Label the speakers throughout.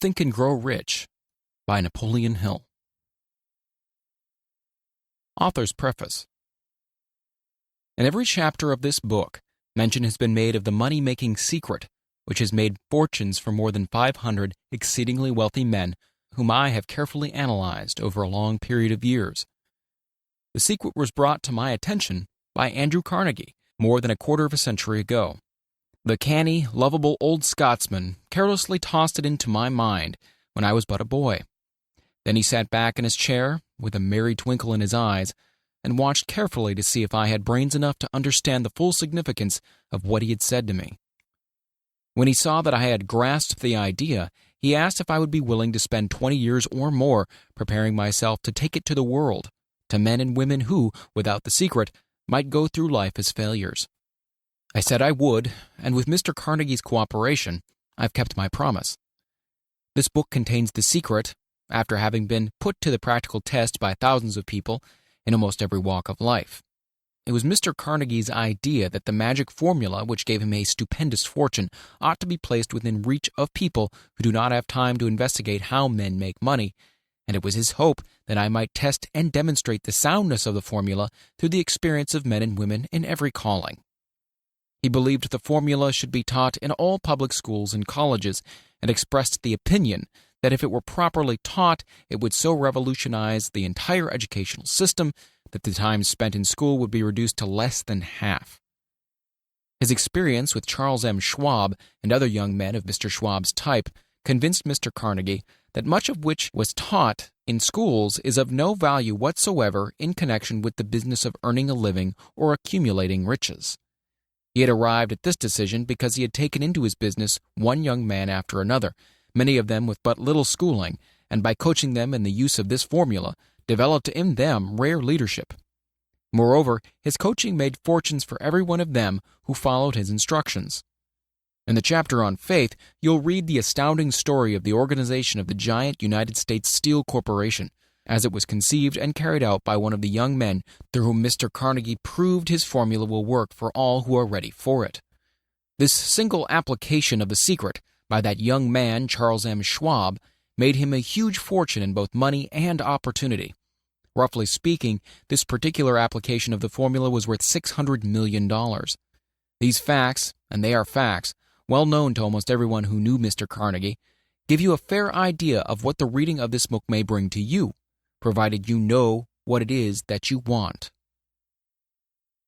Speaker 1: Think and Grow Rich by Napoleon Hill. Author's Preface. In every chapter of this book, mention has been made of the money-making secret, which has made fortunes for more than 500 exceedingly wealthy men whom I have carefully analyzed over a long period of years. The secret was brought to my attention by Andrew Carnegie more than a quarter of a century ago. The canny, lovable old Scotsman carelessly tossed it into my mind when I was but a boy. Then he sat back in his chair, with a merry twinkle in his eyes, and watched carefully to see if I had brains enough to understand the full significance of what he had said to me. When he saw that I had grasped the idea, he asked if I would be willing to spend 20 years or more preparing myself to take it to the world, to men and women who, without the secret, might go through life as failures. I said I would, and with Mr. Carnegie's cooperation, I've kept my promise. This book contains the secret, after having been put to the practical test by thousands of people in almost every walk of life. It was Mr. Carnegie's idea that the magic formula which gave him a stupendous fortune ought to be placed within reach of people who do not have time to investigate how men make money, and it was his hope that I might test and demonstrate the soundness of the formula through the experience of men and women in every calling. He believed the formula should be taught in all public schools and colleges, and expressed the opinion that if it were properly taught, it would so revolutionize the entire educational system that the time spent in school would be reduced to less than half. His experience with Charles M. Schwab and other young men of Mr. Schwab's type convinced Mr. Carnegie that much of which was taught in schools is of no value whatsoever in connection with the business of earning a living or accumulating riches. He had arrived at this decision because he had taken into his business one young man after another, many of them with but little schooling, and by coaching them in the use of this formula, developed in them rare leadership. Moreover, his coaching made fortunes for every one of them who followed his instructions. In the chapter on faith, you'll read the astounding story of the organization of the giant United States Steel Corporation, as it was conceived and carried out by one of the young men through whom Mr. Carnegie proved his formula will work for all who are ready for it. This single application of the secret by that young man, Charles M. Schwab, made him a huge fortune in both money and opportunity. Roughly speaking, this particular application of the formula was worth $600 million. These facts, and they are facts, well known to almost everyone who knew Mr. Carnegie, give you a fair idea of what the reading of this book may bring to you, provided you know what it is that you want.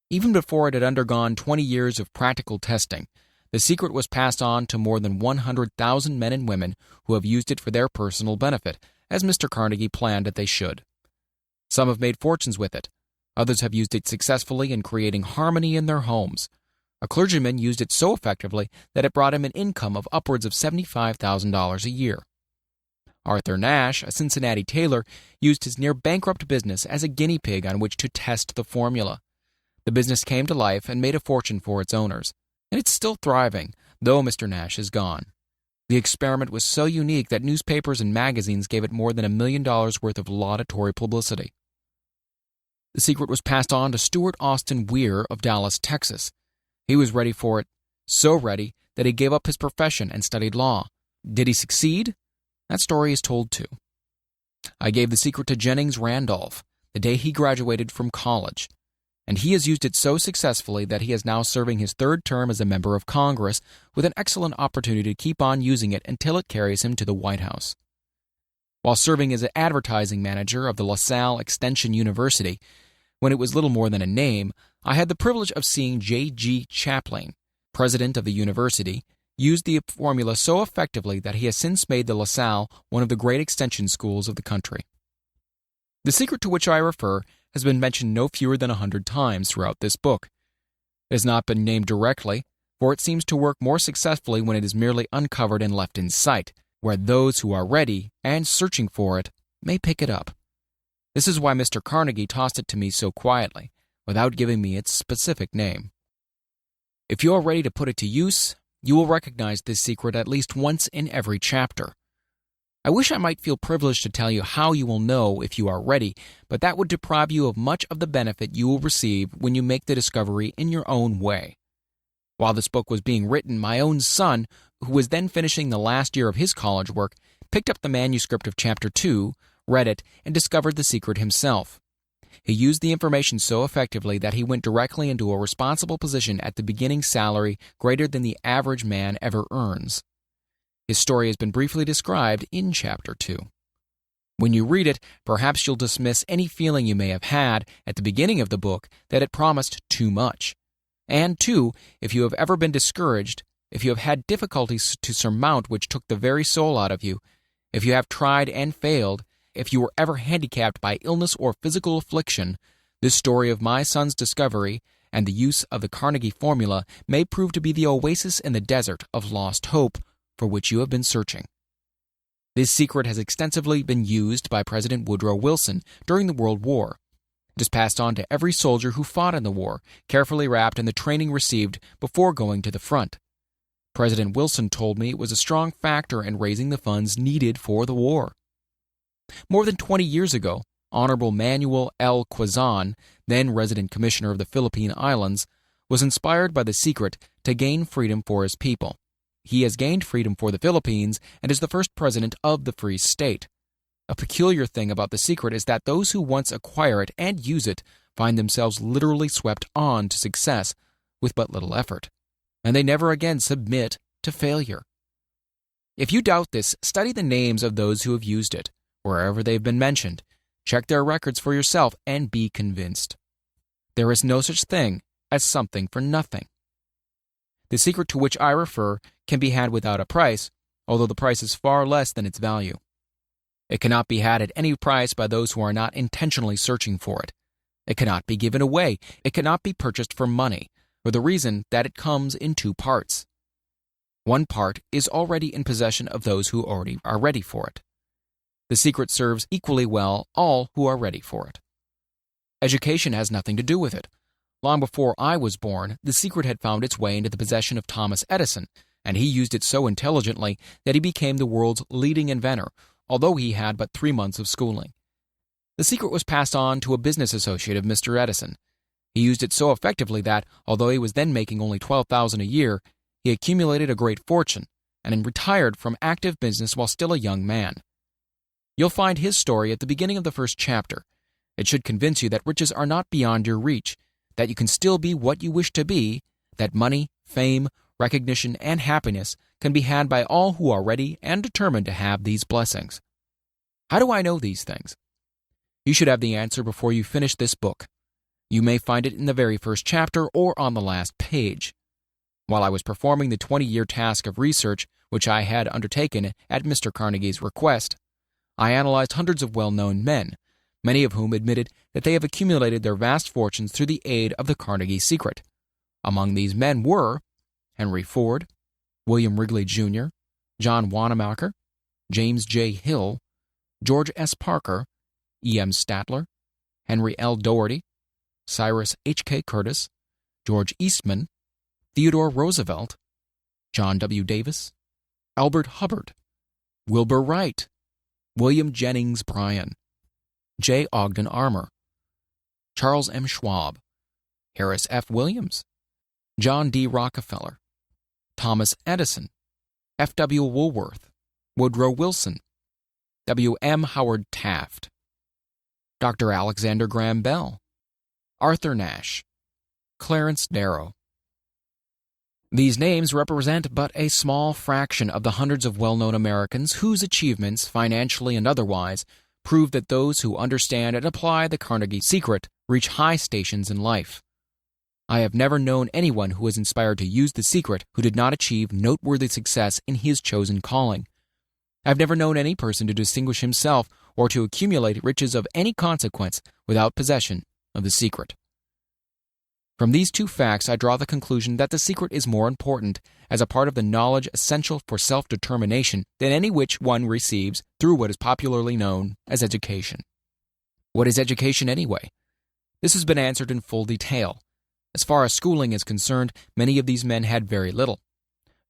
Speaker 1: Even before it had undergone 20 years of practical testing, the secret was passed on to more than 100,000 men and women who have used it for their personal benefit, as Mr. Carnegie planned that they should. Some have made fortunes with it. Others have used it successfully in creating harmony in their homes. A clergyman used it so effectively that it brought him an income of upwards of $75,000 a year. Arthur Nash, a Cincinnati tailor, used his near-bankrupt business as a guinea pig on which to test the formula. The business came to life and made a fortune for its owners, and it's still thriving, though Mr. Nash is gone. The experiment was so unique that newspapers and magazines gave it more than $1 million worth of laudatory publicity. The secret was passed on to Stuart Austin Weir of Dallas, Texas. He was ready for it, so ready that he gave up his profession and studied law. Did he succeed? That story is told too. I gave the secret to Jennings Randolph the day he graduated from college, and he has used it so successfully that he is now serving his third term as a member of Congress with an excellent opportunity to keep on using it until it carries him to the White House. While serving as an advertising manager of the LaSalle Extension University, when it was little more than a name, I had the privilege of seeing J.G. Chaplin, president of the university, used the formula so effectively that he has since made the LaSalle one of the great extension schools of the country. The secret to which I refer has been mentioned no fewer than 100 times throughout this book. It has not been named directly, for it seems to work more successfully when it is merely uncovered and left in sight, where those who are ready and searching for it may pick it up. This is why Mr. Carnegie tossed it to me so quietly, without giving me its specific name. If you are ready to put it to use, you will recognize this secret at least once in every chapter. I wish I might feel privileged to tell you how you will know if you are ready, but that would deprive you of much of the benefit you will receive when you make the discovery in your own way. While this book was being written, my own son, who was then finishing the last year of his college work, picked up the manuscript of Chapter 2, read it, and discovered the secret himself. He used the information so effectively that he went directly into a responsible position at the beginning salary greater than the average man ever earns. His story has been briefly described in Chapter 2. When you read it, perhaps you'll dismiss any feeling you may have had at the beginning of the book that it promised too much. And, too, if you have ever been discouraged, if you have had difficulties to surmount which took the very soul out of you, if you have tried and failed, if you were ever handicapped by illness or physical affliction, this story of my son's discovery and the use of the Carnegie formula may prove to be the oasis in the desert of lost hope for which you have been searching. This secret has extensively been used by President Woodrow Wilson during the World War. It is passed on to every soldier who fought in the war, carefully wrapped in the training received before going to the front. President Wilson told me it was a strong factor in raising the funds needed for the war. More than 20 years ago, Honorable Manuel L. Quezon, then resident commissioner of the Philippine Islands, was inspired by the secret to gain freedom for his people. He has gained freedom for the Philippines and is the first president of the Free State. A peculiar thing about the secret is that those who once acquire it and use it find themselves literally swept on to success with but little effort, and they never again submit to failure. If you doubt this, study the names of those who have used it, wherever they've been mentioned. Check their records for yourself and be convinced. There is no such thing as something for nothing. The secret to which I refer can be had without a price, although the price is far less than its value. It cannot be had at any price by those who are not intentionally searching for it. It cannot be given away. It cannot be purchased for money, for the reason that it comes in two parts. One part is already in possession of those who already are ready for it. The secret serves equally well all who are ready for it. Education has nothing to do with it. Long before I was born, the secret had found its way into the possession of Thomas Edison, and he used it so intelligently that he became the world's leading inventor, although he had but 3 months of schooling. The secret was passed on to a business associate of Mr. Edison. He used it so effectively that, although he was then making only $12,000 a year, he accumulated a great fortune, and retired from active business while still a young man. You'll find his story at the beginning of the first chapter. It should convince you that riches are not beyond your reach, that you can still be what you wish to be, that money, fame, recognition, and happiness can be had by all who are ready and determined to have these blessings. How do I know these things? You should have the answer before you finish this book. You may find it in the very first chapter or on the last page. While I was performing the 20-year task of research which I had undertaken at Mr. Carnegie's request, I analyzed hundreds of well-known men, many of whom admitted that they have accumulated their vast fortunes through the aid of the Carnegie secret. Among these men were Henry Ford, William Wrigley Jr., John Wanamaker, James J. Hill, George S. Parker, E. M. Statler, Henry L. Doherty, Cyrus H. K. Curtis, George Eastman, Theodore Roosevelt, John W. Davis, Albert Hubbard, Wilbur Wright, William Jennings Bryan, J. Ogden Armour, Charles M. Schwab, Harris F. Williams, John D. Rockefeller, Thomas Edison, F. W. Woolworth, Woodrow Wilson, W. M. Howard Taft, Dr. Alexander Graham Bell, Arthur Nash, Clarence Darrow. These names represent but a small fraction of the hundreds of well-known Americans whose achievements, financially and otherwise, prove that those who understand and apply the Carnegie secret reach high stations in life. I have never known anyone who was inspired to use the secret who did not achieve noteworthy success in his chosen calling. I have never known any person to distinguish himself or to accumulate riches of any consequence without possession of the secret. From these two facts, I draw the conclusion that the secret is more important as a part of the knowledge essential for self-determination than any which one receives through what is popularly known as education. What is education anyway? This has been answered in full detail. As far as schooling is concerned, many of these men had very little.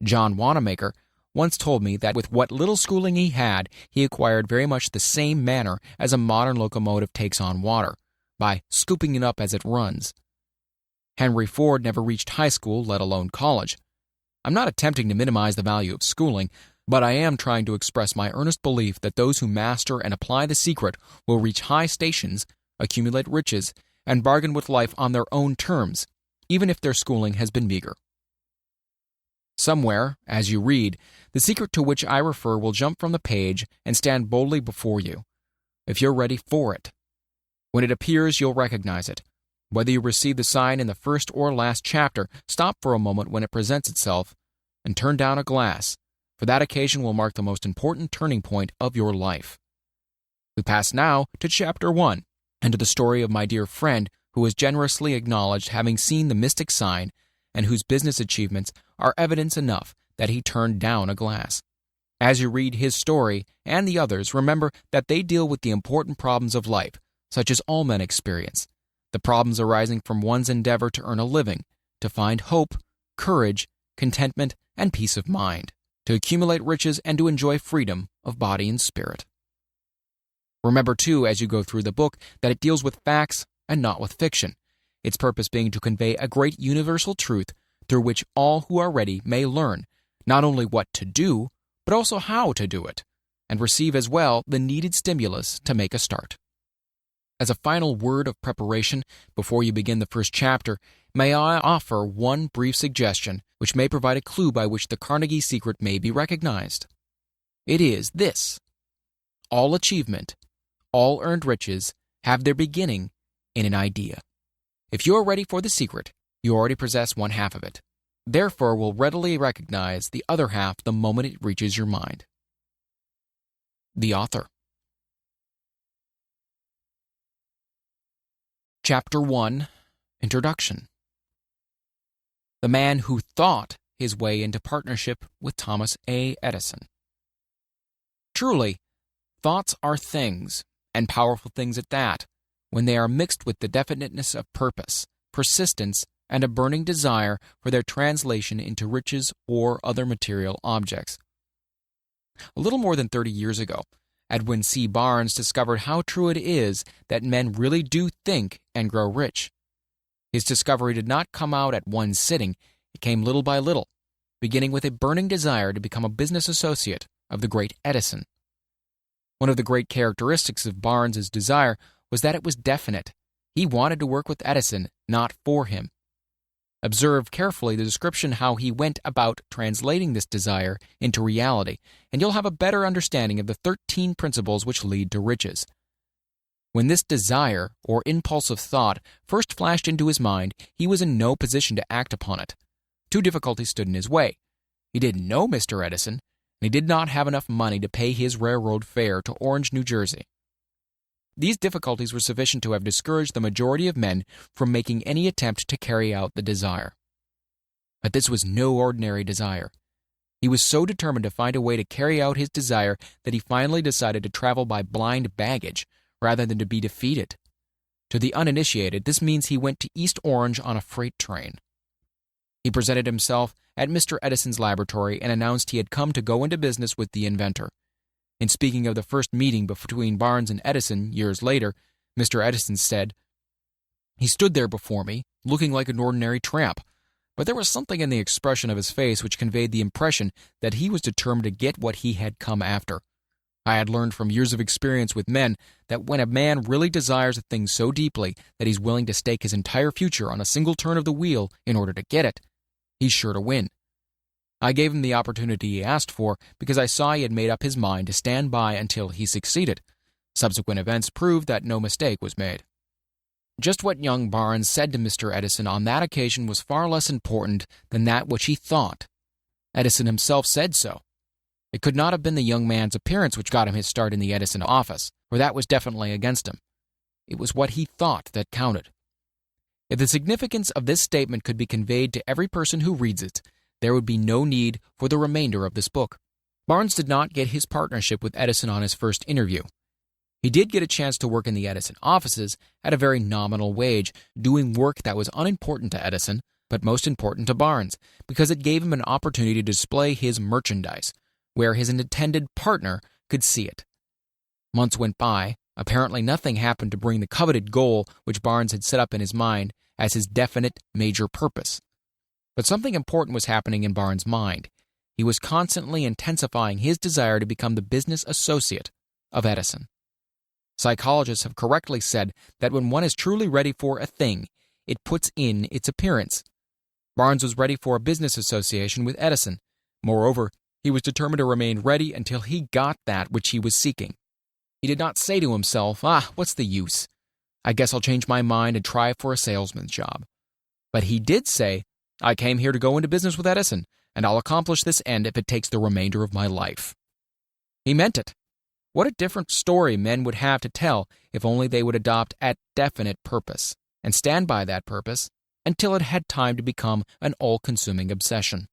Speaker 1: John Wanamaker once told me that with what little schooling he had, he acquired very much the same manner as a modern locomotive takes on water, by scooping it up as it runs. Henry Ford never reached high school, let alone college. I'm not attempting to minimize the value of schooling, but I am trying to express my earnest belief that those who master and apply the secret will reach high stations, accumulate riches, and bargain with life on their own terms, even if their schooling has been meager. Somewhere, as you read, the secret to which I refer will jump from the page and stand boldly before you, if you're ready for it. When it appears, you'll recognize it. Whether you receive the sign in the first or last chapter, stop for a moment when it presents itself and turn down a glass, for that occasion will mark the most important turning point of your life. We pass now to Chapter 1, and to the story of my dear friend who has generously acknowledged having seen the mystic sign and whose business achievements are evidence enough that he turned down a glass. As you read his story and the others, remember that they deal with the important problems of life, such as all men experience, the problems arising from one's endeavor to earn a living, to find hope, courage, contentment, and peace of mind, to accumulate riches and to enjoy freedom of body and spirit. Remember, too, as you go through the book, that it deals with facts and not with fiction, its purpose being to convey a great universal truth through which all who are ready may learn not only what to do, but also how to do it, and receive as well the needed stimulus to make a start. As a final word of preparation before you begin the first chapter, may I offer one brief suggestion which may provide a clue by which the Carnegie secret may be recognized. It is this: all achievement, all earned riches have their beginning in an idea. If you are ready for the secret, you already possess one half of it. Therefore, will readily recognize the other half the moment it reaches your mind. The author. Chapter 1, Introduction. The man who thought his way into partnership with Thomas A. Edison. Truly, thoughts are things, and powerful things at that, when they are mixed with the definiteness of purpose, persistence, and a burning desire for their translation into riches or other material objects. A little more than 30 years ago, Edwin C. Barnes discovered how true it is that men really do think and grow rich. His discovery did not come out at one sitting. It came little by little, beginning with a burning desire to become a business associate of the great Edison. One of the great characteristics of Barnes's desire was that it was definite. He wanted to work with Edison, not for him. Observe carefully the description how he went about translating this desire into reality, and you'll have a better understanding of the 13 principles which lead to riches. When this desire, or impulse of thought, first flashed into his mind, he was in no position to act upon it. Two difficulties stood in his way. He didn't know Mr. Edison, and he did not have enough money to pay his railroad fare to Orange, New Jersey. These difficulties were sufficient to have discouraged the majority of men from making any attempt to carry out the desire. But this was no ordinary desire. He was so determined to find a way to carry out his desire that he finally decided to travel by blind baggage rather than to be defeated. To the uninitiated, this means he went to East Orange on a freight train. He presented himself at Mr. Edison's laboratory and announced he had come to go into business with the inventor. In speaking of the first meeting between Barnes and Edison years later, Mr. Edison said, "He stood there before me, looking like an ordinary tramp, but there was something in the expression of his face which conveyed the impression that he was determined to get what he had come after. I had learned from years of experience with men that when a man really desires a thing so deeply that he's willing to stake his entire future on a single turn of the wheel in order to get it, he's sure to win. I gave him the opportunity he asked for because I saw he had made up his mind to stand by until he succeeded. Subsequent events proved that no mistake was made." Just what young Barnes said to Mr. Edison on that occasion was far less important than that which he thought. Edison himself said so. It could not have been the young man's appearance which got him his start in the Edison office, for that was definitely against him. It was what he thought that counted. If the significance of this statement could be conveyed to every person who reads it, there would be no need for the remainder of this book. Barnes did not get his partnership with Edison on his first interview. He did get a chance to work in the Edison offices at a very nominal wage, doing work that was unimportant to Edison, but most important to Barnes, because it gave him an opportunity to display his merchandise, where his intended partner could see it. Months went by. Apparently nothing happened to bring the coveted goal which Barnes had set up in his mind as his definite major purpose. But something important was happening in Barnes' mind. he was constantly intensifying his desire to become the business associate of Edison. Psychologists have correctly said that when one is truly ready for a thing, it puts in its appearance. Barnes was ready for a business association with Edison. Moreover, he was determined to remain ready until he got that which he was seeking. He did not say to himself, what's the use? I guess I'll change my mind and try for a salesman's job. But he did say, I came here to go into business with Edison, and I'll accomplish this end if it takes the remainder of my life. He meant it. What a different story men would have to tell if only they would adopt a definite purpose and stand by that purpose until it had time to become an all-consuming obsession.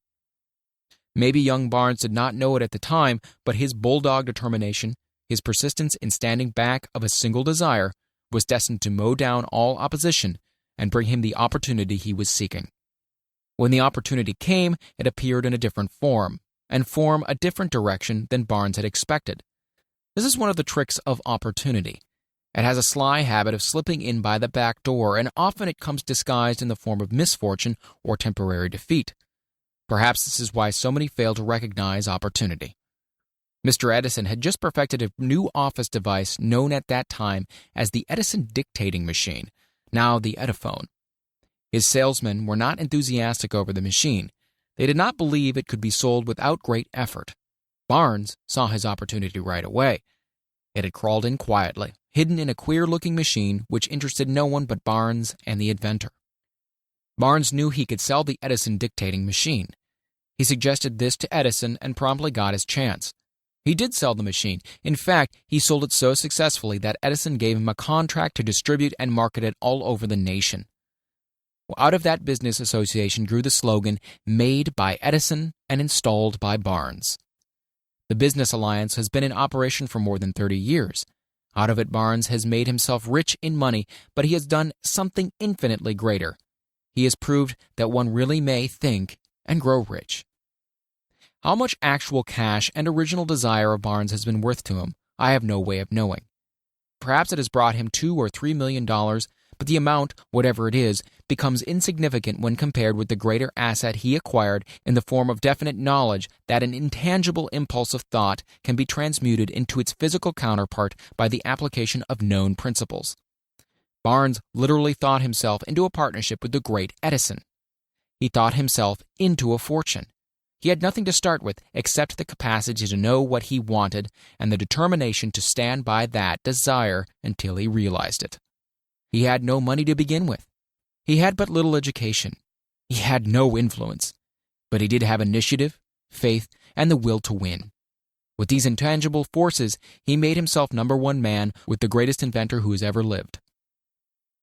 Speaker 1: Maybe young Barnes did not know it at the time, but his bulldog determination, his persistence in standing back of a single desire, was destined to mow down all opposition and bring him the opportunity he was seeking. When the opportunity came, it appeared in a different form, and form a different direction than Barnes had expected. This is one of the tricks of opportunity. It has a sly habit of slipping in by the back door, and often it comes disguised in the form of misfortune or temporary defeat. Perhaps this is why so many fail to recognize opportunity. Mr. Edison had just perfected a new office device known at that time as the Edison dictating machine, now the Ediphone. His salesmen were not enthusiastic over the machine. They did not believe it could be sold without great effort. Barnes saw his opportunity right away. It had crawled in quietly, hidden in a queer-looking machine which interested no one but Barnes and the inventor. Barnes knew he could sell the Edison dictating machine. He suggested this to Edison and promptly got his chance. He did sell the machine. In fact, he sold it so successfully that Edison gave him a contract to distribute and market it all over the nation. Out of that business association grew the slogan, "Made by Edison and installed by Barnes." The business alliance has been in operation for more than 30 years. Out of it, Barnes has made himself rich in money, but he has done something infinitely greater. He has proved that one really may think and grow rich. How much actual cash and original desire of Barnes has been worth to him, I have no way of knowing. Perhaps it has brought him $2 or $3 million, but the amount, whatever it is, becomes insignificant when compared with the greater asset he acquired in the form of definite knowledge that an intangible impulse of thought can be transmuted into its physical counterpart by the application of known principles. Barnes literally thought himself into a partnership with the great Edison. He thought himself into a fortune. He had nothing to start with except the capacity to know what he wanted and the determination to stand by that desire until he realized it. He had no money to begin with. He had but little education. He had no influence. But he did have initiative, faith, and the will to win. With these intangible forces, he made himself #1 man with the greatest inventor who has ever lived.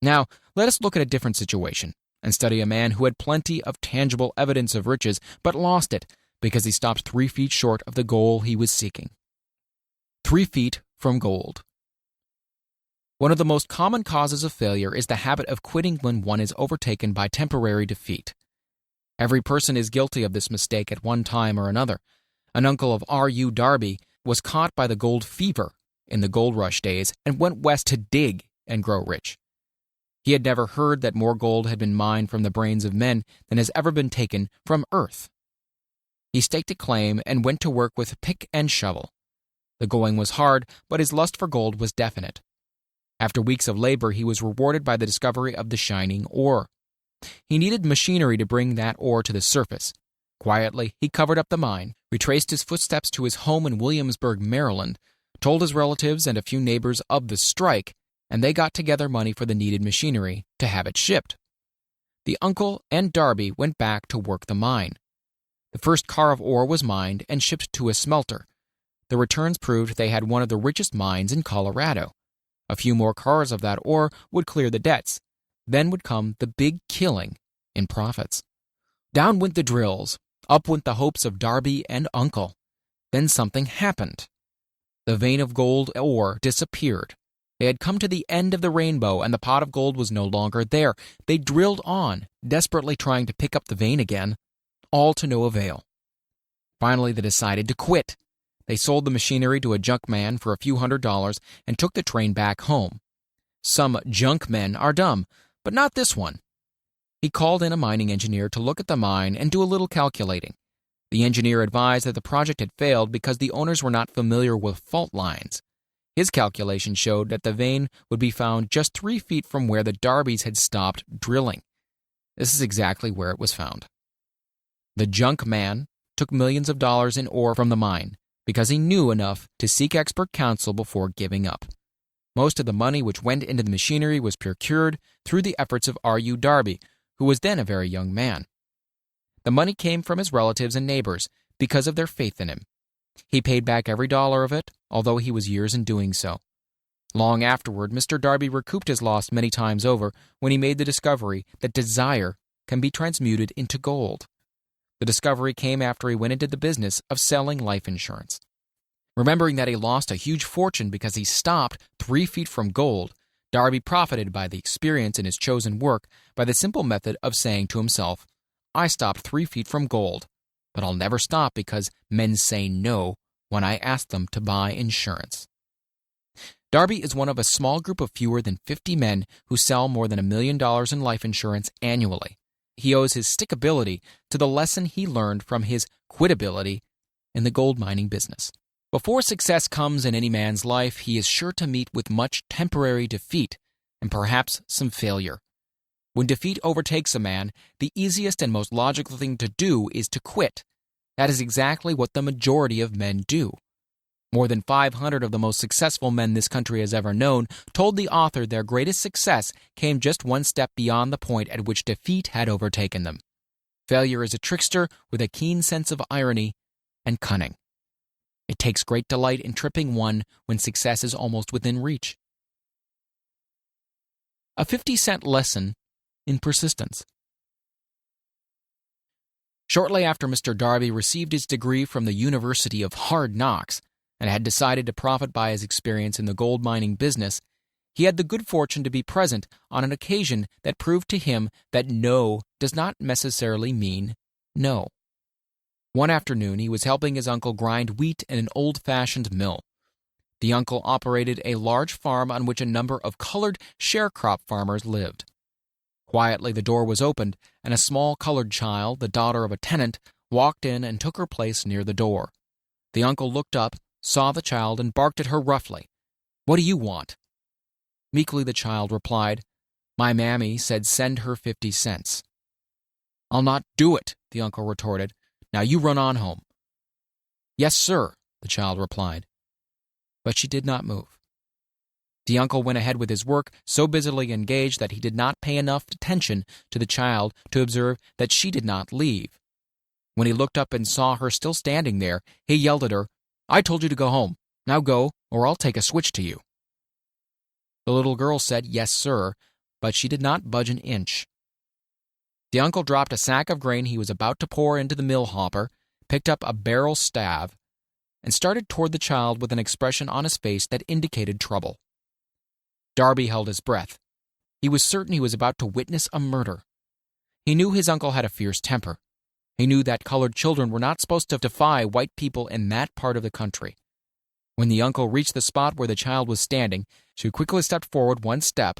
Speaker 1: Now, let us look at a different situation and study a man who had plenty of tangible evidence of riches but lost it because he stopped 3 feet short of the goal he was seeking. 3 feet from gold. One of the most common causes of failure is the habit of quitting when one is overtaken by temporary defeat. Every person is guilty of this mistake at one time or another. An uncle of R.U. Darby was caught by the gold fever in the gold rush days and went west to dig and grow rich. He had never heard that more gold had been mined from the brains of men than has ever been taken from earth. He staked a claim and went to work with pick and shovel. The going was hard, but his lust for gold was definite. After weeks of labor, he was rewarded by the discovery of the shining ore. He needed machinery to bring that ore to the surface. Quietly, he covered up the mine, retraced his footsteps to his home in Williamsburg, Maryland, told his relatives and a few neighbors of the strike, and they got together money for the needed machinery to have it shipped. The uncle and Darby went back to work the mine. The first car of ore was mined and shipped to a smelter. The returns proved they had one of the richest mines in Colorado. A few more cars of that ore would clear the debts. Then would come the big killing in profits. Down went the drills. Up went the hopes of Darby and Uncle. Then something happened. The vein of gold ore disappeared. They had come to the end of the rainbow, and the pot of gold was no longer there. They drilled on, desperately trying to pick up the vein again, all to no avail. Finally, they decided to quit. They sold the machinery to a junk man for a few $100s and took the train back home. Some junk men are dumb, but not this one. He called in a mining engineer to look at the mine and do a little calculating. The engineer advised that the project had failed because the owners were not familiar with fault lines. His calculation showed that the vein would be found just 3 feet from where the Darbys had stopped drilling. This is exactly where it was found. The junk man took millions of dollars in ore from the mine because he knew enough to seek expert counsel before giving up. Most of the money which went into the machinery was procured through the efforts of R.U. Darby, who was then a very young man. The money came from his relatives and neighbors because of their faith in him. He paid back every dollar of it, although he was years in doing so. Long afterward, Mr. Darby recouped his loss many times over when he made the discovery that desire can be transmuted into gold. The discovery came after he went into the business of selling life insurance. Remembering that he lost a huge fortune because he stopped 3 feet from gold, Darby profited by the experience in his chosen work by the simple method of saying to himself, "I stopped 3 feet from gold, but I'll never stop because men say no when I ask them to buy insurance." Darby is one of a small group of fewer than 50 men who sell more than $1 million in life insurance annually. He owes his stickability to the lesson he learned from his quitability in the gold mining business. Before success comes in any man's life, he is sure to meet with much temporary defeat and perhaps some failure. When defeat overtakes a man, the easiest and most logical thing to do is to quit. That is exactly what the majority of men do. More than 500 of the most successful men this country has ever known told the author their greatest success came just one step beyond the point at which defeat had overtaken them. Failure is a trickster with a keen sense of irony and cunning. It takes great delight in tripping one when success is almost within reach. A 50-cent lesson in persistence. Shortly after Mr. Darby received his degree from the University of Hard Knocks and had decided to profit by his experience in the gold mining business, he had the good fortune to be present on an occasion that proved to him that no does not necessarily mean no. One afternoon, he was helping his uncle grind wheat in an old-fashioned mill. The uncle operated a large farm on which a number of colored sharecrop farmers lived. Quietly, the door was opened, and a small colored child, the daughter of a tenant, walked in and took her place near the door. The uncle looked up, saw the child, and barked at her roughly. "What do you want?" Meekly the child replied, "My mammy said send her 50 cents. "I'll not do it," the uncle retorted. "Now you run on home." "Yes, sir," the child replied. But she did not move. The uncle went ahead with his work, so busily engaged that he did not pay enough attention to the child to observe that she did not leave. When he looked up and saw her still standing there, he yelled at her, "I told you to go home. Now go, or I'll take a switch to you." The little girl said, "Yes, sir," but she did not budge an inch. The uncle dropped a sack of grain he was about to pour into the mill hopper, picked up a barrel staff, and started toward the child with an expression on his face that indicated trouble. Darby held his breath. He was certain he was about to witness a murder. He knew his uncle had a fierce temper. He knew that colored children were not supposed to defy white people in that part of the country. When the uncle reached the spot where the child was standing, she quickly stepped forward one step,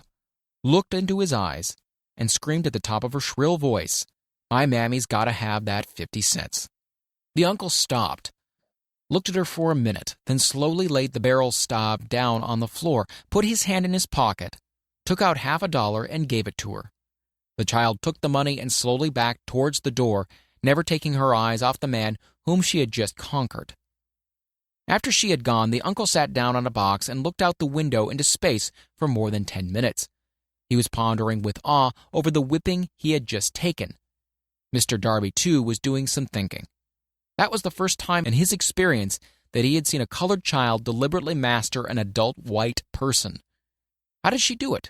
Speaker 1: looked into his eyes, and screamed at the top of her shrill voice, "My mammy's got to have that 50 cents. The uncle stopped, looked at her for a minute, then slowly laid the barrel staff down on the floor, put his hand in his pocket, took out $50 and gave it to her. The child took the money and slowly backed towards the door, never taking her eyes off the man whom she had just conquered. After she had gone, the uncle sat down on a box and looked out the window into space for more than 10 minutes. He was pondering with awe over the whipping he had just taken. Mr. Darby, too, was doing some thinking. That was the first time in his experience that he had seen a colored child deliberately master an adult white person. How did she do it?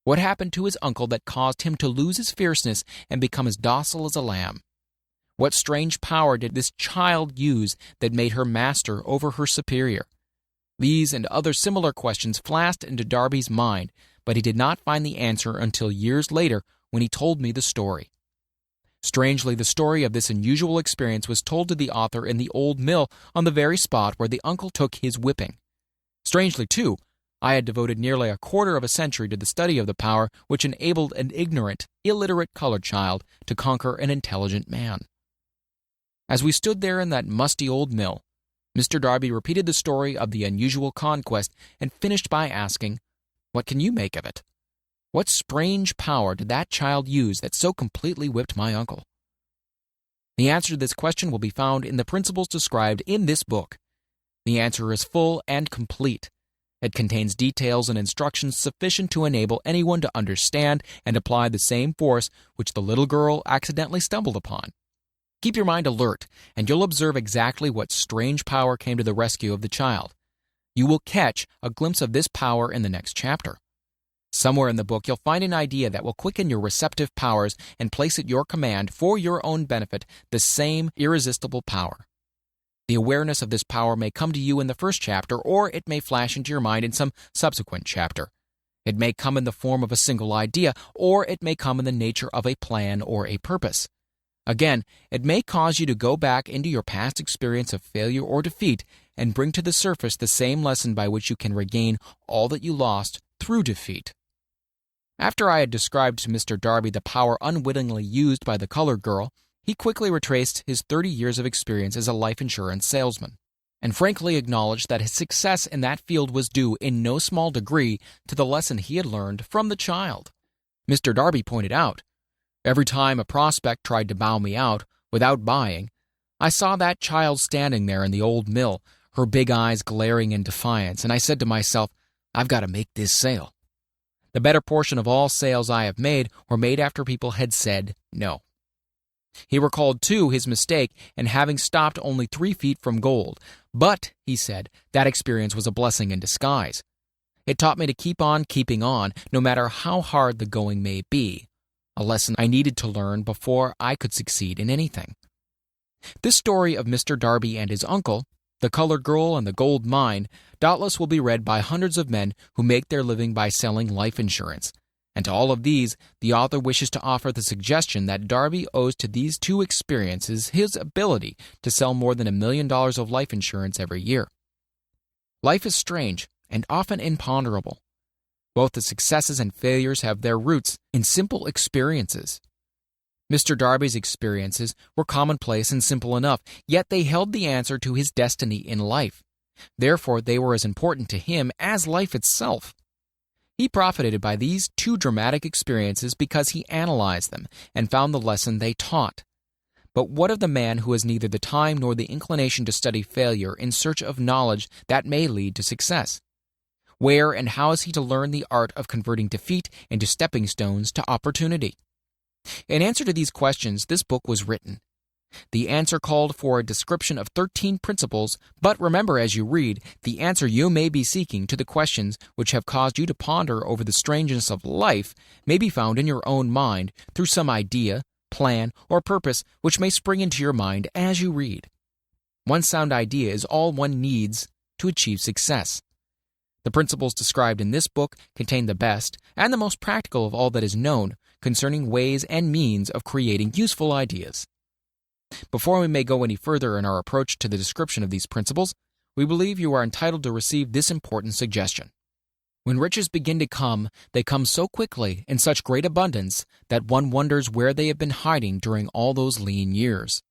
Speaker 1: What happened to his uncle that caused him to lose his fierceness and become as docile as a lamb? What strange power did this child use that made her master over her superior? These and other similar questions flashed into Darby's mind, but he did not find the answer until years later when he told me the story. Strangely, the story of this unusual experience was told to the author in the old mill on the very spot where the uncle took his whipping. Strangely, too, I had devoted nearly a quarter of a century to the study of the power which enabled an ignorant, illiterate colored child to conquer an intelligent man. As we stood there in that musty old mill, Mr. Darby repeated the story of the unusual conquest and finished by asking, "What can you make of it? What strange power did that child use that so completely whipped my uncle?" The answer to this question will be found in the principles described in this book. The answer is full and complete. It contains details and instructions sufficient to enable anyone to understand and apply the same force which the little girl accidentally stumbled upon. Keep your mind alert, and you'll observe exactly what strange power came to the rescue of the child. You will catch a glimpse of this power in the next chapter. Somewhere in the book, you'll find an idea that will quicken your receptive powers and place at your command, for your own benefit, the same irresistible power. The awareness of this power may come to you in the first chapter, or it may flash into your mind in some subsequent chapter. It may come in the form of a single idea, or it may come in the nature of a plan or a purpose. Again, it may cause you to go back into your past experience of failure or defeat and bring to the surface the same lesson by which you can regain all that you lost through defeat. After I had described to Mr. Darby the power unwittingly used by the colored girl, he quickly retraced his 30 years of experience as a life insurance salesman, and frankly acknowledged that his success in that field was due in no small degree to the lesson he had learned from the child. Mr. Darby pointed out, "Every time a prospect tried to bow me out without buying, I saw that child standing there in the old mill, her big eyes glaring in defiance, and I said to myself, I've got to make this sale. The better portion of all sales I have made were made after people had said no." He recalled, too, his mistake in having stopped only 3 feet from gold. But, he said, that experience was a blessing in disguise. It taught me to keep on keeping on, no matter how hard the going may be, a lesson I needed to learn before I could succeed in anything. This story of Mr. Darby and his uncle, the colored girl and the gold mine, doubtless will be read by hundreds of men who make their living by selling life insurance. And to all of these, the author wishes to offer the suggestion that Darby owes to these 2 experiences his ability to sell more than $1 million of life insurance every year. Life is strange and often imponderable. Both the successes and failures have their roots in simple experiences. Mr. Darby's experiences were commonplace and simple enough, yet they held the answer to his destiny in life. Therefore, they were as important to him as life itself. He profited by these 2 dramatic experiences because he analyzed them and found the lesson they taught. But what of the man who has neither the time nor the inclination to study failure in search of knowledge that may lead to success? Where and how is he to learn the art of converting defeat into stepping stones to opportunity? In answer to these questions, this book was written. The answer called for a description of 13 principles, but remember as you read, the answer you may be seeking to the questions which have caused you to ponder over the strangeness of life may be found in your own mind through some idea, plan, or purpose which may spring into your mind as you read. One sound idea is all one needs to achieve success. The principles described in this book contain the best and the most practical of all that is known concerning ways and means of creating useful ideas. Before we may go any further in our approach to the description of these principles, we believe you are entitled to receive this important suggestion. When riches begin to come, they come so quickly in such great abundance that one wonders where they have been hiding during all those lean years.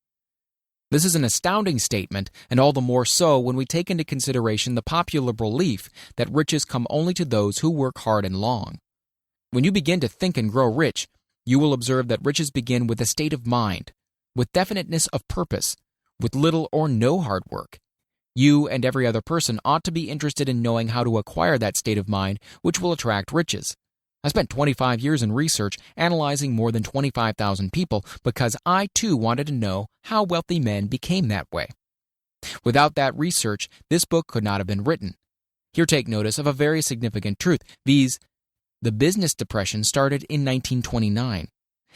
Speaker 1: This is an astounding statement, and all the more so when we take into consideration the popular belief that riches come only to those who work hard and long. When you begin to think and grow rich, you will observe that riches begin with a state of mind, with definiteness of purpose, with little or no hard work. You and every other person ought to be interested in knowing how to acquire that state of mind which will attract riches. I spent 25 years in research analyzing more than 25,000 people because I too wanted to know how wealthy men became that way. Without that research, this book could not have been written. Here take notice of a very significant truth, viz., the business depression started in 1929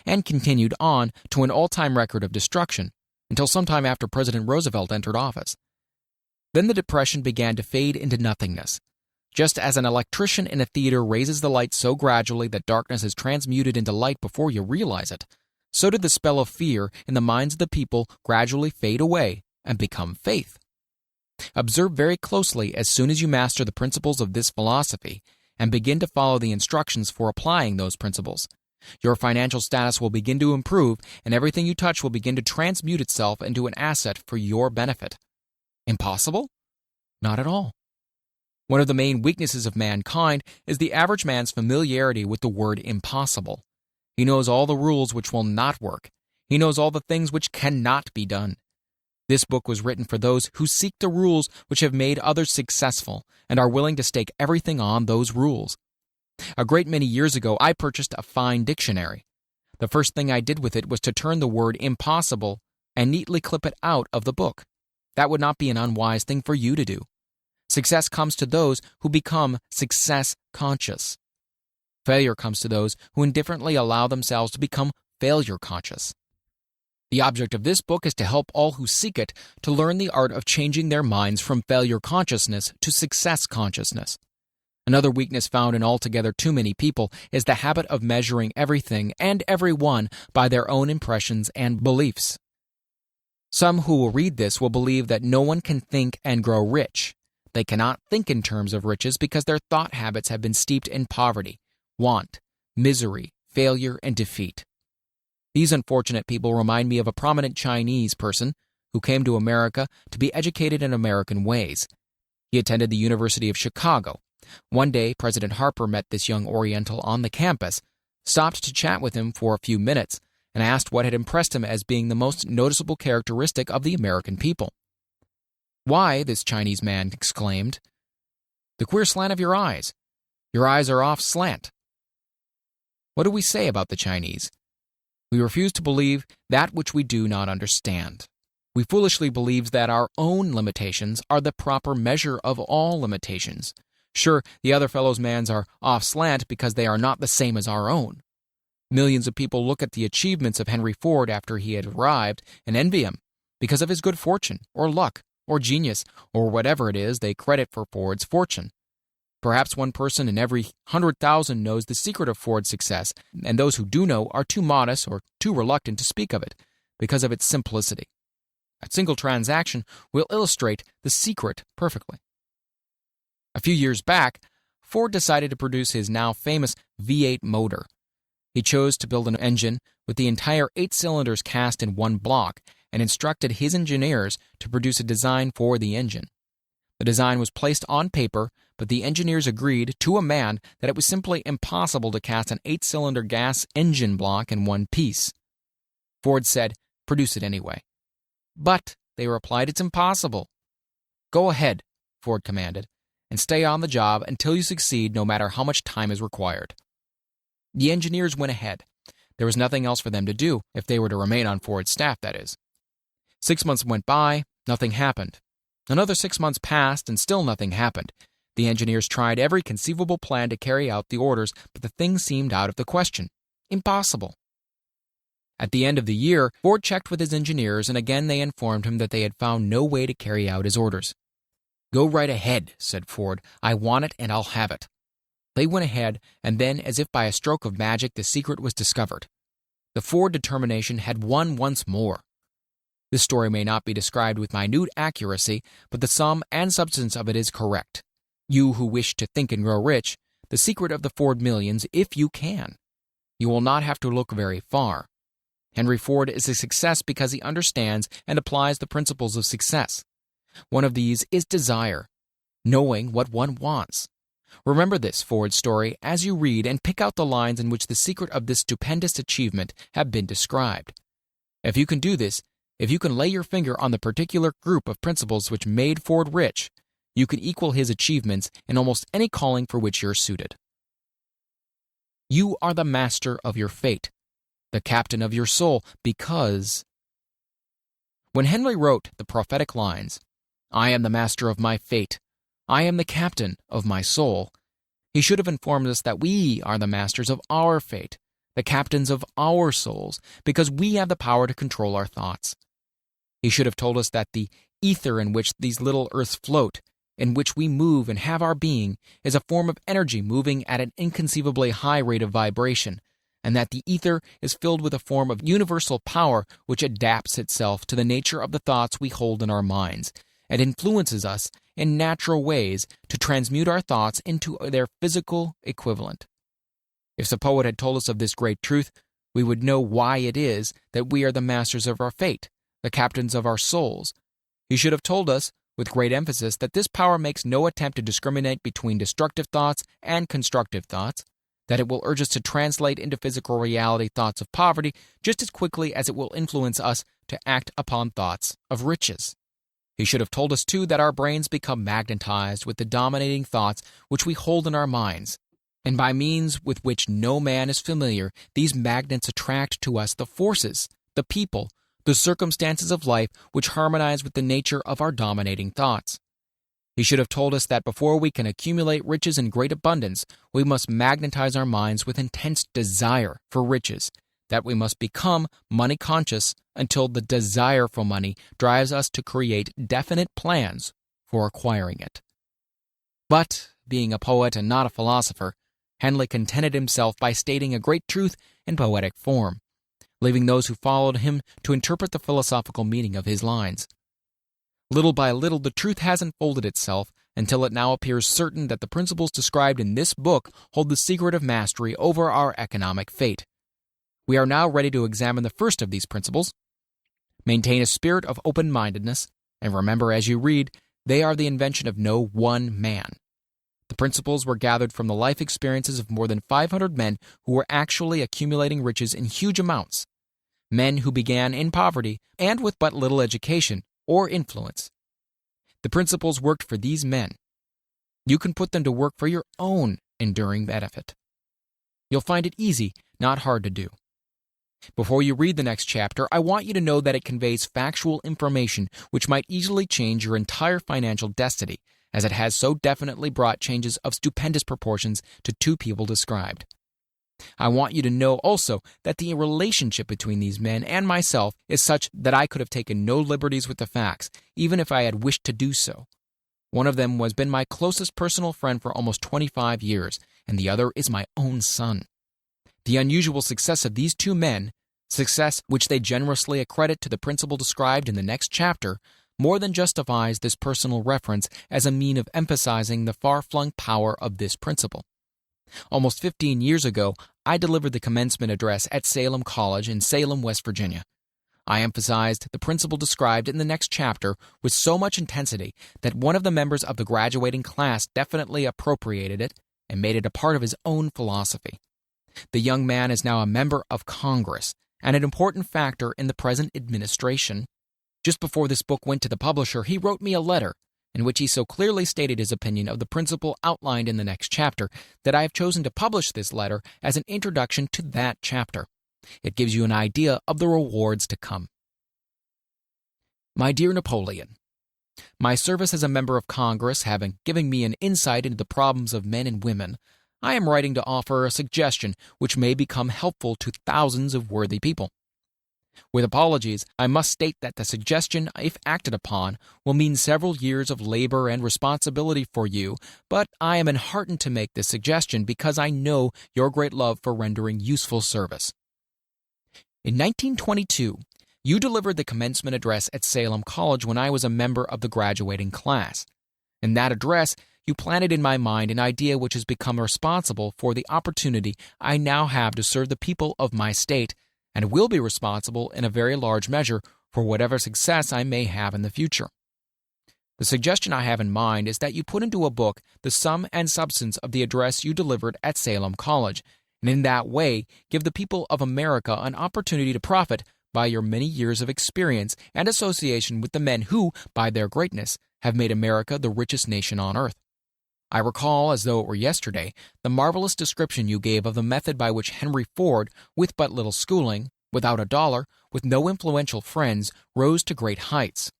Speaker 1: and continued on to an all-time record of destruction until sometime after President Roosevelt entered office. Then the depression began to fade into nothingness. Just as an electrician in a theater raises the light so gradually that darkness is transmuted into light before you realize it, so did the spell of fear in the minds of the people gradually fade away and become faith. Observe very closely as soon as you master the principles of this philosophy and begin to follow the instructions for applying those principles. Your financial status will begin to improve, and everything you touch will begin to transmute itself into an asset for your benefit. Impossible? Not at all. One of the main weaknesses of mankind is the average man's familiarity with the word impossible. He knows all the rules which will not work. He knows all the things which cannot be done. This book was written for those who seek the rules which have made others successful and are willing to stake everything on those rules. A great many years ago, I purchased a fine dictionary. The first thing I did with it was to turn the word impossible and neatly clip it out of the book. That would not be an unwise thing for you to do. Success comes to those who become success conscious. Failure comes to those who indifferently allow themselves to become failure conscious. The object of this book is to help all who seek it to learn the art of changing their minds from failure consciousness to success consciousness. Another weakness found in altogether too many people is the habit of measuring everything and everyone by their own impressions and beliefs. Some who will read this will believe that no one can think and grow rich. They cannot think in terms of riches because their thought habits have been steeped in poverty, want, misery, failure, and defeat. These unfortunate people remind me of a prominent Chinese person who came to America to be educated in American ways. He attended the University of Chicago. One day, President Harper met this young Oriental on the campus, stopped to chat with him for a few minutes, and asked what had impressed him as being the most noticeable characteristic of the American people. "Why," this Chinese man exclaimed, "the queer slant of your eyes. Your eyes are off slant." What do we say about the Chinese? We refuse to believe that which we do not understand. We foolishly believe that our own limitations are the proper measure of all limitations. Sure, the other fellow's mans are off slant because they are not the same as our own. Millions of people look at the achievements of Henry Ford after he had arrived and envy him because of his good fortune, or luck, or genius, or whatever it is they credit for Ford's fortune. Perhaps one person in every 100,000 knows the secret of Ford's success, and those who do know are too modest or too reluctant to speak of it because of its simplicity. A single transaction will illustrate the secret perfectly. A few years back, Ford decided to produce his now famous V8 motor. He chose to build an engine with the entire 8 cylinders cast in one block and instructed his engineers to produce a design for the engine. The design was placed on paper, but the engineers agreed to a man that it was simply impossible to cast an 8-cylinder gas engine block in one piece. Ford said, "Produce it anyway." "But," they replied, "it's impossible." "Go ahead," Ford commanded, "and stay on the job until you succeed, no matter how much time is required." The engineers went ahead. There was nothing else for them to do, if they were to remain on Ford's staff, that is. 6 months went by, nothing happened. Another 6 months passed, and still nothing happened. The engineers tried every conceivable plan to carry out the orders, but the thing seemed out of the question. Impossible. At the end of the year, Ford checked with his engineers, and again they informed him that they had found no way to carry out his orders. "Go right ahead," said Ford. "I want it, and I'll have it." They went ahead, and then, as if by a stroke of magic, the secret was discovered. The Ford determination had won once more. This story may not be described with minute accuracy, but the sum and substance of it is correct. You who wish to think and grow rich, the secret of the Ford millions, if you can. You will not have to look very far. Henry Ford is a success because he understands and applies the principles of success. One of these is desire, knowing what one wants. Remember this Ford story as you read and pick out the lines in which the secret of this stupendous achievement have been described. If you can do this, if you can lay your finger on the particular group of principles which made Ford rich, you can equal his achievements in almost any calling for which you're suited. You are the master of your fate, the captain of your soul, because... When Henry wrote the prophetic lines, "I am the master of my fate, I am the captain of my soul," he should have informed us that we are the masters of our fate, the captains of our souls, because we have the power to control our thoughts. He should have told us that the ether in which these little earths float, in which we move and have our being, is a form of energy moving at an inconceivably high rate of vibration, and that the ether is filled with a form of universal power which adapts itself to the nature of the thoughts we hold in our minds, and influences us in natural ways to transmute our thoughts into their physical equivalent. If the poet had told us of this great truth, we would know why it is that we are the masters of our fate, the captains of our souls. He should have told us, with great emphasis, that this power makes no attempt to discriminate between destructive thoughts and constructive thoughts, that it will urge us to translate into physical reality thoughts of poverty just as quickly as it will influence us to act upon thoughts of riches. He should have told us, too, that our brains become magnetized with the dominating thoughts which we hold in our minds, and by means with which no man is familiar, these magnets attract to us the forces, the people, the circumstances of life which harmonize with the nature of our dominating thoughts. He should have told us that before we can accumulate riches in great abundance, we must magnetize our minds with intense desire for riches, that we must become money-conscious until the desire for money drives us to create definite plans for acquiring it. But, being a poet and not a philosopher, Henley contented himself by stating a great truth in poetic form, leaving those who followed him to interpret the philosophical meaning of his lines. Little by little, the truth has unfolded itself until it now appears certain that the principles described in this book hold the secret of mastery over our economic fate. We are now ready to examine the first of these principles. Maintain a spirit of open-mindedness, and remember as you read, they are the invention of no one man. The principles were gathered from the life experiences of more than 500 men who were actually accumulating riches in huge amounts, men who began in poverty and with but little education or influence. The principles worked for these men. You can put them to work for your own enduring benefit. You'll find it easy, not hard to do. Before you read the next chapter, I want you to know that it conveys factual information which might easily change your entire financial destiny, as it has so definitely brought changes of stupendous proportions to two people described. I want you to know also that the relationship between these men and myself is such that I could have taken no liberties with the facts, even if I had wished to do so. One of them has been my closest personal friend for almost 25 years, and the other is my own son. The unusual success of these two men, success which they generously accredit to the principle described in the next chapter, more than justifies this personal reference as a mean of emphasizing the far-flung power of this principle. Almost 15 years ago, I delivered the commencement address at Salem College in Salem, West Virginia. I emphasized the principle described in the next chapter with so much intensity that one of the members of the graduating class definitely appropriated it and made it a part of his own philosophy. The young man is now a member of Congress and an important factor in the present administration. Just before this book went to the publisher, he wrote me a letter in which he so clearly stated his opinion of the principle outlined in the next chapter that I have chosen to publish this letter as an introduction to that chapter. It gives you an idea of the rewards to come. My dear Napoleon, my service as a member of Congress having given me an insight into the problems of men and women, I am writing to offer a suggestion which may become helpful to thousands of worthy people. With apologies, I must state that the suggestion, if acted upon, will mean several years of labor and responsibility for you, but I am enheartened to make this suggestion because I know your great love for rendering useful service. In 1922, you delivered the commencement address at Salem College when I was a member of the graduating class. In that address, you planted in my mind an idea which has become responsible for the opportunity I now have to serve the people of my state, and will be responsible in a very large measure for whatever success I may have in the future. The suggestion I have in mind is that you put into a book the sum and substance of the address you delivered at Salem College, and in that way give the people of America an opportunity to profit by your many years of experience and association with the men who, by their greatness, have made America the richest nation on earth. I recall, as though it were yesterday, the marvelous description you gave of the method by which Henry Ford, with but little schooling, without a dollar, with no influential friends, rose to great heights.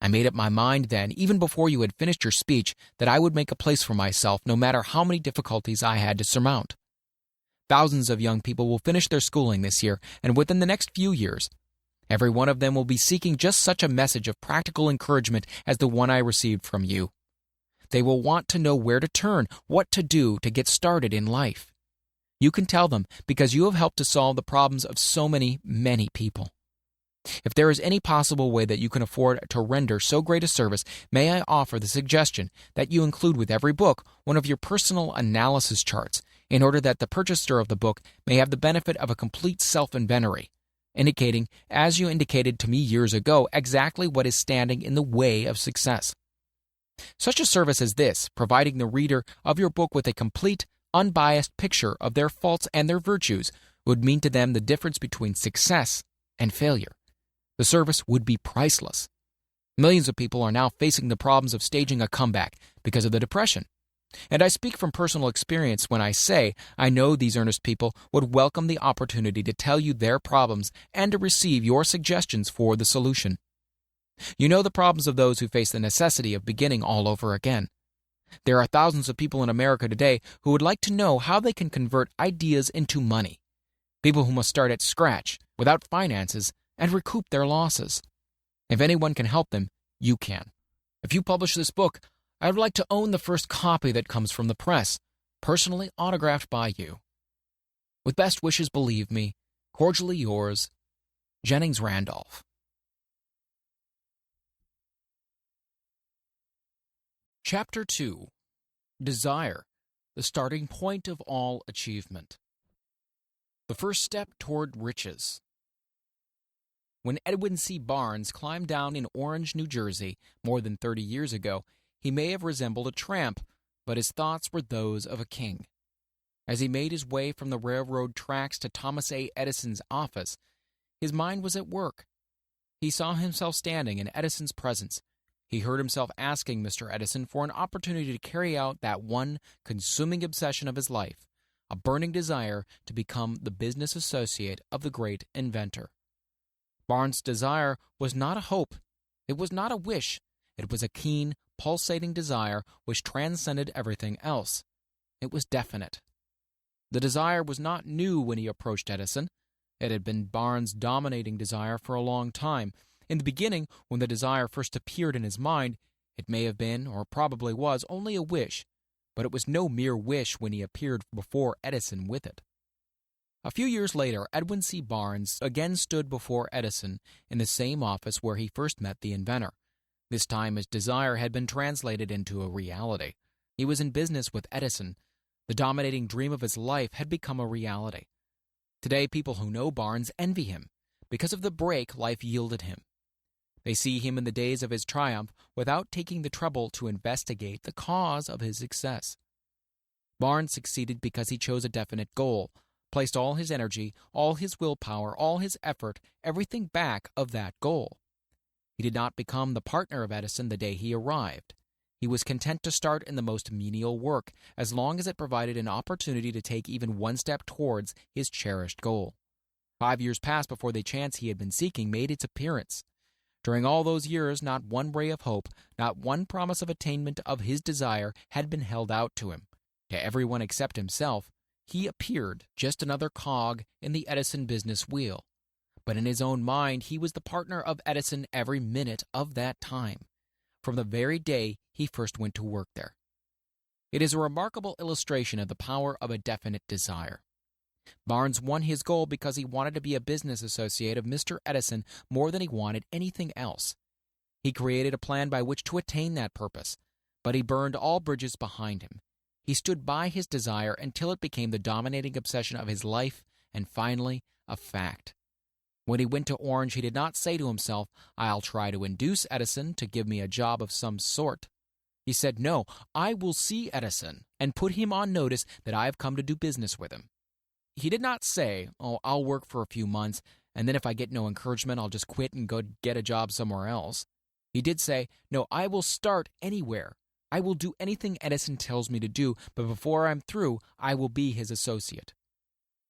Speaker 1: I made up my mind then, even before you had finished your speech, that I would make a place for myself no matter how many difficulties I had to surmount. Thousands of young people will finish their schooling this year and within the next few years. Every one of them will be seeking just such a message of practical encouragement as the one I received from you. They will want to know where to turn, what to do to get started in life. You can tell them because you have helped to solve the problems of so many, many people. If there is any possible way that you can afford to render so great a service, may I offer the suggestion that you include with every book one of your personal analysis charts, in order that the purchaser of the book may have the benefit of a complete self-inventory, indicating, as you indicated to me years ago, exactly what is standing in the way of success. Such a service as this, providing the reader of your book with a complete, unbiased picture of their faults and their virtues, would mean to them the difference between success and failure. The service would be priceless. Millions of people are now facing the problems of staging a comeback because of the Depression. And I speak from personal experience when I say I know these earnest people would welcome the opportunity to tell you their problems and to receive your suggestions for the solution. You know the problems of those who face the necessity of beginning all over again. There are thousands of people in America today who would like to know how they can convert ideas into money. People who must start at scratch, without finances, and recoup their losses. If anyone can help them, you can. If you publish this book, I would like to own the first copy that comes from the press, personally autographed by you. With best wishes, believe me, cordially yours, Jennings Randolph. Chapter 2. Desire, the starting point of all achievement. The first step toward riches. When Edwin C. Barnes climbed down in Orange, New Jersey, more than 30 years ago, he may have resembled a tramp, but his thoughts were those of a king. As he made his way from the railroad tracks to Thomas A. Edison's office, his mind was at work. He saw himself standing in Edison's presence. He heard himself asking Mr. Edison for an opportunity to carry out that one consuming obsession of his life, a burning desire to become the business associate of the great inventor. Barnes' desire was not a hope. It was not a wish. It was a keen, pulsating desire which transcended everything else. It was definite. The desire was not new when he approached Edison. It had been Barnes' dominating desire for a long time. In the beginning, when the desire first appeared in his mind, it may have been, or probably was, only a wish, but it was no mere wish when he appeared before Edison with it. A few years later, Edwin C. Barnes again stood before Edison in the same office where he first met the inventor. This time his desire had been translated into a reality. He was in business with Edison. The dominating dream of his life had become a reality. Today, people who know Barnes envy him because of the break life yielded him. They see him in the days of his triumph without taking the trouble to investigate the cause of his success. Barnes succeeded because he chose a definite goal, placed all his energy, all his willpower, all his effort, everything back of that goal. He did not become the partner of Edison the day he arrived. He was content to start in the most menial work, as long as it provided an opportunity to take even one step towards his cherished goal. 5 years passed before the chance he had been seeking made its appearance. During all those years, not one ray of hope, not one promise of attainment of his desire had been held out to him. To everyone except himself, he appeared just another cog in the Edison business wheel. But in his own mind, he was the partner of Edison every minute of that time, from the very day he first went to work there. It is a remarkable illustration of the power of a definite desire. Barnes won his goal because he wanted to be a business associate of Mr. Edison more than he wanted anything else. He created a plan by which to attain that purpose, but he burned all bridges behind him. He stood by his desire until it became the dominating obsession of his life and finally a fact. When he went to Orange, he did not say to himself, "I'll try to induce Edison to give me a job of some sort." He said, "No, I will see Edison and put him on notice that I have come to do business with him." He did not say, "Oh, I'll work for a few months, and then if I get no encouragement, I'll just quit and go get a job somewhere else." He did say, "No, I will start anywhere. I will do anything Edison tells me to do, but before I'm through, I will be his associate."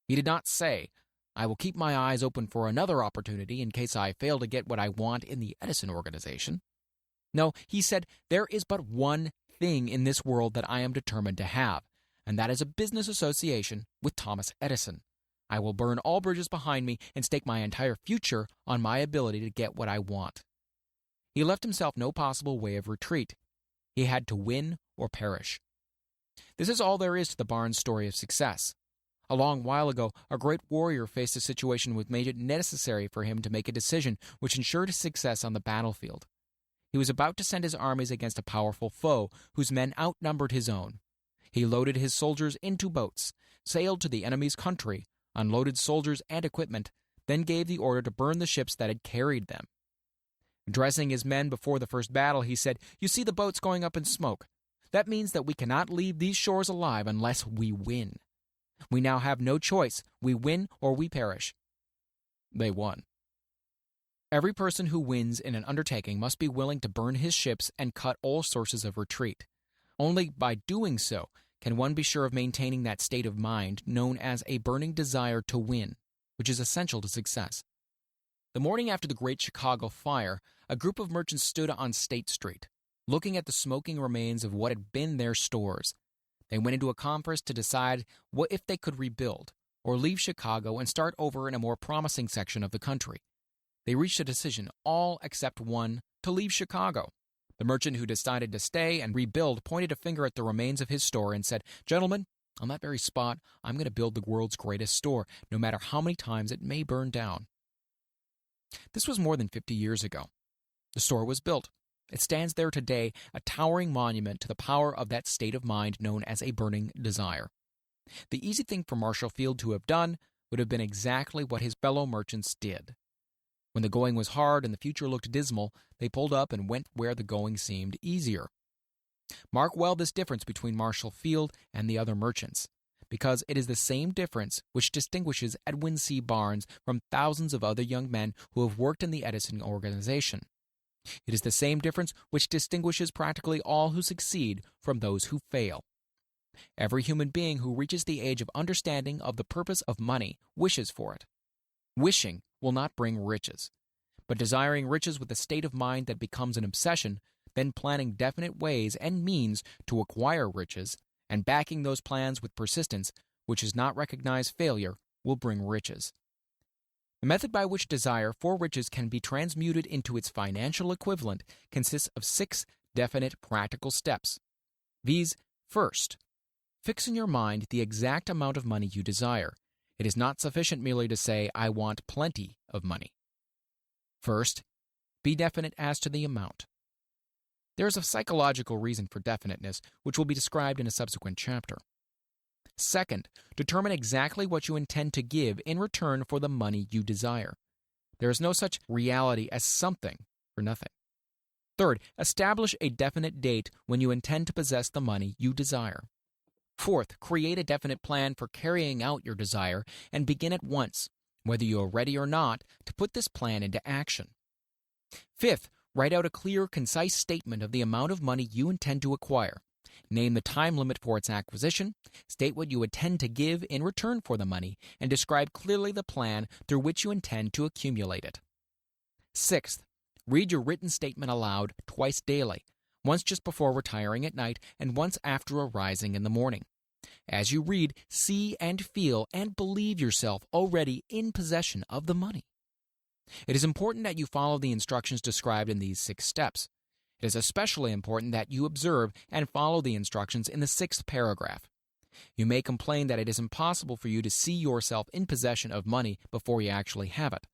Speaker 1: He did not say, "I will keep my eyes open for another opportunity in case I fail to get what I want in the Edison organization." No, he said, "There is but one thing in this world that I am determined to have, and that is a business association with Thomas Edison. I will burn all bridges behind me and stake my entire future on my ability to get what I want." He left himself no possible way of retreat. He had to win or perish. This is all there is to the Barnes story of success. A long while ago, a great warrior faced a situation which made it necessary for him to make a decision which ensured his success on the battlefield. He was about to send his armies against a powerful foe whose men outnumbered his own. He loaded his soldiers into boats, sailed to the enemy's country, unloaded soldiers and equipment, then gave the order to burn the ships that had carried them. Addressing his men before the first battle, he said, "You see the boats going up in smoke. That means that we cannot leave these shores alive unless we win. We now have no choice. We win or we perish." They won. Every person who wins in an undertaking must be willing to burn his ships and cut all sources of retreat. Only by doing so can one be sure of maintaining that state of mind known as a burning desire to win, which is essential to success. The morning after the Great Chicago Fire, a group of merchants stood on State Street, looking at the smoking remains of what had been their stores. They went into a conference to decide what if they could rebuild, or leave Chicago and start over in a more promising section of the country. They reached a decision, all except one, to leave Chicago. The merchant who decided to stay and rebuild pointed a finger at the remains of his store and said, "Gentlemen, on that very spot, I'm going to build the world's greatest store, no matter how many times it may burn down." This was more than 50 years ago. The store was built. It stands there today, a towering monument to the power of that state of mind known as a burning desire. The easy thing for Marshall Field to have done would have been exactly what his fellow merchants did. When the going was hard and the future looked dismal, they pulled up and went where the going seemed easier. Mark well this difference between Marshall Field and the other merchants, because it is the same difference which distinguishes Edwin C. Barnes from thousands of other young men who have worked in the Edison organization. It is the same difference which distinguishes practically all who succeed from those who fail. Every human being who reaches the age of understanding of the purpose of money wishes for it. Wishing will not bring riches, but desiring riches with a state of mind that becomes an obsession, then planning definite ways and means to acquire riches, and backing those plans with persistence, which does not recognize failure, will bring riches. The method by which desire for riches can be transmuted into its financial equivalent consists of 6 definite practical steps. These: first, fix in your mind the exact amount of money you desire. It is not sufficient merely to say, "I want plenty of money." First, be definite as to the amount. There is a psychological reason for definiteness, which will be described in a subsequent chapter. Second, determine exactly what you intend to give in return for the money you desire. There is no such reality as something for nothing. Third, establish a definite date when you intend to possess the money you desire. Fourth, create a definite plan for carrying out your desire and begin at once, whether you are ready or not, to put this plan into action. Fifth, write out a clear, concise statement of the amount of money you intend to acquire. Name the time limit for its acquisition, state what you intend to give in return for the money, and describe clearly the plan through which you intend to accumulate it. Sixth, read your written statement aloud twice daily, once just before retiring at night and once after arising in the morning. As you read, see and feel and believe yourself already in possession of the money. It is important that you follow the instructions described in these 6 steps. It is especially important that you observe and follow the instructions in the 6th paragraph. You may complain that it is impossible for you to see yourself in possession of money before you actually have it.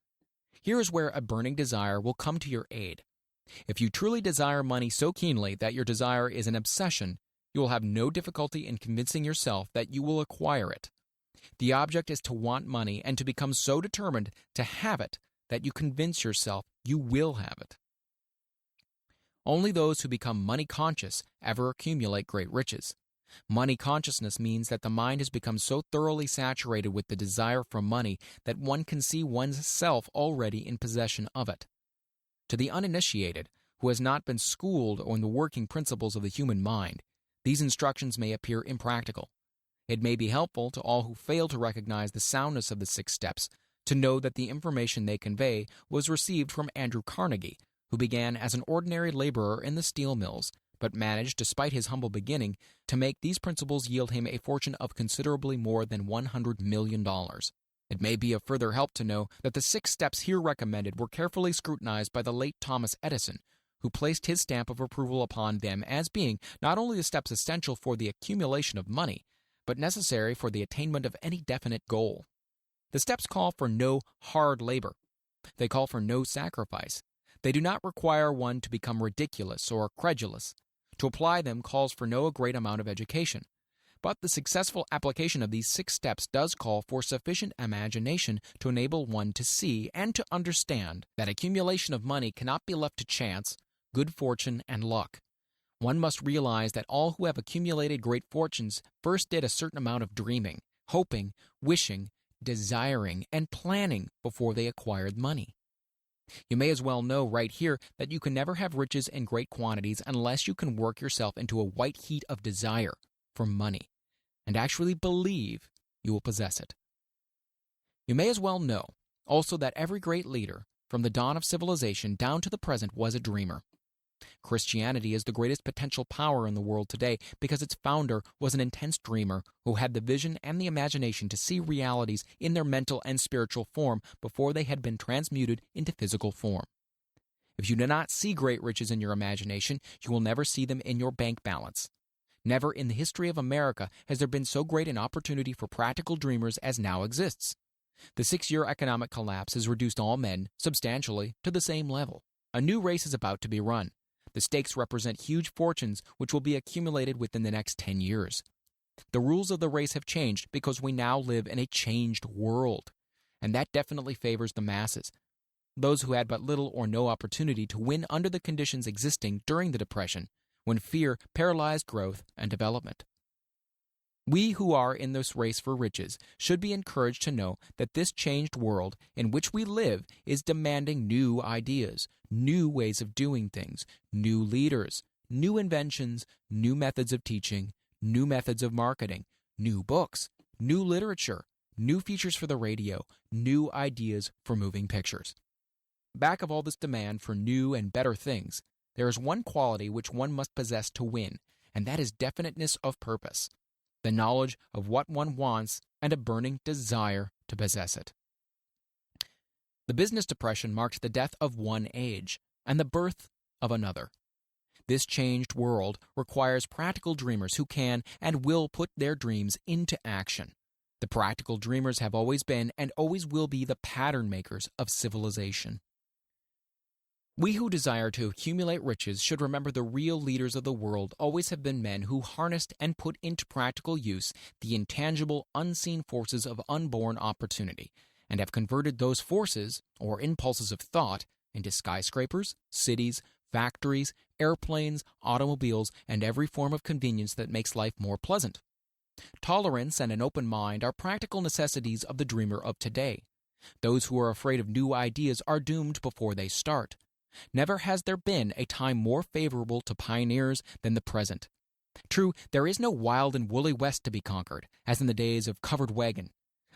Speaker 1: Here is where a burning desire will come to your aid. If you truly desire money so keenly that your desire is an obsession, you will have no difficulty in convincing yourself that you will acquire it. The object is to want money and to become so determined to have it that you convince yourself you will have it. Only those who become money conscious ever accumulate great riches. Money consciousness means that the mind has become so thoroughly saturated with the desire for money that one can see one's self already in possession of it. To the uninitiated, who has not been schooled on the working principles of the human mind, these instructions may appear impractical. It may be helpful to all who fail to recognize the soundness of the 6 steps to know that the information they convey was received from Andrew Carnegie, who began as an ordinary laborer in the steel mills, but managed, despite his humble beginning, to make these principles yield him a fortune of considerably more than $100 million. It may be of further help to know that the 6 steps here recommended were carefully scrutinized by the late Thomas Edison, who placed his stamp of approval upon them as being not only the steps essential for the accumulation of money, but necessary for the attainment of any definite goal. The steps call for no hard labor. They call for no sacrifice. They do not require one to become ridiculous or credulous. To apply them calls for no great amount of education. But the successful application of these 6 steps does call for sufficient imagination to enable one to see and to understand that accumulation of money cannot be left to chance, good fortune, and luck. One must realize that all who have accumulated great fortunes first did a certain amount of dreaming, hoping, wishing, desiring, and planning before they acquired money. You may as well know right here that you can never have riches in great quantities unless you can work yourself into a white heat of desire for money and actually believe you will possess it. You may as well know also that every great leader, from the dawn of civilization down to the present, was a dreamer. Christianity is the greatest potential power in the world today because its founder was an intense dreamer who had the vision and the imagination to see realities in their mental and spiritual form before they had been transmuted into physical form. If you do not see great riches in your imagination, you will never see them in your bank balance. Never in the history of America has there been so great an opportunity for practical dreamers as now exists. The 6-year economic collapse has reduced all men, substantially, to the same level. A new race is about to be run. The stakes represent huge fortunes which will be accumulated within the next 10 years. The rules of the race have changed because we now live in a changed world, and that definitely favors the masses, those who had but little or no opportunity to win under the conditions existing during the Depression, when fear paralyzed growth and development. We who are in this race for riches should be encouraged to know that this changed world in which we live is demanding new ideas, new ways of doing things, new leaders, new inventions, new methods of teaching, new methods of marketing, new books, new literature, new features for the radio, new ideas for moving pictures. Back of all this demand for new and better things, there is one quality which one must possess to win, and that is definiteness of purpose. The knowledge of what one wants, and a burning desire to possess it. The business depression marked the death of one age and the birth of another. This changed world requires practical dreamers who can and will put their dreams into action. The practical dreamers have always been and always will be the pattern makers of civilization. We who desire to accumulate riches should remember the real leaders of the world always have been men who harnessed and put into practical use the intangible, unseen forces of unborn opportunity, and have converted those forces, or impulses of thought, into skyscrapers, cities, factories, airplanes, automobiles, and every form of convenience that makes life more pleasant. Tolerance and an open mind are practical necessities of the dreamer of today. Those who are afraid of new ideas are doomed before they start. Never has there been a time more favorable to pioneers than the present. True, there is no wild and woolly West to be conquered, as in the days of covered wagon,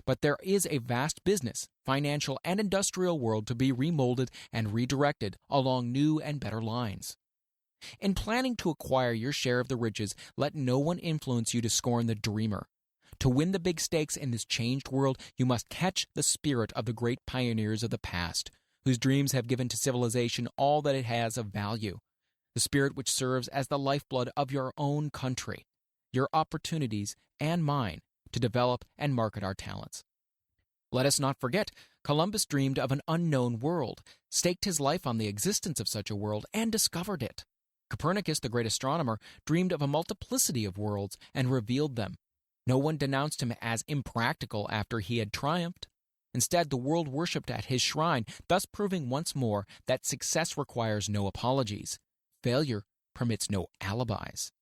Speaker 1: but there is a vast business, financial, and industrial world to be remolded and redirected along new and better lines. In planning to acquire your share of the riches, let no one influence you to scorn the dreamer. To win the big stakes in this changed world, you must catch the spirit of the great pioneers of the past, whose dreams have given to civilization all that it has of value, the spirit which serves as the lifeblood of your own country, your opportunities, and mine, to develop and market our talents. Let us not forget, Columbus dreamed of an unknown world, staked his life on the existence of such a world, and discovered it. Copernicus, the great astronomer, dreamed of a multiplicity of worlds and revealed them. No one denounced him as impractical after he had triumphed. Instead, the world worshipped at his shrine, thus proving once more that success requires no apologies. Failure permits no alibis.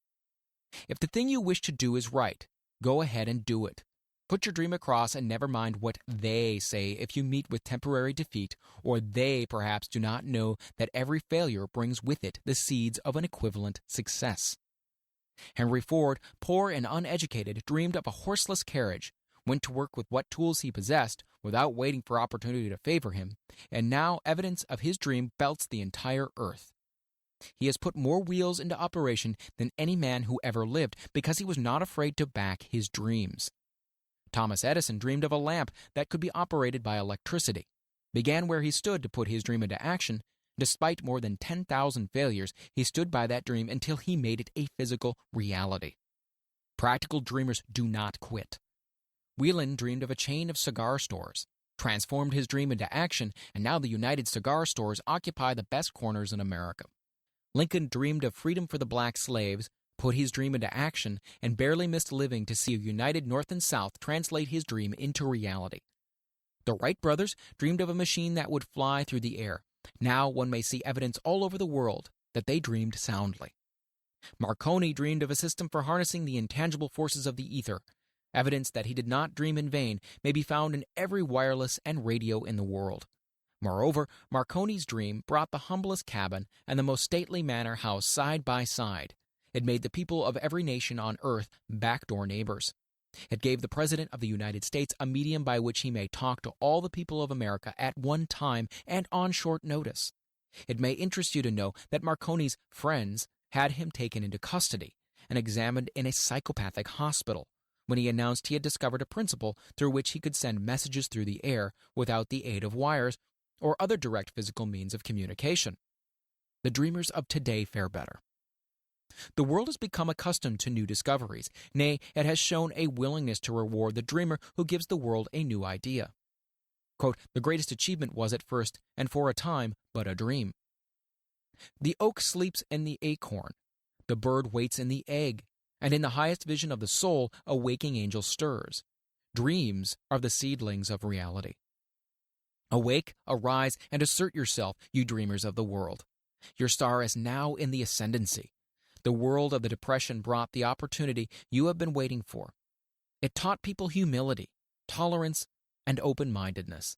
Speaker 1: If the thing you wish to do is right, go ahead and do it. Put your dream across and never mind what they say if you meet with temporary defeat, or they perhaps do not know that every failure brings with it the seeds of an equivalent success. Henry Ford, poor and uneducated, dreamed of a horseless carriage, went to work with what tools he possessed without waiting for opportunity to favor him, and now evidence of his dream belts the entire earth. He has put more wheels into operation than any man who ever lived because he was not afraid to back his dreams. Thomas Edison dreamed of a lamp that could be operated by electricity, began where he stood to put his dream into action. Despite more than 10,000 failures, he stood by that dream until he made it a physical reality. Practical dreamers do not quit. Whelan dreamed of a chain of cigar stores, transformed his dream into action, and now the United Cigar Stores occupy the best corners in America. Lincoln dreamed of freedom for the black slaves, put his dream into action, and barely missed living to see a united North and South translate his dream into reality. The Wright brothers dreamed of a machine that would fly through the air. Now one may see evidence all over the world that they dreamed soundly. Marconi dreamed of a system for harnessing the intangible forces of the ether. Evidence that he did not dream in vain may be found in every wireless and radio in the world. Moreover, Marconi's dream brought the humblest cabin and the most stately manor house side by side. It made the people of every nation on earth backdoor neighbors. It gave the President of the United States a medium by which he may talk to all the people of America at one time and on short notice. It may interest you to know that Marconi's friends had him taken into custody and examined in a psychopathic hospital when he announced he had discovered a principle through which he could send messages through the air without the aid of wires or other direct physical means of communication. The dreamers of today fare better. The world has become accustomed to new discoveries. Nay, it has shown a willingness to reward the dreamer who gives the world a new idea. Quote, "The greatest achievement was at first, and for a time, but a dream. The oak sleeps in the acorn, the bird waits in the egg, and in the highest vision of the soul, a waking angel stirs. Dreams are the seedlings of reality. Awake, arise, and assert yourself, you dreamers of the world. Your star is now in the ascendancy. The world of the Depression brought the opportunity you have been waiting for. It taught people humility, tolerance, and open-mindedness.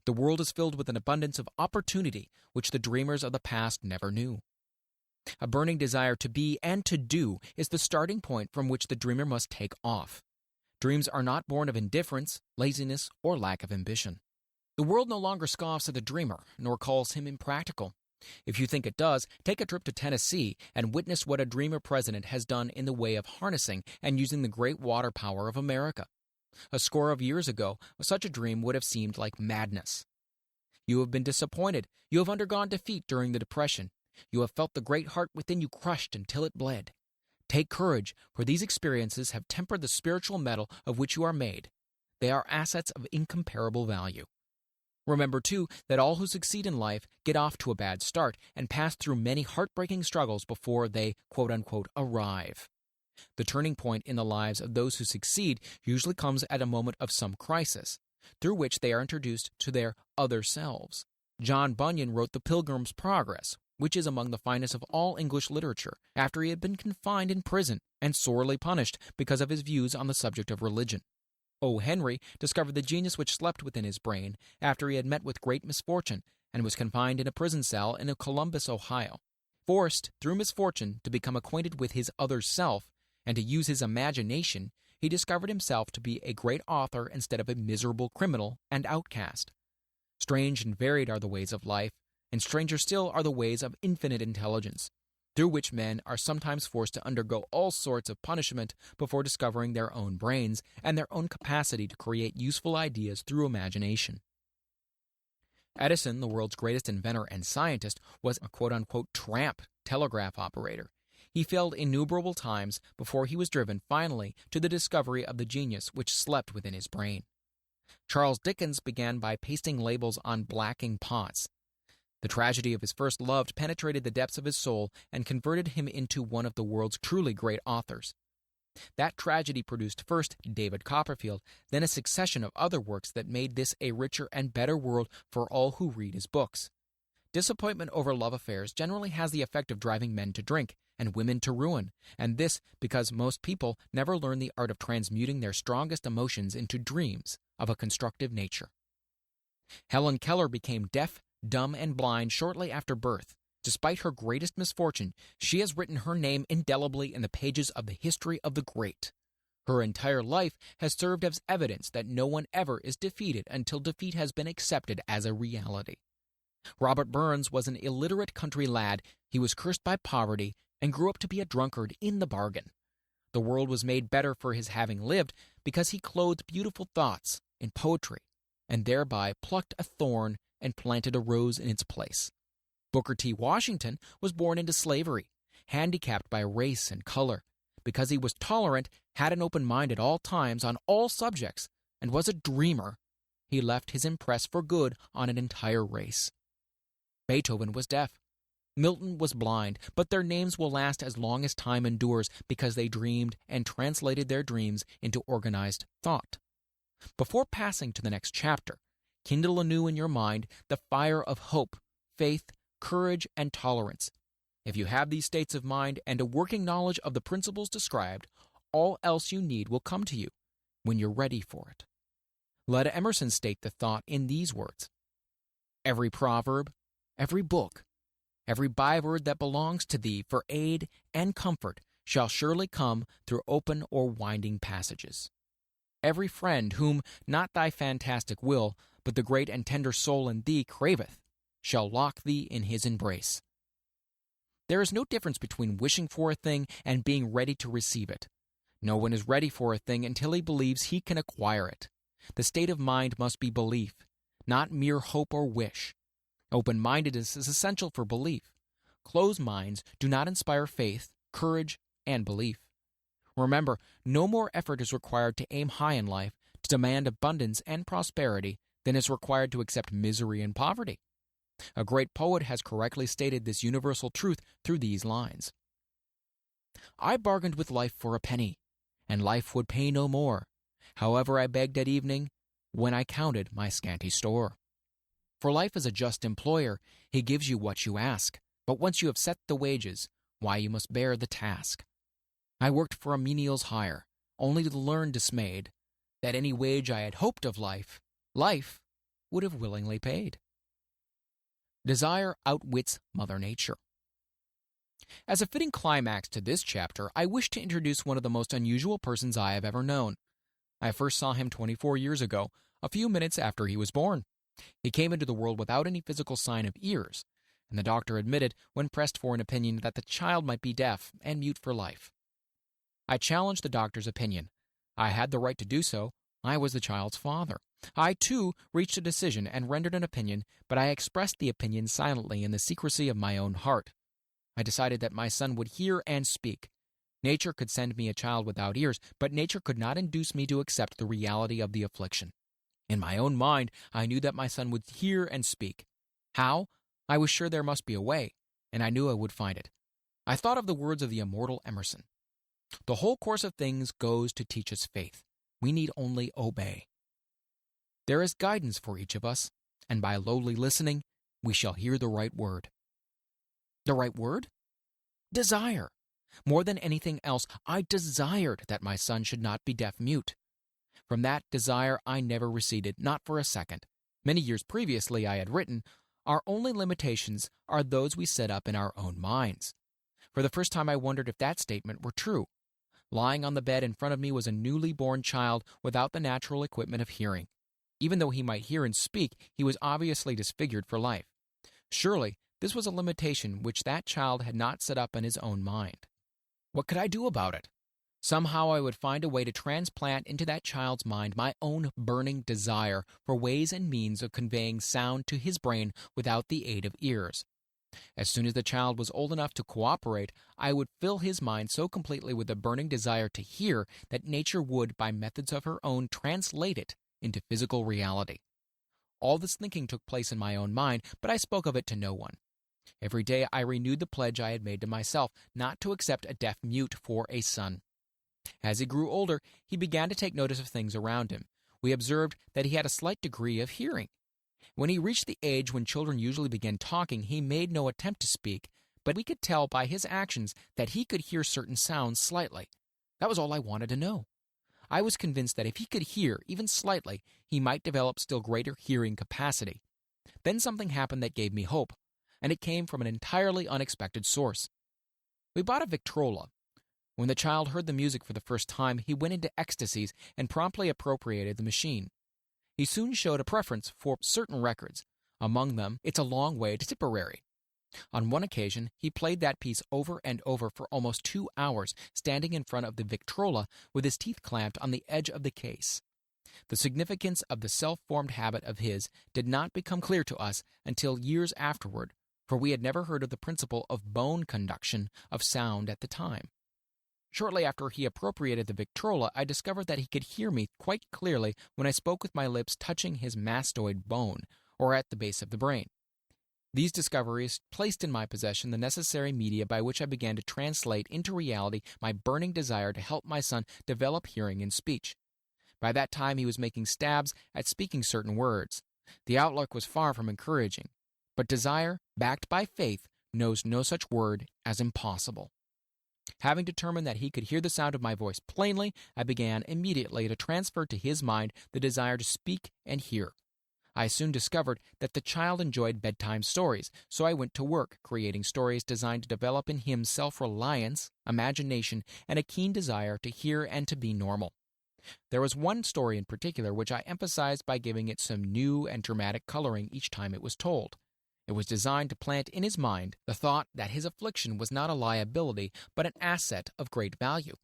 Speaker 1: The world is filled with an abundance of opportunity which the dreamers of the past never knew. A burning desire to be and to do is the starting point from which the dreamer must take off. Dreams are not born of indifference, laziness, or lack of ambition. The world no longer scoffs at the dreamer, nor calls him impractical. If you think it does, take a trip to Tennessee and witness what a dreamer president has done in the way of harnessing and using the great water power of America. A score of years ago, such a dream would have seemed like madness. You have been disappointed. You have undergone defeat during the Depression. You have felt the great heart within you crushed until it bled. Take courage, for these experiences have tempered the spiritual metal of which you are made. They are assets of incomparable value. Remember, too, that all who succeed in life get off to a bad start and pass through many heartbreaking struggles before they, quote-unquote, arrive. The turning point in the lives of those who succeed usually comes at a moment of some crisis, through which they are introduced to their other selves. John Bunyan wrote The Pilgrim's Progress, which is among the finest of all English literature, after he had been confined in prison and sorely punished because of his views on the subject of religion. O. Henry discovered the genius which slept within his brain after he had met with great misfortune and was confined in a prison cell in Columbus, Ohio. Forced, through misfortune, to become acquainted with his other self and to use his imagination, he discovered himself to be a great author instead of a miserable criminal and outcast. Strange and varied are the ways of life, and stranger still are the ways of infinite intelligence, through which men are sometimes forced to undergo all sorts of punishment before discovering their own brains and their own capacity to create useful ideas through imagination. Edison, the world's greatest inventor and scientist, was a quote-unquote tramp telegraph operator. He failed innumerable times before he was driven finally to the discovery of the genius which slept within his brain. Charles Dickens began by pasting labels on blacking pots. The tragedy of his first love penetrated the depths of his soul and converted him into one of the world's truly great authors. That tragedy produced first David Copperfield, then a succession of other works that made this a richer and better world for all who read his books. Disappointment over love affairs generally has the effect of driving men to drink and women to ruin, and this because most people never learn the art of transmuting their strongest emotions into dreams of a constructive nature. Helen Keller became deaf, dumb, and blind shortly after birth. Despite her greatest misfortune, she has written her name indelibly in the pages of the history of the great. Her entire life has served as evidence that no one ever is defeated until defeat has been accepted as a reality. Robert Burns was an illiterate country lad. He was cursed by poverty and grew up to be a drunkard in the bargain. The world was made better for his having lived because he clothed beautiful thoughts in poetry and thereby plucked a thorn and planted a rose in its place. Booker T. Washington was born into slavery, handicapped by race and color. Because he was tolerant, had an open mind at all times on all subjects, and was a dreamer, he left his impress for good on an entire race. Beethoven was deaf. Milton was blind, but their names will last as long as time endures because they dreamed and translated their dreams into organized thought. Before passing to the next chapter, kindle anew in your mind the fire of hope, faith, courage, and tolerance. If you have these states of mind and a working knowledge of the principles described, all else you need will come to you when you're ready for it. Let Emerson state the thought in these words: every proverb, every book, every byword that belongs to thee for aid and comfort shall surely come through open or winding passages. Every friend whom not thy fantastic will, but the great and tender soul in thee craveth, shall lock thee in his embrace. There is no difference between wishing for a thing and being ready to receive it. No one is ready for a thing until he believes he can acquire it. The state of mind must be belief, not mere hope or wish. Open-mindedness is essential for belief. Closed minds do not inspire faith, courage, and belief. Remember, no more effort is required to aim high in life, to demand abundance and prosperity, than is required to accept misery and poverty. A great poet has correctly stated this universal truth through these lines. I bargained with life for a penny, and life would pay no more. However, I begged at evening, when I counted my scanty store. For life is a just employer, he gives you what you ask, but once you have set the wages, why you must bear the task. I worked for a menial's hire, only to learn dismayed, that any wage I had hoped of life, life would have willingly paid. Desire outwits Mother Nature. As a fitting climax to this chapter, I wish to introduce one of the most unusual persons I have ever known. I first saw him 24 years ago, a few minutes after he was born. He came into the world without any physical sign of ears, and the doctor admitted, when pressed for an opinion, that the child might be deaf and mute for life. I challenged the doctor's opinion. I had the right to do so. I was the child's father. I, too, reached a decision and rendered an opinion, but I expressed the opinion silently in the secrecy of my own heart. I decided that my son would hear and speak. Nature could send me a child without ears, but nature could not induce me to accept the reality of the affliction. In my own mind, I knew that my son would hear and speak. How? I was sure there must be a way, and I knew I would find it. I thought of the words of the immortal Emerson. The whole course of things goes to teach us faith. We need only obey. There is guidance for each of us, and by lowly listening, we shall hear the right word. The right word? Desire. More than anything else, I desired that my son should not be deaf-mute. From that desire I never receded, not for a second. Many years previously I had written, our only limitations are those we set up in our own minds. For the first time I wondered if that statement were true. Lying on the bed in front of me was a newly born child without the natural equipment of hearing. Even though he might hear and speak, he was obviously disfigured for life. Surely, this was a limitation which that child had not set up in his own mind. What could I do about it? Somehow I would find a way to transplant into that child's mind my own burning desire for ways and means of conveying sound to his brain without the aid of ears. As soon as the child was old enough to cooperate, I would fill his mind so completely with the burning desire to hear that nature would, by methods of her own, translate it into physical reality. All this thinking took place in my own mind, but I spoke of it to no one. Every day I renewed the pledge I had made to myself not to accept a deaf-mute for a son. As he grew older, he began to take notice of things around him. We observed that he had a slight degree of hearing. When he reached the age when children usually begin talking, he made no attempt to speak, but we could tell by his actions that he could hear certain sounds slightly. That was all I wanted to know. I was convinced that if he could hear, even slightly, he might develop still greater hearing capacity. Then something happened that gave me hope, and it came from an entirely unexpected source. We bought a Victrola. When the child heard the music for the first time, he went into ecstasies and promptly appropriated the machine. He soon showed a preference for certain records, among them It's a Long Way to Tipperary. On one occasion, he played that piece over and over for almost 2 hours, standing in front of the Victrola with his teeth clamped on the edge of the case. The significance of the self-formed habit of his did not become clear to us until years afterward, for we had never heard of the principle of bone conduction of sound at the time. Shortly after he appropriated the Victrola, I discovered that he could hear me quite clearly when I spoke with my lips touching his mastoid bone, or at the base of the brain. These discoveries placed in my possession the necessary media by which I began to translate into reality my burning desire to help my son develop hearing and speech. By that time, he was making stabs at speaking certain words. The outlook was far from encouraging, but desire, backed by faith, knows no such word as impossible. Having determined that he could hear the sound of my voice plainly, I began immediately to transfer to his mind the desire to speak and hear. I soon discovered that the child enjoyed bedtime stories, so I went to work creating stories designed to develop in him self-reliance, imagination, and a keen desire to hear and to be normal. There was one story in particular which I emphasized by giving it some new and dramatic coloring each time it was told. It was designed to plant in his mind the thought that his affliction was not a liability, but an asset of great value.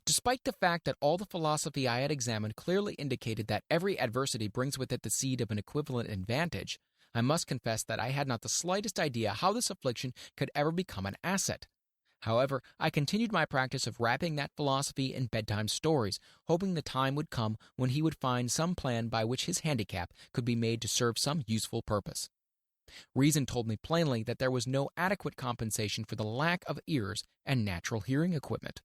Speaker 1: Despite the fact that all the philosophy I had examined clearly indicated that every adversity brings with it the seed of an equivalent advantage, I must confess that I had not the slightest idea how this affliction could ever become an asset. However, I continued my practice of wrapping that philosophy in bedtime stories, hoping the time would come when he would find some plan by which his handicap could be made to serve some useful purpose. Reason told me plainly that there was no adequate compensation for the lack of ears and natural hearing equipment.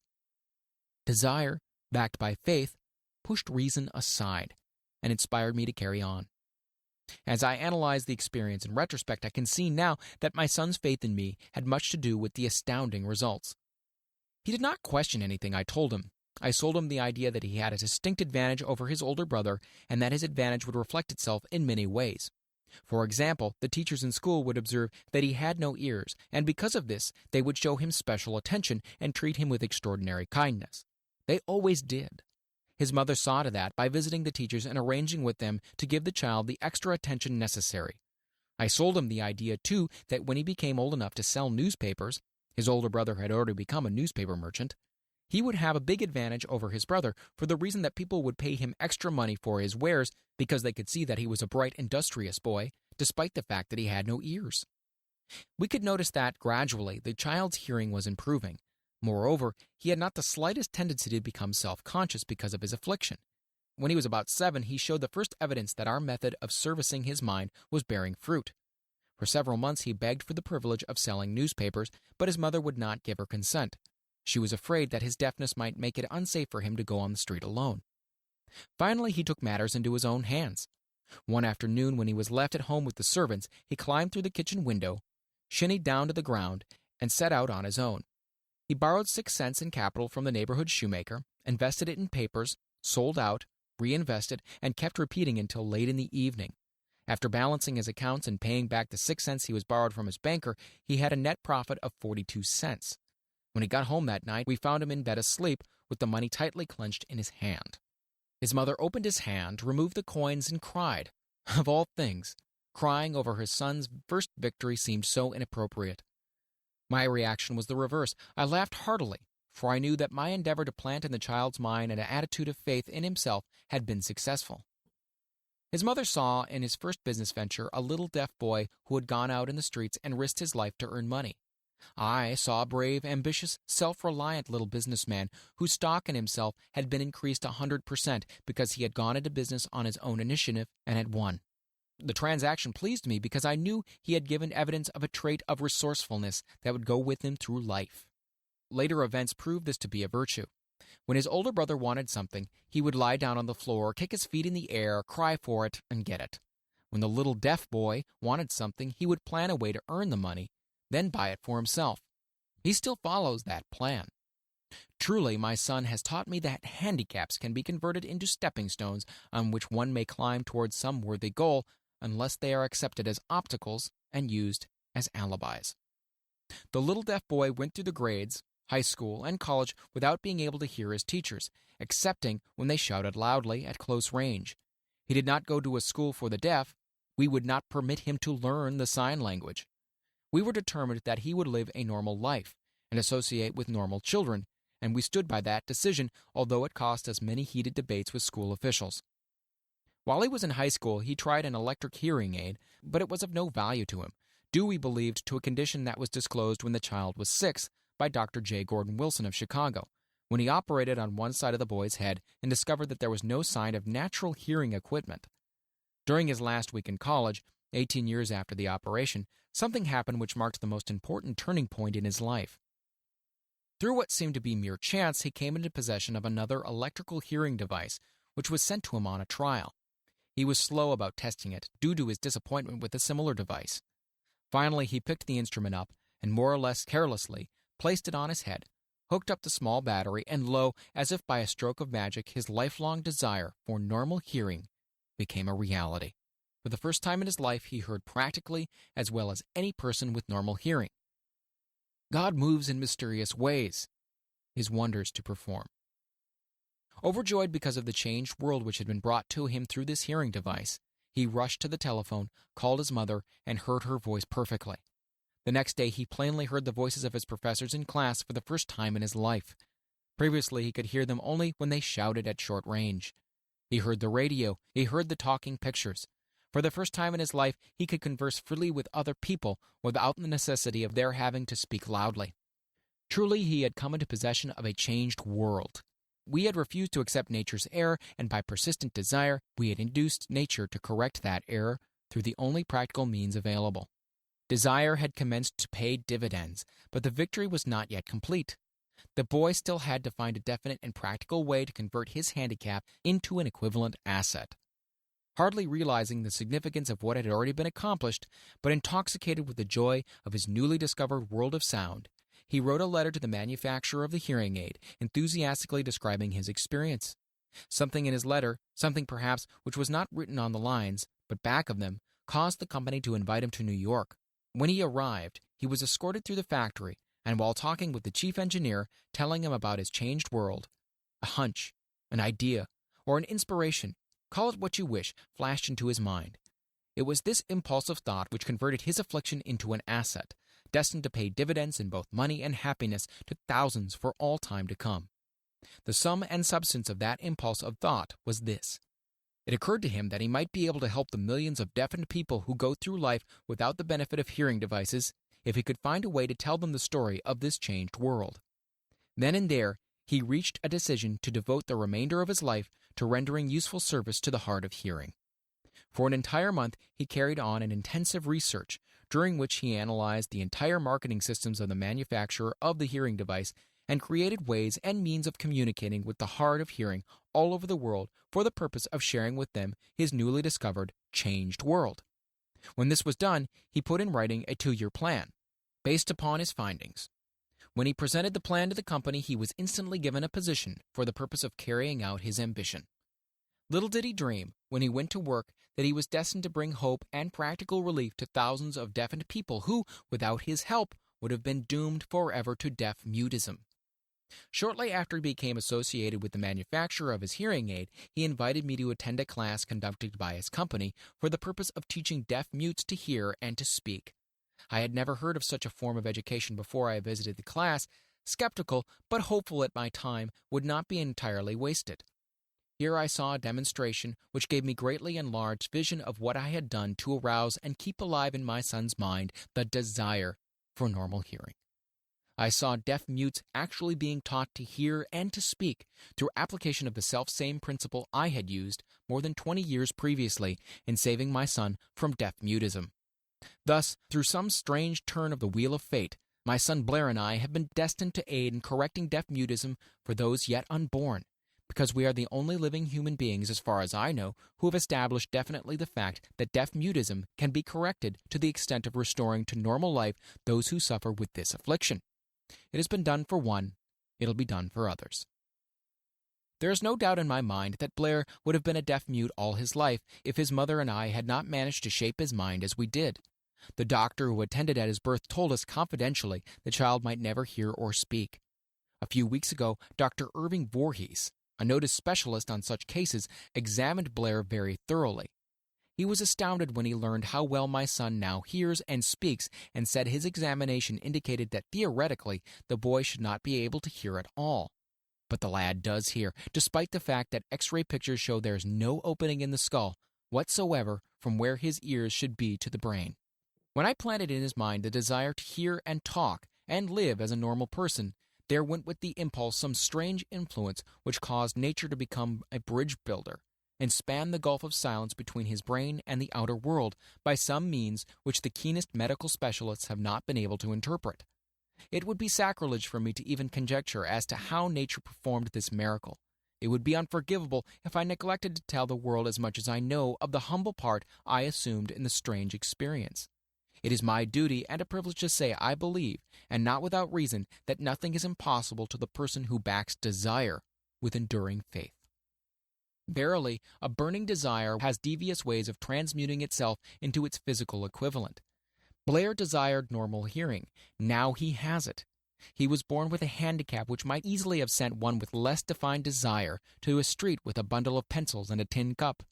Speaker 1: Desire, backed by faith, pushed reason aside and inspired me to carry on. As I analyze the experience in retrospect, I can see now that my son's faith in me had much to do with the astounding results. He did not question anything I told him. I sold him the idea that he had a distinct advantage over his older brother and that his advantage would reflect itself in many ways. For example, the teachers in school would observe that he had no ears, and because of this, they would show him special attention and treat him with extraordinary kindness. They always did. His mother saw to that by visiting the teachers and arranging with them to give the child the extra attention necessary. I sold him the idea, too, that when he became old enough to sell newspapers, his older brother had already become a newspaper merchant, he would have a big advantage over his brother for the reason that people would pay him extra money for his wares because they could see that he was a bright, industrious boy, despite the fact that he had no ears. We could notice that, gradually, the child's hearing was improving. Moreover, he had not the slightest tendency to become self-conscious because of his affliction. When he was about 7, he showed the first evidence that our method of servicing his mind was bearing fruit. For several months he begged for the privilege of selling newspapers, but his mother would not give her consent. She was afraid that his deafness might make it unsafe for him to go on the street alone. Finally, he took matters into his own hands. One afternoon, when he was left at home with the servants, he climbed through the kitchen window, shinnied down to the ground, and set out on his own. He borrowed 6 cents in capital from the neighborhood shoemaker, invested it in papers, sold out, reinvested, and kept repeating until late in the evening. After balancing his accounts and paying back the 6 cents he was borrowed from his banker, he had a net profit of 42 cents. When he got home that night, we found him in bed asleep with the money tightly clenched in his hand. His mother opened his hand, removed the coins, and cried. Of all things, crying over her son's first victory seemed so inappropriate. My reaction was the reverse. I laughed heartily, for I knew that my endeavor to plant in the child's mind an attitude of faith in himself had been successful. His mother saw in his first business venture a little deaf boy who had gone out in the streets and risked his life to earn money. I saw a brave, ambitious, self-reliant little businessman whose stock in himself had been increased 100% because he had gone into business on his own initiative and had won. The transaction pleased me because I knew he had given evidence of a trait of resourcefulness that would go with him through life. Later events proved this to be a virtue. When his older brother wanted something, he would lie down on the floor, kick his feet in the air, cry for it, and get it. When the little deaf boy wanted something, he would plan a way to earn the money, then buy it for himself. He still follows that plan. Truly, my son has taught me that handicaps can be converted into stepping stones on which one may climb towards some worthy goal, unless they are accepted as obstacles and used as alibis. The little deaf boy went through the grades, high school, and college without being able to hear his teachers, excepting when they shouted loudly at close range. He did not go to a school for the deaf. We would not permit him to learn the sign language. We were determined that he would live a normal life and associate with normal children, and we stood by that decision, although it cost us many heated debates with school officials. While he was in high school, he tried an electric hearing aid, but it was of no value to him, due, we believed, to a condition that was disclosed when the child was 6 by Dr. J. Gordon Wilson of Chicago, when he operated on one side of the boy's head and discovered that there was no sign of natural hearing equipment. During his last week in college, 18 years after the operation, something happened which marked the most important turning point in his life. Through what seemed to be mere chance, he came into possession of another electrical hearing device, which was sent to him on a trial. He was slow about testing it due to his disappointment with a similar device. Finally, he picked the instrument up and, more or less carelessly, placed it on his head, hooked up the small battery, and lo, as if by a stroke of magic, his lifelong desire for normal hearing became a reality. For the first time in his life, he heard practically as well as any person with normal hearing. God moves in mysterious ways, his wonders to perform. Overjoyed because of the changed world which had been brought to him through this hearing device, he rushed to the telephone, called his mother, and heard her voice perfectly. The next day, he plainly heard the voices of his professors in class for the first time in his life. Previously, he could hear them only when they shouted at short range. He heard the radio. He heard the talking pictures. For the first time in his life, he could converse freely with other people without the necessity of their having to speak loudly. Truly, he had come into possession of a changed world. We had refused to accept nature's error, and by persistent desire, we had induced nature to correct that error through the only practical means available. Desire had commenced to pay dividends, but the victory was not yet complete. The boy still had to find a definite and practical way to convert his handicap into an equivalent asset. Hardly realizing the significance of what had already been accomplished, but intoxicated with the joy of his newly discovered world of sound, he wrote a letter to the manufacturer of the hearing aid, enthusiastically describing his experience. Something in his letter, something perhaps which was not written on the lines, but back of them, caused the company to invite him to New York. When he arrived, he was escorted through the factory, and while talking with the chief engineer, telling him about his changed world, a hunch, an idea, or an inspiration, call it what you wish, flashed into his mind. It was this impulsive thought which converted his affliction into an asset, destined to pay dividends in both money and happiness to thousands for all time to come. The sum and substance of that impulse of thought was this. It occurred to him that he might be able to help the millions of deafened people who go through life without the benefit of hearing devices if he could find a way to tell them the story of this changed world. Then and there, he reached a decision to devote the remainder of his life to rendering useful service to the hard of hearing. For an entire month, he carried on an intensive research, during which he analyzed the entire marketing systems of the manufacturer of the hearing device and created ways and means of communicating with the hard of hearing all over the world for the purpose of sharing with them his newly discovered, changed world. When this was done, he put in writing a 2-year plan, based upon his findings. When he presented the plan to the company, he was instantly given a position for the purpose of carrying out his ambition. Little did he dream, when he went to work, that he was destined to bring hope and practical relief to thousands of deafened people who, without his help, would have been doomed forever to deaf-mutism. Shortly after he became associated with the manufacturer of his hearing aid, he invited me to attend a class conducted by his company for the purpose of teaching deaf-mutes to hear and to speak. I had never heard of such a form of education before I visited the class, skeptical but hopeful that my time would not be entirely wasted. Here I saw a demonstration which gave me greatly enlarged vision of what I had done to arouse and keep alive in my son's mind the desire for normal hearing. I saw deaf mutes actually being taught to hear and to speak through application of the self-same principle I had used more than 20 years previously in saving my son from deaf-mutism. Thus, through some strange turn of the wheel of fate, my son Blair and I have been destined to aid in correcting deaf-mutism for those yet unborn, because we are the only living human beings, as far as I know, who have established definitely the fact that deaf-mutism can be corrected to the extent of restoring to normal life those who suffer with this affliction. It has been done for one, it'll be done for others. There is no doubt in my mind that Blair would have been a deaf-mute all his life if his mother and I had not managed to shape his mind as we did. The doctor who attended at his birth told us confidentially the child might never hear or speak. A few weeks ago, Dr. Irving Voorhees, a noted specialist on such cases, examined Blair very thoroughly. He was astounded when he learned how well my son now hears and speaks, and said his examination indicated that theoretically the boy should not be able to hear at all. But the lad does hear, despite the fact that X-ray pictures show there is no opening in the skull whatsoever from where his ears should be to the brain. When I planted in his mind the desire to hear and talk and live as a normal person, there went with the impulse some strange influence which caused nature to become a bridge builder, and span the gulf of silence between his brain and the outer world by some means which the keenest medical specialists have not been able to interpret. It would be sacrilege for me to even conjecture as to how nature performed this miracle. It would be unforgivable if I neglected to tell the world as much as I know of the humble part I assumed in the strange experience. It is my duty and a privilege to say I believe, and not without reason, that nothing is impossible to the person who backs desire with enduring faith. Verily, a burning desire has devious ways of transmuting itself into its physical equivalent. Blair desired normal hearing. Now he has it. He was born with a handicap which might easily have sent one with less defined desire to a street with a bundle of pencils and a tin cup.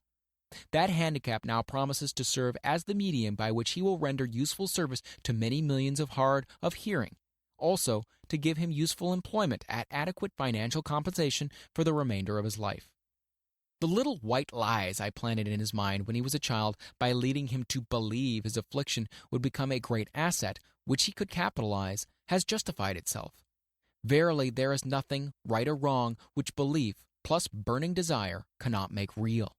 Speaker 1: That handicap now promises to serve as the medium by which he will render useful service to many millions of hard of hearing, also to give him useful employment at adequate financial compensation for the remainder of his life. The little white lies I planted in his mind when he was a child by leading him to believe his affliction would become a great asset which he could capitalize has justified itself. Verily, there is nothing, right or wrong, which belief plus burning desire cannot make real.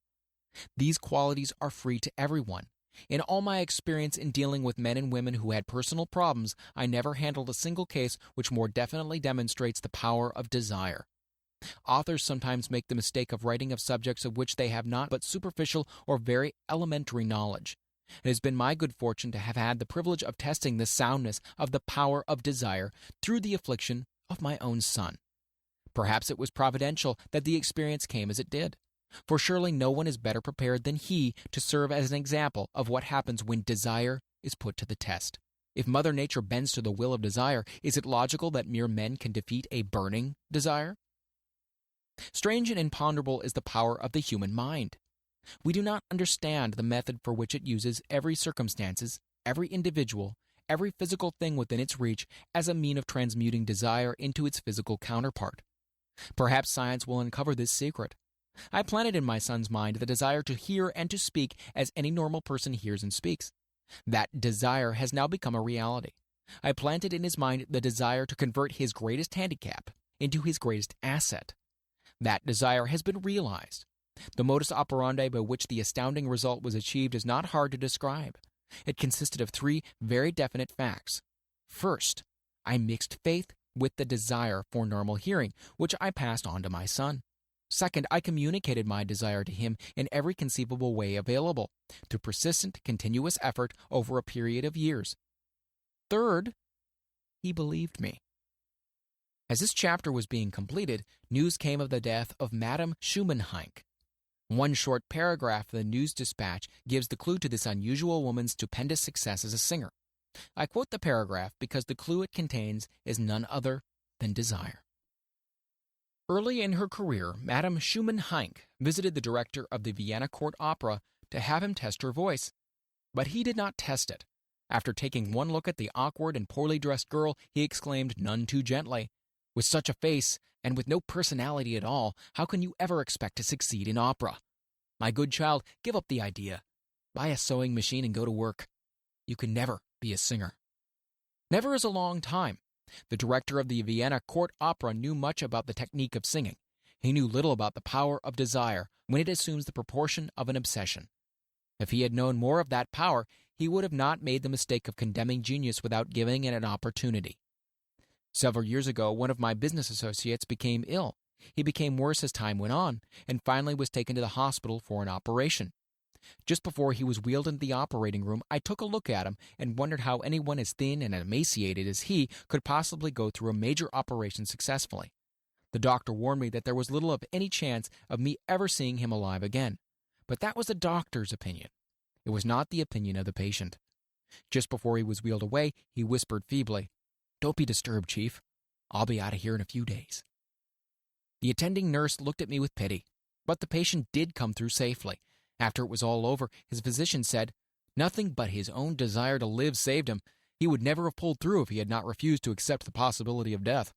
Speaker 1: These qualities are free to everyone. In all my experience in dealing with men and women who had personal problems, I never handled a single case which more definitely demonstrates the power of desire. Authors sometimes make the mistake of writing of subjects of which they have not but superficial or very elementary knowledge. It has been my good fortune to have had the privilege of testing the soundness of the power of desire through the affliction of my own son. Perhaps it was providential that the experience came as it did, for surely no one is better prepared than he to serve as an example of what happens when desire is put to the test. If Mother Nature bends to the will of desire, is it logical that mere men can defeat a burning desire? Strange and imponderable is the power of the human mind. We do not understand the method for which it uses every circumstances, every individual, every physical thing within its reach as a mean of transmuting desire into its physical counterpart. Perhaps science will uncover this secret. I planted in my son's mind the desire to hear and to speak as any normal person hears and speaks. That desire has now become a reality. I planted in his mind the desire to convert his greatest handicap into his greatest asset. That desire has been realized. The modus operandi by which the astounding result was achieved is not hard to describe. It consisted of three very definite facts. First, I mixed faith with the desire for normal hearing, which I passed on to my son. Second, I communicated my desire to him in every conceivable way available, through persistent, continuous effort over a period of years. Third, he believed me. As this chapter was being completed, news came of the death of Madame Schumann-Heink. One short paragraph of the news dispatch gives the clue to this unusual woman's stupendous success as a singer. I quote the paragraph because the clue it contains is none other than desire. Early in her career, Madame Schumann-Heink visited the director of the Vienna Court Opera to have him test her voice. But he did not test it. After taking one look at the awkward and poorly dressed girl, he exclaimed none too gently, "With such a face, and with no personality at all, how can you ever expect to succeed in opera? My good child, give up the idea. Buy a sewing machine and go to work. You can never be a singer." Never is a long time. The director of the Vienna Court Opera knew much about the technique of singing. He knew little about the power of desire when it assumes the proportion of an obsession. If he had known more of that power, he would have not made the mistake of condemning genius without giving it an opportunity. Several years ago, one of my business associates became ill. He became worse as time went on, and finally was taken to the hospital for an operation. Just before he was wheeled into the operating room, I took a look at him and wondered how anyone as thin and emaciated as he could possibly go through a major operation successfully. The doctor warned me that there was little of any chance of me ever seeing him alive again. But that was the doctor's opinion. It was not the opinion of the patient. Just before he was wheeled away, he whispered feebly, "Don't be disturbed, Chief. I'll be out of here in a few days." The attending nurse looked at me with pity, but the patient did come through safely. After it was all over, his physician said, "Nothing but his own desire to live saved him. He would never have pulled through if he had not refused to accept the possibility of death."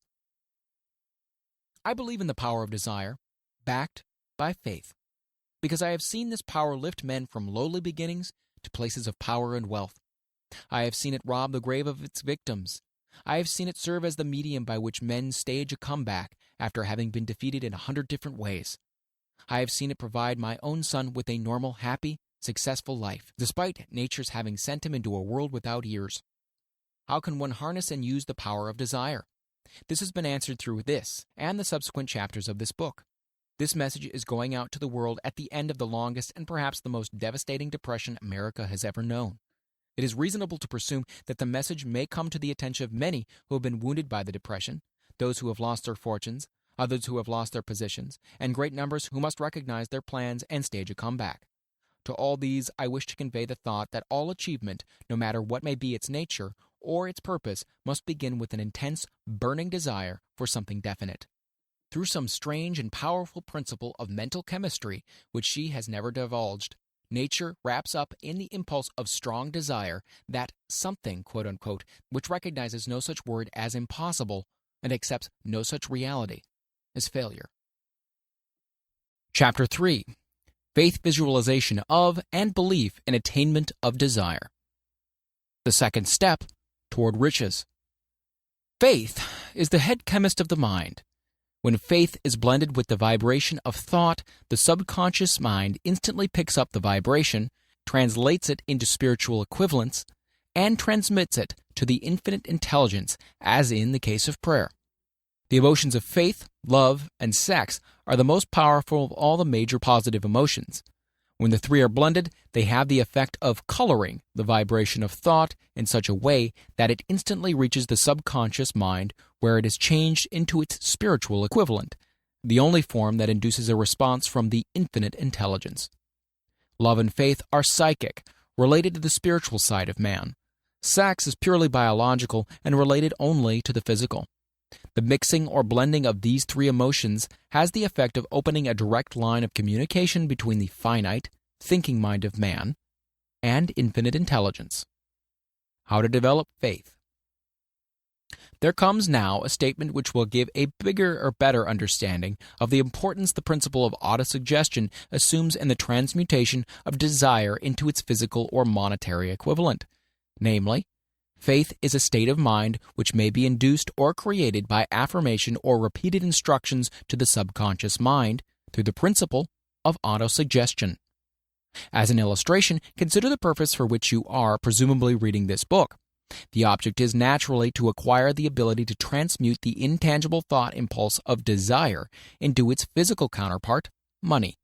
Speaker 1: I believe in the power of desire, backed by faith, because I have seen this power lift men from lowly beginnings to places of power and wealth. I have seen it rob the grave of its victims. I have seen it serve as the medium by which men stage a comeback after having been defeated in 100 different ways. I have seen it provide my own son with a normal, happy, successful life, despite nature's having sent him into a world without ears. How can one harness and use the power of desire? This has been answered through this and the subsequent chapters of this book. This message is going out to the world at the end of the longest and perhaps the most devastating depression America has ever known. It is reasonable to presume that the message may come to the attention of many who have been wounded by the depression, those who have lost their fortunes, others who have lost their positions, and great numbers who must recognize their plans and stage a comeback. To all these, I wish to convey the thought that all achievement, no matter what may be its nature or its purpose, must begin with an intense, burning desire for something definite. Through some strange and powerful principle of mental chemistry, which she has never divulged, nature wraps up in the impulse of strong desire that something, quote-unquote, which recognizes no such word as impossible and accepts no such reality as failure. Chapter 3. Faith visualization of and belief in attainment of desire. The second step toward riches. Faith is the head chemist of the mind. When faith is blended with the vibration of thought, the subconscious mind instantly picks up the vibration, translates it into spiritual equivalents, and transmits it to the infinite intelligence, as in the case of prayer. The emotions of faith, love, and sex are the most powerful of all the major positive emotions. When the three are blended, they have the effect of coloring the vibration of thought in such a way that it instantly reaches the subconscious mind, where it is changed into its spiritual equivalent, the only form that induces a response from the infinite intelligence. Love and faith are psychic, related to the spiritual side of man. Sex is purely biological and related only to the physical. The mixing or blending of these three emotions has the effect of opening a direct line of communication between the finite, thinking mind of man and infinite intelligence. How to develop faith. There comes now a statement which will give a bigger or better understanding of the importance the principle of autosuggestion assumes in the transmutation of desire into its physical or monetary equivalent. Namely, faith is a state of mind which may be induced or created by affirmation or repeated instructions to the subconscious mind through the principle of autosuggestion. As an illustration, consider the purpose for which you are presumably reading this book. The object is naturally to acquire the ability to transmute the intangible thought impulse of desire into its physical counterpart, money.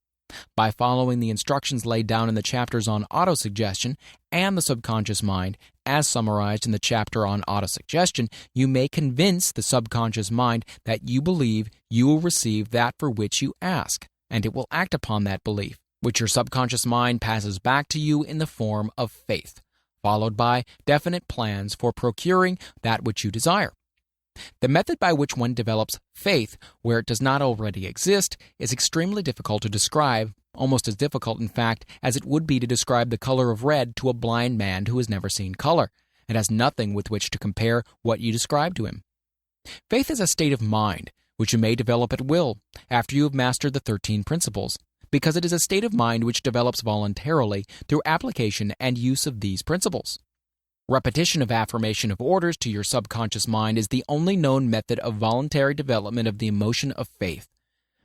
Speaker 1: By following the instructions laid down in the chapters on autosuggestion and the subconscious mind, as summarized in the chapter on autosuggestion, you may convince the subconscious mind that you believe you will receive that for which you ask, and it will act upon that belief, which your subconscious mind passes back to you in the form of faith, followed by definite plans for procuring that which you desire. The method by which one develops faith where it does not already exist is extremely difficult to describe, almost as difficult, in fact, as it would be to describe the color of red to a blind man who has never seen color and has nothing with which to compare what you describe to him. Faith is a state of mind which you may develop at will after you have mastered the 13 principles, because it is a state of mind which develops voluntarily through application and use of these principles. Repetition of affirmation of orders to your subconscious mind is the only known method of voluntary development of the emotion of faith.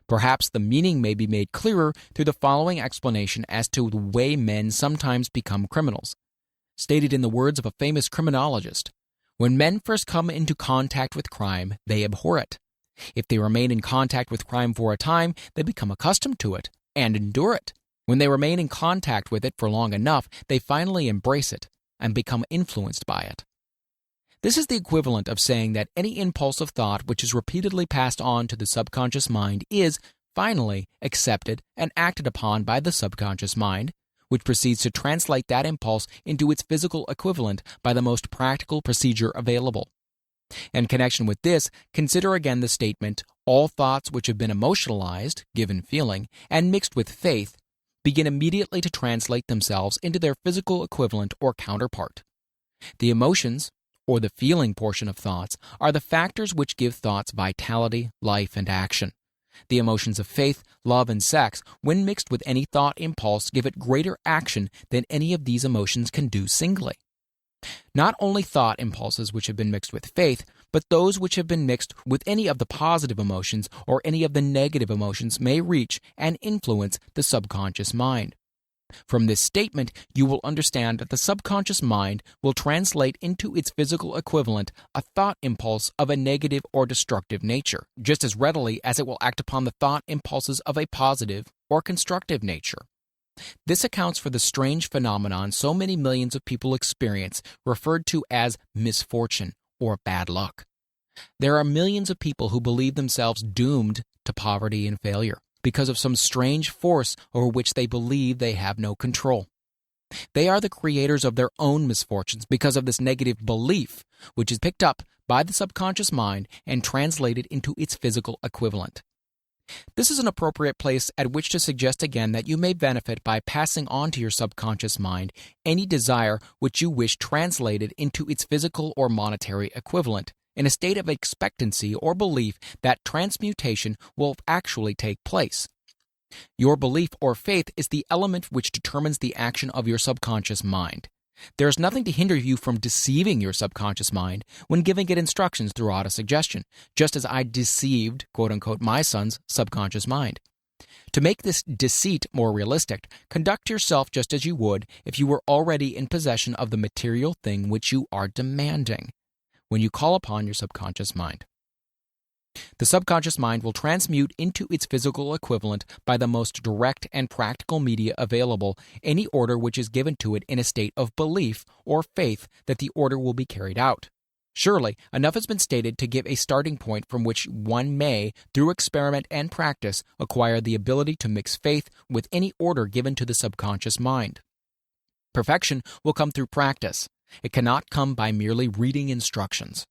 Speaker 1: Perhaps the meaning may be made clearer through the following explanation as to the way men sometimes become criminals. Stated in the words of a famous criminologist, when men first come into contact with crime, they abhor it. If they remain in contact with crime for a time, they become accustomed to it and endure it. When they remain in contact with it for long enough, they finally embrace it and become influenced by it. This is the equivalent of saying that any impulse of thought which is repeatedly passed on to the subconscious mind is, finally, accepted and acted upon by the subconscious mind, which proceeds to translate that impulse into its physical equivalent by the most practical procedure available. In connection with this, consider again the statement, all thoughts which have been emotionalized, given feeling, and mixed with faith, begin immediately to translate themselves into their physical equivalent or counterpart. The emotions, or the feeling portion of thoughts, are the factors which give thoughts vitality, life, and action. The emotions of faith, love, and sex, when mixed with any thought impulse, give it greater action than any of these emotions can do singly. Not only thought impulses which have been mixed with faith, but those which have been mixed with any of the positive emotions or any of the negative emotions may reach and influence the subconscious mind. From this statement, you will understand that the subconscious mind will translate into its physical equivalent a thought impulse of a negative or destructive nature, just as readily as it will act upon the thought impulses of a positive or constructive nature. This accounts for the strange phenomenon so many millions of people experience, referred to as misfortune or bad luck. There are millions of people who believe themselves doomed to poverty and failure because of some strange force over which they believe they have no control. They are the creators of their own misfortunes because of this negative belief, which is picked up by the subconscious mind and translated into its physical equivalent. This is an appropriate place at which to suggest again that you may benefit by passing on to your subconscious mind any desire which you wish translated into its physical or monetary equivalent, in a state of expectancy or belief that transmutation will actually take place. Your belief or faith is the element which determines the action of your subconscious mind. There is nothing to hinder you from deceiving your subconscious mind when giving it instructions through autosuggestion, just as I deceived, quote-unquote, my son's subconscious mind. To make this deceit more realistic, conduct yourself just as you would if you were already in possession of the material thing which you are demanding when you call upon your subconscious mind. The subconscious mind will transmute into its physical equivalent by the most direct and practical media available any order which is given to it in a state of belief or faith that the order will be carried out. Surely, enough has been stated to give a starting point from which one may, through experiment and practice, acquire the ability to mix faith with any order given to the subconscious mind. Perfection will come through practice. It cannot come by merely reading instructions.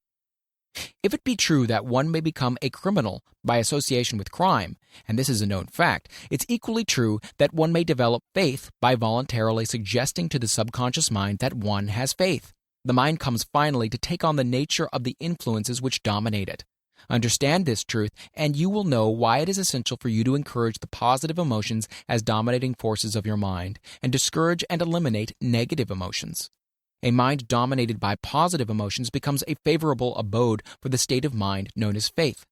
Speaker 1: If it be true that one may become a criminal by association with crime, and this is a known fact, it's equally true that one may develop faith by voluntarily suggesting to the subconscious mind that one has faith. The mind comes finally to take on the nature of the influences which dominate it. Understand this truth, and you will know why it is essential for you to encourage the positive emotions as dominating forces of your mind, and discourage and eliminate negative emotions. A mind dominated by positive emotions becomes a favorable abode for the state of mind known as faith.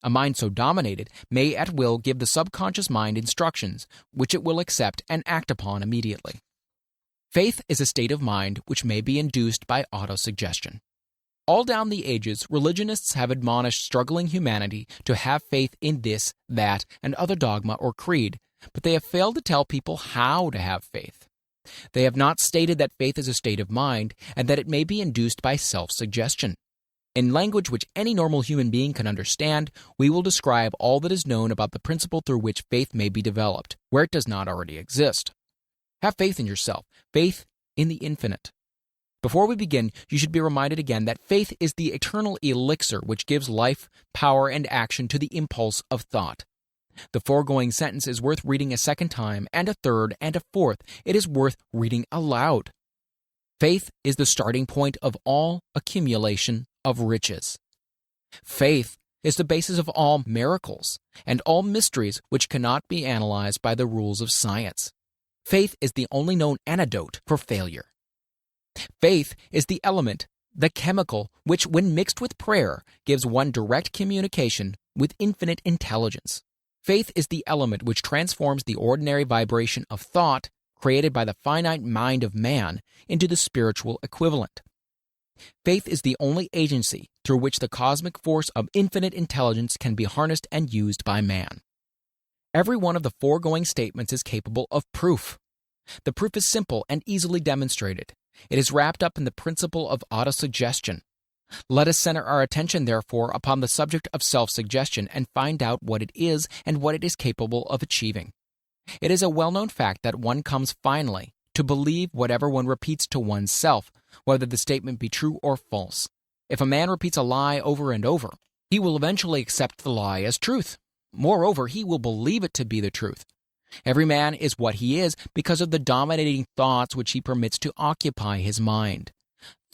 Speaker 1: A mind so dominated may at will give the subconscious mind instructions, which it will accept and act upon immediately. Faith is a state of mind which may be induced by autosuggestion. All down the ages, religionists have admonished struggling humanity to have faith in this, that, and other dogma or creed, but they have failed to tell people how to have faith. They have not stated that faith is a state of mind and that it may be induced by self-suggestion. In language which any normal human being can understand, we will describe all that is known about the principle through which faith may be developed, where it does not already exist. Have faith in yourself, faith in the infinite. Before we begin, you should be reminded again that faith is the eternal elixir which gives life, power, and action to the impulse of thought. The foregoing sentence is worth reading a second time, and a third, and a fourth. It is worth reading aloud. Faith is the starting point of all accumulation of riches. Faith is the basis of all miracles and all mysteries which cannot be analyzed by the rules of science. Faith is the only known antidote for failure. Faith is the element, the chemical, which, when mixed with prayer, gives one direct communication with infinite intelligence. Faith is the element which transforms the ordinary vibration of thought created by the finite mind of man into the spiritual equivalent. Faith is the only agency through which the cosmic force of infinite intelligence can be harnessed and used by man. Every one of the foregoing statements is capable of proof. The proof is simple and easily demonstrated. It is wrapped up in the principle of autosuggestion. Let us center our attention, therefore, upon the subject of self-suggestion and find out what it is and what it is capable of achieving. It is a well-known fact that one comes finally to believe whatever one repeats to oneself, whether the statement be true or false. If a man repeats a lie over and over, he will eventually accept the lie as truth. Moreover, he will believe it to be the truth. Every man is what he is because of the dominating thoughts which he permits to occupy his mind.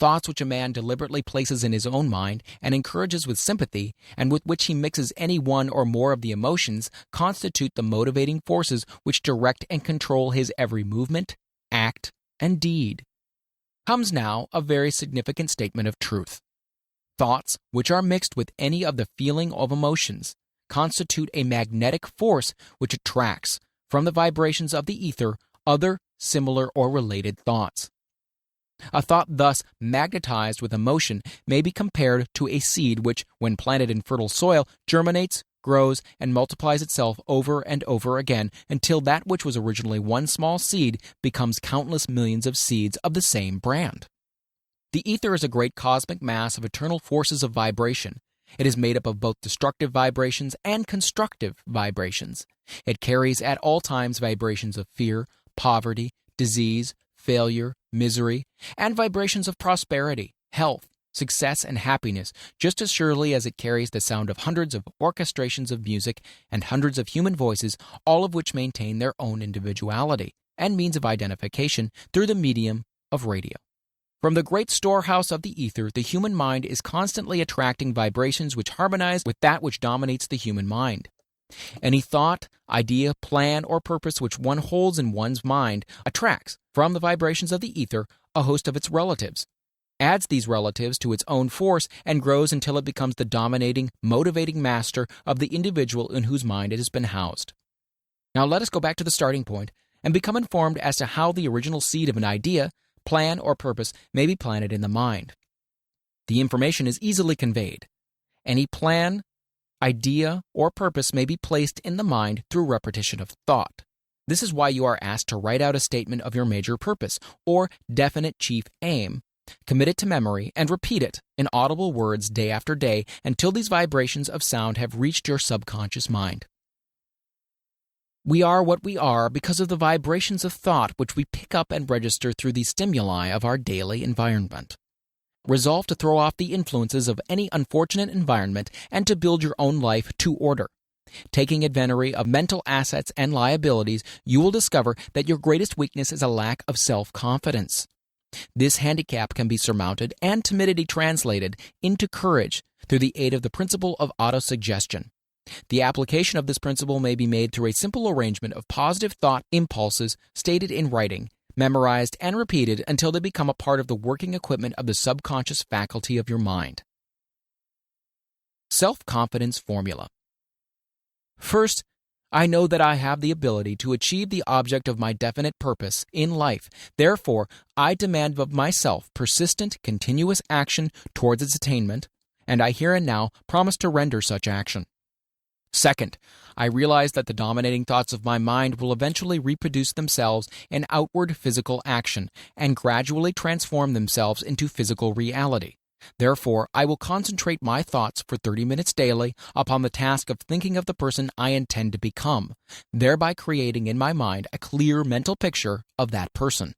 Speaker 1: Thoughts which a man deliberately places in his own mind and encourages with sympathy, and with which he mixes any one or more of the emotions, constitute the motivating forces which direct and control his every movement, act, and deed. Comes now a very significant statement of truth. Thoughts, which are mixed with any of the feeling of emotions, constitute a magnetic force which attracts, from the vibrations of the ether, other similar or related thoughts. A thought thus magnetized with emotion may be compared to a seed which, when planted in fertile soil, germinates, grows, and multiplies itself over and over again until that which was originally one small seed becomes countless millions of seeds of the same brand. The ether is a great cosmic mass of eternal forces of vibration. It is made up of both destructive vibrations and constructive vibrations. It carries at all times vibrations of fear, poverty, disease, failure, misery, and vibrations of prosperity, health, success, and happiness, just as surely as it carries the sound of hundreds of orchestrations of music and hundreds of human voices, all of which maintain their own individuality and means of identification through the medium of radio. From the great storehouse of the ether, the human mind is constantly attracting vibrations which harmonize with that which dominates the human mind. Any thought, idea, plan, or purpose which one holds in one's mind attracts, from the vibrations of the ether, a host of its relatives, adds these relatives to its own force, and grows until it becomes the dominating, motivating master of the individual in whose mind it has been housed. Now let us go back to the starting point and become informed as to how the original seed of an idea, plan, or purpose may be planted in the mind. The information is easily conveyed. Any plan, idea, or purpose may be placed in the mind through repetition of thought. This is why you are asked to write out a statement of your major purpose, or definite chief aim, commit it to memory, and repeat it in audible words day after day until these vibrations of sound have reached your subconscious mind. We are what we are because of the vibrations of thought which we pick up and register through the stimuli of our daily environment. Resolve to throw off the influences of any unfortunate environment and to build your own life to order. Taking inventory of mental assets and liabilities, you will discover that your greatest weakness is a lack of self-confidence. This handicap can be surmounted and timidity translated into courage through the aid of the principle of autosuggestion. The application of this principle may be made through a simple arrangement of positive thought impulses stated in writing, memorized and repeated until they become a part of the working equipment of the subconscious faculty of your mind. Self-confidence formula. First, I know that I have the ability to achieve the object of my definite purpose in life. Therefore, I demand of myself persistent, continuous action towards its attainment, and I here and now promise to render such action. Second, I realize that the dominating thoughts of my mind will eventually reproduce themselves in outward physical action and gradually transform themselves into physical reality. Therefore, I will concentrate my thoughts for 30 minutes daily upon the task of thinking of the person I intend to become, thereby creating in my mind a clear mental picture of that person.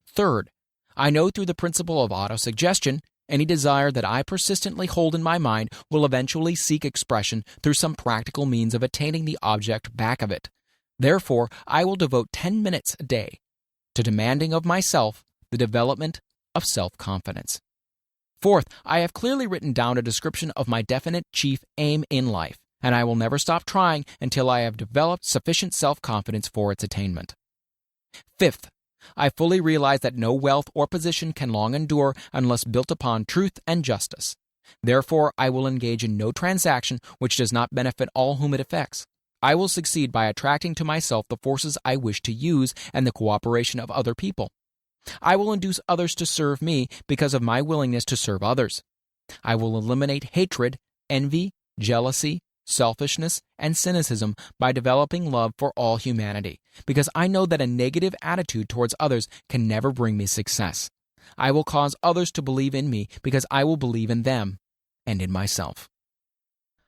Speaker 1: Third, I know through the principle of autosuggestion, any desire that I persistently hold in my mind will eventually seek expression through some practical means of attaining the object back of it. Therefore, I will devote 10 minutes a day to demanding of myself the development of self-confidence. Fourth, I have clearly written down a description of my definite chief aim in life, and I will never stop trying until I have developed sufficient self-confidence for its attainment. Fifth, I fully realize that no wealth or position can long endure unless built upon truth and justice. Therefore, I will engage in no transaction which does not benefit all whom it affects. I will succeed by attracting to myself the forces I wish to use and the cooperation of other people. I will induce others to serve me because of my willingness to serve others. I will eliminate hatred, envy, jealousy, selfishness, and cynicism by developing love for all humanity, because I know that a negative attitude towards others can never bring me success. I will cause others to believe in me because I will believe in them and in myself.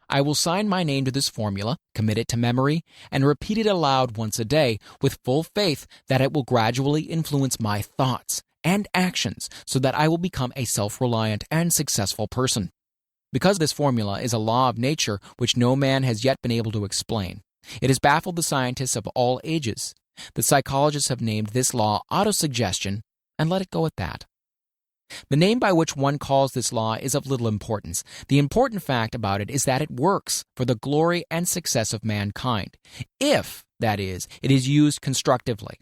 Speaker 1: I will sign my name to this formula, commit it to memory, and repeat it aloud once a day with full faith that it will gradually influence my thoughts and actions so that I will become a self-reliant and successful person. Because this formula is a law of nature which no man has yet been able to explain, it has baffled the scientists of all ages. The psychologists have named this law autosuggestion and let it go at that. The name by which one calls this law is of little importance. The important fact about it is that it works for the glory and success of mankind, if, that is, it is used constructively.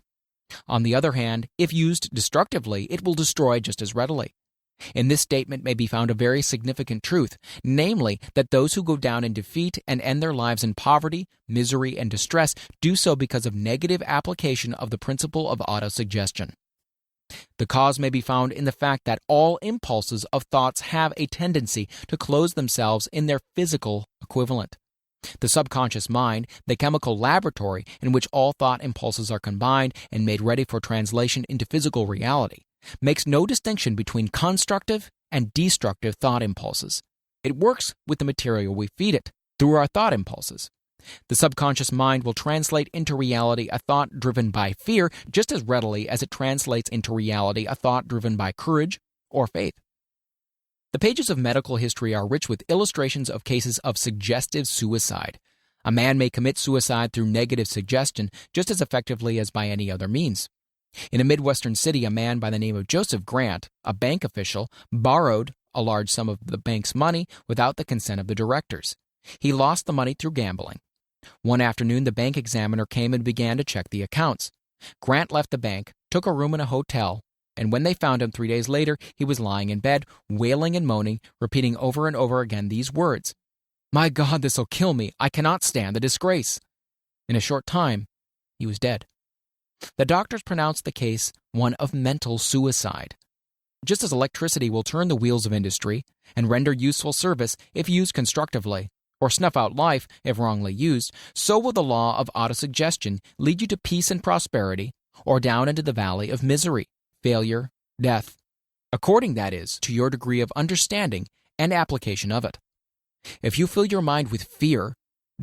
Speaker 1: On the other hand, if used destructively, it will destroy just as readily. In this statement may be found a very significant truth, namely that those who go down in defeat and end their lives in poverty, misery, and distress do so because of negative application of the principle of autosuggestion. The cause may be found in the fact that all impulses of thoughts have a tendency to close themselves in their physical equivalent. The subconscious mind, the chemical laboratory in which all thought impulses are combined and made ready for translation into physical reality, makes no distinction between constructive and destructive thought impulses. It works with the material we feed it, through our thought impulses. The subconscious mind will translate into reality a thought driven by fear just as readily as it translates into reality a thought driven by courage or faith. The pages of medical history are rich with illustrations of cases of suggestive suicide. A man may commit suicide through negative suggestion just as effectively as by any other means. In a Midwestern city, a man by the name of Joseph Grant, a bank official, borrowed a large sum of the bank's money without the consent of the directors. He lost the money through gambling. One afternoon, the bank examiner came and began to check the accounts. Grant left the bank, took a room in a hotel, and when they found him 3 days later, he was lying in bed, wailing and moaning, repeating over and over again these words, "My God, this'll kill me. I cannot stand the disgrace." In a short time, he was dead. The doctors pronounced the case one of mental suicide. Just as electricity will turn the wheels of industry and render useful service if used constructively, or snuff out life if wrongly used, so will the law of autosuggestion lead you to peace and prosperity, or down into the valley of misery, failure, death, according, that is, to your degree of understanding and application of it. If you fill your mind with fear,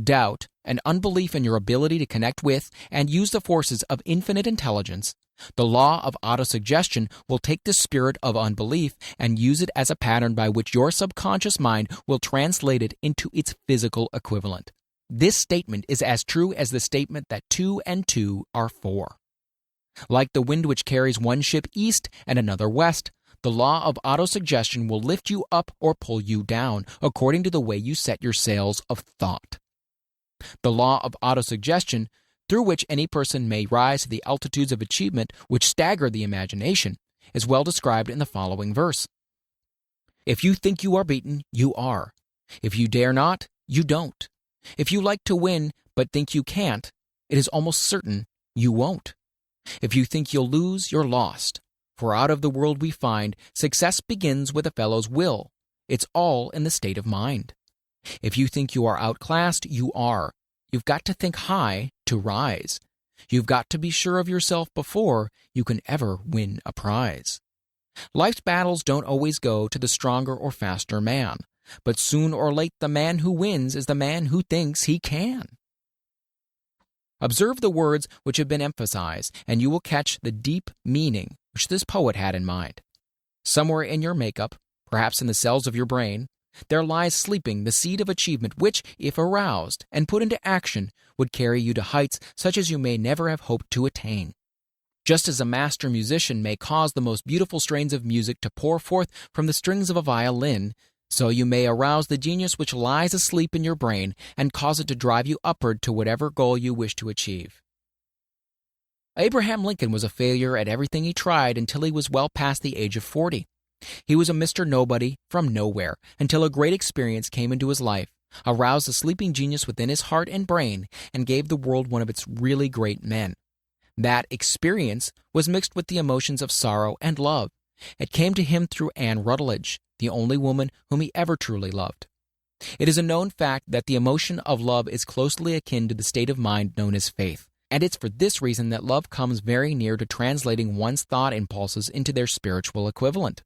Speaker 1: doubt, and unbelief in your ability to connect with and use the forces of infinite intelligence, the law of autosuggestion will take the spirit of unbelief and use it as a pattern by which your subconscious mind will translate it into its physical equivalent. This statement is as true as the statement that 2 and 2 are 4. Like the wind which carries one ship east and another west, the law of autosuggestion will lift you up or pull you down according to the way you set your sails of thought. The law of autosuggestion, through which any person may rise to the altitudes of achievement which stagger the imagination, is well described in the following verse. If you think you are beaten, you are. If you dare not, you don't. If you like to win but think you can't, it is almost certain you won't. If you think you'll lose, you're lost. For out of the world we find, success begins with a fellow's will. It's all in the state of mind. If you think you are outclassed, you are. You've got to think high to rise. You've got to be sure of yourself before you can ever win a prize. Life's battles don't always go to the stronger or faster man, but soon or late the man who wins is the man who thinks he can. Observe the words which have been emphasized, and you will catch the deep meaning which this poet had in mind. Somewhere in your makeup, perhaps in the cells of your brain, there lies sleeping the seed of achievement which, if aroused and put into action, would carry you to heights such as you may never have hoped to attain. Just as a master musician may cause the most beautiful strains of music to pour forth from the strings of a violin, so you may arouse the genius which lies asleep in your brain and cause it to drive you upward to whatever goal you wish to achieve. Abraham Lincoln was a failure at everything he tried until he was well past the age of 40. He was a Mr. Nobody from nowhere until a great experience came into his life, aroused the sleeping genius within his heart and brain, and gave the world one of its really great men. That experience was mixed with the emotions of sorrow and love. It came to him through Anne Rutledge, the only woman whom he ever truly loved. It is a known fact that the emotion of love is closely akin to the state of mind known as faith, and it's for this reason that love comes very near to translating one's thought impulses into their spiritual equivalent.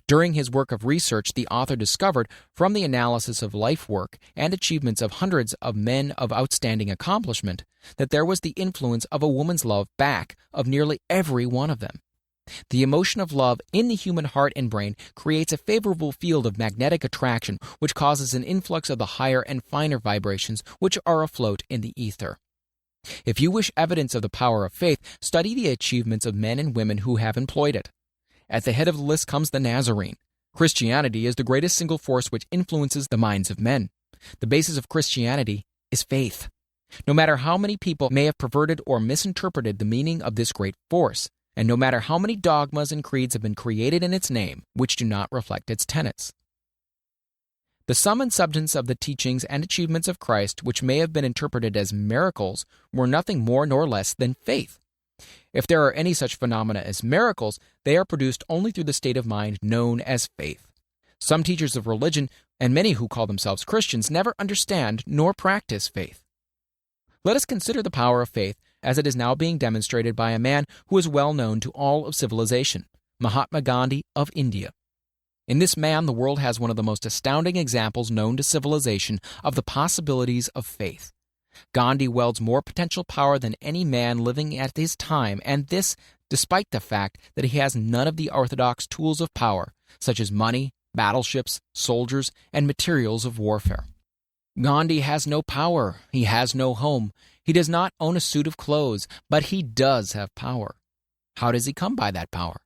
Speaker 1: During his work of research, the author discovered, from the analysis of life work and achievements of hundreds of men of outstanding accomplishment, that there was the influence of a woman's love back of nearly every one of them. The emotion of love in the human heart and brain creates a favorable field of magnetic attraction which causes an influx of the higher and finer vibrations which are afloat in the ether. If you wish evidence of the power of faith, study the achievements of men and women who have employed it. At the head of the list comes the Nazarene. Christianity is the greatest single force which influences the minds of men. The basis of Christianity is faith. No matter how many people may have perverted or misinterpreted the meaning of this great force, and no matter how many dogmas and creeds have been created in its name, which do not reflect its tenets. The sum and substance of the teachings and achievements of Christ, which may have been interpreted as miracles, were nothing more nor less than faith. If there are any such phenomena as miracles, they are produced only through the state of mind known as faith. Some teachers of religion, and many who call themselves Christians, never understand nor practice faith. Let us consider the power of faith as it is now being demonstrated by a man who is well known to all of civilization, Mahatma Gandhi of India. In this man, the world has one of the most astounding examples known to civilization of the possibilities of faith. Gandhi wields more potential power than any man living at his time, and this despite the fact that he has none of the orthodox tools of power, such as money, battleships, soldiers, and materials of warfare. Gandhi has no power, he has no home, he does not own a suit of clothes, but he does have power. How does he come by that power?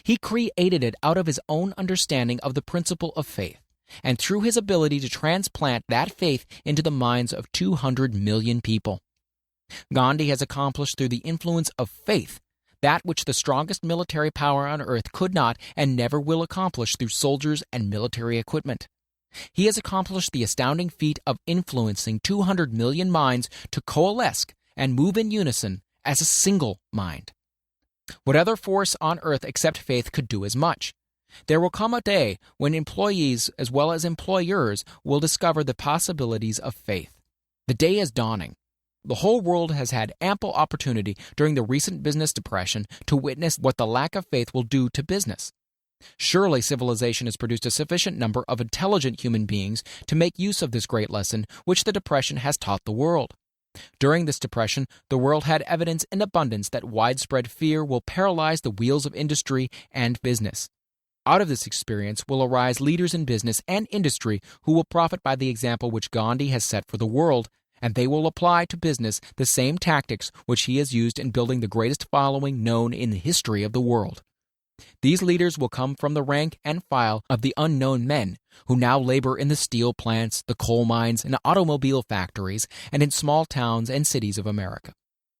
Speaker 1: He created it out of his own understanding of the principle of faith, and through his ability to transplant that faith into the minds of 200 million people. Gandhi has accomplished through the influence of faith that which the strongest military power on earth could not and never will accomplish through soldiers and military equipment. He has accomplished the astounding feat of influencing 200 million minds to coalesce and move in unison as a single mind. What other force on earth except faith could do as much? There will come a day when employees as well as employers will discover the possibilities of faith. The day is dawning. The whole world has had ample opportunity during the recent business depression to witness what the lack of faith will do to business. Surely civilization has produced a sufficient number of intelligent human beings to make use of this great lesson which the depression has taught the world. During this depression, the world had evidence in abundance that widespread fear will paralyze the wheels of industry and business. Out of this experience will arise leaders in business and industry who will profit by the example which Gandhi has set for the world, and they will apply to business the same tactics which he has used in building the greatest following known in the history of the world. These leaders will come from the rank and file of the unknown men who now labor in the steel plants, the coal mines, and automobile factories, and in small towns and cities of America.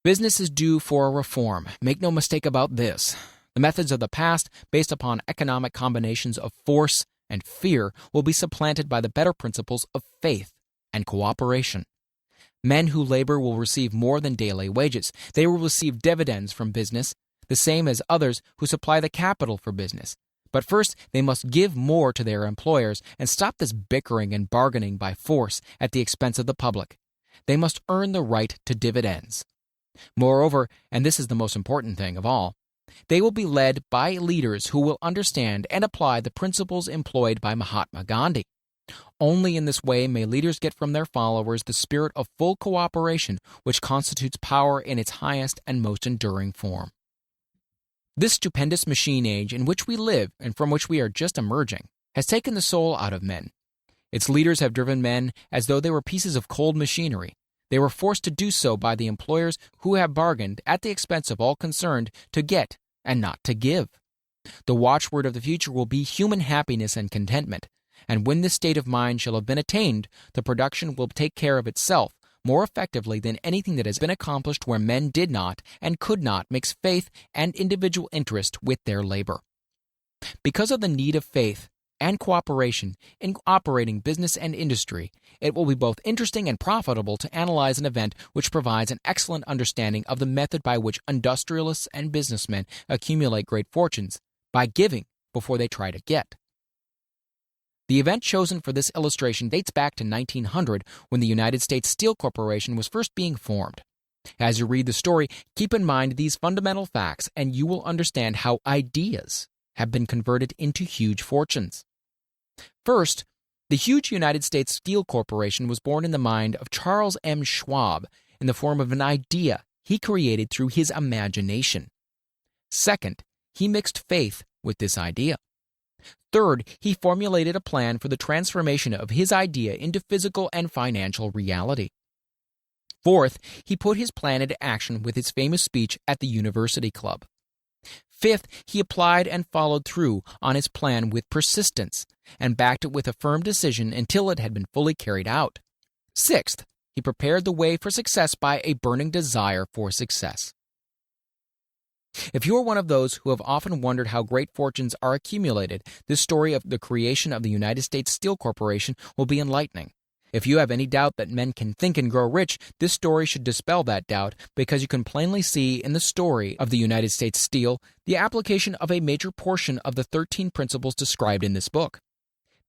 Speaker 1: Business is due for a reform. Make no mistake about this. The methods of the past, based upon economic combinations of force and fear, will be supplanted by the better principles of faith and cooperation. Men who labor will receive more than daily wages. They will receive dividends from business, the same as others who supply the capital for business. But first, they must give more to their employers and stop this bickering and bargaining by force at the expense of the public. They must earn the right to dividends. Moreover, and this is the most important thing of all, they will be led by leaders who will understand and apply the principles employed by Mahatma Gandhi. Only in this way may leaders get from their followers the spirit of full cooperation which constitutes power in its highest and most enduring form. This stupendous machine age in which we live and from which we are just emerging has taken the soul out of men. Its leaders have driven men as though they were pieces of cold machinery. They were forced to do so by the employers who have bargained at the expense of all concerned to get and not to give. The watchword of the future will be human happiness and contentment, and when this state of mind shall have been attained, the production will take care of itself more effectively than anything that has been accomplished where men did not and could not mix faith and individual interest with their labor. Because of the need of faith and cooperation in operating business and industry, it will be both interesting and profitable to analyze an event which provides an excellent understanding of the method by which industrialists and businessmen accumulate great fortunes, by giving before they try to get. The event chosen for this illustration dates back to 1900 when the United States Steel Corporation was first being formed. As you read the story, keep in mind these fundamental facts and you will understand how ideas have been converted into huge fortunes. First, the huge United States Steel Corporation was born in the mind of Charles M. Schwab in the form of an idea he created through his imagination. Second, he mixed faith with this idea. Third, he formulated a plan for the transformation of his idea into physical and financial reality. Fourth, he put his plan into action with his famous speech at the University Club. Fifth, he applied and followed through on his plan with persistence and backed it with a firm decision until it had been fully carried out. Sixth, He prepared the way for success by a burning desire for success. If you're one of those who have often wondered how great fortunes are accumulated, this story of the creation of the United States Steel Corporation will be enlightening. If you have any doubt that men can think and grow rich, this story should dispel that doubt, because you can plainly see in the story of the United States Steel the application of a major portion of the 13 principles described in this book.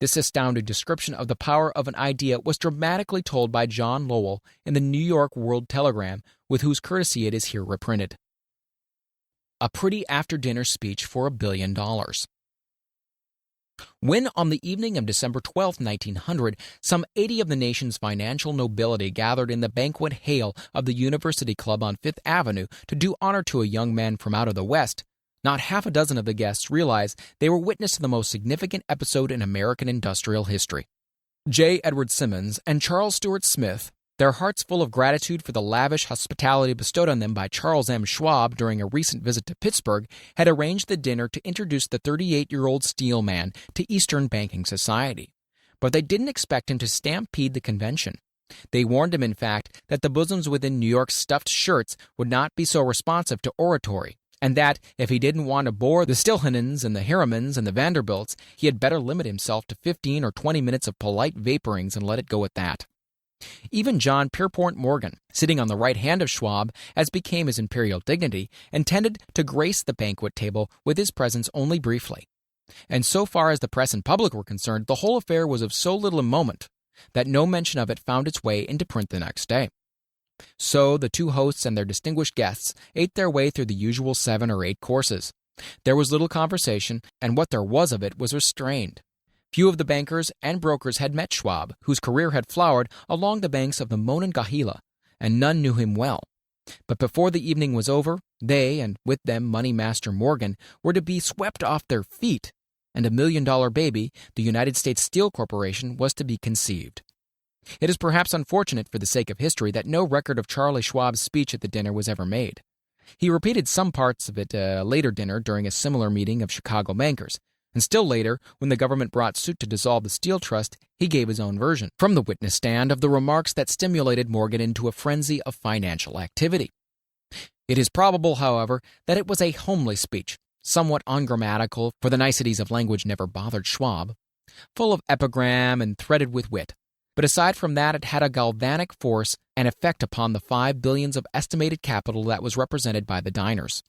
Speaker 1: This astounding description of the power of an idea was dramatically told by John Lowell in the New York World Telegram, with whose courtesy it is here reprinted. A pretty after-dinner speech for $1 billion. When, on the evening of December 12, 1900, some 80 of the nation's financial nobility gathered in the banquet hall of the University Club on Fifth Avenue to do honor to a young man from out of the West, not half a dozen of the guests realized they were witness to the most significant episode in American industrial history. J. Edward Simmons and Charles Stewart Smith, their hearts full of gratitude for the lavish hospitality bestowed on them by Charles M. Schwab during a recent visit to Pittsburgh, had arranged the dinner to introduce the 38-year-old steel man to Eastern banking society. But they didn't expect him to stampede the convention. They warned him, in fact, that the bosoms within New York's stuffed shirts would not be so responsive to oratory, and that, if he didn't want to bore the Stilhanens and the Harrimans and the Vanderbilts, he had better limit himself to 15 or 20 minutes of polite vaporings and let it go at that. Even John Pierpont Morgan, sitting on the right hand of Schwab, as became his imperial dignity, intended to grace the banquet table with his presence only briefly. And so far as the press and public were concerned, the whole affair was of so little moment that no mention of it found its way into print the next day. So the two hosts and their distinguished guests ate their way through the usual 7 or 8 courses. There was little conversation, and what there was of it was restrained. Few of the bankers and brokers had met Schwab, whose career had flowered along the banks of the Monongahela, and none knew him well. But before the evening was over, they, and with them Money Master Morgan, were to be swept off their feet, and $1 million baby, the United States Steel Corporation, was to be conceived. It is perhaps unfortunate, for the sake of history, that no record of Charlie Schwab's speech at the dinner was ever made. He repeated some parts of it at a later dinner during a similar meeting of Chicago bankers. And still later, when the government brought suit to dissolve the Steel Trust, he gave his own version, from the witness stand, of the remarks that stimulated Morgan into a frenzy of financial activity. It is probable, however, that it was a homely speech, somewhat ungrammatical, for the niceties of language never bothered Schwab, full of epigram and threaded with wit. But aside from that, it had a galvanic force and effect upon the 5 billions of estimated capital that was represented by the diners.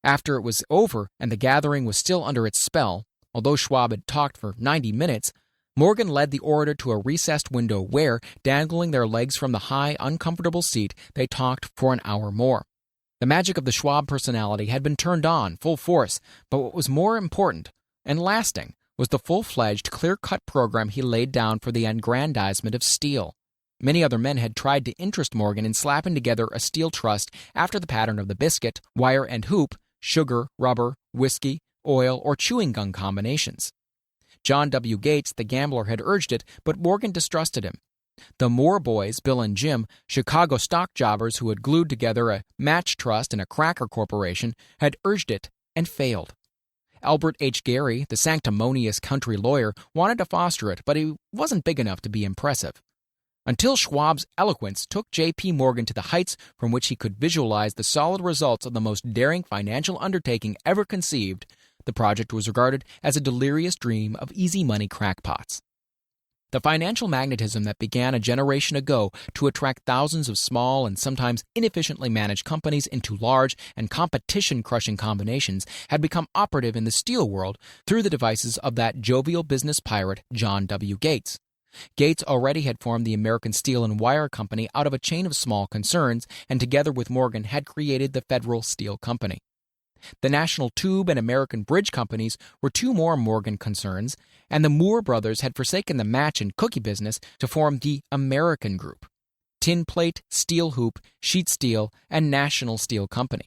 Speaker 1: After it was over and the gathering was still under its spell, although Schwab had talked for 90 minutes, Morgan led the orator to a recessed window where, dangling their legs from the high, uncomfortable seat, they talked for an hour more. The magic of the Schwab personality had been turned on full force, but what was more important and lasting was the full-fledged, clear-cut program he laid down for the aggrandizement of steel. Many other men had tried to interest Morgan in slapping together a steel trust after the pattern of the biscuit, wire and hoop, sugar, rubber, whiskey, oil, or chewing gum combinations. John W. Gates, the gambler, had urged it, but Morgan distrusted him. The Moore boys, Bill and Jim, Chicago stock jobbers who had glued together a match trust and a cracker corporation, had urged it and failed. Albert H. Gary, the sanctimonious country lawyer, wanted to foster it, but he wasn't big enough to be impressive. Until Schwab's eloquence took J.P. Morgan to the heights from which he could visualize the solid results of the most daring financial undertaking ever conceived, the project was regarded as a delirious dream of easy money crackpots. The financial magnetism that began a generation ago to attract thousands of small and sometimes inefficiently managed companies into large and competition-crushing combinations had become operative in the steel world through the devices of that jovial business pirate, John W. Gates. Gates already had formed the American Steel and Wire Company out of a chain of small concerns, and together with Morgan had created the Federal Steel Company. The National Tube and American Bridge Companies were 2 more Morgan concerns, and the Moore brothers had forsaken the match and cookie business to form the American Group: Tin Plate, Steel Hoop, Sheet Steel, and National Steel Company.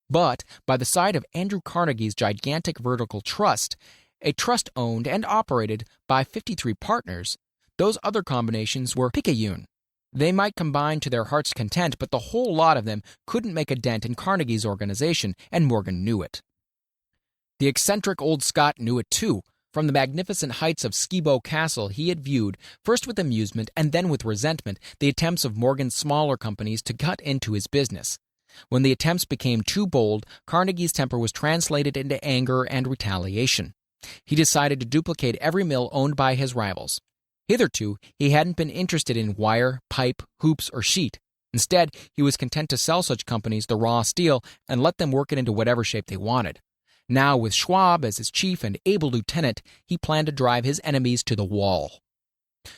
Speaker 1: But by the side of Andrew Carnegie's gigantic vertical trust, a trust owned and operated by 53 partners, those other combinations were picayune. They might combine to their heart's content, but the whole lot of them couldn't make a dent in Carnegie's organization, and Morgan knew it. The eccentric old Scot knew it too, From the magnificent heights of Skibo Castle, he had viewed, first with amusement and then with resentment, the attempts of Morgan's smaller companies to cut into his business. When the attempts became too bold, Carnegie's temper was translated into anger and retaliation. He decided to duplicate every mill owned by his rivals. Hitherto, he hadn't been interested in wire, pipe, hoops, or sheet. Instead, he was content to sell such companies the raw steel and let them work it into whatever shape they wanted. Now, with Schwab as his chief and able lieutenant, he planned to drive his enemies to the wall.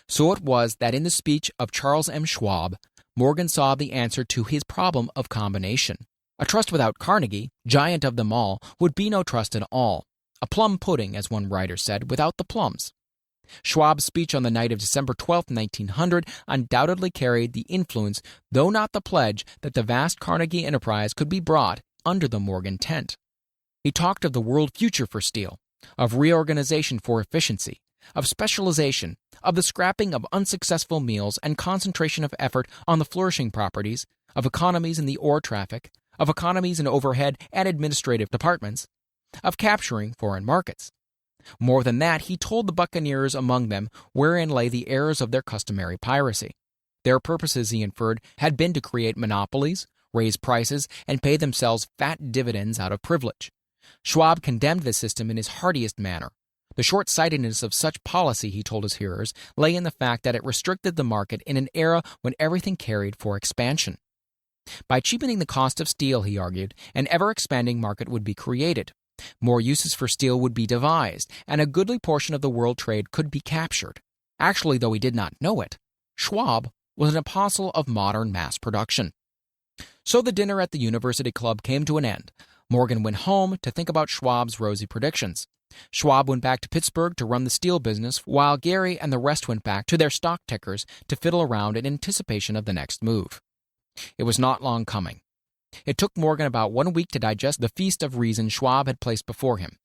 Speaker 1: So it was that in the speech of Charles M. Schwab, Morgan saw the answer to his problem of combination. A trust without Carnegie, giant of them all, would be no trust at all. A plum pudding, as one writer said, without the plums. Schwab's speech on the night of December 12, 1900, undoubtedly carried the influence, though not the pledge, that the vast Carnegie enterprise could be brought under the Morgan tent. He talked of the world future for steel, of reorganization for efficiency, of specialization, of the scrapping of unsuccessful mills and concentration of effort on the flourishing properties, of economies in the ore traffic, of economies in overhead and administrative departments, of capturing foreign markets. More than that, he told the buccaneers among them wherein lay the errors of their customary piracy. Their purposes, he inferred, had been to create monopolies, raise prices, and pay themselves fat dividends out of privilege. Schwab condemned this system in his heartiest manner. The short-sightedness of such policy, he told his hearers, lay in the fact that it restricted the market in an era when everything carried for expansion. By cheapening the cost of steel, he argued, an ever-expanding market would be created. More uses for steel would be devised, and a goodly portion of the world trade could be captured. Actually, though he did not know it, Schwab was an apostle of modern mass production. So the dinner at the University Club came to an end. Morgan went home to think about Schwab's rosy predictions. Schwab went back to Pittsburgh to run the steel business, while Gary and the rest went back to their stock tickers to fiddle around in anticipation of the next move. It was not long coming. It took Morgan about 1 week to digest the feast of reason Schwab had placed before him.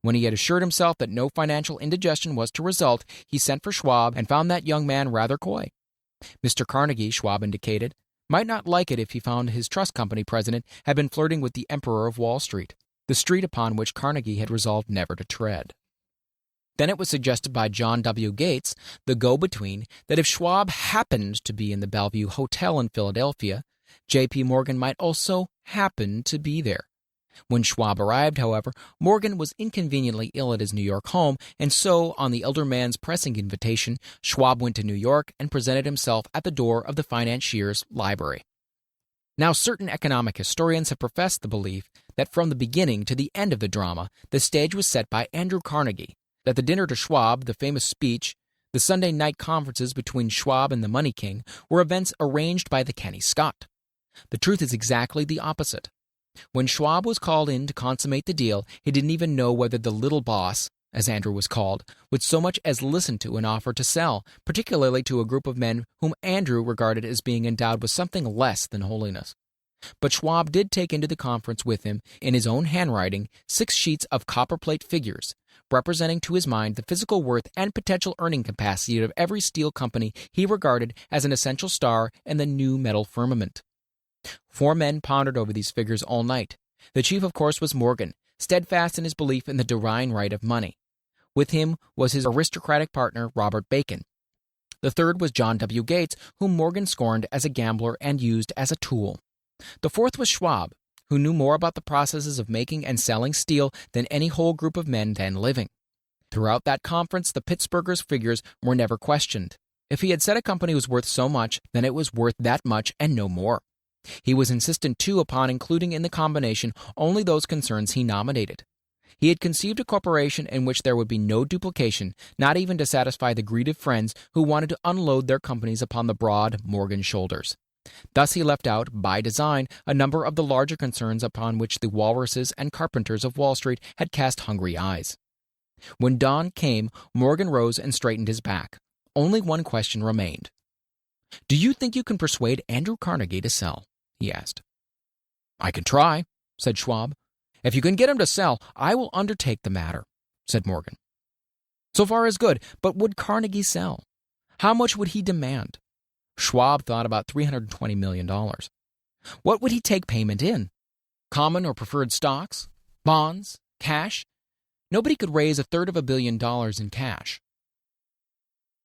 Speaker 1: When he had assured himself that no financial indigestion was to result, he sent for Schwab and found that young man rather coy. Mr. Carnegie, Schwab indicated, might not like it if he found his trust company president had been flirting with the Emperor of Wall Street, the street upon which Carnegie had resolved never to tread. Then it was suggested by John W. Gates, the go-between, that if Schwab happened to be in the Bellevue Hotel in Philadelphia, J.P. Morgan might also happen to be there. When Schwab arrived, however, Morgan was inconveniently ill at his New York home, and so, on the elder man's pressing invitation, Schwab went to New York and presented himself at the door of the financier's library. Now, certain economic historians have professed the belief that from the beginning to the end of the drama, the stage was set by Andrew Carnegie, that the dinner to Schwab, the famous speech, the Sunday night conferences between Schwab and the Money King were events arranged by the canny Scot. The truth is exactly the opposite. When Schwab was called in to consummate the deal, he didn't even know whether the little boss, as Andrew was called, would so much as listen to an offer to sell, particularly to a group of men whom Andrew regarded as being endowed with something less than holiness. But Schwab did take into the conference with him, in his own handwriting, 6 sheets of copperplate figures, representing to his mind the physical worth and potential earning capacity of every steel company he regarded as an essential star in the new metal firmament. 4 men pondered over these figures all night. The chief, of course, was Morgan, steadfast in his belief in the divine right of money. With him was his aristocratic partner, Robert Bacon. The third was John W. Gates, whom Morgan scorned as a gambler and used as a tool. The fourth was Schwab, who knew more about the processes of making and selling steel than any whole group of men then living. Throughout that conference, the Pittsburghers' figures were never questioned. If he had said a company was worth so much, then it was worth that much and no more. He was insistent, too, upon including in the combination only those concerns he nominated. He had conceived a corporation in which there would be no duplication, not even to satisfy the greed of friends who wanted to unload their companies upon the broad Morgan shoulders. Thus he left out, by design, a number of the larger concerns upon which the walruses and carpenters of Wall Street had cast hungry eyes. When dawn came, Morgan rose and straightened his back. Only one question remained. "Do you think you can persuade Andrew Carnegie to sell?" he asked. "I can try," said Schwab. "If you can get him to sell, I will undertake the matter," said Morgan. So far as good, but would Carnegie sell? How much would he demand? Schwab thought about $320 million. What would he take payment in? Common or preferred stocks? Bonds? Cash? Nobody could raise $350 million in cash.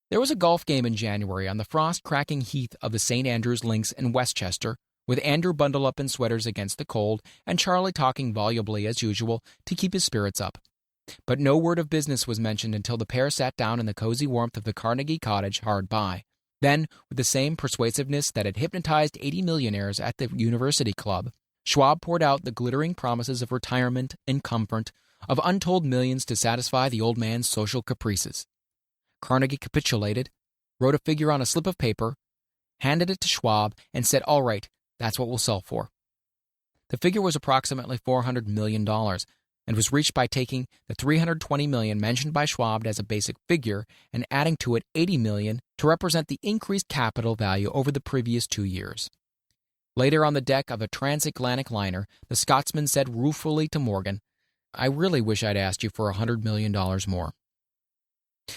Speaker 1: There was a golf game in January on the frost-cracking heath of the St. Andrews Links in Westchester, with Andrew bundled up in sweaters against the cold and Charlie talking volubly as usual to keep his spirits up. But no word of business was mentioned until the pair sat down in the cozy warmth of the Carnegie cottage hard by. Then, with the same persuasiveness that had hypnotized 80 millionaires at the University Club, Schwab poured out the glittering promises of retirement and comfort, of untold millions to satisfy the old man's social caprices. Carnegie capitulated, wrote a figure on a slip of paper, handed it to Schwab, and said, "All right, that's what we'll sell for." The figure was approximately $400 million, and was reached by taking the $320 million mentioned by Schwab as a basic figure and adding to it $80 million to represent the increased capital value over the previous 2 years. Later on the deck of a transatlantic liner, the Scotsman said ruefully to Morgan, "I really wish I'd asked you for $100 million more."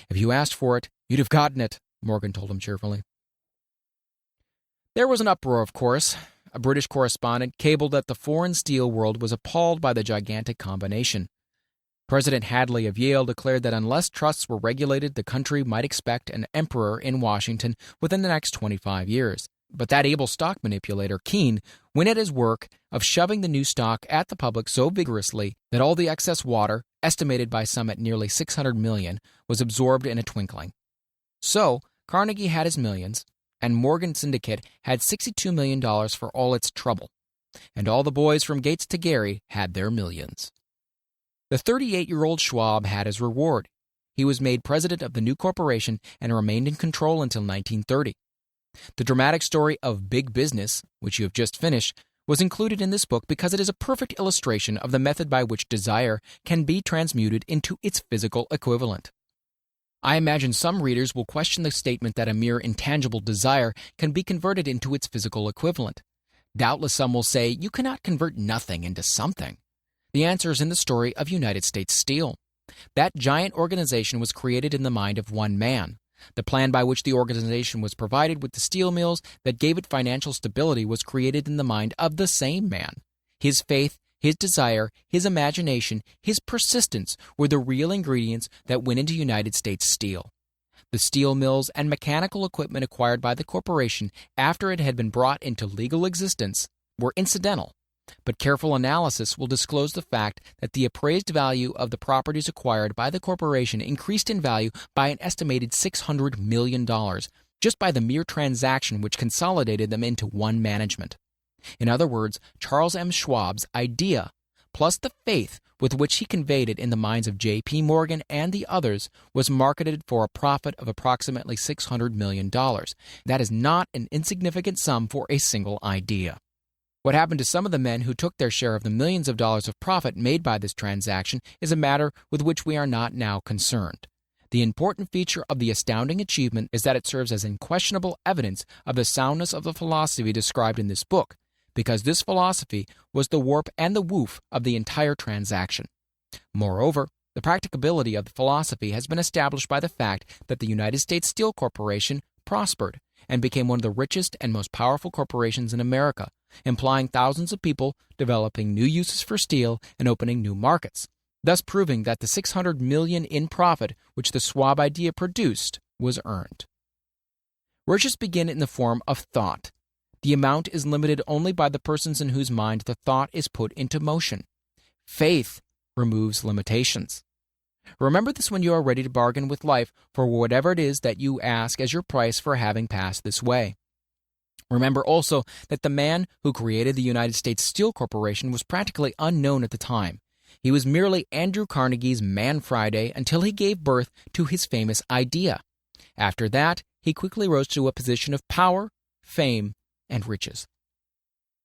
Speaker 1: "If you asked for it, you'd have gotten it," Morgan told him cheerfully. There was an uproar, of course. A British correspondent cabled that the foreign steel world was appalled by the gigantic combination. President Hadley of Yale declared that unless trusts were regulated, the country might expect an emperor in Washington within the next 25 years. But that able stock manipulator, Keene, went at his work of shoving the new stock at the public so vigorously that all the excess water, estimated by some at nearly 600 million, was absorbed in a twinkling. So, Carnegie had his millions, and Morgan Syndicate had $62 million for all its trouble. And all the boys from Gates to Gary had their millions. The 38-year-old Schwab had his reward. He was made president of the new corporation and remained in control until 1930. The dramatic story of Big Business, which you have just finished, was included in this book because it is a perfect illustration of the method by which desire can be transmuted into its physical equivalent. I imagine some readers will question the statement that a mere intangible desire can be converted into its physical equivalent. Doubtless some will say, you cannot convert nothing into something. The answer is in the story of United States Steel. That giant organization was created in the mind of one man. The plan by which the organization was provided with the steel mills that gave it financial stability was created in the mind of the same man. His faith, his desire, his imagination, his persistence were the real ingredients that went into United States Steel. The steel mills and mechanical equipment acquired by the corporation after it had been brought into legal existence were incidental, but careful analysis will disclose the fact that the appraised value of the properties acquired by the corporation increased in value by an estimated $600 million, just by the mere transaction which consolidated them into one management. In other words, Charles M. Schwab's idea, plus the faith with which he conveyed it in the minds of J.P. Morgan and the others, was marketed for a profit of approximately $600 million. That is not an insignificant sum for a single idea. What happened to some of the men who took their share of the millions of dollars of profit made by this transaction is a matter with which we are not now concerned. The important feature of the astounding achievement is that it serves as unquestionable evidence of the soundness of the philosophy described in this book, because this philosophy was the warp and the woof of the entire transaction. Moreover, the practicability of the philosophy has been established by the fact that the United States Steel Corporation prospered and became one of the richest and most powerful corporations in America, employing thousands of people, developing new uses for steel, and opening new markets, thus proving that the $600 million in profit which the Schwab idea produced was earned. Riches begin in the form of thought. The amount is limited only by the persons in whose mind the thought is put into motion. Faith removes limitations. Remember this when you are ready to bargain with life for whatever it is that you ask as your price for having passed this way. Remember also that the man who created the United States Steel Corporation was practically unknown at the time. He was merely Andrew Carnegie's Man Friday until he gave birth to his famous idea. After that, he quickly rose to a position of power, fame, and riches.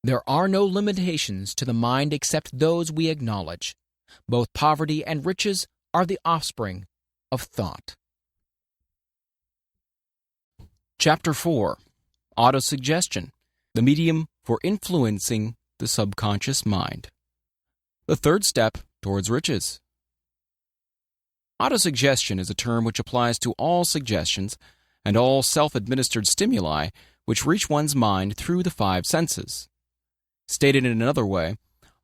Speaker 1: There are no limitations to the mind except those we acknowledge. Both poverty and riches are the offspring of thought. Chapter 4. Autosuggestion, the medium for influencing the subconscious mind. The third step towards riches. Autosuggestion is a term which applies to all suggestions and all self-administered stimuli which reach one's mind through the five senses. Stated in another way,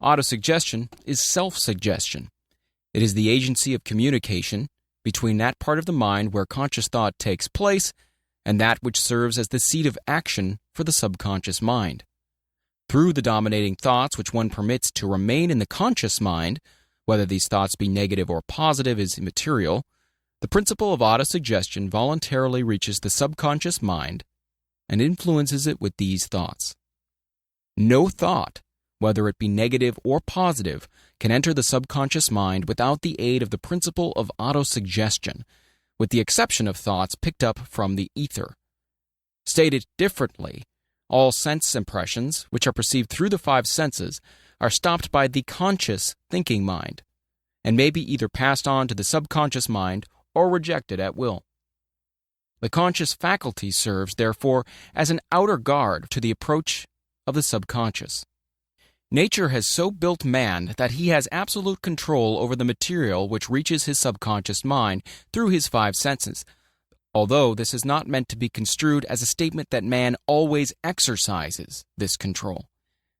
Speaker 1: autosuggestion is self-suggestion. It is the agency of communication between that part of the mind where conscious thought takes place and that which serves as the seat of action for the subconscious mind. Through the dominating thoughts which one permits to remain in the conscious mind, whether these thoughts be negative or positive is immaterial, the principle of autosuggestion voluntarily reaches the subconscious mind and influences it with these thoughts. No thought, whether it be negative or positive, can enter the subconscious mind without the aid of the principle of autosuggestion, with the exception of thoughts picked up from the ether. Stated differently, all sense impressions, which are perceived through the five senses, are stopped by the conscious thinking mind, and may be either passed on to the subconscious mind or rejected at will. The conscious faculty serves, therefore, as an outer guard to the approach of the subconscious. Nature has so built man that he has absolute control over the material which reaches his subconscious mind through his five senses, although this is not meant to be construed as a statement that man always exercises this control.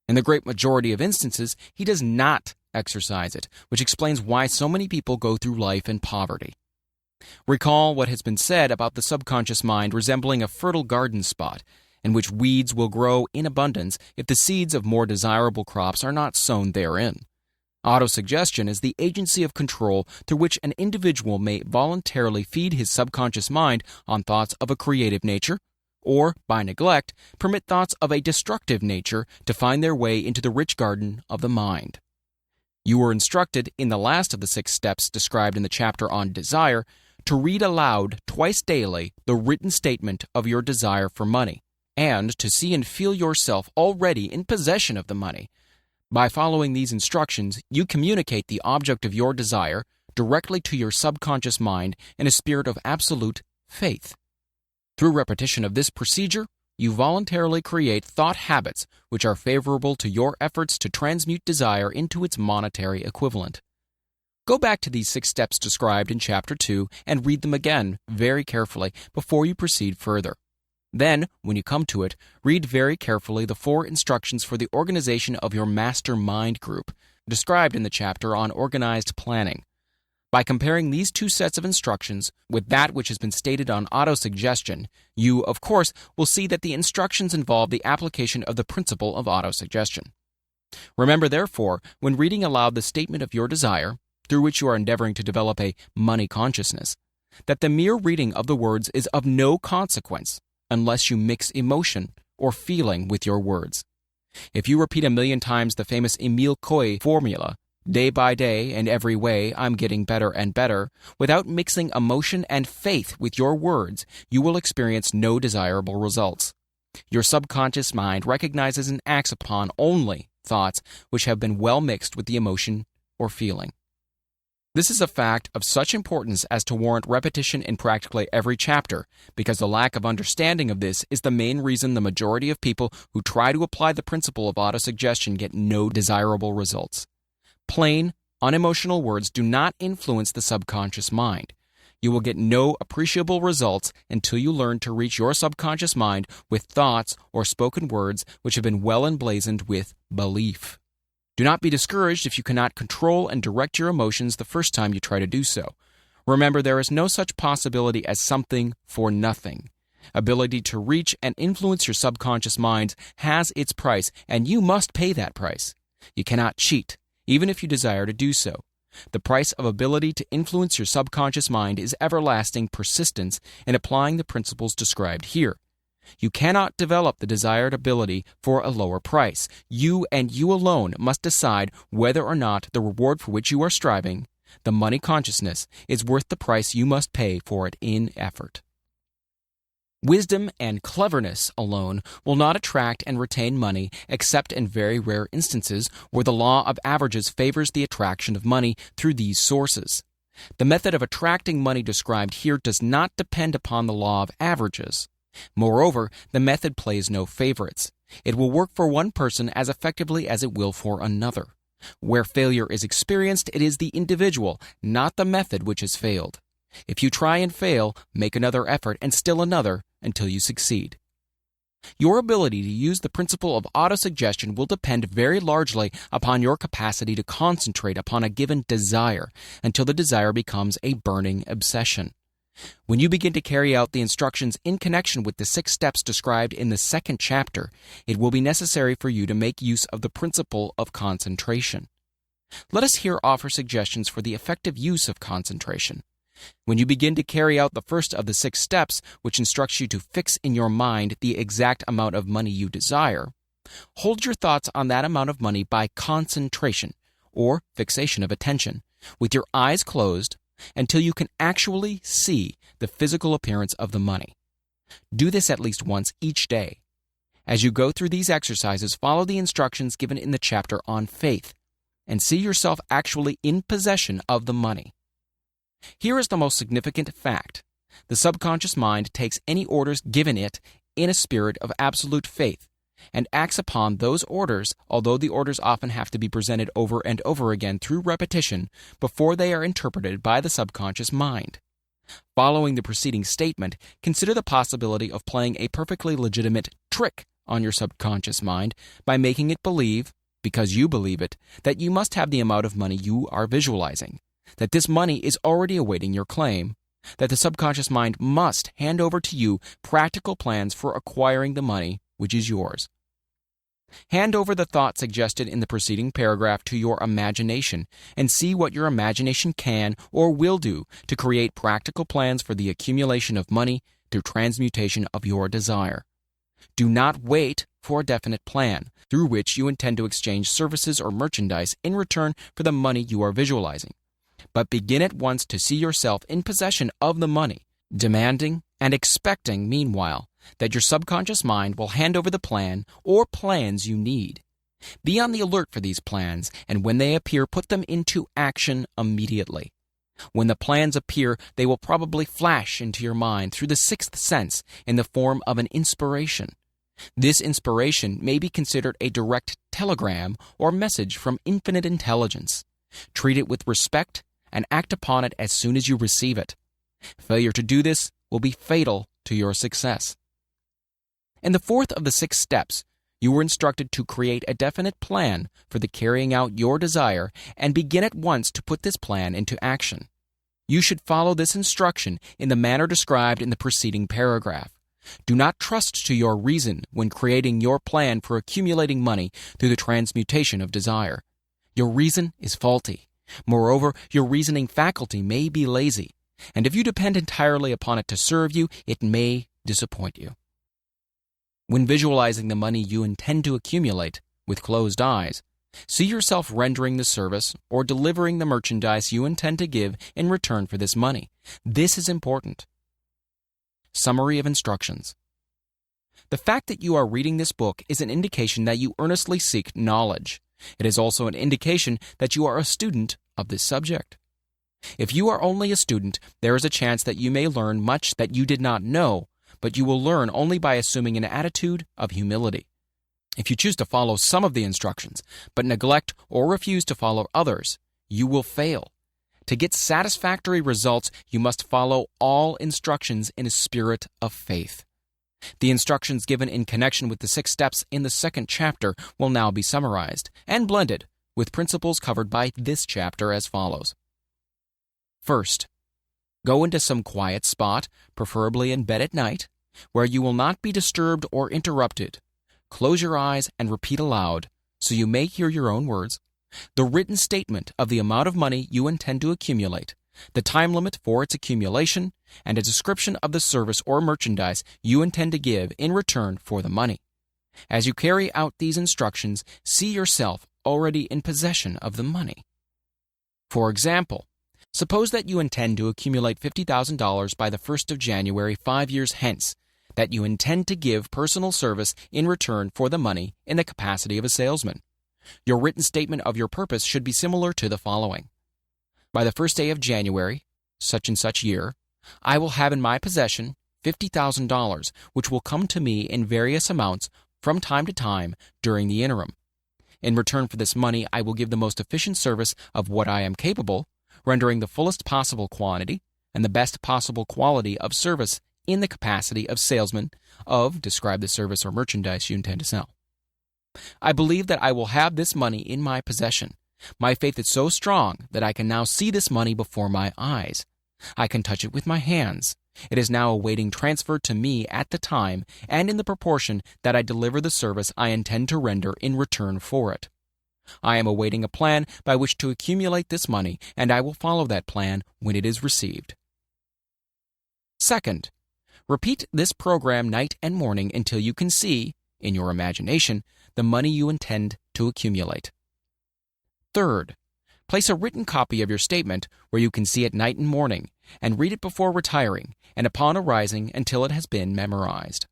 Speaker 1: In the great majority of instances, he does not exercise it, which explains why so many people go through life in poverty. Recall what has been said about the subconscious mind resembling a fertile garden spot, in which weeds will grow in abundance if the seeds of more desirable crops are not sown therein. Autosuggestion is the agency of control through which an individual may voluntarily feed his subconscious mind on thoughts of a creative nature, or, by neglect, permit thoughts of a destructive nature to find their way into the rich garden of the mind. You were instructed in the last of the 6 steps described in the chapter on desire to read aloud twice daily the written statement of your desire for money, and to see and feel yourself already in possession of the money. By following these instructions, you communicate the object of your desire directly to your subconscious mind in a spirit of absolute faith. Through repetition of this procedure, you voluntarily create thought habits which are favorable to your efforts to transmute desire into its monetary equivalent. Go back to these 6 steps described in Chapter 2 and read them again very carefully before you proceed further. Then, when you come to it, read very carefully the 4 instructions for the organization of your master mind group, described in the chapter on organized planning. By comparing these 2 sets of instructions with that which has been stated on autosuggestion, you, of course, will see that the instructions involve the application of the principle of autosuggestion. Remember, therefore, when reading aloud the statement of your desire, through which you are endeavoring to develop a money consciousness, that the mere reading of the words is of no consequence unless you mix emotion or feeling with your words. If you repeat 1,000,000 times the famous Emile Coué formula, day by day and every way I'm getting better and better, without mixing emotion and faith with your words, you will experience no desirable results. Your subconscious mind recognizes and acts upon only thoughts which have been well mixed with the emotion or feeling. This is a fact of such importance as to warrant repetition in practically every chapter, because the lack of understanding of this is the main reason the majority of people who try to apply the principle of autosuggestion get no desirable results. Plain, unemotional words do not influence the subconscious mind. You will get no appreciable results until you learn to reach your subconscious mind with thoughts or spoken words which have been well emblazoned with belief. Do not be discouraged if you cannot control and direct your emotions the first time you try to do so. Remember, there is no such possibility as something for nothing. Ability to reach and influence your subconscious mind has its price, and you must pay that price. You cannot cheat, even if you desire to do so. The price of ability to influence your subconscious mind is everlasting persistence in applying the principles described here. You cannot develop the desired ability for a lower price. You and you alone must decide whether or not the reward for which you are striving, the money consciousness, is worth the price you must pay for it in effort. Wisdom and cleverness alone will not attract and retain money except in very rare instances where the law of averages favors the attraction of money through these sources. The method of attracting money described here does not depend upon the law of averages. Moreover, the method plays no favorites. It will work for one person as effectively as it will for another. Where failure is experienced, it is the individual, not the method, which has failed. If you try and fail, make another effort and still another until you succeed. Your ability to use the principle of autosuggestion will depend very largely upon your capacity to concentrate upon a given desire until the desire becomes a burning obsession. When you begin to carry out the instructions in connection with the 6 steps described in the 2nd chapter, it will be necessary for you to make use of the principle of concentration. Let us here offer suggestions for the effective use of concentration. When you begin to carry out the first of the 6 steps, which instructs you to fix in your mind the exact amount of money you desire, hold your thoughts on that amount of money by concentration, or fixation of attention, with your eyes closed until you can actually see the physical appearance of the money. Do this at least once each day. As you go through these exercises, follow the instructions given in the chapter on faith, and see yourself actually in possession of the money. Here is the most significant fact. The subconscious mind takes any orders given it in a spirit of absolute faith and acts upon those orders, although the orders often have to be presented over and over again through repetition before they are interpreted by the subconscious mind. Following the preceding statement, consider the possibility of playing a perfectly legitimate trick on your subconscious mind by making it believe, because you believe it, that you must have the amount of money you are visualizing, that this money is already awaiting your claim, that the subconscious mind must hand over to you practical plans for acquiring the money which is yours. Hand over the thought suggested in the preceding paragraph to your imagination and see what your imagination can or will do to create practical plans for the accumulation of money through transmutation of your desire. Do not wait for a definite plan through which you intend to exchange services or merchandise in return for the money you are visualizing, but begin at once to see yourself in possession of the money, demanding and expecting, meanwhile, that your subconscious mind will hand over the plan or plans you need. Be on the alert for these plans, and when they appear, put them into action immediately. When the plans appear, they will probably flash into your mind through the 6th sense in the form of an inspiration. This inspiration may be considered a direct telegram or message from infinite intelligence. Treat it with respect and act upon it as soon as you receive it. Failure to do this will be fatal to your success. In the 4th of the 6 steps, you were instructed to create a definite plan for the carrying out your desire and begin at once to put this plan into action. You should follow this instruction in the manner described in the preceding paragraph. Do not trust to your reason when creating your plan for accumulating money through the transmutation of desire. Your reason is faulty. Moreover, your reasoning faculty may be lazy, and if you depend entirely upon it to serve you, it may disappoint you. When visualizing the money you intend to accumulate with closed eyes, see yourself rendering the service or delivering the merchandise you intend to give in return for this money. This is important. Summary of instructions. The fact that you are reading this book is an indication that you earnestly seek knowledge. It is also an indication that you are a student of this subject. If you are only a student, there is a chance that you may learn much that you did not know, but you will learn only by assuming an attitude of humility. If you choose to follow some of the instructions, but neglect or refuse to follow others, you will fail. To get satisfactory results, you must follow all instructions in a spirit of faith. The instructions given in connection with the 6 steps in the 2nd chapter will now be summarized and blended with principles covered by this chapter as follows. First, go into some quiet spot, preferably in bed at night, where you will not be disturbed or interrupted. Close your eyes and repeat aloud, so you may hear your own words, the written statement of the amount of money you intend to accumulate, the time limit for its accumulation, and a description of the service or merchandise you intend to give in return for the money. As you carry out these instructions, see yourself already in possession of the money. For example, suppose that you intend to accumulate $50,000 by the 1st of January 5 years hence, that you intend to give personal service in return for the money in the capacity of a salesman. Your written statement of your purpose should be similar to the following. By the 1st day of January, such and such year, I will have in my possession $50,000, which will come to me in various amounts from time to time during the interim. In return for this money, I will give the most efficient service of what I am capable, rendering the fullest possible quantity and the best possible quality of service in the capacity of salesman of describe the service or merchandise you intend to sell. I believe that I will have this money in my possession. My faith is so strong that I can now see this money before my eyes. I can touch it with my hands. It is now awaiting transfer to me at the time and in the proportion that I deliver the service I intend to render in return for it. I am awaiting a plan by which to accumulate this money, and I will follow that plan when it is received. Second, repeat this program night and morning until you can see, in your imagination, the money you intend to accumulate. Third, place a written copy of your statement where you can see it night and morning, and read it before retiring and upon arising until it has been memorized.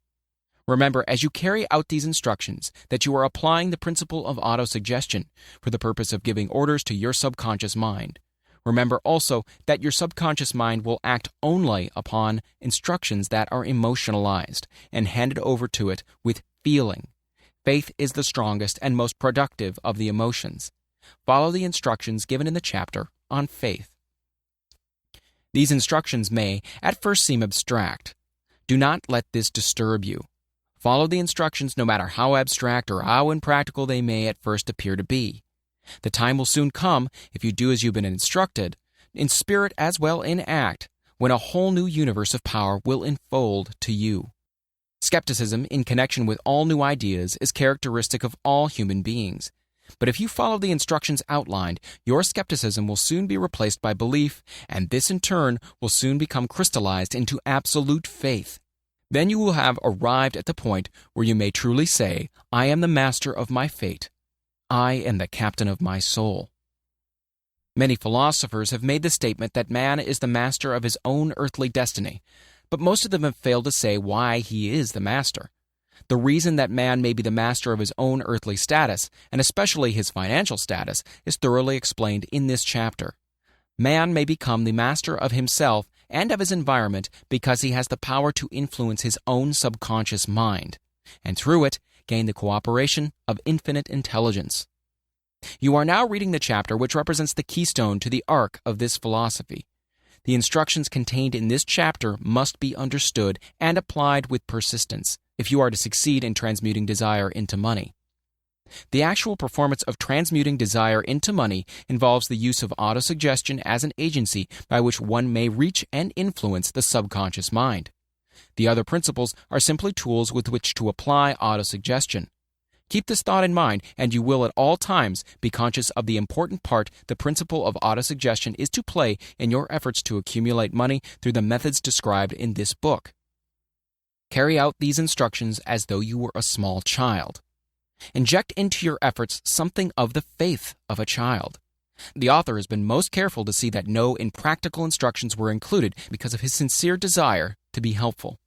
Speaker 1: Remember, as you carry out these instructions, that you are applying the principle of autosuggestion for the purpose of giving orders to your subconscious mind. Remember also that your subconscious mind will act only upon instructions that are emotionalized and handed over to it with feeling. Faith is the strongest and most productive of the emotions. Follow the instructions given in the chapter on faith. These instructions may at first seem abstract. Do not let this disturb you. Follow the instructions no matter how abstract or how impractical they may at first appear to be. The time will soon come, if you do as you've been instructed, in spirit as well in act, when a whole new universe of power will enfold to you. Skepticism in connection with all new ideas is characteristic of all human beings. But if you follow the instructions outlined, your skepticism will soon be replaced by belief, and this in turn will soon become crystallized into absolute faith. Then you will have arrived at the point where you may truly say, I am the master of my fate. I am the captain of my soul. Many philosophers have made the statement that man is the master of his own earthly destiny, but most of them have failed to say why he is the master. The reason that man may be the master of his own earthly status, and especially his financial status, is thoroughly explained in this chapter. Man may become the master of himself and of his environment because he has the power to influence his own subconscious mind, and through it, gain the cooperation of infinite intelligence. You are now reading the chapter which represents the keystone to the arc of this philosophy. The instructions contained in this chapter must be understood and applied with persistence if you are to succeed in transmuting desire into money. The actual performance of transmuting desire into money involves the use of autosuggestion as an agency by which one may reach and influence the subconscious mind. The other principles are simply tools with which to apply autosuggestion. Keep this thought in mind, and you will at all times be conscious of the important part the principle of autosuggestion is to play in your efforts to accumulate money through the methods described in this book. Carry out these instructions as though you were a small child. Inject into your efforts something of the faith of a child. The author has been most careful to see that no impractical instructions were included because of his sincere desire to be helpful.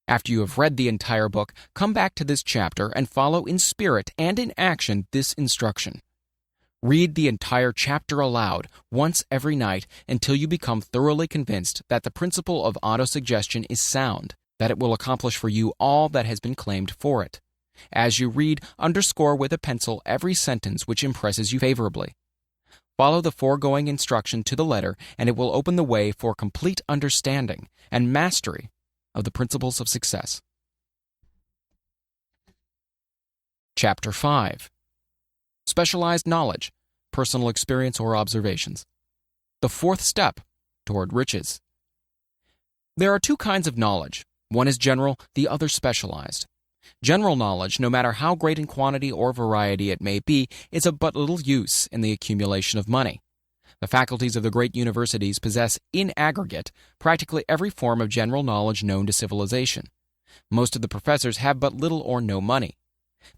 Speaker 1: After you have read the entire book, come back to this chapter and follow in spirit and in action this instruction. Read the entire chapter aloud once every night until you become thoroughly convinced that the principle of autosuggestion is sound, that it will accomplish for you all that has been claimed for it. As you read, underscore with a pencil every sentence which impresses you favorably. Follow the foregoing instruction to the letter, and it will open the way for complete understanding and mastery of the principles of success. Chapter 5. Specialized knowledge, personal experience or observations. The fourth step toward riches. There are two kinds of knowledge. One is general, the other specialized. General knowledge, no matter how great in quantity or variety it may be, is of but little use in the accumulation of money. The faculties of the great universities possess, in aggregate, practically every form of general knowledge known to civilization. Most of the professors have but little or no money.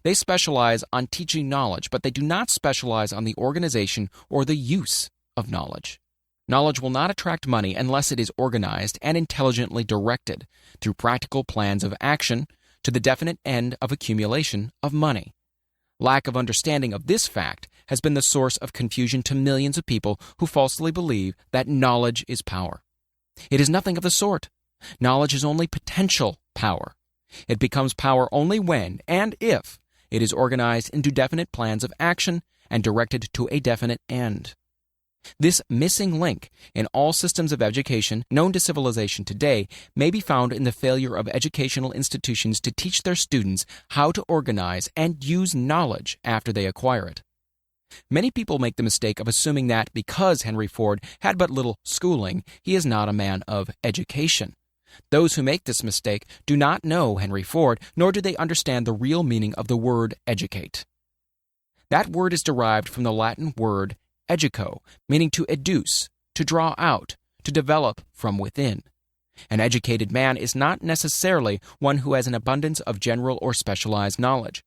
Speaker 1: They specialize on teaching knowledge, but they do not specialize on the organization or the use of knowledge. Knowledge will not attract money unless it is organized and intelligently directed through practical plans of action to the definite end of accumulation of money. Lack of understanding of this fact has been the source of confusion to millions of people who falsely believe that knowledge is power. It is nothing of the sort. Knowledge is only potential power. It becomes power only when and if it is organized into definite plans of action and directed to a definite end. This missing link in all systems of education known to civilization today may be found in the failure of educational institutions to teach their students how to organize and use knowledge after they acquire it. Many people make the mistake of assuming that because Henry Ford had but little schooling, he is not a man of education. Those who make this mistake do not know Henry Ford, nor do they understand the real meaning of the word educate. That word is derived from the Latin word educo, meaning to educe, to draw out, to develop from within. An educated man is not necessarily one who has an abundance of general or specialized knowledge.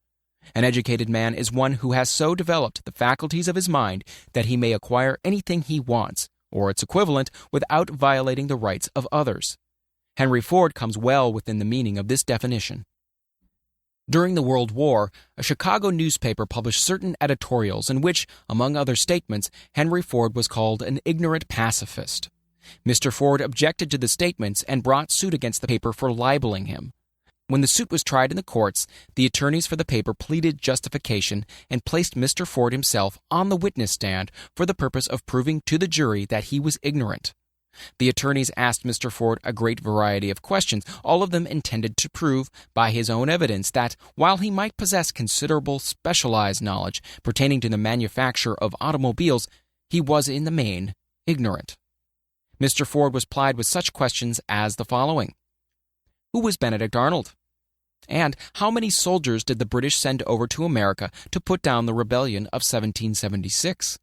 Speaker 1: An educated man is one who has so developed the faculties of his mind that he may acquire anything he wants, or its equivalent, without violating the rights of others. Henry Ford comes well within the meaning of this definition. During the World War, a Chicago newspaper published certain editorials in which, among other statements, Henry Ford was called an ignorant pacifist. Mr. Ford objected to the statements and brought suit against the paper for libeling him. When the suit was tried in the courts, the attorneys for the paper pleaded justification and placed Mr. Ford himself on the witness stand for the purpose of proving to the jury that he was ignorant. The attorneys asked Mr. Ford a great variety of questions, all of them intended to prove, by his own evidence, that while he might possess considerable specialized knowledge pertaining to the manufacture of automobiles, he was in the main ignorant. Mr. Ford was plied with such questions as the following. Who was Benedict Arnold? And how many soldiers did the British send over to America to put down the rebellion of 1776?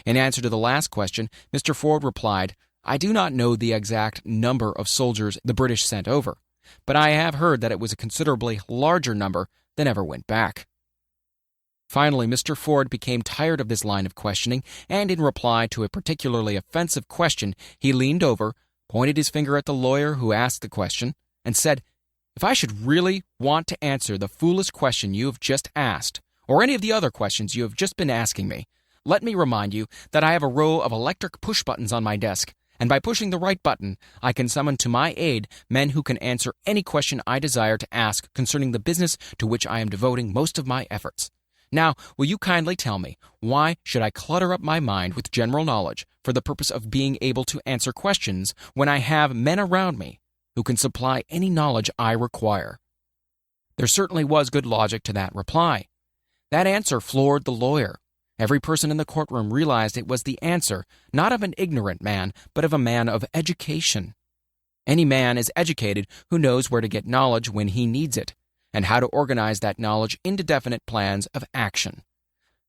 Speaker 1: In answer to the last question, Mr. Ford replied, I do not know the exact number of soldiers the British sent over, but I have heard that it was a considerably larger number than ever went back. Finally, Mr. Ford became tired of this line of questioning, and in reply to a particularly offensive question, he leaned over, pointed his finger at the lawyer who asked the question, and said, If I should really want to answer the foolish question you have just asked, or any of the other questions you have just been asking me, let me remind you that I have a row of electric push buttons on my desk, and by pushing the right button, I can summon to my aid men who can answer any question I desire to ask concerning the business to which I am devoting most of my efforts. Now, will you kindly tell me, why should I clutter up my mind with general knowledge for the purpose of being able to answer questions when I have men around me who can supply any knowledge I require? There certainly was good logic to that reply. That answer floored the lawyer. Every person in the courtroom realized it was the answer, not of an ignorant man, but of a man of education. Any man is educated who knows where to get knowledge when he needs it, and how to organize that knowledge into definite plans of action.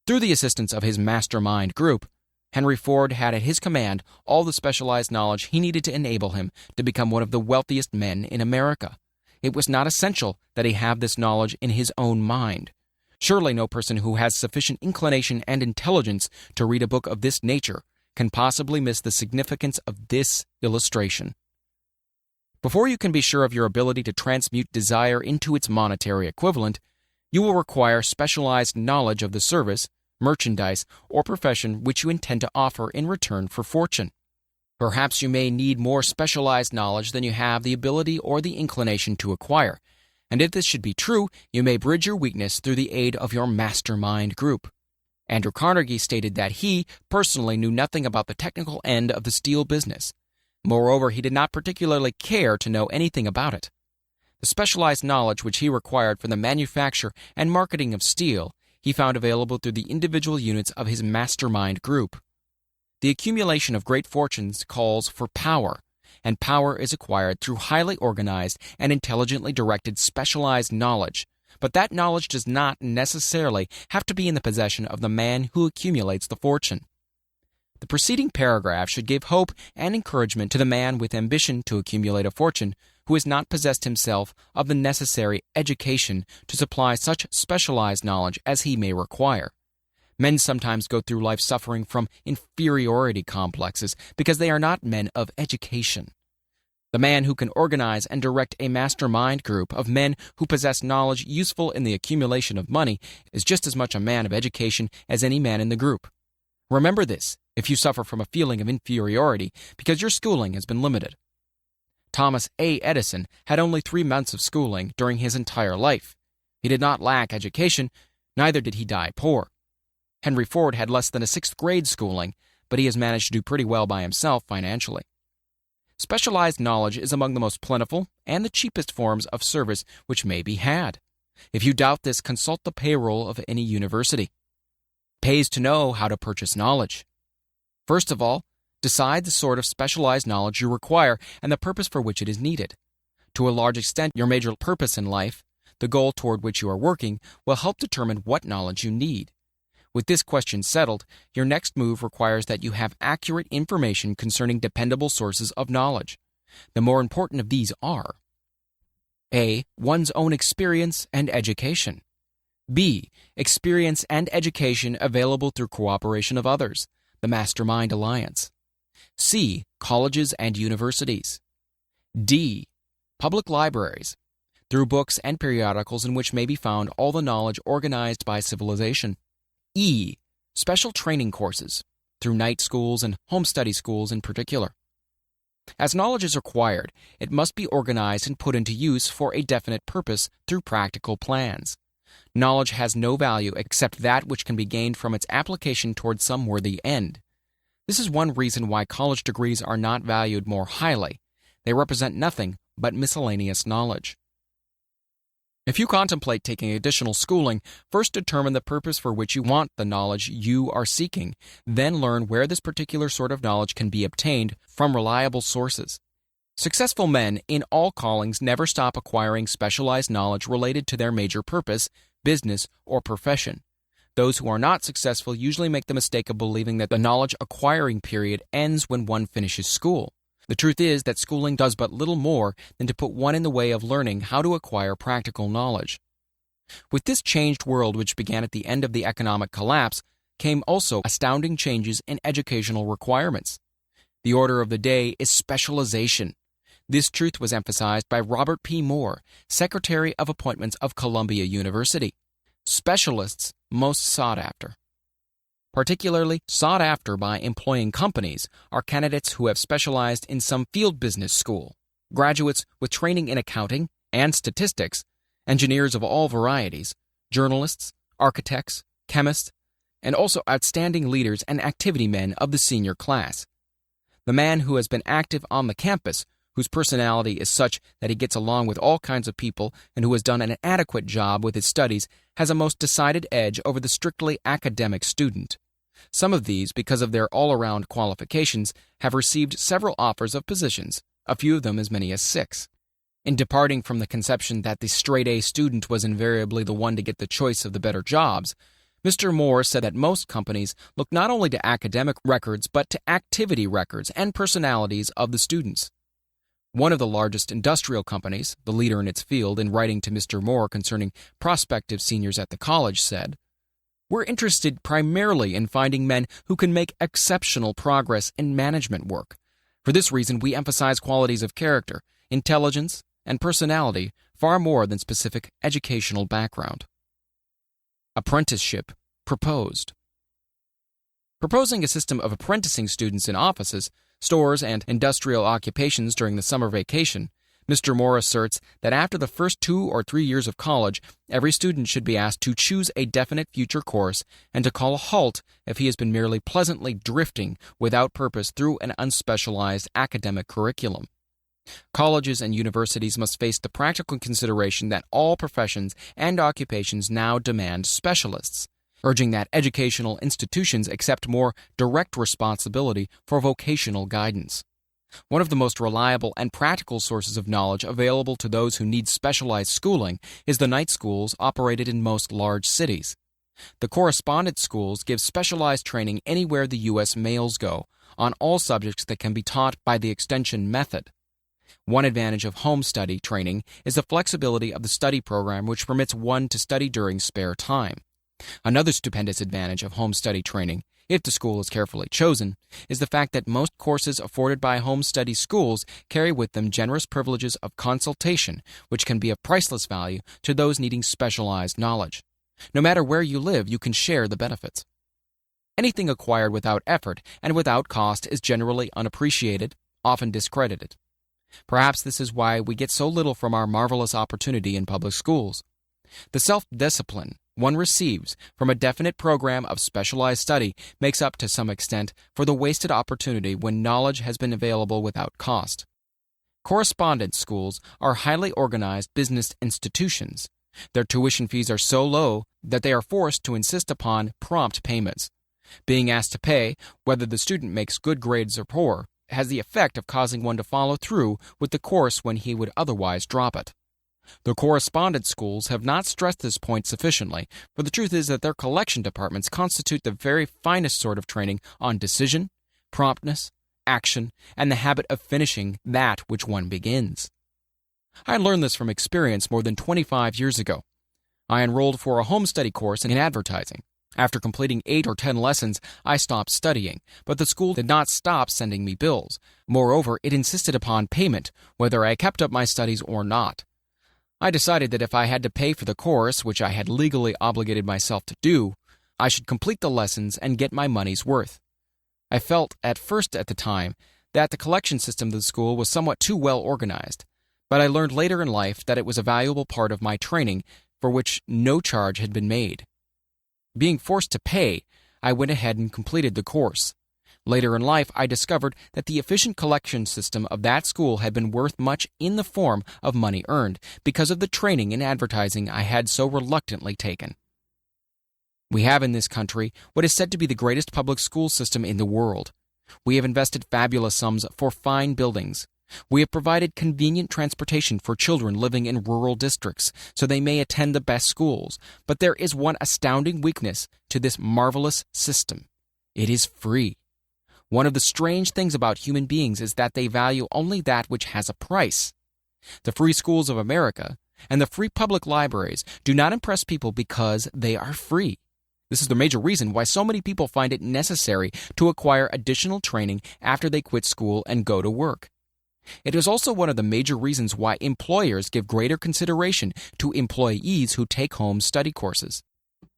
Speaker 1: Through the assistance of his mastermind group, Henry Ford had at his command all the specialized knowledge he needed to enable him to become one of the wealthiest men in America. It was not essential that he have this knowledge in his own mind. Surely no person who has sufficient inclination and intelligence to read a book of this nature can possibly miss the significance of this illustration. Before you can be sure of your ability to transmute desire into its monetary equivalent, you will require specialized knowledge of the service, merchandise, or profession which you intend to offer in return for fortune. Perhaps you may need more specialized knowledge than you have the ability or the inclination to acquire, and if this should be true, you may bridge your weakness through the aid of your mastermind group. Andrew Carnegie stated that he personally knew nothing about the technical end of the steel business. Moreover, he did not particularly care to know anything about it. The specialized knowledge which he required for the manufacture and marketing of steel, he found available through the individual units of his mastermind group. The accumulation of great fortunes calls for power, and power is acquired through highly organized and intelligently directed specialized knowledge, but that knowledge does not necessarily have to be in the possession of the man who accumulates the fortune. The preceding paragraph should give hope and encouragement to the man with ambition to accumulate a fortune who has not possessed himself of the necessary education to supply such specialized knowledge as he may require. Men sometimes go through life suffering from inferiority complexes because they are not men of education. The man who can organize and direct a mastermind group of men who possess knowledge useful in the accumulation of money is just as much a man of education as any man in the group. Remember this if you suffer from a feeling of inferiority because your schooling has been limited. Thomas A. Edison had only 3 months of schooling during his entire life. He did not lack education, neither did he die poor. Henry Ford had less than a 6th grade schooling, but but he has managed to do pretty well by himself financially. Specialized knowledge is among the most plentiful and the cheapest forms of service which may be had. If you doubt this, consult the payroll of any university. It pays to know how to purchase knowledge. First of all, decide the sort of specialized knowledge you require and the purpose for which it is needed. To a large extent, your major purpose in life, the goal toward which you are working, will help determine what knowledge you need. With this question settled, your next move requires that you have accurate information concerning dependable sources of knowledge. The more important of these are: A. One's own experience and education. B. Experience and education available through cooperation of others, the Mastermind Alliance. C. Colleges and universities. D. Public libraries, through books and periodicals in which may be found all the knowledge organized by civilization. E. Special training courses, through night schools and home study schools in particular. As knowledge is acquired, it must be organized and put into use for a definite purpose through practical plans. Knowledge has no value except that which can be gained from its application toward some worthy end. This is one reason why college degrees are not valued more highly. They represent nothing but miscellaneous knowledge. If you contemplate taking additional schooling, first determine the purpose for which you want the knowledge you are seeking, then learn where this particular sort of knowledge can be obtained from reliable sources. Successful men in all callings never stop acquiring specialized knowledge related to their major purpose, business, or profession. Those who are not successful usually make the mistake of believing that the knowledge acquiring period ends when one finishes school. The truth is that schooling does but little more than to put one in the way of learning how to acquire practical knowledge. With this changed world which began at the end of the economic collapse came also astounding changes in educational requirements. The order of the day is specialization. This truth was emphasized by Robert P. Moore, Secretary of Appointments of Columbia University. Specialists most sought after. Particularly sought after by employing companies are candidates who have specialized in some field business school, graduates with training in accounting and statistics, engineers of all varieties, journalists, architects, chemists, and also outstanding leaders and activity men of the senior class. The man who has been active on the campus, whose personality is such that he gets along with all kinds of people and who has done an adequate job with his studies, has a most decided edge over the strictly academic student. Some of these, because of their all-around qualifications, have received several offers of positions, a few of them as many as 6. In departing from the conception that the straight-A student was invariably the one to get the choice of the better jobs, Mr. Moore said that most companies look not only to academic records but to activity records and personalities of the students. One of the largest industrial companies, the leader in its field, in writing to Mr. Moore concerning prospective seniors at the college, said, "We're interested primarily in finding men who can make exceptional progress in management work. For this reason, we emphasize qualities of character, intelligence, and personality far more than specific educational background." Apprenticeship proposed. Proposing a system of apprenticing students in offices, stores, and industrial occupations during the summer vacation, Mr. Moore asserts that after the first 2 or 3 years of college, every student should be asked to choose a definite future course and to call a halt if he has been merely pleasantly drifting without purpose through an unspecialized academic curriculum. Colleges and universities must face the practical consideration that all professions and occupations now demand specialists, urging that educational institutions accept more direct responsibility for vocational guidance. One of the most reliable and practical sources of knowledge available to those who need specialized schooling is the night schools operated in most large cities. The correspondence schools give specialized training anywhere the U.S. males go, on all subjects that can be taught by the extension method. One advantage of home study training is the flexibility of the study program, which permits one to study during spare time. Another stupendous advantage of home study training, if the school is carefully chosen, is the fact that most courses afforded by home study schools carry with them generous privileges of consultation, which can be of priceless value to those needing specialized knowledge. No matter where you live, you can share the benefits. Anything acquired without effort and without cost is generally unappreciated, often discredited. Perhaps this is why we get so little from our marvelous opportunity in public schools. The self-discipline, one receives from a definite program of specialized study makes up to some extent for the wasted opportunity when knowledge has been available without cost. Correspondence schools are highly organized business institutions. Their tuition fees are so low that they are forced to insist upon prompt payments. Being asked to pay, whether the student makes good grades or poor, has the effect of causing one to follow through with the course when he would otherwise drop it. The correspondence schools have not stressed this point sufficiently, for the truth is that their collection departments constitute the very finest sort of training on decision, promptness, action, and the habit of finishing that which one begins. I learned this from experience more than 25 years ago. I enrolled for a home study course in advertising. After completing 8 or 10 lessons, I stopped studying, but the school did not stop sending me bills. Moreover, it insisted upon payment, whether I kept up my studies or not. I decided that if I had to pay for the course, which I had legally obligated myself to do, I should complete the lessons and get my money's worth. I felt at first at the time that the collection system of the school was somewhat too well organized, but I learned later in life that it was a valuable part of my training for which no charge had been made. Being forced to pay, I went ahead and completed the course. Later in life, I discovered that the efficient collection system of that school had been worth much in the form of money earned because of the training in advertising I had so reluctantly taken. We have in this country what is said to be the greatest public school system in the world. We have invested fabulous sums for fine buildings. We have provided convenient transportation for children living in rural districts so they may attend the best schools. But there is one astounding weakness to this marvelous system. It is free. One of the strange things about human beings is that they value only that which has a price. The free schools of America and the free public libraries do not impress people because they are free. This is the major reason why so many people find it necessary to acquire additional training after they quit school and go to work. It is also one of the major reasons why employers give greater consideration to employees who take home study courses.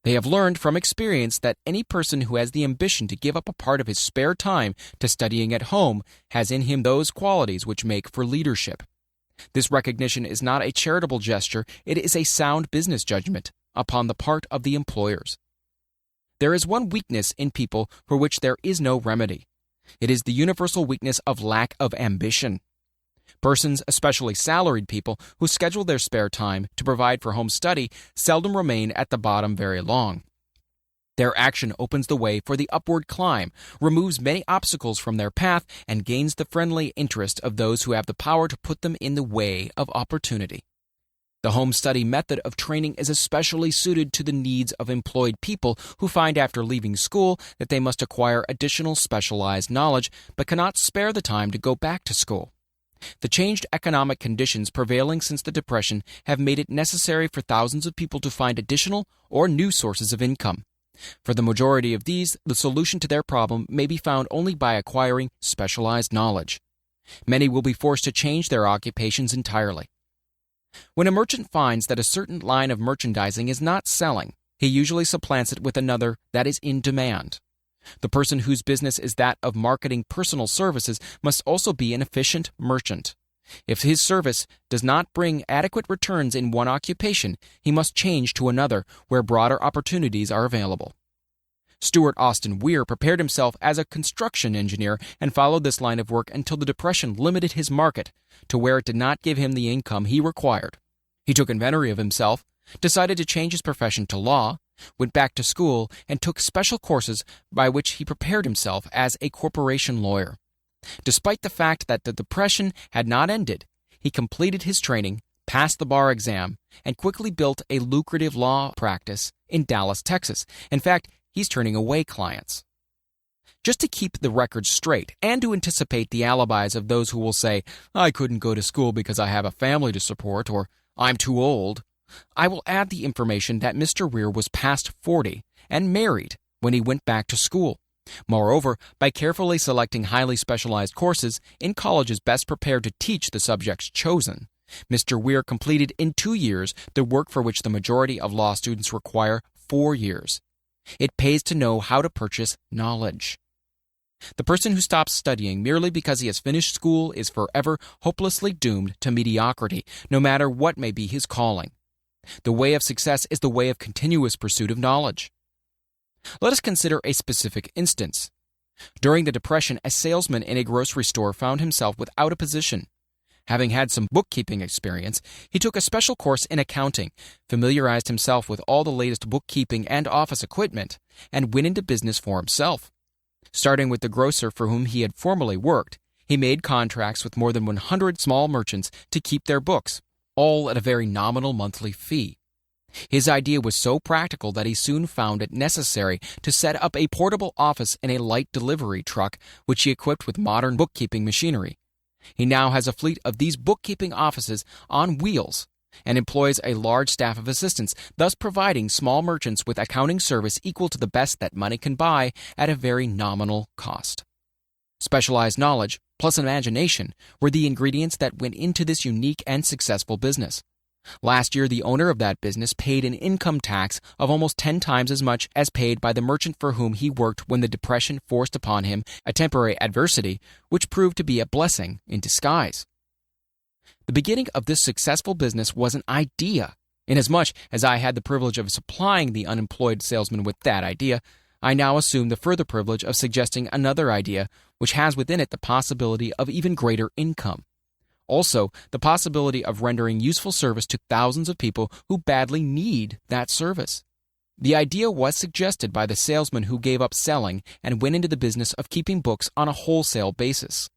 Speaker 1: They have learned from experience that any person who has the ambition to give up a part of his spare time to studying at home has in him those qualities which make for leadership. This recognition is not a charitable gesture, it is a sound business judgment upon the part of the employers. There is one weakness in people for which there is no remedy. It is the universal weakness of lack of ambition. Persons, especially salaried people, who schedule their spare time to provide for home study seldom remain at the bottom very long. Their action opens the way for the upward climb, removes many obstacles from their path, and gains the friendly interest of those who have the power to put them in the way of opportunity. The home study method of training is especially suited to the needs of employed people who find after leaving school that they must acquire additional specialized knowledge but cannot spare the time to go back to school. The changed economic conditions prevailing since the Depression have made it necessary for thousands of people to find additional or new sources of income. For the majority of these, the solution to their problem may be found only by acquiring specialized knowledge. Many will be forced to change their occupations entirely. When a merchant finds that a certain line of merchandising is not selling, he usually supplants it with another that is in demand. The person whose business is that of marketing personal services must also be an efficient merchant. If his service does not bring adequate returns in one occupation, he must change to another where broader opportunities are available. Stuart Austin Weir prepared himself as a construction engineer and followed this line of work until the Depression limited his market to where it did not give him the income he required. He took inventory of himself, decided to change his profession to law, went back to school, and took special courses by which he prepared himself as a corporation lawyer. Despite the fact that the Depression had not ended, he completed his training, passed the bar exam, and quickly built a lucrative law practice in Dallas, Texas. In fact, he's turning away clients. Just to keep the record straight and to anticipate the alibis of those who will say, "I couldn't go to school because I have a family to support," or "I'm too old," I will add the information that Mr. Weir was past 40 and married when he went back to school. Moreover, by carefully selecting highly specialized courses in colleges best prepared to teach the subjects chosen, Mr. Weir completed in 2 years the work for which the majority of law students require 4 years. It pays to know how to purchase knowledge. The person who stops studying merely because he has finished school is forever hopelessly doomed to mediocrity, no matter what may be his calling. The way of success is the way of continuous pursuit of knowledge. Let us consider a specific instance. During the Depression, a salesman in a grocery store found himself without a position. Having had some bookkeeping experience, he took a special course in accounting, familiarized himself with all the latest bookkeeping and office equipment, and went into business for himself. Starting with the grocer for whom he had formerly worked, he made contracts with more than 100 small merchants to keep their books, all at a very nominal monthly fee. His idea was so practical that he soon found it necessary to set up a portable office in a light delivery truck, which he equipped with modern bookkeeping machinery. He now has a fleet of these bookkeeping offices on wheels and employs a large staff of assistants, thus providing small merchants with accounting service equal to the best that money can buy at a very nominal cost. Specialized knowledge plus imagination were the ingredients that went into this unique and successful business. Last year, the owner of that business paid an income tax of almost 10 times as much as paid by the merchant for whom he worked when the Depression forced upon him a temporary adversity, which proved to be a blessing in disguise. The beginning of this successful business was an idea. Inasmuch as I had the privilege of supplying the unemployed salesman with that idea, I now assume the further privilege of suggesting another idea which has within it the possibility of even greater income. Also, the possibility of rendering useful service to thousands of people who badly need that service. The idea was suggested by the salesman who gave up selling and went into the business of keeping books on a wholesale basis.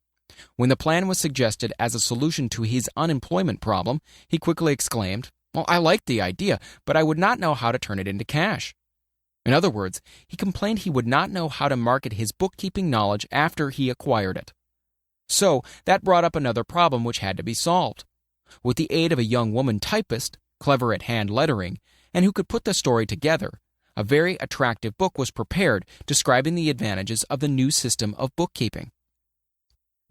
Speaker 1: When the plan was suggested as a solution to his unemployment problem, he quickly exclaimed, "Well, I like the idea, but I would not know how to turn it into cash." In other words, he complained he would not know how to market his bookkeeping knowledge after he acquired it. So, that brought up another problem which had to be solved. With the aid of a young woman typist, clever at hand lettering, and who could put the story together, a very attractive book was prepared describing the advantages of the new system of bookkeeping.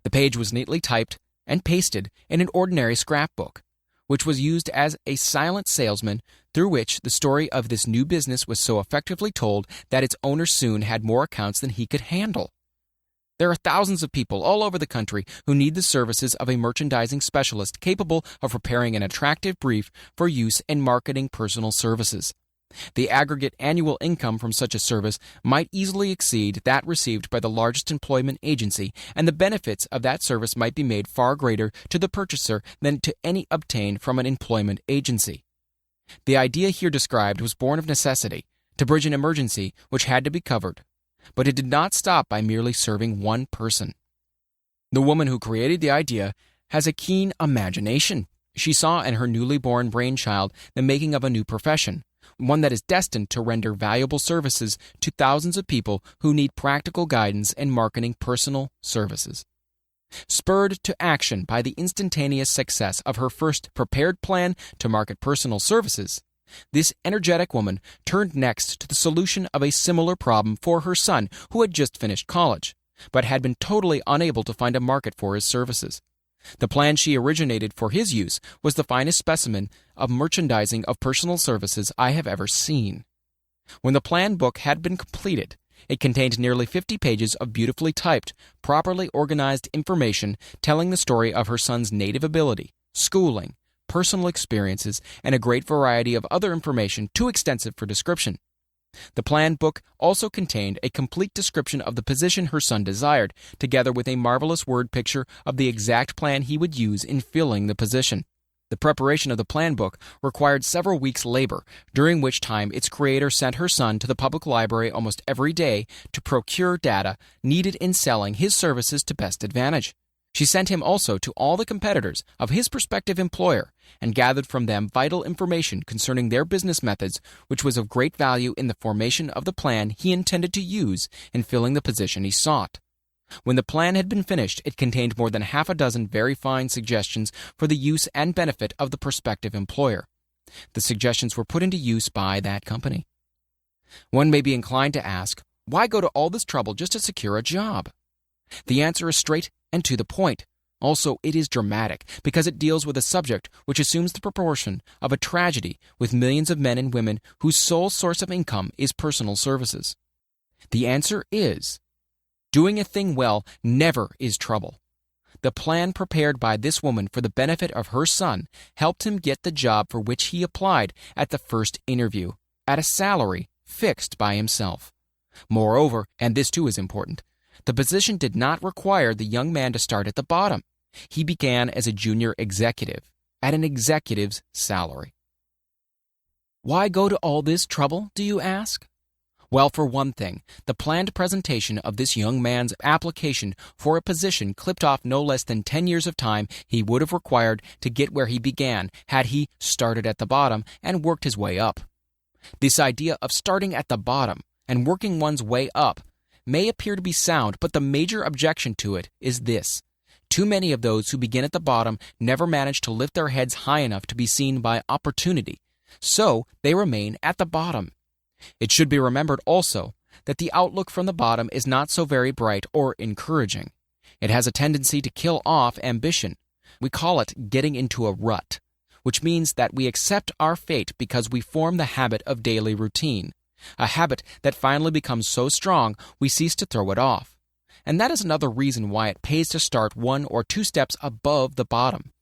Speaker 1: The page was neatly typed and pasted in an ordinary scrapbook, which was used as a silent salesman through which the story of this new business was so effectively told that its owner soon had more accounts than he could handle. There are thousands of people all over the country who need the services of a merchandising specialist capable of preparing an attractive brief for use in marketing personal services. The aggregate annual income from such a service might easily exceed that received by the largest employment agency, and the benefits of that service might be made far greater to the purchaser than to any obtained from an employment agency. The idea here described was born of necessity, to bridge an emergency which had to be covered. But it did not stop by merely serving one person. The woman who created the idea has a keen imagination. She saw in her newly born brainchild the making of a new profession, one that is destined to render valuable services to thousands of people who need practical guidance in marketing personal services. Spurred to action by the instantaneous success of her first prepared plan to market personal services, this energetic woman turned next to the solution of a similar problem for her son, who had just finished college, but had been totally unable to find a market for his services. The plan she originated for his use was the finest specimen of merchandising of personal services I have ever seen. When the plan book had been completed, it contained nearly 50 pages of beautifully typed, properly organized information telling the story of her son's native ability, schooling, personal experiences, and a great variety of other information too extensive for description. The plan book also contained a complete description of the position her son desired, together with a marvelous word picture of the exact plan he would use in filling the position. The preparation of the plan book required several weeks' labor, during which time its creator sent her son to the public library almost every day to procure data needed in selling his services to best advantage. She sent him also to all the competitors of his prospective employer and gathered from them vital information concerning their business methods, which was of great value in the formation of the plan he intended to use in filling the position he sought. When the plan had been finished, it contained more than half a dozen very fine suggestions for the use and benefit of the prospective employer. The suggestions were put into use by that company. One may be inclined to ask, why go to all this trouble just to secure a job? The answer is straight and to the point. Also, it is dramatic because it deals with a subject which assumes the proportion of a tragedy with millions of men and women whose sole source of income is personal services. The answer is, doing a thing well never is trouble. the plan prepared by this woman for the benefit of her son helped him get the job for which he applied at the first interview, at a salary fixed by himself. Moreover, and this too is important, the position did not require the young man to start at the bottom. He began as a junior executive, at an executive's salary. Why go to all this trouble, do you ask? Well, for one thing, the planned presentation of this young man's application for a position clipped off no less than 10 years of time he would have required to get where he began had he started at the bottom and worked his way up. This idea of starting at the bottom and working one's way up may appear to be sound, but the major objection to it is this. Too many of those who begin at the bottom never manage to lift their heads high enough to be seen by opportunity, so they remain at the bottom. It should be remembered also that the outlook from the bottom is not so very bright or encouraging. It has a tendency to kill off ambition. We call it getting into a rut, which means that we accept our fate because we form the habit of daily routine, a habit that finally becomes so strong we cease to throw it off. And that is another reason why it pays to start 1 or 2 steps above the bottom.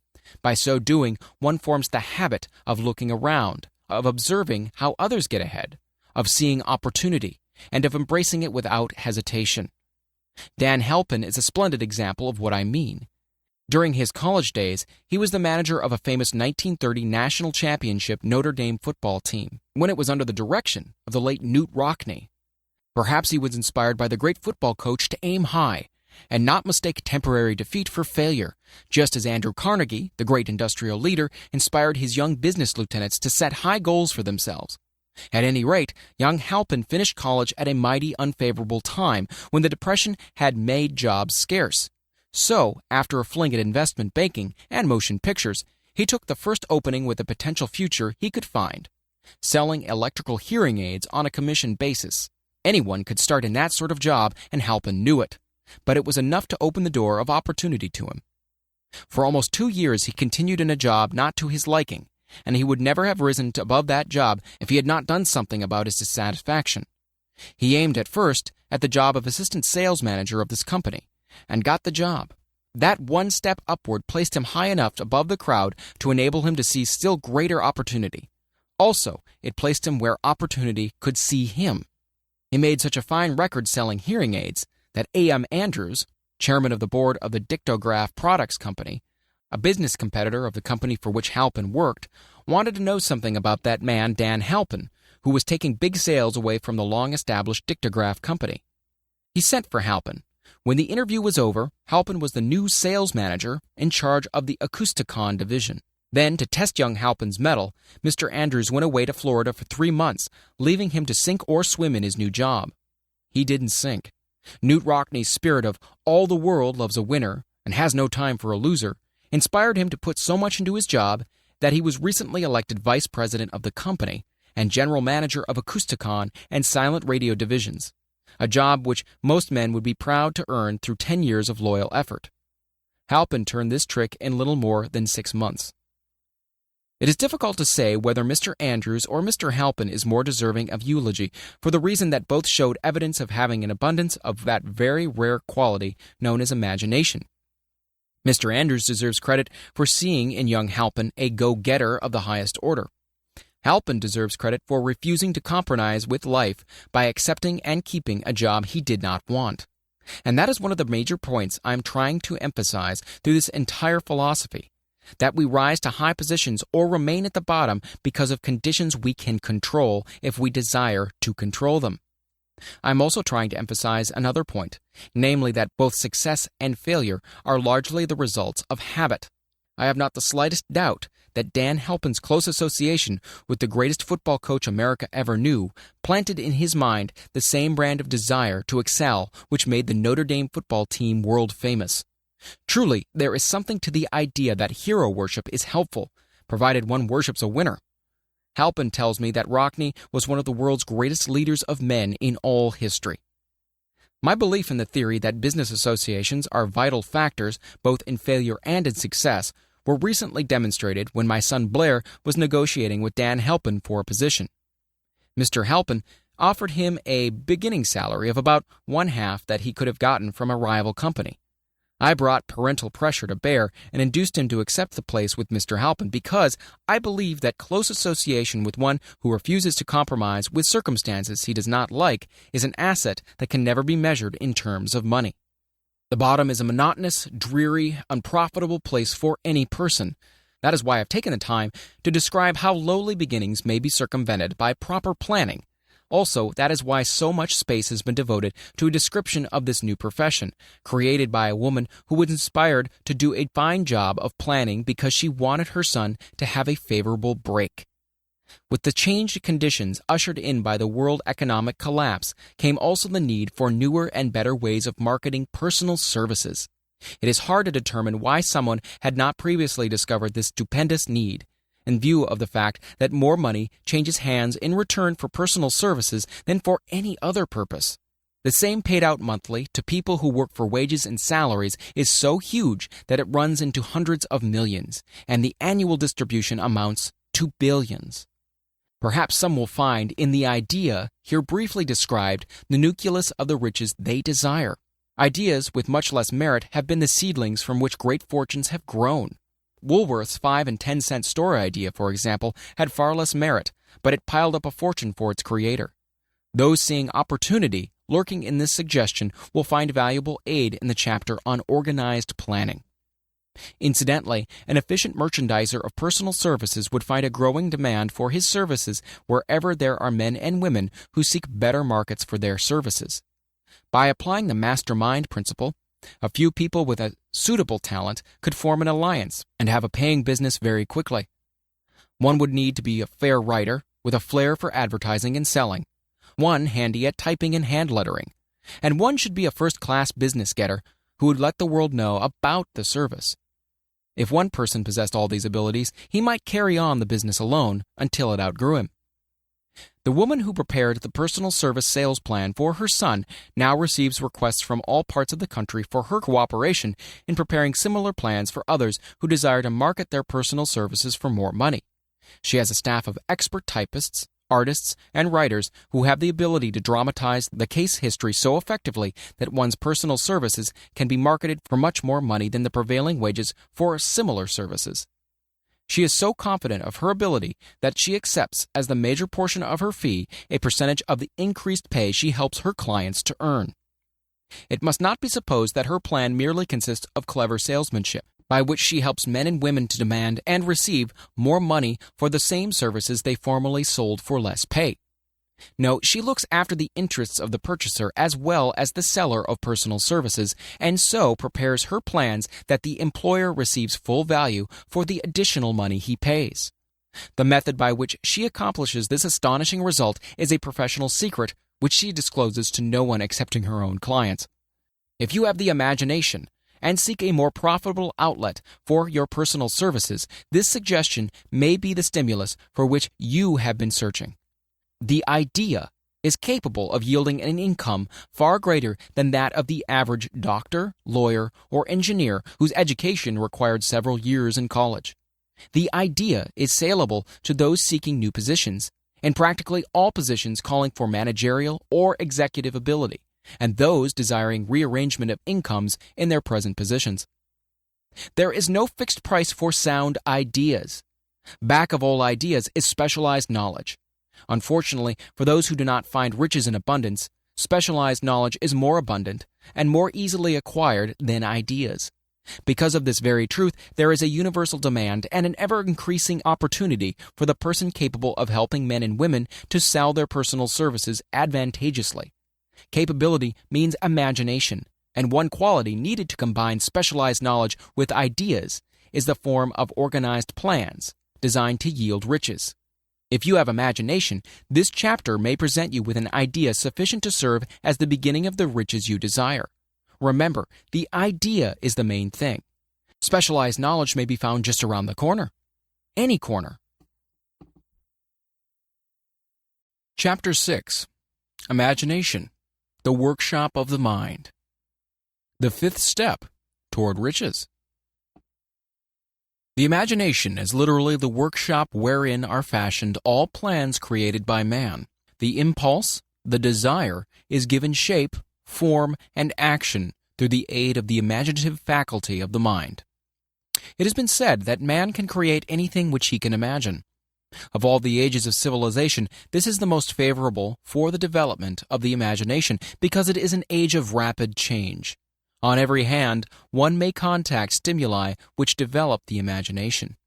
Speaker 1: By so doing, one forms the habit of looking around, of observing how others get ahead, of seeing opportunity, and of embracing it without hesitation. Dan Halpin is a splendid example of what I mean. During his college days, he was the manager of a famous 1930 national championship Notre Dame football team, when it was under the direction of the late Knute Rockne. Perhaps he was inspired by the great football coach to aim high, and not mistake temporary defeat for failure, just as Andrew Carnegie, the great industrial leader, inspired his young business lieutenants to set high goals for themselves. At any rate, young Halpin finished college at a mighty unfavorable time when the Depression had made jobs scarce. So, after a fling at investment banking and motion pictures, he took the first opening with a potential future he could find, selling electrical hearing aids on a commission basis. Anyone could start in that sort of job, and Halpin knew it, but it was enough to open the door of opportunity to him. For almost 2 years he continued in a job not to his liking, and he would never have risen to above that job if he had not done something about his dissatisfaction. He aimed at first at the job of assistant sales manager of this company, and got the job. That one step upward placed him high enough above the crowd to enable him to see still greater opportunity. Also, it placed him where opportunity could see him. He made such a fine record selling hearing aids that A.M. Andrews, chairman of the board of the Dictograph Products Company, a business competitor of the company for which Halpin worked, wanted to know something about that man, Dan Halpin, who was taking big sales away from the long-established Dictograph Company. He sent for Halpin. When the interview was over, Halpin was the new sales manager in charge of the Acousticon division. Then, to test young Halpin's mettle, Mr. Andrews went away to Florida for 3 months, leaving him to sink or swim in his new job. He didn't sink. Knute Rockne's spirit of all the world loves a winner and has no time for a loser inspired him to put so much into his job that he was recently elected vice president of the company and general manager of Acousticon and silent radio divisions, a job which most men would be proud to earn through 10 years of loyal effort. Halpin turned this trick in little more than 6 months. It is difficult to say whether Mr. Andrews or Mr. Halpin is more deserving of eulogy, for the reason that both showed evidence of having an abundance of that very rare quality known as imagination. Mr. Andrews deserves credit for seeing in young Halpin a go-getter of the highest order. Halpin deserves credit for refusing to compromise with life by accepting and keeping a job he did not want. And that is one of the major points I am trying to emphasize through this entire philosophy, that we rise to high positions or remain at the bottom because of conditions we can control if we desire to control them. I'm also trying to emphasize another point, namely that both success and failure are largely the results of habit. I have not the slightest doubt that Dan Halpin's close association with the greatest football coach America ever knew planted in his mind the same brand of desire to excel which made the Notre Dame football team world famous. Truly, there is something to the idea that hero worship is helpful, provided one worships a winner. Halpin tells me that Rockne was one of the world's greatest leaders of men in all history. My belief in the theory that business associations are vital factors both in failure and in success were recently demonstrated when my son Blair was negotiating with Dan Halpin for a position. Mr. Halpin offered him a beginning salary of about 1/2 that he could have gotten from a rival company. I brought parental pressure to bear and induced him to accept the place with Mr. Halpin because I believe that close association with one who refuses to compromise with circumstances he does not like is an asset that can never be measured in terms of money. The bottom is a monotonous, dreary, unprofitable place for any person. That is why I've taken the time to describe how lowly beginnings may be circumvented by proper planning. Also, that is why so much space has been devoted to a description of this new profession, created by a woman who was inspired to do a fine job of planning because she wanted her son to have a favorable break. With the changed conditions ushered in by the world economic collapse came also the need for newer and better ways of marketing personal services. It is hard to determine why someone had not previously discovered this stupendous need, in view of the fact that more money changes hands in return for personal services than for any other purpose. The same paid out monthly to people who work for wages and salaries is so huge that it runs into hundreds of millions, and the annual distribution amounts to billions. Perhaps some will find in the idea here briefly described the nucleus of the riches they desire. Ideas with much less merit have been the seedlings from which great fortunes have grown. Woolworth's 5 and 10 cent store idea, for example, had far less merit, but it piled up a fortune for its creator. Those seeing opportunity lurking in this suggestion will find valuable aid in the chapter on organized planning. Incidentally, an efficient merchandiser of personal services would find a growing demand for his services wherever there are men and women who seek better markets for their services. By applying the mastermind principle, a few people with a suitable talent could form an alliance and have a paying business very quickly. One would need to be a fair writer with a flair for advertising and selling, one handy at typing and hand lettering, and one should be a first-class business getter who would let the world know about the service. If one person possessed all these abilities, he might carry on the business alone until it outgrew him. The woman who prepared the personal service sales plan for her son now receives requests from all parts of the country for her cooperation in preparing similar plans for others who desire to market their personal services for more money. She has a staff of expert typists, artists, and writers who have the ability to dramatize the case history so effectively that one's personal services can be marketed for much more money than the prevailing wages for similar services. She is so confident of her ability that she accepts as the major portion of her fee a percentage of the increased pay she helps her clients to earn. It must not be supposed that her plan merely consists of clever salesmanship, by which she helps men and women to demand and receive more money for the same services they formerly sold for less pay. No, she looks after the interests of the purchaser as well as the seller of personal services, and so prepares her plans that the employer receives full value for the additional money he pays. The method by which she accomplishes this astonishing result is a professional secret which she discloses to no one excepting her own clients. If you have the imagination and seek a more profitable outlet for your personal services, this suggestion may be the stimulus for which you have been searching. The idea is capable of yielding an income far greater than that of the average doctor, lawyer, or engineer whose education required several years in college. The idea is saleable to those seeking new positions, in practically all positions calling for managerial or executive ability, and those desiring rearrangement of incomes in their present positions. There is no fixed price for sound ideas. Back of all ideas is specialized knowledge. Unfortunately, for those who do not find riches in abundance, specialized knowledge is more abundant and more easily acquired than ideas. Because of this very truth, there is a universal demand and an ever-increasing opportunity for the person capable of helping men and women to sell their personal services advantageously. Capability means imagination, and one quality needed to combine specialized knowledge with ideas is the form of organized plans designed to yield riches. If you have imagination, this chapter may present you with an idea sufficient to serve as the beginning of the riches you desire. Remember, the idea is the main thing. Specialized knowledge may be found just around the corner. Any corner. Chapter 6. Imagination, the workshop of the mind. The fifth step toward riches. The imagination is literally the workshop wherein are fashioned all plans created by man. The impulse, the desire, is given shape, form, and action through the aid of the imaginative faculty of the mind. It has been said that man can create anything which he can imagine. Of all the ages of civilization, this is the most favorable for the development of the imagination because it is an age of rapid change. On every hand, one may contact stimuli which develop the imagination.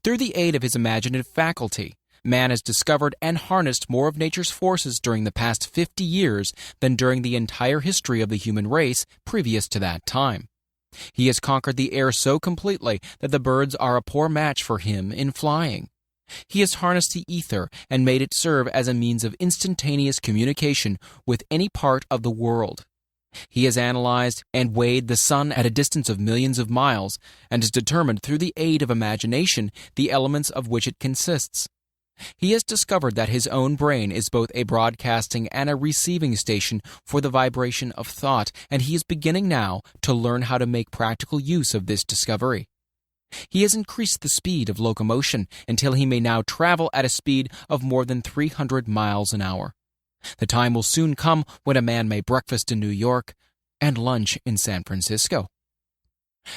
Speaker 1: Through the aid of his imaginative faculty, man has discovered and harnessed more of nature's forces during the past 50 years than during the entire history of the human race previous to that time. He has conquered the air so completely that the birds are a poor match for him in flying. He has harnessed the ether and made it serve as a means of instantaneous communication with any part of the world. He has analyzed and weighed the sun at a distance of millions of miles and has determined through the aid of imagination the elements of which it consists. He has discovered that his own brain is both a broadcasting and a receiving station for the vibration of thought, and he is beginning now to learn how to make practical use of this discovery. He has increased the speed of locomotion until he may now travel at a speed of more than 300 miles an hour. The time will soon come when a man may breakfast in New York and lunch in San Francisco.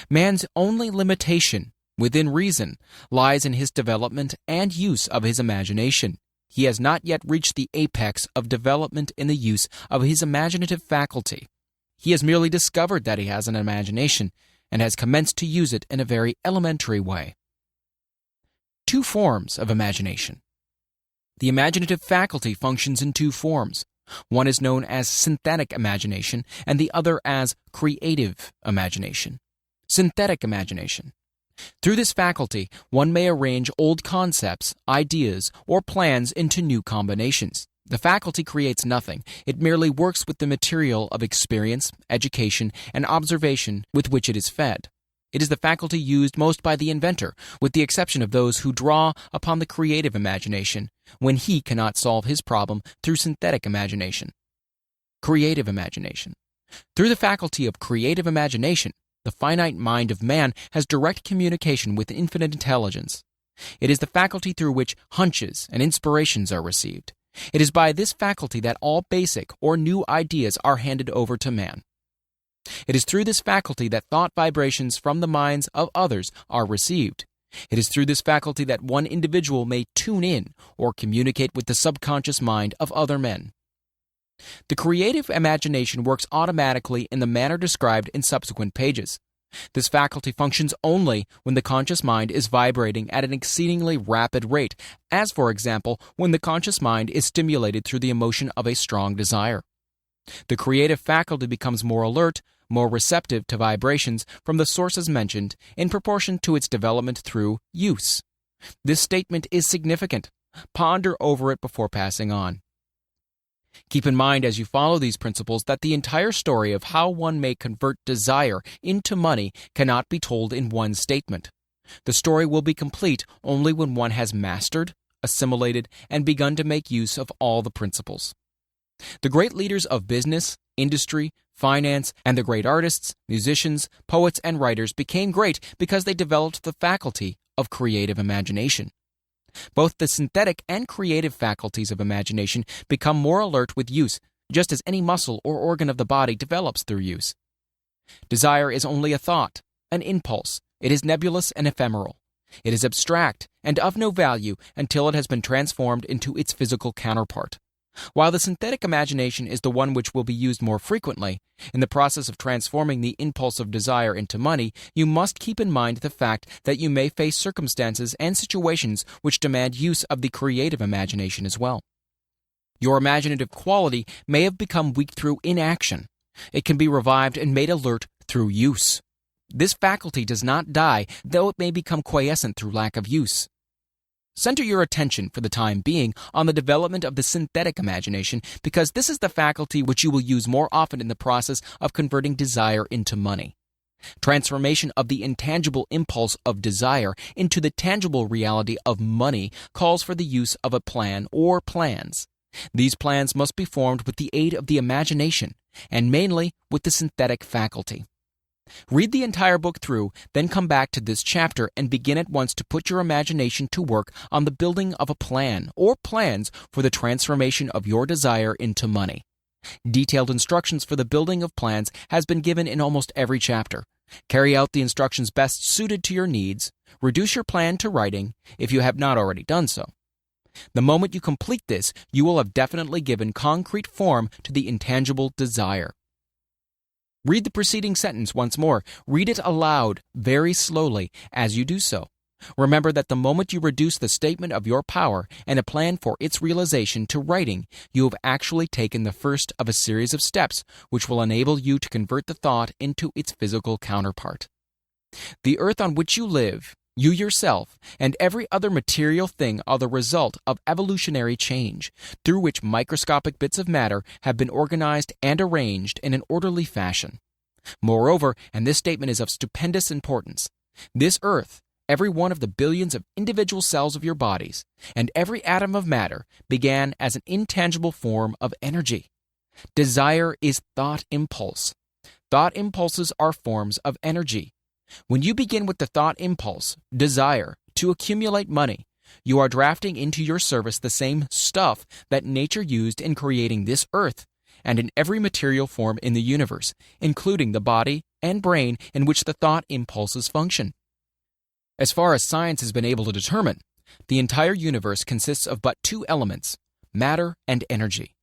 Speaker 1: Man's only limitation, within reason, lies in his development and use of his imagination. He has not yet reached the apex of development in the use of his imaginative faculty. He has merely discovered that he has an imagination and has commenced to use it in a very elementary way. Two forms of imagination. The imaginative faculty functions in two forms. One is known as synthetic imagination and the other as creative imagination. Synthetic imagination. Through this faculty, one may arrange old concepts, ideas, or plans into new combinations. The faculty creates nothing. It merely works with the material of experience, education, and observation with which it is fed. It is the faculty used most by the inventor, with the exception of those who draw upon the creative imagination when he cannot solve his problem through synthetic imagination. Creative imagination. Through the faculty of creative imagination, the finite mind of man has direct communication with infinite intelligence. It is the faculty through which hunches and inspirations are received. It is by this faculty that all basic or new ideas are handed over to man. It is through this faculty that thought vibrations from the minds of others are received. It is through this faculty that one individual may tune in or communicate with the subconscious mind of other men. The creative imagination works automatically in the manner described in subsequent pages. This faculty functions only when the conscious mind is vibrating at an exceedingly rapid rate, as for example, when the conscious mind is stimulated through the emotion of a strong desire. The creative faculty becomes more alert, more receptive to vibrations from the sources mentioned in proportion to its development through use. This statement is significant. Ponder over it before passing on. Keep in mind as you follow these principles that the entire story of how one may convert desire into money cannot be told in one statement. The story will be complete only when one has mastered, assimilated, and begun to make use of all the principles. The great leaders of business, industry, finance, and the great artists, musicians, poets, and writers became great because they developed the faculty of creative imagination. Both the synthetic and creative faculties of imagination become more alert with use, just as any muscle or organ of the body develops through use. Desire is only a thought, an impulse. It is nebulous and ephemeral. It is abstract and of no value until it has been transformed into its physical counterpart. While the synthetic imagination is the one which will be used more frequently, in the process of transforming the impulse of desire into money, you must keep in mind the fact that you may face circumstances and situations which demand use of the creative imagination as well. Your imaginative quality may have become weak through inaction. It can be revived and made alert through use. This faculty does not die, though it may become quiescent through lack of use. Center your attention for the time being on the development of the synthetic imagination because this is the faculty which you will use more often in the process of converting desire into money. Transformation of the intangible impulse of desire into the tangible reality of money calls for the use of a plan or plans. These plans must be formed with the aid of the imagination and mainly with the synthetic faculty. Read the entire book through, then come back to this chapter and begin at once to put your imagination to work on the building of a plan or plans for the transformation of your desire into money. Detailed instructions for the building of plans has been given in almost every chapter. Carry out the instructions best suited to your needs. Reduce your plan to writing if you have not already done so. The moment you complete this, you will have definitely given concrete form to the intangible desire. Read the preceding sentence once more. Read it aloud, very slowly, as you do so. Remember that the moment you reduce the statement of your power and a plan for its realization to writing, you have actually taken the first of a series of steps which will enable you to convert the thought into its physical counterpart. The earth on which you live, you yourself, and every other material thing are the result of evolutionary change, through which microscopic bits of matter have been organized and arranged in an orderly fashion. Moreover, and this statement is of stupendous importance, this earth, every one of the billions of individual cells of your bodies, and every atom of matter began as an intangible form of energy. Desire is thought impulse. Thought impulses are forms of energy. When you begin with the thought impulse, desire, to accumulate money, you are drafting into your service the same stuff that nature used in creating this earth and in every material form in the universe, including the body and brain in which the thought impulses function. As far as science has been able to determine, the entire universe consists of but two elements, matter and energy.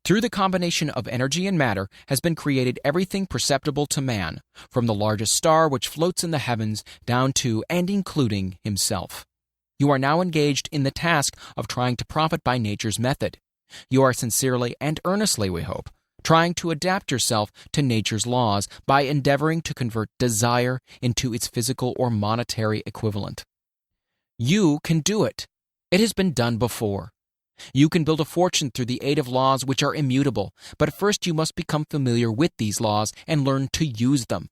Speaker 1: Through the combination of energy and matter has been created everything perceptible to man, from the largest star which floats in the heavens down to and including himself. You are now engaged in the task of trying to profit by nature's method. You are sincerely and earnestly, we hope, trying to adapt yourself to nature's laws by endeavoring to convert desire into its physical or monetary equivalent. You can do it. It has been done before. You can build a fortune through the aid of laws which are immutable, but first you must become familiar with these laws and learn to use them.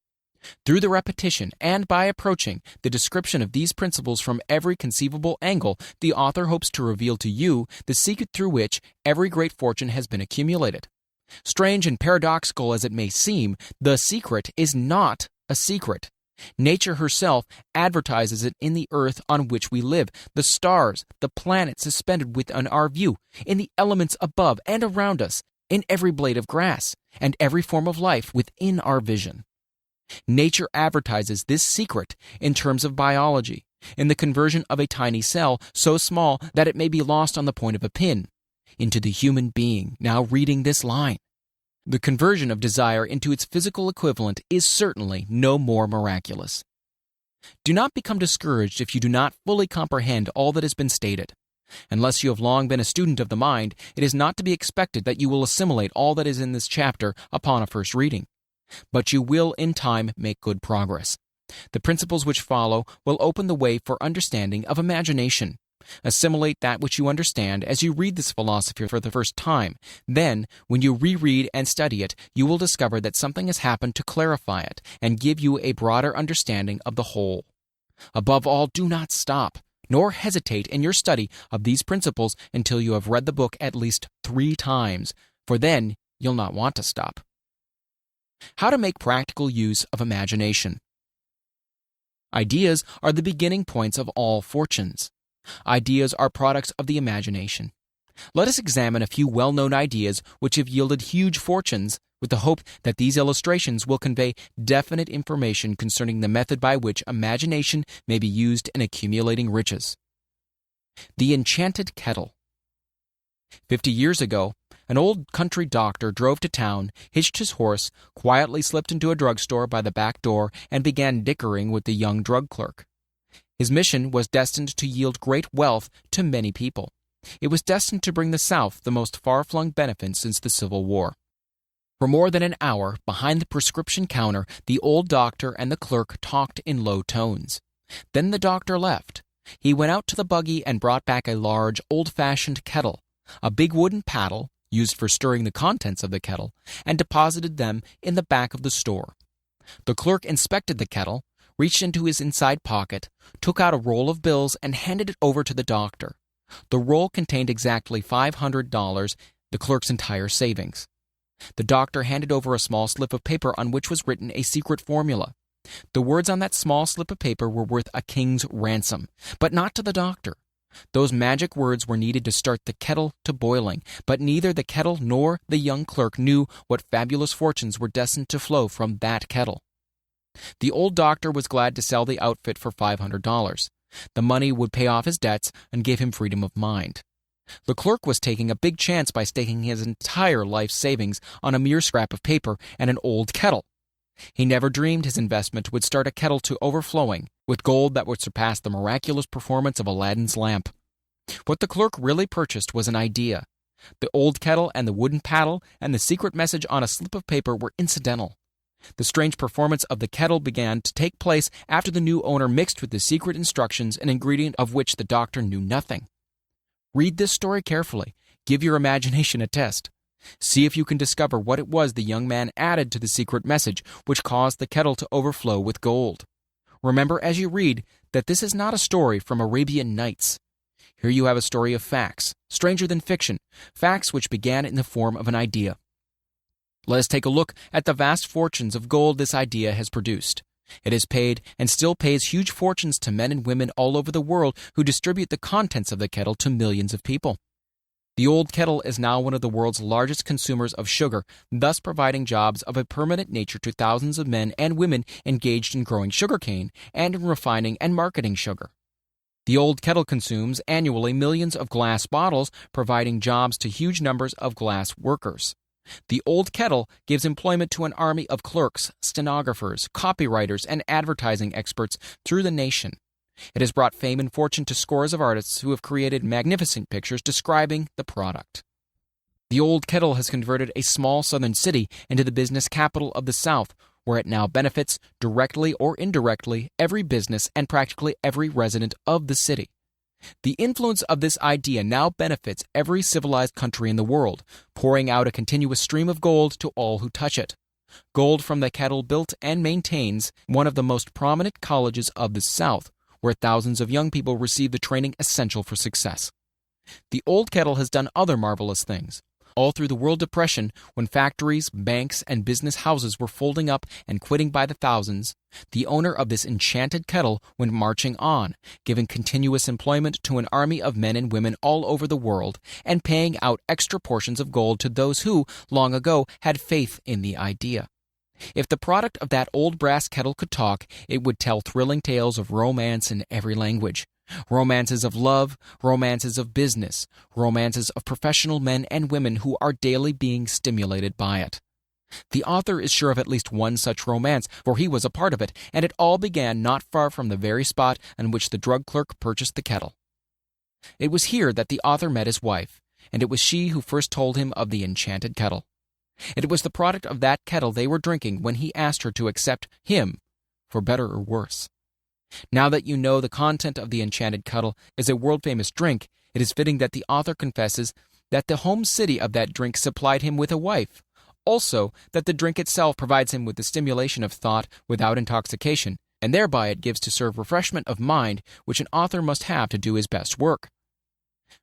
Speaker 1: Through the repetition and by approaching the description of these principles from every conceivable angle, the author hopes to reveal to you the secret through which every great fortune has been accumulated. Strange and paradoxical as it may seem, the secret is not a secret. Nature herself advertises it in the earth on which we live, the stars, the planets suspended within our view, in the elements above and around us, in every blade of grass, and every form of life within our vision. Nature advertises this secret in terms of biology, in the conversion of a tiny cell so small that it may be lost on the point of a pin, into the human being now reading this line. The conversion of desire into its physical equivalent is certainly no more miraculous. Do not become discouraged if you do not fully comprehend all that has been stated. Unless you have long been a student of the mind, it is not to be expected that you will assimilate all that is in this chapter upon a first reading. But you will, in time, make good progress. The principles which follow will open the way for understanding of imagination. Assimilate that which you understand as you read this philosophy for the first time. Then, when you reread and study it, you will discover that something has happened to clarify it and give you a broader understanding of the whole. Above all, do not stop, nor hesitate in your study of these principles until you have read the book at least 3 times, for then you'll not want to stop. How to make practical use of imagination. Ideas are the beginning points of all fortunes. Ideas are products of the imagination. Let us examine a few well-known ideas which have yielded huge fortunes, with the hope that these illustrations will convey definite information concerning the method by which imagination may be used in accumulating riches. The enchanted kettle. 50 years ago, an old country doctor drove to town, hitched his horse, quietly slipped into a drugstore by the back door, and began dickering with the young drug clerk. His mission was destined to yield great wealth to many people. It was destined to bring the South the most far-flung benefit since the Civil War. For more than an hour, behind the prescription counter, the old doctor and the clerk talked in low tones. Then the doctor left. He went out to the buggy and brought back a large, old-fashioned kettle, a big wooden paddle, used for stirring the contents of the kettle, and deposited them in the back of the store. The clerk inspected the kettle, reached into his inside pocket, took out a roll of bills, and handed it over to the doctor. The roll contained exactly $500, the clerk's entire savings. The doctor handed over a small slip of paper on which was written a secret formula. The words on that small slip of paper were worth a king's ransom, but not to the doctor. Those magic words were needed to start the kettle to boiling, but neither the kettle nor the young clerk knew what fabulous fortunes were destined to flow from that kettle. The old doctor was glad to sell the outfit for $500. The money would pay off his debts and give him freedom of mind. The clerk was taking a big chance by staking his entire life savings on a mere scrap of paper and an old kettle. He never dreamed his investment would start a kettle to overflowing, with gold that would surpass the miraculous performance of Aladdin's lamp. What the clerk really purchased was an idea. The old kettle and the wooden paddle and the secret message on a slip of paper were incidental. The strange performance of the kettle began to take place after the new owner mixed with the secret instructions an ingredient of which the doctor knew nothing. Read this story carefully. Give your imagination a test. See if you can discover what it was the young man added to the secret message which caused the kettle to overflow with gold. Remember as you read that this is not a story from Arabian Nights. Here you have a story of facts, stranger than fiction, facts which began in the form of an idea. Let us take a look at the vast fortunes of gold this idea has produced. It has paid and still pays huge fortunes to men and women all over the world who distribute the contents of the kettle to millions of people. The old kettle is now one of the world's largest consumers of sugar, thus providing jobs of a permanent nature to thousands of men and women engaged in growing sugarcane and in refining and marketing sugar. The old kettle consumes annually millions of glass bottles, providing jobs to huge numbers of glass workers. The old kettle gives employment to an army of clerks, stenographers, copywriters, and advertising experts through the nation. It has brought fame and fortune to scores of artists who have created magnificent pictures describing the product. The old kettle has converted a small southern city into the business capital of the South, where it now benefits, directly or indirectly, every business and practically every resident of the city. The influence of this idea now benefits every civilized country in the world, pouring out a continuous stream of gold to all who touch it. Gold from the kettle built and maintains one of the most prominent colleges of the South, where thousands of young people receive the training essential for success. The old kettle has done other marvelous things. All through the World Depression, when factories, banks, and business houses were folding up and quitting by the thousands, the owner of this enchanted kettle went marching on, giving continuous employment to an army of men and women all over the world, and paying out extra portions of gold to those who, long ago, had faith in the idea. If the product of that old brass kettle could talk, it would tell thrilling tales of romance in every language. Romances of love, romances of business, romances of professional men and women who are daily being stimulated by it. The author is sure of at least one such romance, for he was a part of it, and it all began not far from the very spot on which the drug clerk purchased the kettle. It was here that the author met his wife, and it was she who first told him of the enchanted kettle. It was the product of that kettle they were drinking when he asked her to accept him, for better or worse. Now that you know the content of the enchanted kettle is a world-famous drink, it is fitting that the author confesses that the home city of that drink supplied him with a wife. Also, that the drink itself provides him with the stimulation of thought without intoxication, and thereby it gives to serve refreshment of mind which an author must have to do his best work.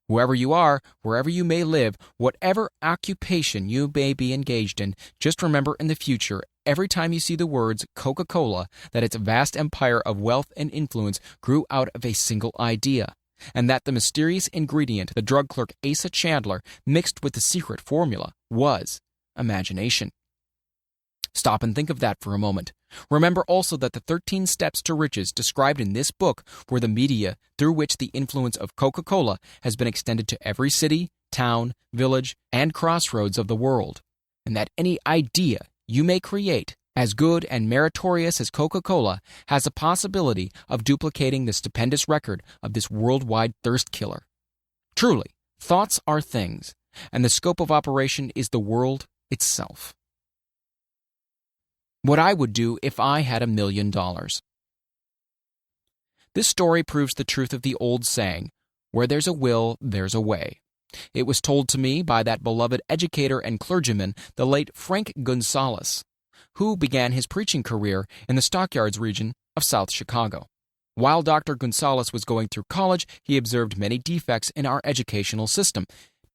Speaker 1: Whoever you are, wherever you may live, whatever occupation you may be engaged in, just remember in the future, every time you see the words Coca-Cola, that its vast empire of wealth and influence grew out of a single idea, and that the mysterious ingredient the drug clerk Asa Chandler mixed with the secret formula was imagination. Stop and think of that for a moment. Remember also that the 13 steps to riches described in this book were the media through which the influence of Coca-Cola has been extended to every city, town, village, and crossroads of the world, and that any idea you may create, as good and meritorious as Coca-Cola, has a possibility of duplicating the stupendous record of this worldwide thirst killer. Truly, thoughts are things, and the scope of operation is the world itself. What I would do if I had $1 million. This story proves the truth of the old saying, where there's a will, there's a way. It was told to me by that beloved educator and clergyman, the late Frank Gonzalez, who began his preaching career in the Stockyards region of South Chicago. While Dr. Gonzalez was going through college, he observed many defects in our educational system,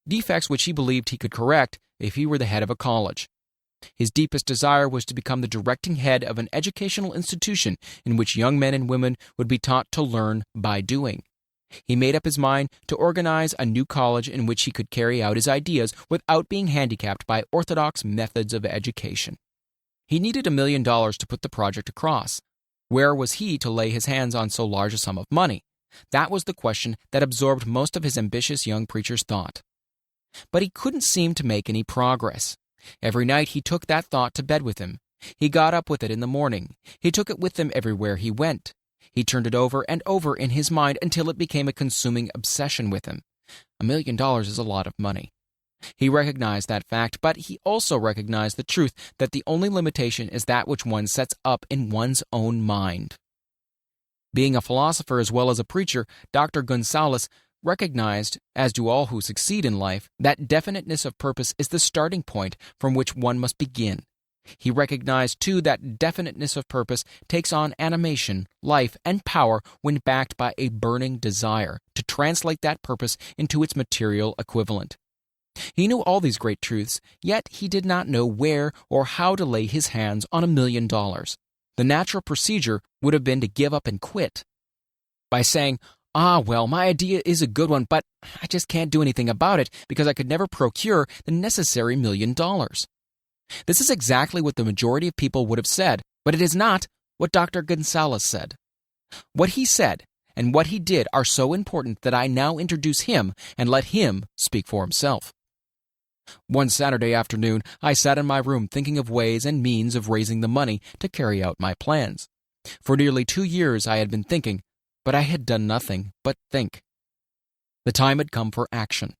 Speaker 1: defects which he believed he could correct if he were the head of a college. His deepest desire was to become the directing head of an educational institution in which young men and women would be taught to learn by doing. He made up his mind to organize a new college in which he could carry out his ideas without being handicapped by orthodox methods of education. He needed $1 million to put the project across. Where was he to lay his hands on so large a sum of money? That was the question that absorbed most of his ambitious young preacher's thought. But he couldn't seem to make any progress. Every night he took that thought to bed with him. He got up with it in the morning. He took it with him everywhere he went. He turned it over and over in his mind until it became a consuming obsession with him. $1 million is a lot of money. He recognized that fact, but he also recognized the truth that the only limitation is that which one sets up in one's own mind. Being a philosopher as well as a preacher, Dr. Gonzalez recognized, as do all who succeed in life, that definiteness of purpose is the starting point from which one must begin. He recognized, too, that definiteness of purpose takes on animation, life, and power when backed by a burning desire to translate that purpose into its material equivalent. He knew all these great truths, yet he did not know where or how to lay his hands on $1 million. The natural procedure would have been to give up and quit. By saying, well, my idea is a good one, but I just can't do anything about it because I could never procure the necessary $1 million. This is exactly what the majority of people would have said, but it is not what Dr. Gonzalez said. What he said and what he did are so important that I now introduce him and let him speak for himself. One Saturday afternoon, I sat in my room thinking of ways and means of raising the money to carry out my plans. For nearly 2 years I had been thinking, but I had done nothing but think. The time had come for action.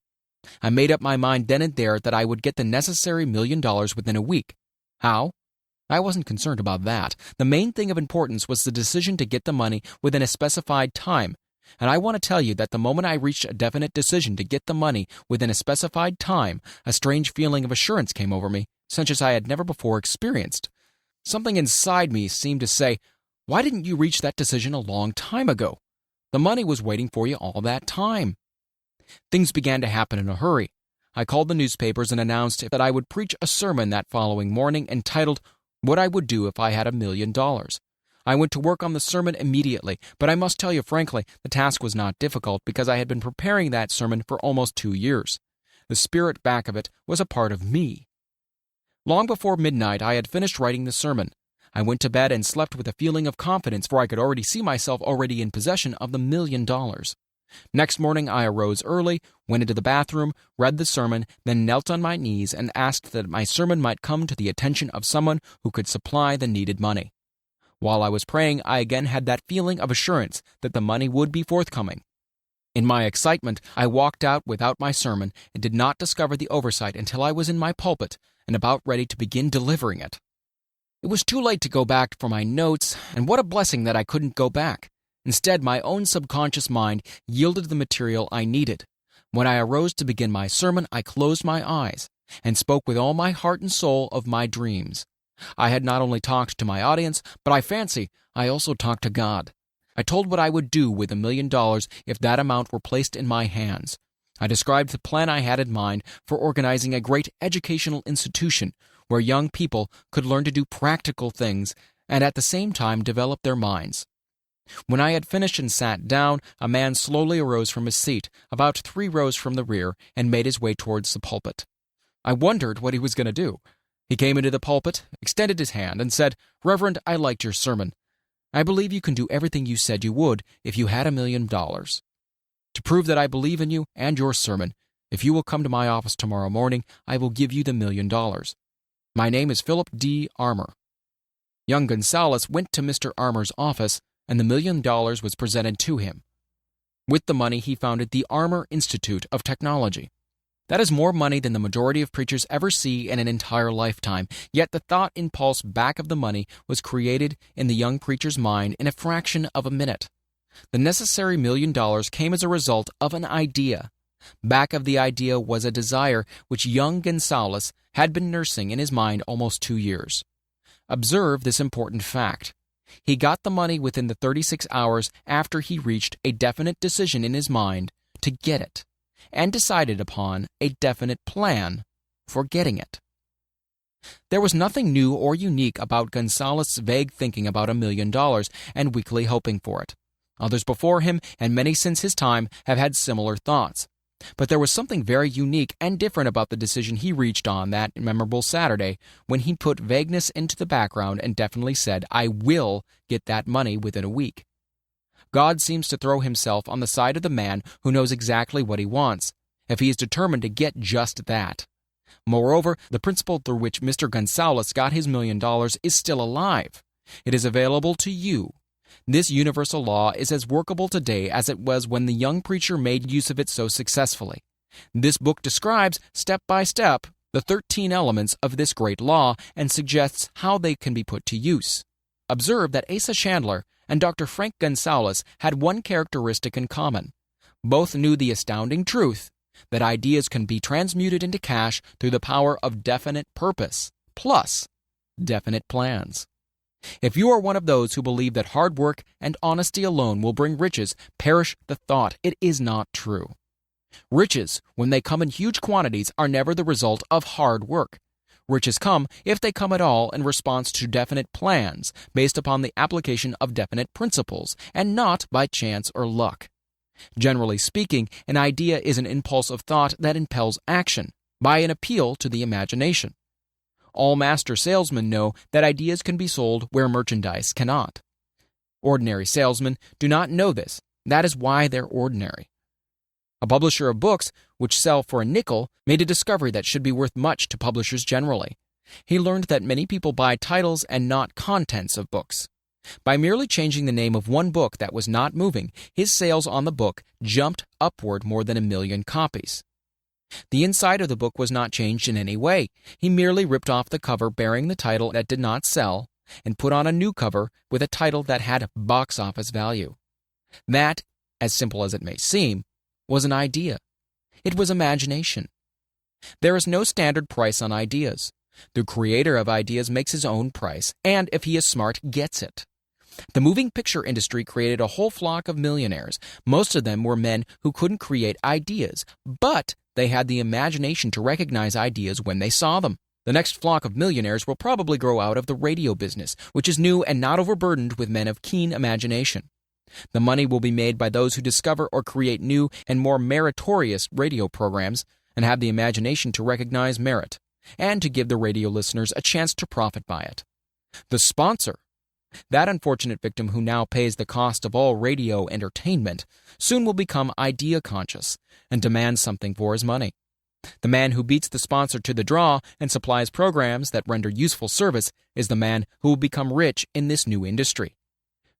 Speaker 1: I made up my mind then and there that I would get the necessary $1 million within a week. How? I wasn't concerned about that. The main thing of importance was the decision to get the money within a specified time. And I want to tell you that the moment I reached a definite decision to get the money within a specified time, a strange feeling of assurance came over me, such as I had never before experienced. Something inside me seemed to say, "Why didn't you reach that decision a long time ago? The money was waiting for you all that time." Things began to happen in a hurry. I called the newspapers and announced that I would preach a sermon that following morning entitled, "What I Would Do If I Had $1 Million." I went to work on the sermon immediately, but I must tell you frankly, the task was not difficult because I had been preparing that sermon for almost 2 years. The spirit back of it was a part of me. Long before midnight, I had finished writing the sermon. I went to bed and slept with a feeling of confidence, for I could already see myself already in possession of the $1 million. Next morning, I arose early, went into the bathroom, read the sermon, then knelt on my knees and asked that my sermon might come to the attention of someone who could supply the needed money. While I was praying, I again had that feeling of assurance that the money would be forthcoming. In my excitement, I walked out without my sermon and did not discover the oversight until I was in my pulpit and about ready to begin delivering it. It was too late to go back for my notes, and what a blessing that I couldn't go back. Instead, my own subconscious mind yielded the material I needed. When I arose to begin my sermon, I closed my eyes and spoke with all my heart and soul of my dreams. I had not only talked to my audience, but I fancy I also talked to God. I told what I would do with $1 million if that amount were placed in my hands. I described the plan I had in mind for organizing a great educational institution where young people could learn to do practical things and at the same time develop their minds. When I had finished and sat down, a man slowly arose from his seat, about 3 rows from the rear, and made his way towards the pulpit. I wondered what he was going to do. He came into the pulpit, extended his hand, and said, "Reverend, I liked your sermon. I believe you can do everything you said you would if you had $1 million. To prove that I believe in you and your sermon, if you will come to my office tomorrow morning, I will give you the $1 million. My name is Philip D. Armour." Young Gonzalez went to Mr. Armour's office, and the $1 million was presented to him. With the money, he founded the Armour Institute of Technology. That is more money than the majority of preachers ever see in an entire lifetime, yet the thought impulse back of the money was created in the young preacher's mind in a fraction of a minute. The necessary $1 million came as a result of an idea. Back of the idea was a desire which young Gonzalez had been nursing in his mind almost 2 years. Observe this important fact. He got the money within the 36 hours after he reached a definite decision in his mind to get it, and decided upon a definite plan for getting it. There was nothing new or unique about Gonzalez's vague thinking about $1 million and weakly hoping for it. Others before him, and many since his time, have had similar thoughts. But there was something very unique and different about the decision he reached on that memorable Saturday when he put vagueness into the background and definitely said, "I will get that money within a week." God seems to throw himself on the side of the man who knows exactly what he wants, if he is determined to get just that. Moreover, the principle through which Mr. Gonzalez got his $1 million is still alive. It is available to you. This universal law is as workable today as it was when the young preacher made use of it so successfully. This book describes, step by step, the 13 elements of this great law and suggests how they can be put to use. Observe that Asa Chandler and Dr. Frank Gonzalez had one characteristic in common. Both knew the astounding truth that ideas can be transmuted into cash through the power of definite purpose, plus definite plans. If you are one of those who believe that hard work and honesty alone will bring riches, perish the thought. It is not true. Riches, when they come in huge quantities, are never the result of hard work. Riches come, if they come at all, in response to definite plans, based upon the application of definite principles, and not by chance or luck. Generally speaking, an idea is an impulse of thought that impels action, by an appeal to the imagination. All master salesmen know that ideas can be sold where merchandise cannot. Ordinary salesmen do not know this. That is why they're ordinary. A publisher of books, which sell for a nickel, made a discovery that should be worth much to publishers generally. He learned that many people buy titles and not contents of books. By merely changing the name of one book that was not moving, his sales on the book jumped upward more than 1 million copies. The inside of the book was not changed in any way. He merely ripped off the cover bearing the title that did not sell and put on a new cover with a title that had box office value. That, as simple as it may seem, was an idea. It was imagination. There is no standard price on ideas. The creator of ideas makes his own price, and if he is smart, gets it. The moving picture industry created a whole flock of millionaires. Most of them were men who couldn't create ideas, but they had the imagination to recognize ideas when they saw them. The next flock of millionaires will probably grow out of the radio business, which is new and not overburdened with men of keen imagination. The money will be made by those who discover or create new and more meritorious radio programs and have the imagination to recognize merit and to give the radio listeners a chance to profit by it. The sponsor, that unfortunate victim who now pays the cost of all radio entertainment, soon will become idea-conscious and demand something for his money. The man who beats the sponsor to the draw and supplies programs that render useful service is the man who will become rich in this new industry.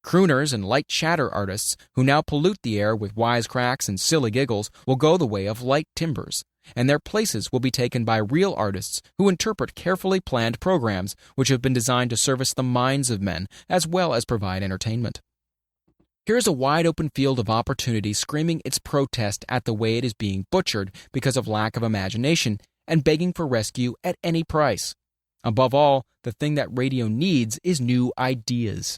Speaker 1: Crooners and light chatter artists who now pollute the air with wisecracks and silly giggles will go the way of light timbers, and their places will be taken by real artists who interpret carefully planned programs which have been designed to service the minds of men as well as provide entertainment. Here is a wide-open field of opportunity screaming its protest at the way it is being butchered because of lack of imagination and begging for rescue at any price. Above all, the thing that radio needs is new ideas.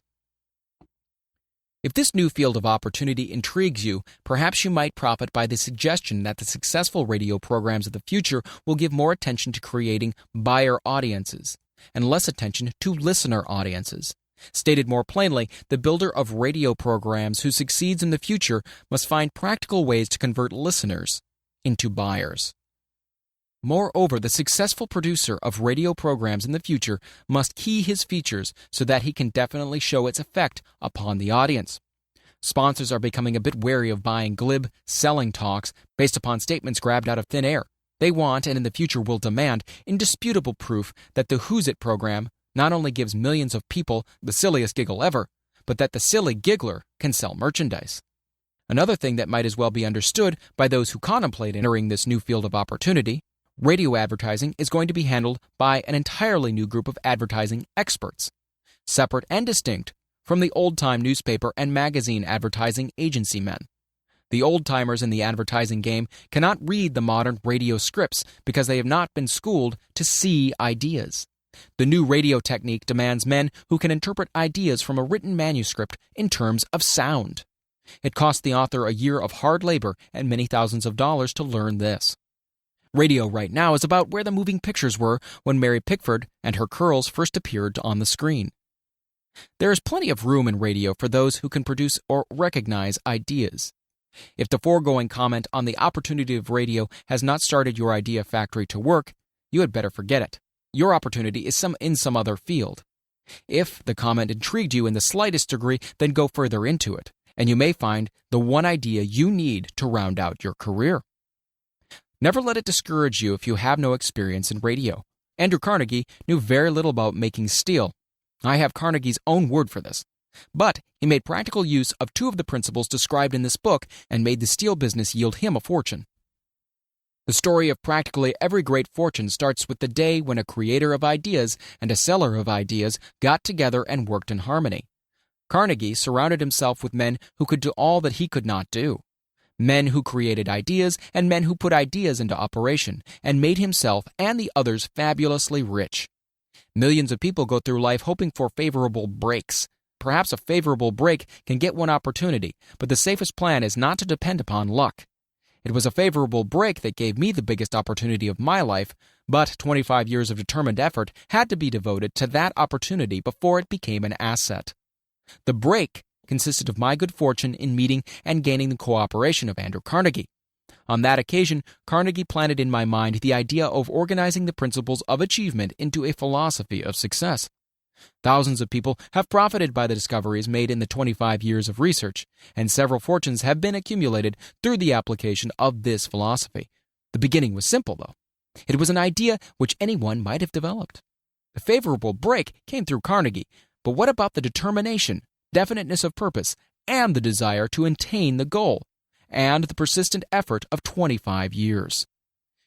Speaker 1: If this new field of opportunity intrigues you, perhaps you might profit by the suggestion that the successful radio programs of the future will give more attention to creating buyer audiences and less attention to listener audiences. Stated more plainly, the builder of radio programs who succeeds in the future must find practical ways to convert listeners into buyers. Moreover, the successful producer of radio programs in the future must key his features so that he can definitely show its effect upon the audience. Sponsors are becoming a bit wary of buying glib, selling talks based upon statements grabbed out of thin air. They want, and in the future will demand, indisputable proof that the Who's It program not only gives millions of people the silliest giggle ever, but that the silly giggler can sell merchandise. Another thing that might as well be understood by those who contemplate entering this new field of opportunity: radio advertising is going to be handled by an entirely new group of advertising experts, separate and distinct from the old-time newspaper and magazine advertising agency men. The old-timers in the advertising game cannot read the modern radio scripts because they have not been schooled to see ideas. The new radio technique demands men who can interpret ideas from a written manuscript in terms of sound. It cost the author a year of hard labor and many thousands of dollars to learn this. Radio right now is about where the moving pictures were when Mary Pickford and her curls first appeared on the screen. There is plenty of room in radio for those who can produce or recognize ideas. If the foregoing comment on the opportunity of radio has not started your idea factory to work, you had better forget it. Your opportunity is in some other field. If the comment intrigued you in the slightest degree, then go further into it, and you may find the one idea you need to round out your career. Never let it discourage you if you have no experience in radio. Andrew Carnegie knew very little about making steel. I have Carnegie's own word for this. But he made practical use of two of the principles described in this book and made the steel business yield him a fortune. The story of practically every great fortune starts with the day when a creator of ideas and a seller of ideas got together and worked in harmony. Carnegie surrounded himself with men who could do all that he could not do. Men who created ideas and men who put ideas into operation and made himself and the others fabulously rich. Millions of people go through life hoping for favorable breaks. Perhaps a favorable break can get one opportunity, but the safest plan is not to depend upon luck. It was a favorable break that gave me the biggest opportunity of my life, but 25 years of determined effort had to be devoted to that opportunity before it became an asset. The break consisted of my good fortune in meeting and gaining the cooperation of Andrew Carnegie. On that occasion, Carnegie planted in my mind the idea of organizing the principles of achievement into a philosophy of success. Thousands of people have profited by the discoveries made in the 25 years of research, and several fortunes have been accumulated through the application of this philosophy. The beginning was simple, though. It was an idea which anyone might have developed. The favorable break came through Carnegie, but what about the determination, definiteness of purpose, and the desire to attain the goal, and the persistent effort of 25 years?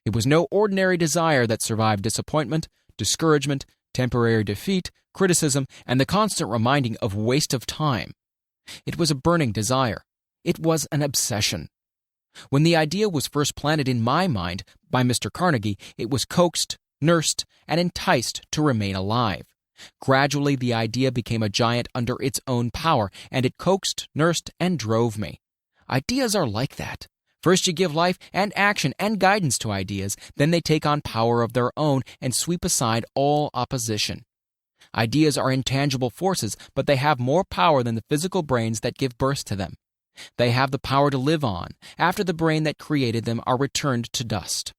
Speaker 1: It was no ordinary desire that survived disappointment, discouragement, temporary defeat, criticism, and the constant reminding of waste of time. It was a burning desire. It was an obsession. When the idea was first planted in my mind by Mr. Carnegie, it was coaxed, nursed, and enticed to remain alive. Gradually, the idea became a giant under its own power, and it coaxed, nursed, and drove me. Ideas are like that. First you give life and action and guidance to ideas, then they take on power of their own and sweep aside all opposition. Ideas are intangible forces, but they have more power than the physical brains that give birth to them. They have the power to live on, after the brain that created them are returned to dust.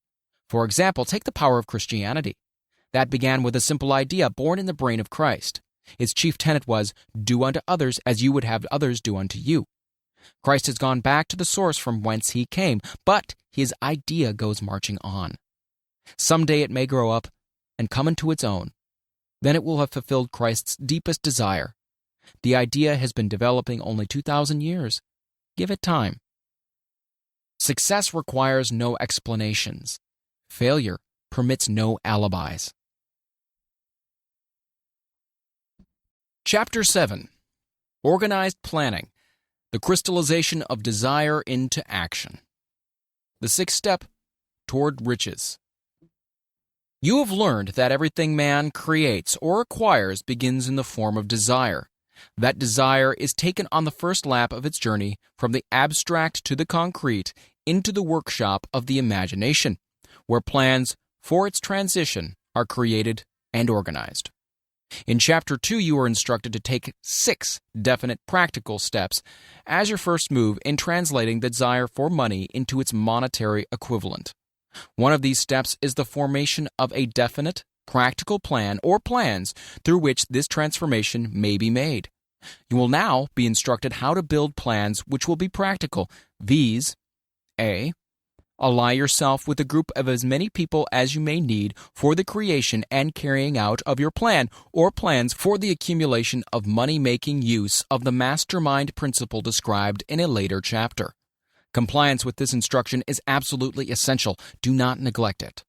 Speaker 1: For example, take the power of Christianity. That began with a simple idea born in the brain of Christ. Its chief tenet was, do unto others as you would have others do unto you. Christ has gone back to the source from whence he came, but his idea goes marching on. Someday it may grow up and come into its own. Then it will have fulfilled Christ's deepest desire. The idea has been developing only 2,000 years. Give it time. Success requires no explanations. Failure permits no alibis. Chapter 7. Organized Planning. The crystallization of desire into action. The sixth step toward riches. You have learned that everything man creates or acquires begins in the form of desire. That desire is taken on the first lap of its journey from the abstract to the concrete into the workshop of the imagination, where plans for its transition are created and organized. In Chapter 2, you are instructed to take 6 definite practical steps as your first move in translating the desire for money into its monetary equivalent. One of these steps is the formation of a definite, practical plan or plans through which this transformation may be made. You will now be instructed how to build plans which will be practical. These: A. Ally yourself with a group of as many people as you may need for the creation and carrying out of your plan or plans for the accumulation of money-making use of the mastermind principle described in a later chapter. Compliance with this instruction is absolutely essential. Do not neglect it.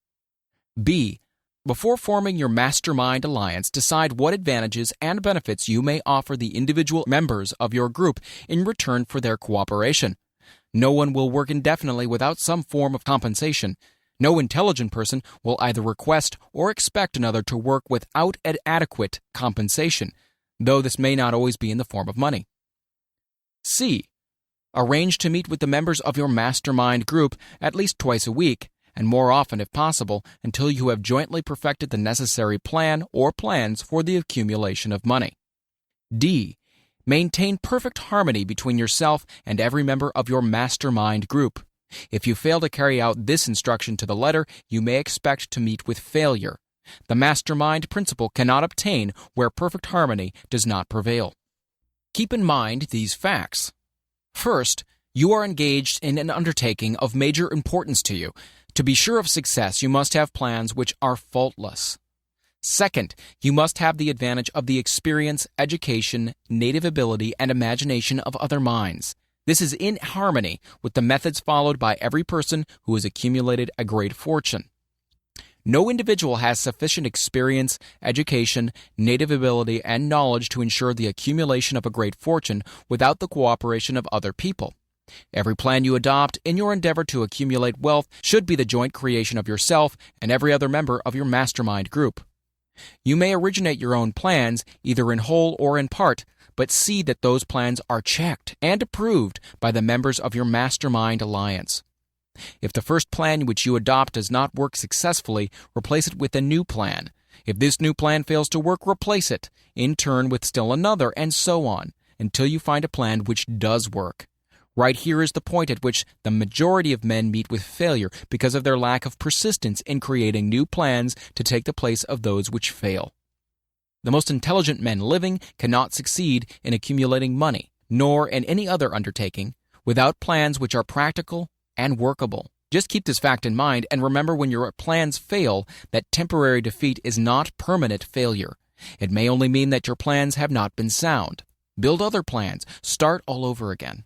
Speaker 1: B. Before forming your mastermind alliance, decide what advantages and benefits you may offer the individual members of your group in return for their cooperation. No one will work indefinitely without some form of compensation. No intelligent person will either request or expect another to work without adequate compensation, though this may not always be in the form of money. C. Arrange to meet with the members of your mastermind group at least twice a week, and more often if possible, until you have jointly perfected the necessary plan or plans for the accumulation of money. D. Maintain perfect harmony between yourself and every member of your mastermind group. If you fail to carry out this instruction to the letter, you may expect to meet with failure. The mastermind principle cannot obtain where perfect harmony does not prevail. Keep in mind these facts. First, you are engaged in an undertaking of major importance to you. To be sure of success, you must have plans which are faultless. Second, you must have the advantage of the experience, education, native ability, and imagination of other minds. This is in harmony with the methods followed by every person who has accumulated a great fortune. No individual has sufficient experience, education, native ability, and knowledge to ensure the accumulation of a great fortune without the cooperation of other people. Every plan you adopt in your endeavor to accumulate wealth should be the joint creation of yourself and every other member of your mastermind group. You may originate your own plans, either in whole or in part, but see that those plans are checked and approved by the members of your mastermind alliance. If the first plan which you adopt does not work successfully, replace it with a new plan. If this new plan fails to work, replace it, in turn with still another, and so on, until you find a plan which does work. Right here is the point at which the majority of men meet with failure because of their lack of persistence in creating new plans to take the place of those which fail. The most intelligent men living cannot succeed in accumulating money, nor in any other undertaking, without plans which are practical and workable. Just keep this fact in mind and remember when your plans fail that temporary defeat is not permanent failure. It may only mean that your plans have not been sound. Build other plans. Start all over again.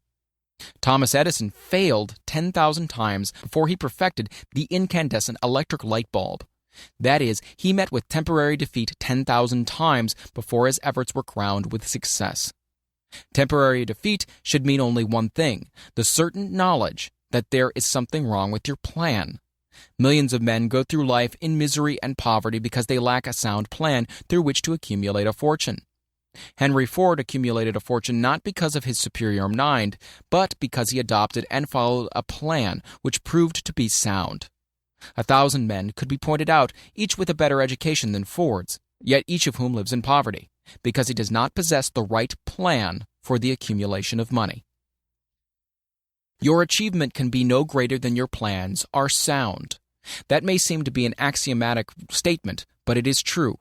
Speaker 1: Thomas Edison failed 10,000 times before he perfected the incandescent electric light bulb. That is, he met with temporary defeat 10,000 times before his efforts were crowned with success. Temporary defeat should mean only one thing: the certain knowledge that there is something wrong with your plan. Millions of men go through life in misery and poverty because they lack a sound plan through which to accumulate a fortune. Henry Ford accumulated a fortune not because of his superior mind, but because he adopted and followed a plan which proved to be sound. 1,000 men could be pointed out, each with a better education than Ford's, yet each of whom lives in poverty, because he does not possess the right plan for the accumulation of money. Your achievement can be no greater than your plans are sound. That may seem to be an axiomatic statement, but it is true.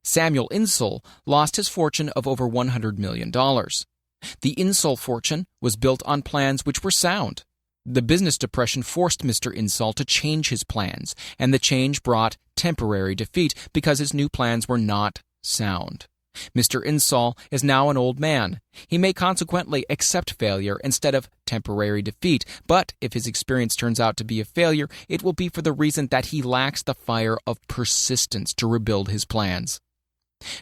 Speaker 1: Samuel Insull lost his fortune of over $100 million. The Insull fortune was built on plans which were sound. The business depression forced Mr. Insull to change his plans, and the change brought temporary defeat because his new plans were not sound. Mr. Insull is now an old man. He may consequently accept failure instead of temporary defeat, but if his experience turns out to be a failure, it will be for the reason that he lacks the fire of persistence to rebuild his plans.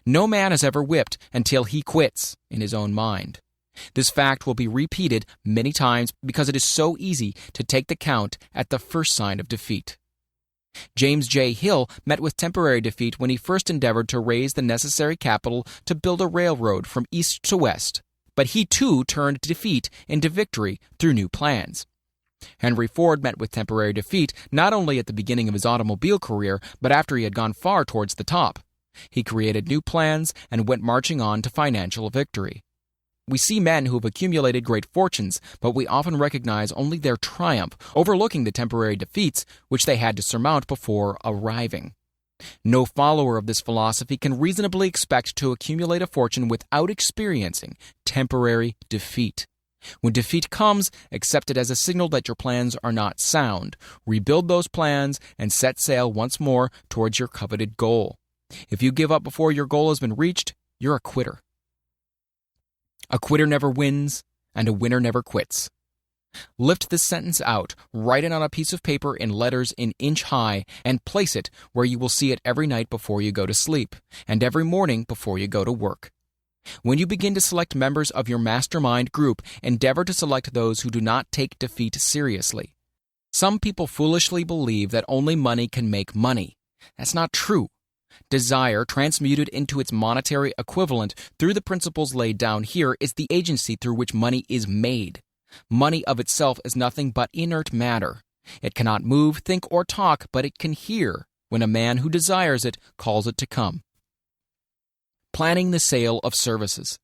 Speaker 1: No man is ever whipped until he quits in his own mind. This fact will be repeated many times because it is so easy to take the count at the first sign of defeat. James J. Hill met with temporary defeat when he first endeavored to raise the necessary capital to build a railroad from east to west, but he too turned defeat into victory through new plans. Henry Ford met with temporary defeat not only at the beginning of his automobile career, but after he had gone far towards the top. He created new plans and went marching on to financial victory. We see men who have accumulated great fortunes, but we often recognize only their triumph, overlooking the temporary defeats which they had to surmount before arriving. No follower of this philosophy can reasonably expect to accumulate a fortune without experiencing temporary defeat. When defeat comes, accept it as a signal that your plans are not sound. Rebuild those plans and set sail once more towards your coveted goal. If you give up before your goal has been reached, you're a quitter. A quitter never wins, and a winner never quits. Lift this sentence out, write it on a piece of paper in letters an inch high, and place it where you will see it every night before you go to sleep, and every morning before you go to work. When you begin to select members of your mastermind group, endeavor to select those who do not take defeat seriously. Some people foolishly believe that only money can make money. That's not true. Desire, transmuted into its monetary equivalent through the principles laid down here, is the agency through which money is made. Money of itself is nothing but inert matter. It cannot move, think, or talk, but it can hear when a man who desires it calls it to come. Planning the sale of services.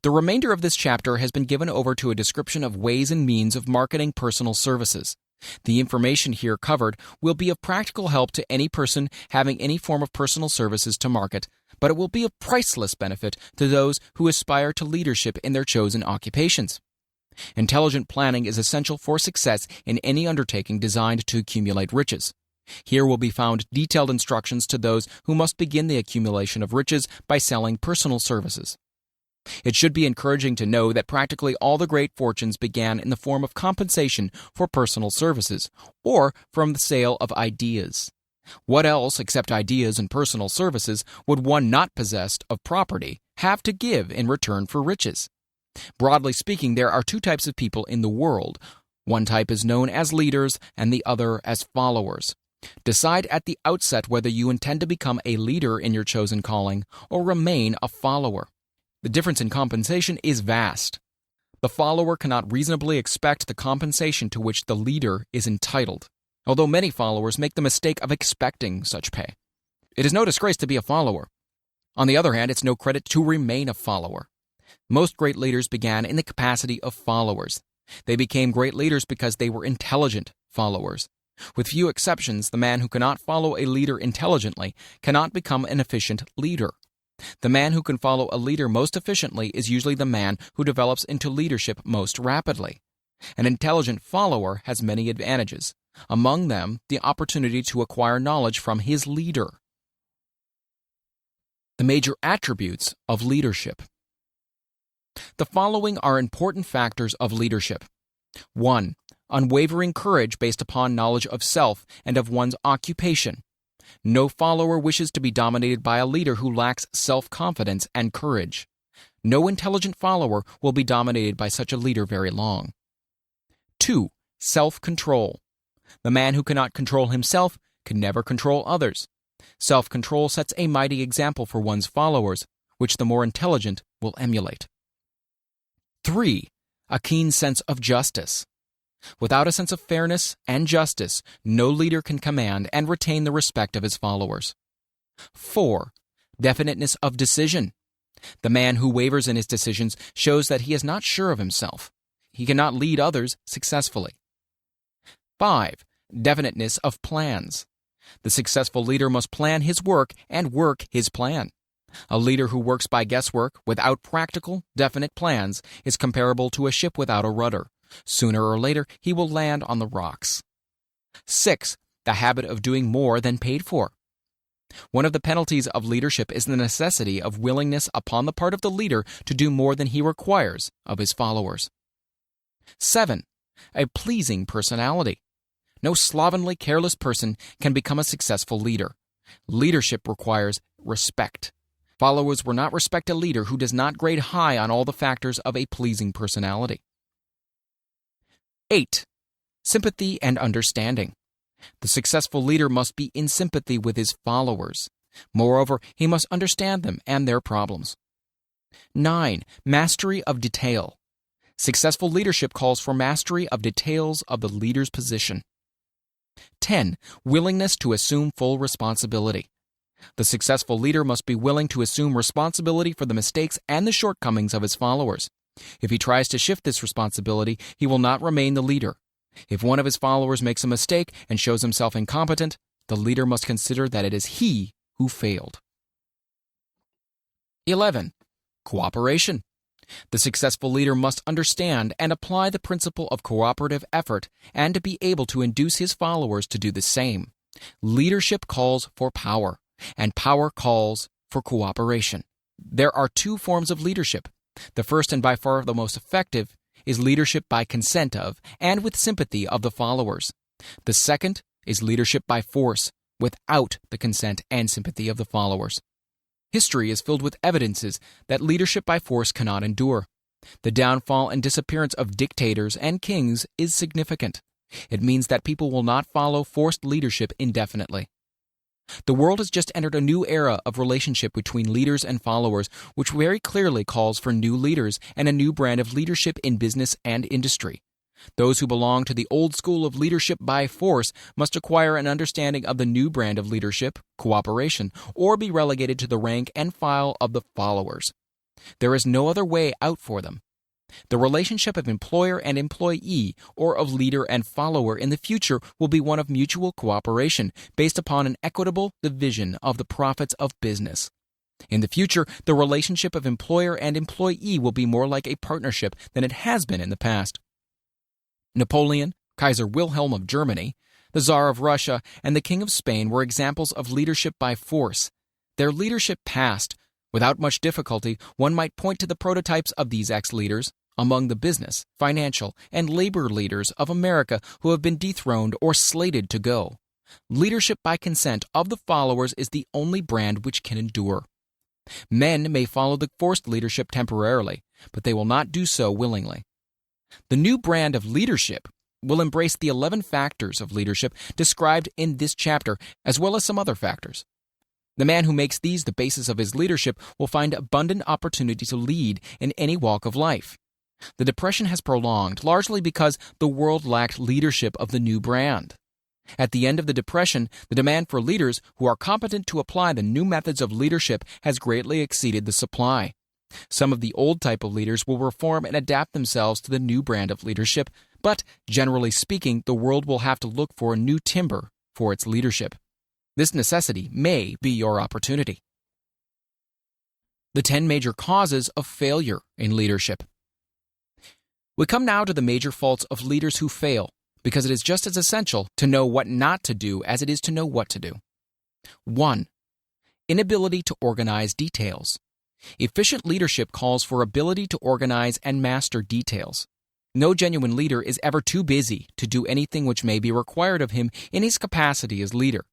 Speaker 1: The remainder of this chapter has been given over to a description of ways and means of marketing personal services. The information here covered will be of practical help to any person having any form of personal services to market, but it will be of priceless benefit to those who aspire to leadership in their chosen occupations. Intelligent planning is essential for success in any undertaking designed to accumulate riches. Here will be found detailed instructions to those who must begin the accumulation of riches by selling personal services. It should be encouraging to know that practically all the great fortunes began in the form of compensation for personal services, or from the sale of ideas. What else, except ideas and personal services, would one not possessed of property have to give in return for riches? Broadly speaking, there are two types of people in the world. One type is known as leaders and the other as followers. Decide at the outset whether you intend to become a leader in your chosen calling or remain a follower. The difference in compensation is vast. The follower cannot reasonably expect the compensation to which the leader is entitled, although many followers make the mistake of expecting such pay. It is no disgrace to be a follower. On the other hand, it's no credit to remain a follower. Most great leaders began in the capacity of followers. They became great leaders because they were intelligent followers. With few exceptions, the man who cannot follow a leader intelligently cannot become an efficient leader. The man who can follow a leader most efficiently is usually the man who develops into leadership most rapidly. An intelligent follower has many advantages, among them the opportunity to acquire knowledge from his leader. The major attributes of leadership. The following are important factors of leadership. 1. Unwavering courage based upon knowledge of self and of one's occupation. No follower wishes to be dominated by a leader who lacks self-confidence and courage. No intelligent follower will be dominated by such a leader very long. 2. Self-control. The man who cannot control himself can never control others. Self-control sets a mighty example for one's followers, which the more intelligent will emulate. 3. A keen sense of justice. Without a sense of fairness and justice, no leader can command and retain the respect of his followers. 4. Definiteness of decision. The man who wavers in his decisions shows that he is not sure of himself. He cannot lead others successfully. 5. Definiteness of plans. The successful leader must plan his work and work his plan. A leader who works by guesswork without practical, definite plans is comparable to a ship without a rudder. Sooner or later, he will land on the rocks. 6. The habit of doing more than paid for. One of the penalties of leadership is the necessity of willingness upon the part of the leader to do more than he requires of his followers. 7. A pleasing personality. No slovenly, careless person can become a successful leader. Leadership requires respect. Followers will not respect a leader who does not grade high on all the factors of a pleasing personality. 8. Sympathy and understanding. The successful leader must be in sympathy with his followers. Moreover, he must understand them and their problems. 9. Mastery of detail. Successful leadership calls for mastery of details of the leader's position. 10. Willingness to assume full responsibility. The successful leader must be willing to assume responsibility for the mistakes and the shortcomings of his followers. If he tries to shift this responsibility, he will not remain the leader. If one of his followers makes a mistake and shows himself incompetent, the leader must consider that it is he who failed. 11. Cooperation. The successful leader must understand and apply the principle of cooperative effort and to be able to induce his followers to do the same. Leadership calls for power, and power calls for cooperation. There are two forms of leadership. The first and by far the most effective is leadership by consent of and with sympathy of the followers. The second is leadership by force, without the consent and sympathy of the followers. History is filled with evidences that leadership by force cannot endure. The downfall and disappearance of dictators and kings is significant. It means that people will not follow forced leadership indefinitely. The world has just entered a new era of relationship between leaders and followers, which very clearly calls for new leaders and a new brand of leadership in business and industry. Those who belong to the old school of leadership by force must acquire an understanding of the new brand of leadership, cooperation, or be relegated to the rank and file of the followers. There is no other way out for them. The relationship of employer and employee, or of leader and follower in the future, will be one of mutual cooperation based upon an equitable division of the profits of business. In the future, the relationship of employer and employee will be more like a partnership than it has been in the past. Napoleon, Kaiser Wilhelm of Germany, the Tsar of Russia, and the King of Spain were examples of leadership by force. Their leadership passed. Without much difficulty, one might point to the prototypes of these ex-leaders among the business, financial, and labor leaders of America who have been dethroned or slated to go. Leadership by consent of the followers is the only brand which can endure. Men may follow the forced leadership temporarily, but they will not do so willingly. The new brand of leadership will embrace the 11 factors of leadership described in this chapter, as well as some other factors. The man who makes these the basis of his leadership will find abundant opportunity to lead in any walk of life. The Depression has prolonged, largely because the world lacked leadership of the new brand. At the end of the Depression, the demand for leaders who are competent to apply the new methods of leadership has greatly exceeded the supply. Some of the old type of leaders will reform and adapt themselves to the new brand of leadership, but, generally speaking, the world will have to look for a new timber for its leadership. This necessity may be your opportunity. The 10 major causes of failure in leadership. We come now to the major faults of leaders who fail, because it is just as essential to know what not to do as it is to know what to do. 1. Inability to organize details. Efficient leadership calls for ability to organize and master details. No genuine leader is ever too busy to do anything which may be required of him in his capacity as leader.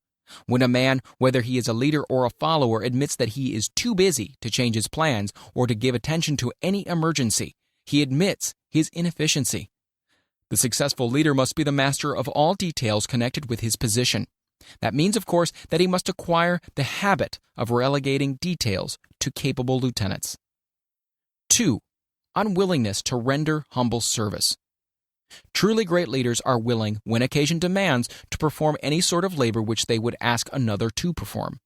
Speaker 1: When a man, whether he is a leader or a follower, admits that he is too busy to change his plans or to give attention to any emergency, he admits his inefficiency. The successful leader must be the master of all details connected with his position. That means, of course, that he must acquire the habit of relegating details to capable lieutenants. 2. Unwillingness to render humble service. Truly great leaders are willing, when occasion demands, to perform any sort of labor which they would ask another to perform.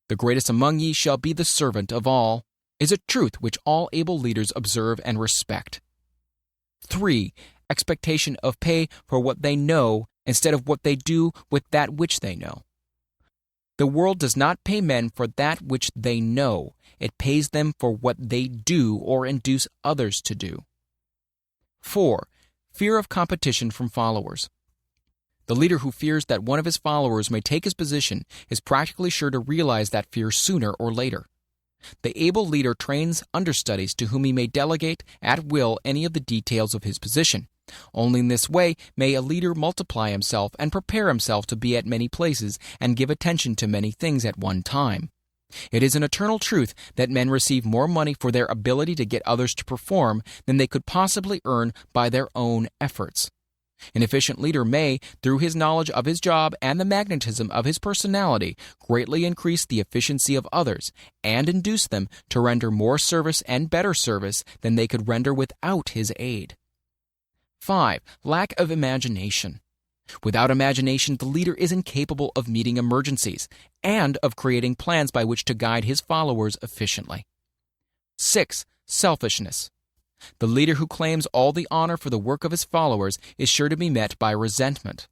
Speaker 1: The greatest among ye shall be the servant of all, is a truth which all able leaders observe and respect. 3. Expectation of pay for what they know instead of what they do with that which they know. The world does not pay men for that which they know. It pays them for what they do or induce others to do. 4. Fear of competition from followers. The leader who fears that one of his followers may take his position is practically sure to realize that fear sooner or later. The able leader trains understudies to whom he may delegate at will any of the details of his position. Only in this way may a leader multiply himself and prepare himself to be at many places and give attention to many things at one time. It is an eternal truth that men receive more money for their ability to get others to perform than they could possibly earn by their own efforts. An efficient leader may, through his knowledge of his job and the magnetism of his personality, greatly increase the efficiency of others and induce them to render more service and better service than they could render without his aid. 5. Lack of imagination. Without imagination, the leader is incapable of meeting emergencies and of creating plans by which to guide his followers efficiently. 6. Selfishness. The leader who claims all the honor for the work of his followers is sure to be met by resentment.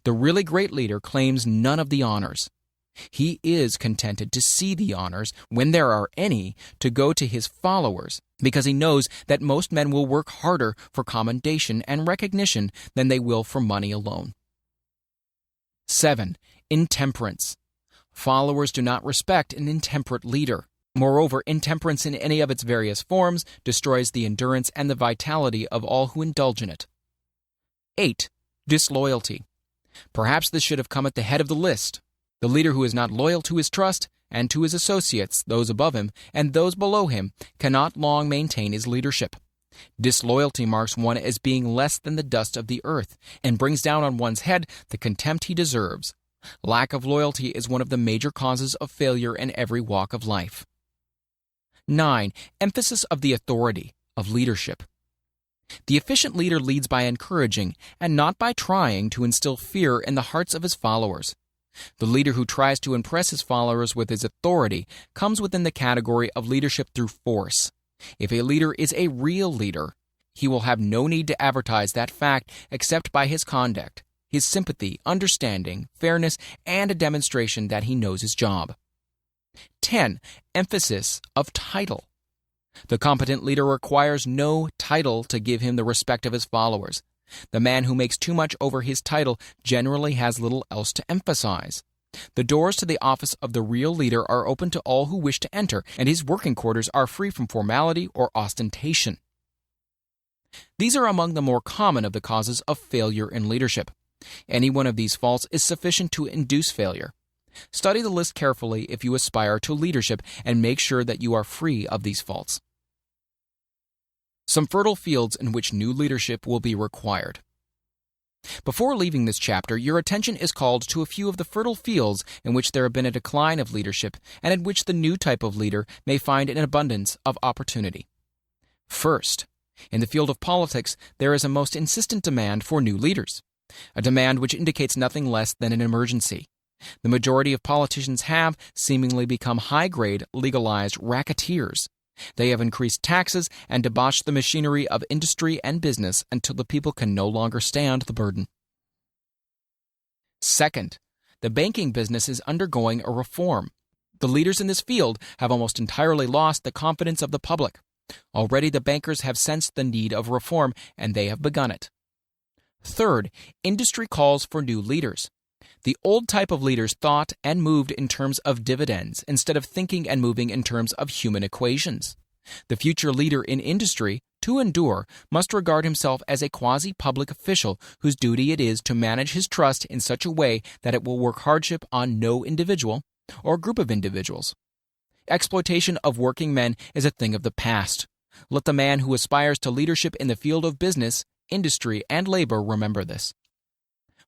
Speaker 1: The really great leader claims none of the honors. He is contented to see the honors, when there are any, to go to his followers, because he knows that most men will work harder for commendation and recognition than they will for money alone. 7. Intemperance. Followers do not respect an intemperate leader. Moreover, intemperance in any of its various forms destroys the endurance and the vitality of all who indulge in it. 8. Disloyalty. Perhaps this should have come at the head of the list. The leader who is not loyal to his trust and to his associates, those above him, and those below him, cannot long maintain his leadership. Disloyalty marks one as being less than the dust of the earth, and brings down on one's head the contempt he deserves. Lack of loyalty is one of the major causes of failure in every walk of life. 9. Emphasis of the authority of leadership. The efficient leader leads by encouraging, and not by trying to instill fear in the hearts of his followers. The leader who tries to impress his followers with his authority comes within the category of leadership through force. If a leader is a real leader, he will have no need to advertise that fact except by his conduct, his sympathy, understanding, fairness, and a demonstration that he knows his job. 10. Emphasis of title. The competent leader requires no title to give him the respect of his followers. The man who makes too much over his title generally has little else to emphasize. The doors to the office of the real leader are open to all who wish to enter, and his working quarters are free from formality or ostentation. These are among the more common of the causes of failure in leadership. Any one of these faults is sufficient to induce failure. Study the list carefully if you aspire to leadership and make sure that you are free of these faults. Some fertile fields in which new leadership will be required. Before leaving this chapter, your attention is called to a few of the fertile fields in which there have been a decline of leadership and in which the new type of leader may find an abundance of opportunity. First, in the field of politics, there is a most insistent demand for new leaders, a demand which indicates nothing less than an emergency. The majority of politicians have seemingly become high-grade, legalized racketeers. They have increased taxes and debauched the machinery of industry and business until the people can no longer stand the burden. Second, the banking business is undergoing a reform. The leaders in this field have almost entirely lost the confidence of the public. Already the bankers have sensed the need of reform, and they have begun it. Third, industry calls for new leaders. The old type of leaders thought and moved in terms of dividends instead of thinking and moving in terms of human equations. The future leader in industry, to endure, must regard himself as a quasi-public official whose duty it is to manage his trust in such a way that it will work hardship on no individual or group of individuals. Exploitation of working men is a thing of the past. Let the man who aspires to leadership in the field of business, industry, and labor remember this.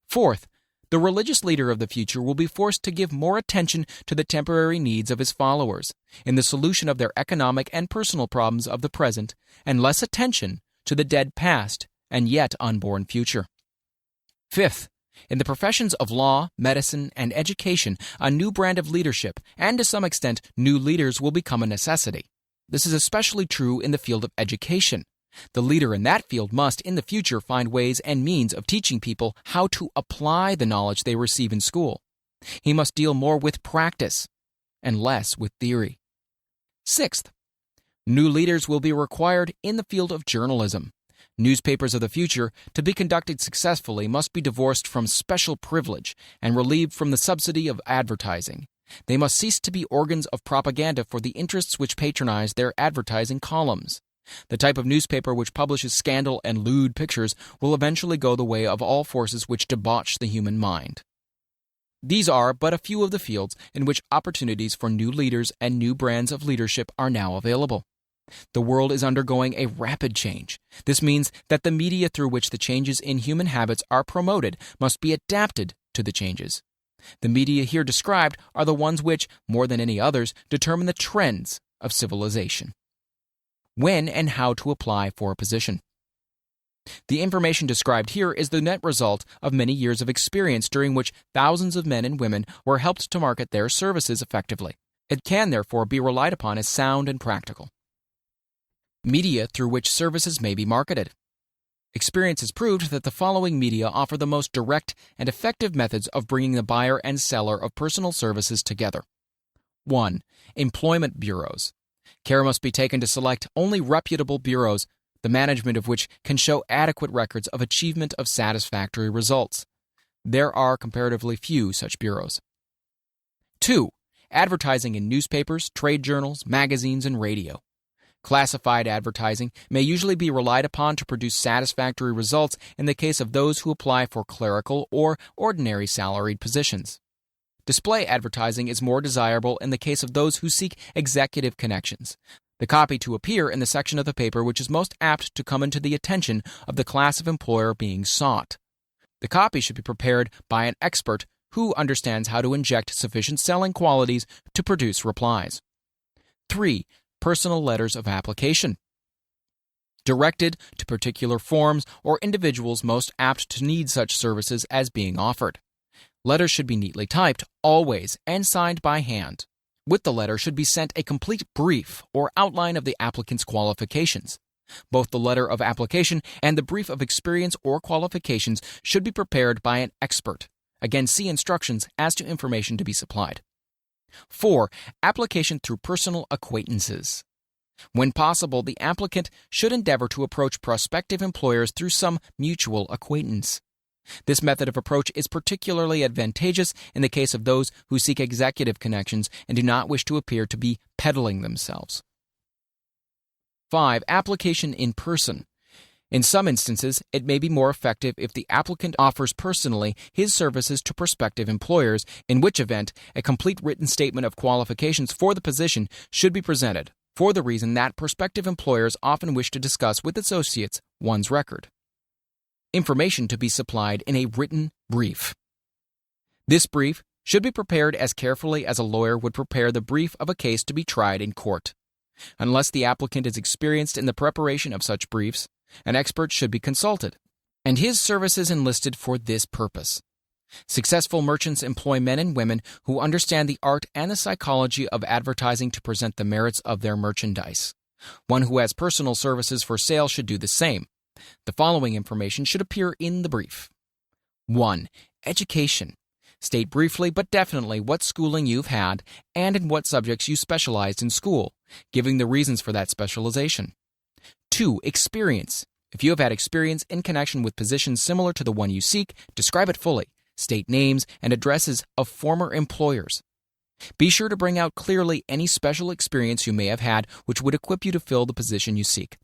Speaker 1: Fourth, the religious leader of the future will be forced to give more attention to the temporary needs of his followers in the solution of their economic and personal problems of the present, and less attention to the dead past and yet unborn future. Fifth, in the professions of law, medicine, and education, a new brand of leadership, and to some extent, new leaders will become a necessity. This is especially true in the field of education. The leader in that field must, in the future, find ways and means of teaching people how to apply the knowledge they receive in school. He must deal more with practice and less with theory. Sixth, new leaders will be required in the field of journalism. Newspapers of the future, to be conducted successfully, must be divorced from special privilege and relieved from the subsidy of advertising. They must cease to be organs of propaganda for the interests which patronize their advertising columns. The type of newspaper which publishes scandal and lewd pictures will eventually go the way of all forces which debauch the human mind. These are but a few of the fields in which opportunities for new leaders and new brands of leadership are now available. The world is undergoing a rapid change. This means that the media through which the changes in human habits are promoted must be adapted to the changes. The media here described are the ones which, more than any others, determine the trends of civilization. When and how to apply for a position. The information described here is the net result of many years of experience during which thousands of men and women were helped to market their services effectively. It can therefore be relied upon as sound and practical. Media through which services may be marketed. Experience has proved that the following media offer the most direct and effective methods of bringing the buyer and seller of personal services together. 1. Employment bureaus. Care must be taken to select only reputable bureaus, the management of which can show adequate records of achievement of satisfactory results. There are comparatively few such bureaus. 2. Advertising in newspapers, trade journals, magazines, and radio. Classified advertising may usually be relied upon to produce satisfactory results in the case of those who apply for clerical or ordinary salaried positions. Display advertising is more desirable in the case of those who seek executive connections. The copy to appear in the section of the paper which is most apt to come into the attention of the class of employer being sought. The copy should be prepared by an expert who understands how to inject sufficient selling qualities to produce replies. 3. Personal letters of application. Directed to particular forms or individuals most apt to need such services as being offered. Letters should be neatly typed, always, and signed by hand. With the letter should be sent a complete brief or outline of the applicant's qualifications. Both the letter of application and the brief of experience or qualifications should be prepared by an expert. Again, see instructions as to information to be supplied. 4. Application through personal acquaintances. When possible, the applicant should endeavor to approach prospective employers through some mutual acquaintance. This method of approach is particularly advantageous in the case of those who seek executive connections and do not wish to appear to be peddling themselves. 5. Application in person. In some instances, it may be more effective if the applicant offers personally his services to prospective employers, in which event a complete written statement of qualifications for the position should be presented, for the reason that prospective employers often wish to discuss with associates one's record. Information to be supplied in a written brief. This brief should be prepared as carefully as a lawyer would prepare the brief of a case to be tried in court. Unless the applicant is experienced in the preparation of such briefs, an expert should be consulted, and his services enlisted for this purpose. Successful merchants employ men and women who understand the art and the psychology of advertising to present the merits of their merchandise. One who has personal services for sale should do the same. The following information should appear in the brief. 1. Education. State briefly but definitely what schooling you've had and in what subjects you specialized in school, giving the reasons for that specialization. 2. Experience. If you have had experience in connection with positions similar to the one you seek, describe it fully. State names and addresses of former employers. Be sure to bring out clearly any special experience you may have had which would equip you to fill the position you seek.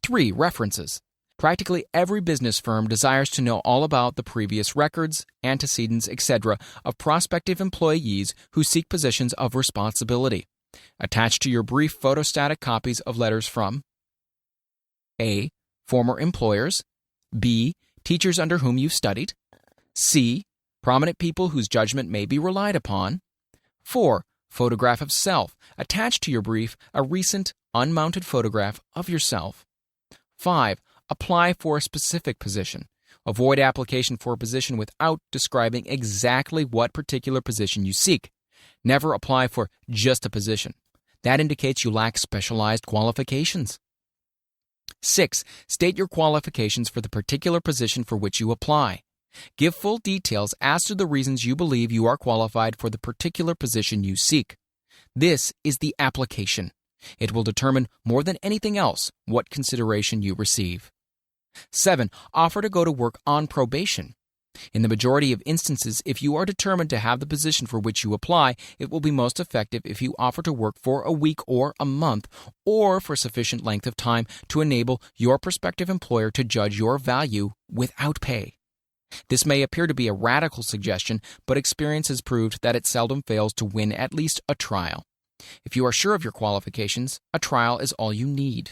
Speaker 1: 3. References. Practically every business firm desires to know all about the previous records, antecedents, etc. of prospective employees who seek positions of responsibility. Attach to your brief photostatic copies of letters from A. Former employers. B. Teachers under whom you've studied. C. Prominent people whose judgment may be relied upon. 4. Photograph of self. Attach to your brief a recent, unmounted photograph of yourself. 5. Apply for a specific position. Avoid application for a position without describing exactly what particular position you seek. Never apply for just a position. That indicates you lack specialized qualifications. 6. State your qualifications for the particular position for which you apply. Give full details as to the reasons you believe you are qualified for the particular position you seek. This is the application. It will determine more than anything else what consideration you receive. 7. Offer to go to work on probation. In the majority of instances, if you are determined to have the position for which you apply, it will be most effective if you offer to work for a week or a month, or for sufficient length of time to enable your prospective employer to judge your value without pay. This may appear to be a radical suggestion, but experience has proved that it seldom fails to win at least a trial. If you are sure of your qualifications, a trial is all you need.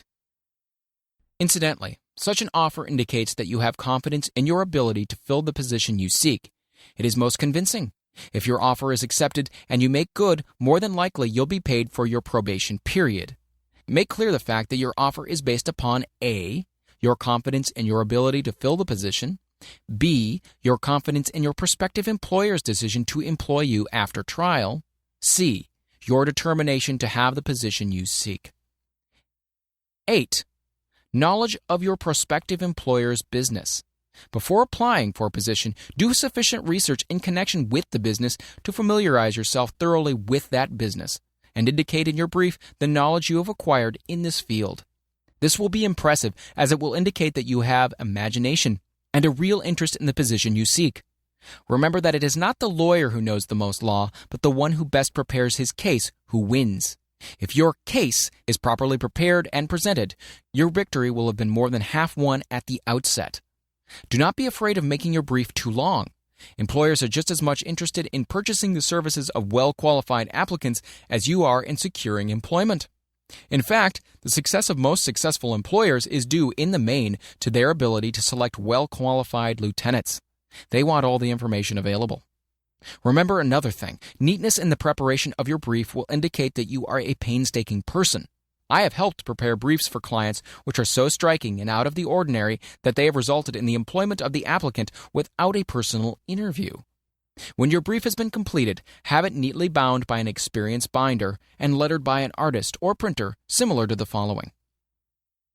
Speaker 1: Incidentally, such an offer indicates that you have confidence in your ability to fill the position you seek. It is most convincing. If your offer is accepted and you make good, more than likely you'll be paid for your probation period. Make clear the fact that your offer is based upon A. Your confidence in your ability to fill the position. B. Your confidence in your prospective employer's decision to employ you after trial. C. Your determination to have the position you seek. 8. Knowledge of your prospective employer's business. Before applying for a position, do sufficient research in connection with the business to familiarize yourself thoroughly with that business, and indicate in your brief the knowledge you have acquired in this field. This will be impressive, as it will indicate that you have imagination and a real interest in the position you seek. Remember that it is not the lawyer who knows the most law, but the one who best prepares his case who wins. If your case is properly prepared and presented, your victory will have been more than half won at the outset. Do not be afraid of making your brief too long. Employers are just as much interested in purchasing the services of well-qualified applicants as you are in securing employment. In fact, the success of most successful employers is due in the main to their ability to select well-qualified lieutenants. They want all the information available. Remember another thing. Neatness in the preparation of your brief will indicate that you are a painstaking person. I have helped prepare briefs for clients which are so striking and out of the ordinary that they have resulted in the employment of the applicant without a personal interview. When your brief has been completed, have it neatly bound by an experienced binder and lettered by an artist or printer similar to the following.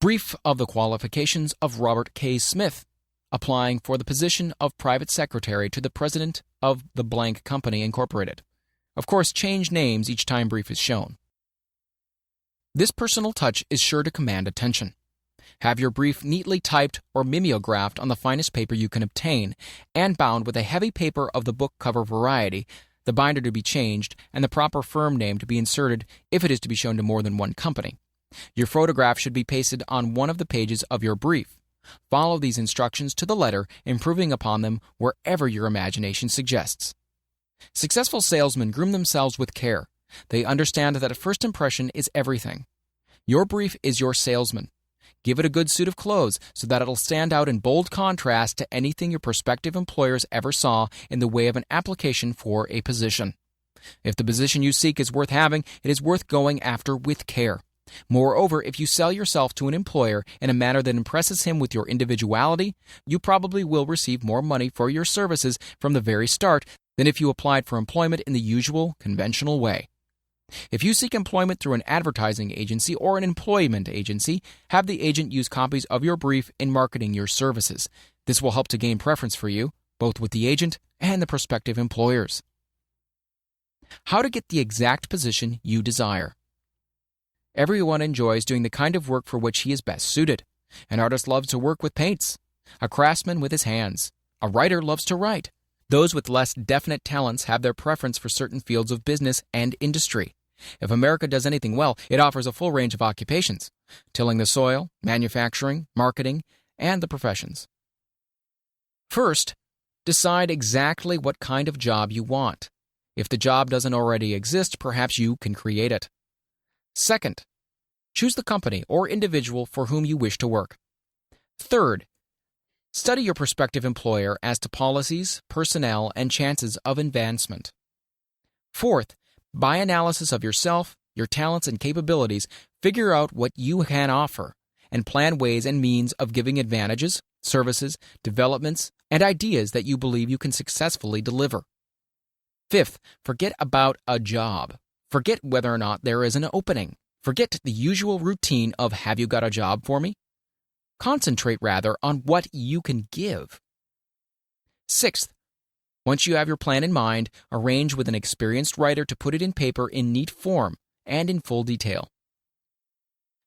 Speaker 1: Brief of the qualifications of Robert K. Smith, applying for the position of private secretary to the president of the blank company incorporated. Of course, change names each time brief is shown. This personal touch is sure to command attention. Have your brief neatly typed or mimeographed on the finest paper you can obtain, and bound with a heavy paper of the book cover variety, the binder to be changed, and the proper firm name to be inserted if it is to be shown to more than one company. Your photograph should be pasted on one of the pages of your brief. Follow these instructions to the letter, improving upon them wherever your imagination suggests. Successful salesmen groom themselves with care. They understand that a first impression is everything. Your brief is your salesman. Give it a good suit of clothes so that it'll stand out in bold contrast to anything your prospective employers ever saw in the way of an application for a position. If the position you seek is worth having, it is worth going after with care. Moreover, if you sell yourself to an employer in a manner that impresses him with your individuality, you probably will receive more money for your services from the very start than if you applied for employment in the usual, conventional way. If you seek employment through an advertising agency or an employment agency, have the agent use copies of your brief in marketing your services. This will help to gain preference for you, both with the agent and the prospective employers. How to get the exact position you desire. Everyone enjoys doing the kind of work for which he is best suited. An artist loves to work with paints, a craftsman with his hands, a writer loves to write. Those with less definite talents have their preference for certain fields of business and industry. If America does anything well, it offers a full range of occupations: tilling the soil, manufacturing, marketing, and the professions. First, decide exactly what kind of job you want. If the job doesn't already exist, perhaps you can create it. Second, choose the company or individual for whom you wish to work. Third, study your prospective employer as to policies, personnel, and chances of advancement. Fourth, by analysis of yourself, your talents and capabilities, figure out what you can offer and plan ways and means of giving advantages, services, developments, and ideas that you believe you can successfully deliver. Fifth, forget about a job. Forget whether or not there is an opening. Forget the usual routine of "have you got a job for me?" Concentrate rather on what you can give. Sixth, once you have your plan in mind, arrange with an experienced writer to put it in paper in neat form and in full detail.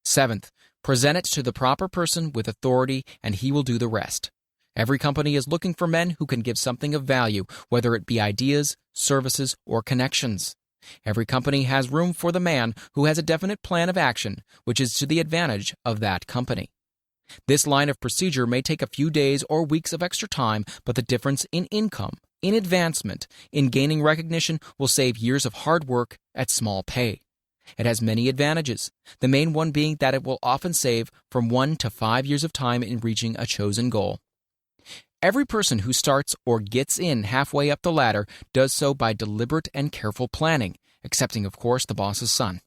Speaker 1: Seventh, present it to the proper person with authority, and he will do the rest. Every company is looking for men who can give something of value, whether it be ideas, services, or connections. Every company has room for the man who has a definite plan of action, which is to the advantage of that company. This line of procedure may take a few days or weeks of extra time, but the difference in income, in advancement, in gaining recognition will save years of hard work at small pay. It has many advantages, the main one being that it will often save from 1 to 5 years of time in reaching a chosen goal. Every person who starts or gets in halfway up the ladder does so by deliberate and careful planning, excepting, of course, the boss's son.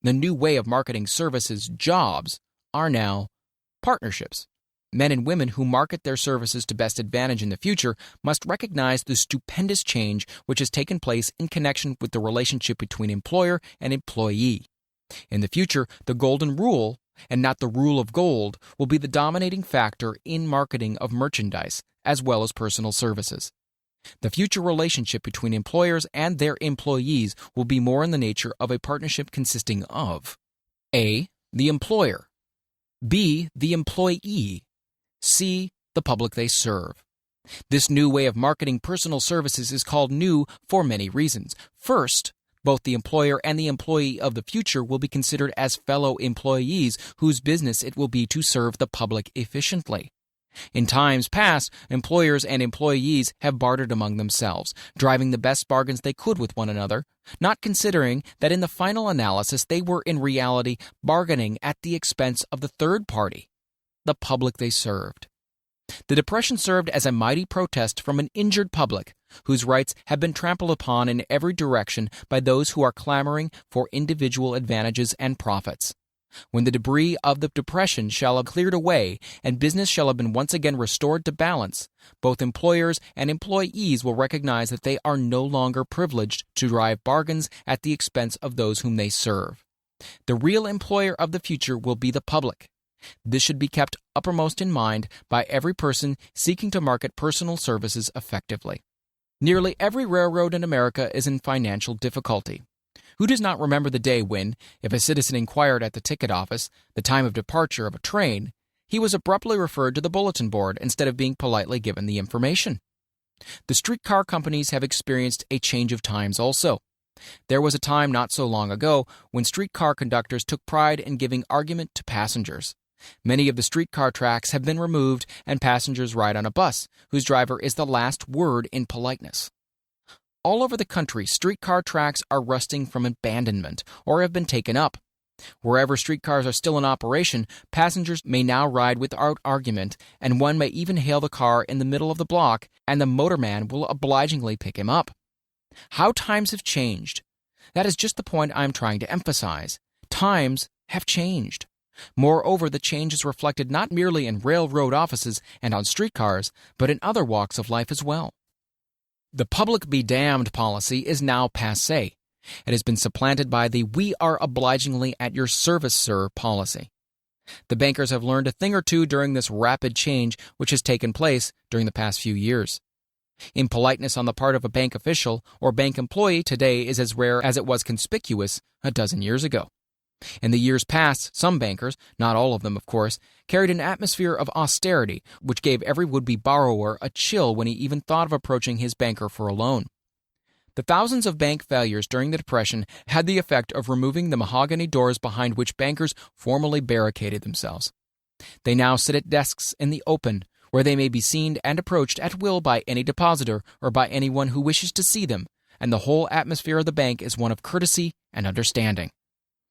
Speaker 1: The new way of marketing services, jobs, are now partnerships. Men and women who market their services to best advantage in the future must recognize the stupendous change which has taken place in connection with the relationship between employer and employee. In the future, the golden rule, and not the rule of gold, will be the dominating factor in marketing of merchandise as well as personal services. The future relationship between employers and their employees will be more in the nature of a partnership consisting of A. The employer, B. The employee, C. The public they serve. This new way of marketing personal services is called new for many reasons. First, both the employer and the employee of the future will be considered as fellow employees whose business it will be to serve the public efficiently. In times past, employers and employees have bartered among themselves, driving the best bargains they could with one another, not considering that in the final analysis they were in reality bargaining at the expense of the third party, the public they served. The Depression served as a mighty protest from an injured public whose rights have been trampled upon in every direction by those who are clamoring for individual advantages and profits. When the debris of the depression shall have cleared away and business shall have been once again restored to balance, both employers and employees will recognize that they are no longer privileged to drive bargains at the expense of those whom they serve. The real employer of the future will be the public. This should be kept uppermost in mind by every person seeking to market personal services effectively. Nearly every railroad in America is in financial difficulty. Who does not remember the day when, if a citizen inquired at the ticket office the time of departure of a train, he was abruptly referred to the bulletin board instead of being politely given the information? The streetcar companies have experienced a change of times also. There was a time not so long ago when streetcar conductors took pride in giving argument to passengers. Many of the streetcar tracks have been removed and passengers ride on a bus, whose driver is the last word in politeness. All over the country, streetcar tracks are rusting from abandonment or have been taken up. Wherever streetcars are still in operation, passengers may now ride without argument, and one may even hail the car in the middle of the block, and the motorman will obligingly pick him up. How times have changed. That is just the point I am trying to emphasize. Times have changed. Moreover, the change is reflected not merely in railroad offices and on streetcars, but in other walks of life as well. The public be damned policy is now passé. It has been supplanted by the we are obligingly at your service, sir policy. The bankers have learned a thing or two during this rapid change which has taken place during the past few years. Impoliteness on the part of a bank official or bank employee today is as rare as it was conspicuous a dozen years ago. In the years past, some bankers, not all of them of course, carried an atmosphere of austerity which gave every would-be borrower a chill when he even thought of approaching his banker for a loan. The thousands of bank failures during the Depression had the effect of removing the mahogany doors behind which bankers formerly barricaded themselves. They now sit at desks in the open, where they may be seen and approached at will by any depositor or by anyone who wishes to see them, and the whole atmosphere of the bank is one of courtesy and understanding.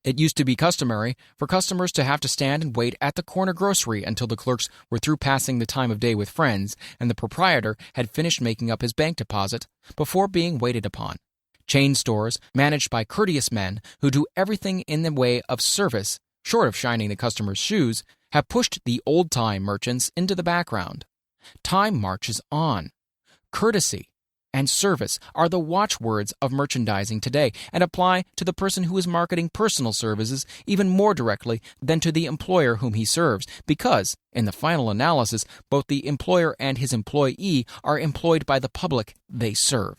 Speaker 1: It used to be customary for customers to have to stand and wait at the corner grocery until the clerks were through passing the time of day with friends and the proprietor had finished making up his bank deposit before being waited upon. Chain stores, managed by courteous men who do everything in the way of service, short of shining the customer's shoes, have pushed the old-time merchants into the background. Time marches on. Courtesy and service are the watchwords of merchandising today and apply to the person who is marketing personal services even more directly than to the employer whom he serves, because, in the final analysis, both the employer and his employee are employed by the public they serve.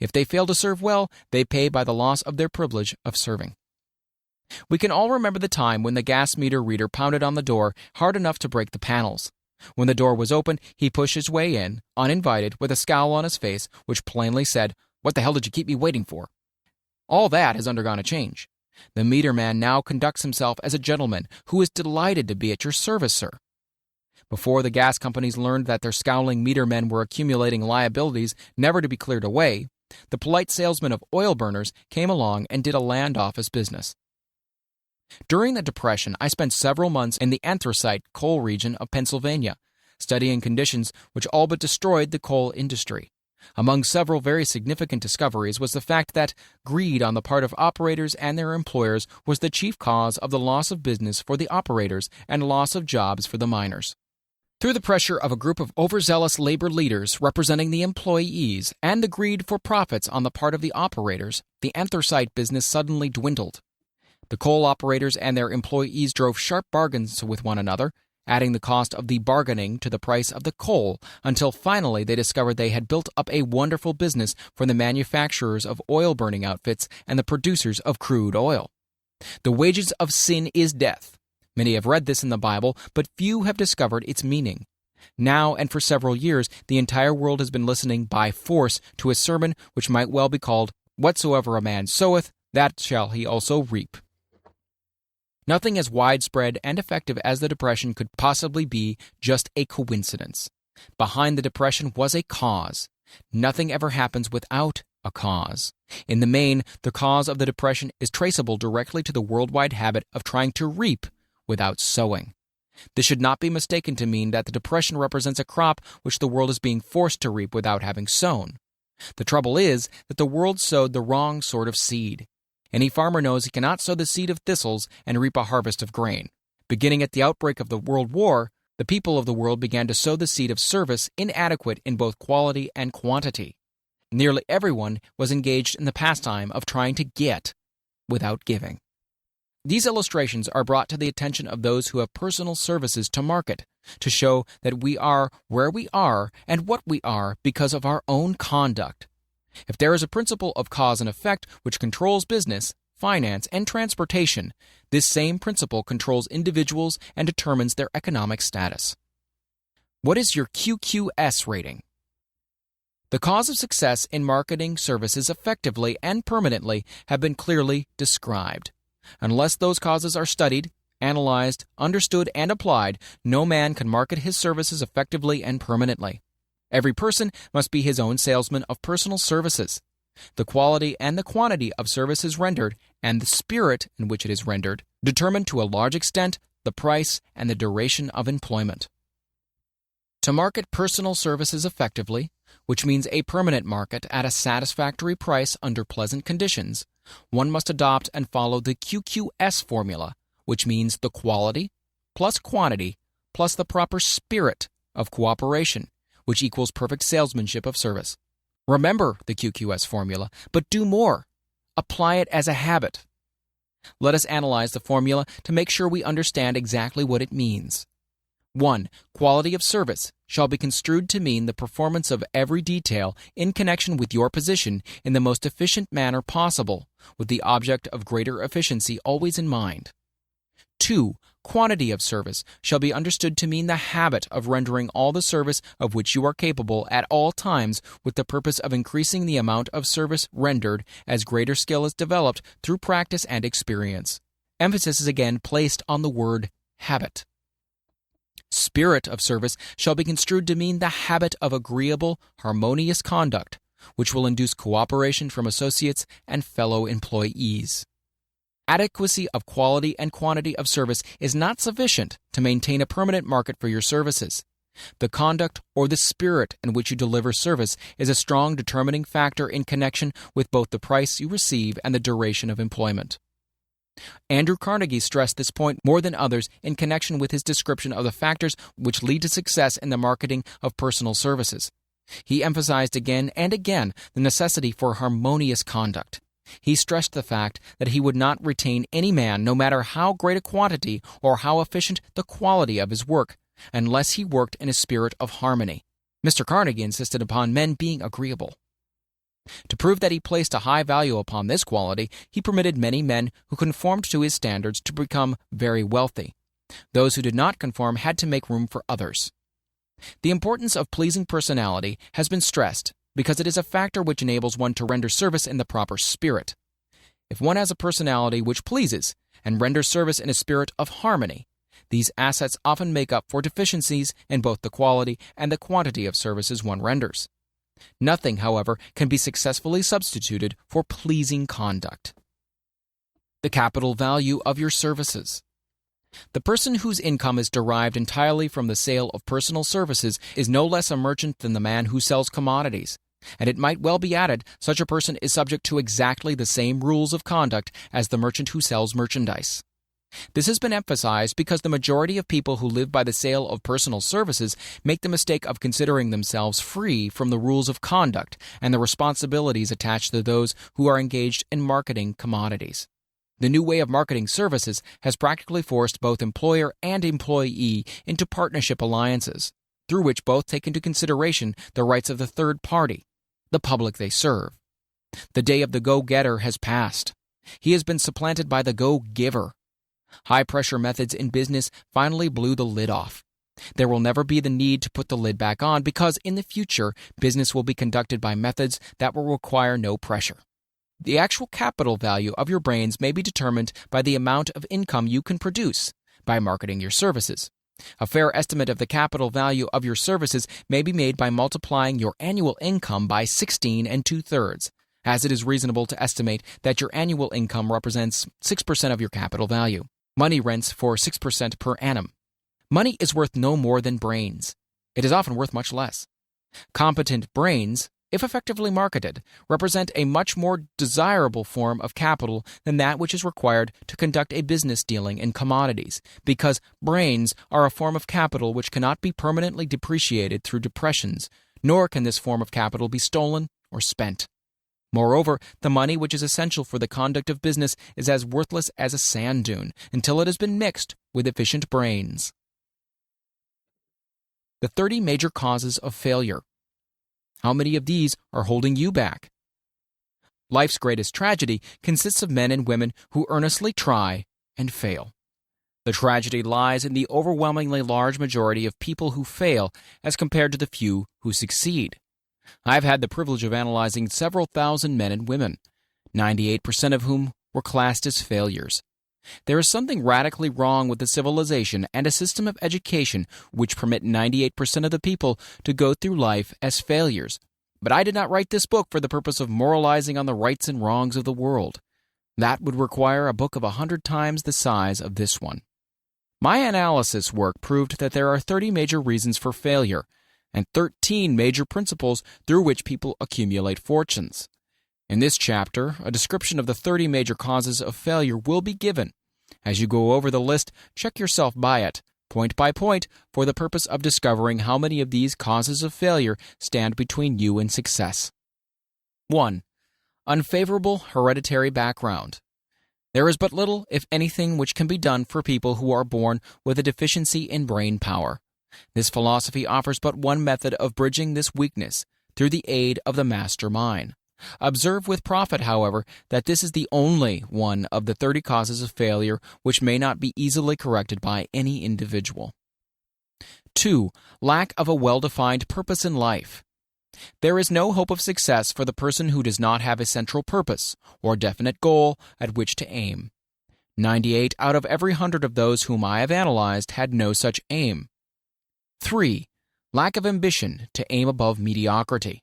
Speaker 1: If they fail to serve well, they pay by the loss of their privilege of serving. We can all remember the time when the gas meter reader pounded on the door hard enough to break the panels. When the door was open, he pushed his way in, uninvited, with a scowl on his face, which plainly said, "What the hell did you keep me waiting for?" All that has undergone a change. The meter man now conducts himself as a gentleman who is delighted to be at your service, sir. Before the gas companies learned that their scowling meter men were accumulating liabilities never to be cleared away, the polite salesman of oil burners came along and did a land office business. During the Depression, I spent several months in the anthracite coal region of Pennsylvania, studying conditions which all but destroyed the coal industry. Among several very significant discoveries was the fact that greed on the part of operators and their employers was the chief cause of the loss of business for the operators and loss of jobs for the miners. Through the pressure of a group of overzealous labor leaders representing the employees and the greed for profits on the part of the operators, the anthracite business suddenly dwindled. The coal operators and their employees drove sharp bargains with one another, adding the cost of the bargaining to the price of the coal, until finally they discovered they had built up a wonderful business for the manufacturers of oil-burning outfits and the producers of crude oil. The wages of sin is death. Many have read this in the Bible, but few have discovered its meaning. Now and for several years, the entire world has been listening by force to a sermon which might well be called, "Whatsoever a man soweth, that shall he also reap." Nothing as widespread and effective as the Depression could possibly be just a coincidence. Behind the Depression was a cause. Nothing ever happens without a cause. In the main, the cause of the Depression is traceable directly to the worldwide habit of trying to reap without sowing. This should not be mistaken to mean that the Depression represents a crop which the world is being forced to reap without having sown. The trouble is that the world sowed the wrong sort of seed. Any farmer knows he cannot sow the seed of thistles and reap a harvest of grain. Beginning at the outbreak of the World War, the people of the world began to sow the seed of service inadequate in both quality and quantity. Nearly everyone was engaged in the pastime of trying to get without giving. These illustrations are brought to the attention of those who have personal services to market, to show that we are where we are and what we are because of our own conduct. If there is a principle of cause and effect which controls business, finance, and transportation, this same principle controls individuals and determines their economic status. What is your QQS rating? The cause of success in marketing services effectively and permanently have been clearly described. Unless those causes are studied, analyzed, understood, and applied, no man can market his services effectively and permanently. Every person must be his own salesman of personal services. The quality and the quantity of services rendered, and the spirit in which it is rendered, determine to a large extent the price and the duration of employment. To market personal services effectively, which means a permanent market at a satisfactory price under pleasant conditions, one must adopt and follow the QQS formula, which means the quality plus quantity plus the proper spirit of cooperation, which equals perfect salesmanship of service. Remember the QQS formula, but do more. Apply it as a habit. Let us analyze the formula to make sure we understand exactly what it means. 1. Quality of service shall be construed to mean the performance of every detail in connection with your position in the most efficient manner possible, with the object of greater efficiency always in mind. 2. Quantity of service shall be understood to mean the habit of rendering all the service of which you are capable at all times with the purpose of increasing the amount of service rendered as greater skill is developed through practice and experience. Emphasis is again placed on the word habit. Spirit of service shall be construed to mean the habit of agreeable, harmonious conduct, which will induce cooperation from associates and fellow employees. Adequacy of quality and quantity of service is not sufficient to maintain a permanent market for your services. The conduct or the spirit in which you deliver service is a strong determining factor in connection with both the price you receive and the duration of employment. Andrew Carnegie stressed this point more than others in connection with his description of the factors which lead to success in the marketing of personal services. He emphasized again and again the necessity for harmonious conduct. He stressed the fact that he would not retain any man, no matter how great a quantity or how efficient the quality of his work, unless he worked in a spirit of harmony. Mr. Carnegie insisted upon men being agreeable. To prove that he placed a high value upon this quality, he permitted many men who conformed to his standards to become very wealthy. Those who did not conform had to make room for others. The importance of pleasing personality has been stressed because it is a factor which enables one to render service in the proper spirit. If one has a personality which pleases and renders service in a spirit of harmony, these assets often make up for deficiencies in both the quality and the quantity of services one renders. Nothing, however, can be successfully substituted for pleasing conduct. The capital value of your services. The person whose income is derived entirely from the sale of personal services is no less a merchant than the man who sells commodities. And it might well be added, such a person is subject to exactly the same rules of conduct as the merchant who sells merchandise. This has been emphasized because the majority of people who live by the sale of personal services make the mistake of considering themselves free from the rules of conduct and the responsibilities attached to those who are engaged in marketing commodities. The new way of marketing services has practically forced both employer and employee into partnership alliances, through which both take into consideration the rights of the third party, the public they serve. The day of the go-getter has passed. He has been supplanted by the go-giver. High-pressure methods in business finally blew the lid off. There will never be the need to put the lid back on because in the future, business will be conducted by methods that will require no pressure. The actual capital value of your brains may be determined by the amount of income you can produce by marketing your services. A fair estimate of the capital value of your services may be made by multiplying your annual income by 16 2/3, as it is reasonable to estimate that your annual income represents 6% of your capital value. Money rents for 6% per annum. Money is worth no more than brains. It is often worth much less. Competent brains if effectively marketed, represent a much more desirable form of capital than that which is required to conduct a business dealing in commodities, because brains are a form of capital which cannot be permanently depreciated through depressions, nor can this form of capital be stolen or spent. Moreover, the money which is essential for the conduct of business is as worthless as a sand dune until it has been mixed with efficient brains. The 30 major causes of failure. How many of these are holding you back? Life's greatest tragedy consists of men and women who earnestly try and fail. The tragedy lies in the overwhelmingly large majority of people who fail as compared to the few who succeed. I've had the privilege of analyzing several thousand men and women, 98% of whom were classed as failures. There is something radically wrong with a civilization and a system of education which permit 98% of the people to go through life as failures. But I did not write this book for the purpose of moralizing on the rights and wrongs of the world. That would require a book of 100 times the size of this one. My analysis work proved that there are 30 major reasons for failure, and 13 major principles through which people accumulate fortunes. In this chapter, a description of the 30 major causes of failure will be given. As you go over the list, check yourself by it, point by point, for the purpose of discovering how many of these causes of failure stand between you and success. 1. Unfavorable hereditary background. There is but little, if anything, which can be done for people who are born with a deficiency in brain power. This philosophy offers but one method of bridging this weakness, through the aid of the master mind. Observe with profit, however, that this is the only one of the 30 causes of failure which may not be easily corrected by any individual. 2. Lack of a well-defined purpose in life. There is no hope of success for the person who does not have a central purpose or definite goal at which to aim. 98 out of every 100 of those whom I have analyzed had no such aim. 3. Lack of ambition to aim above mediocrity.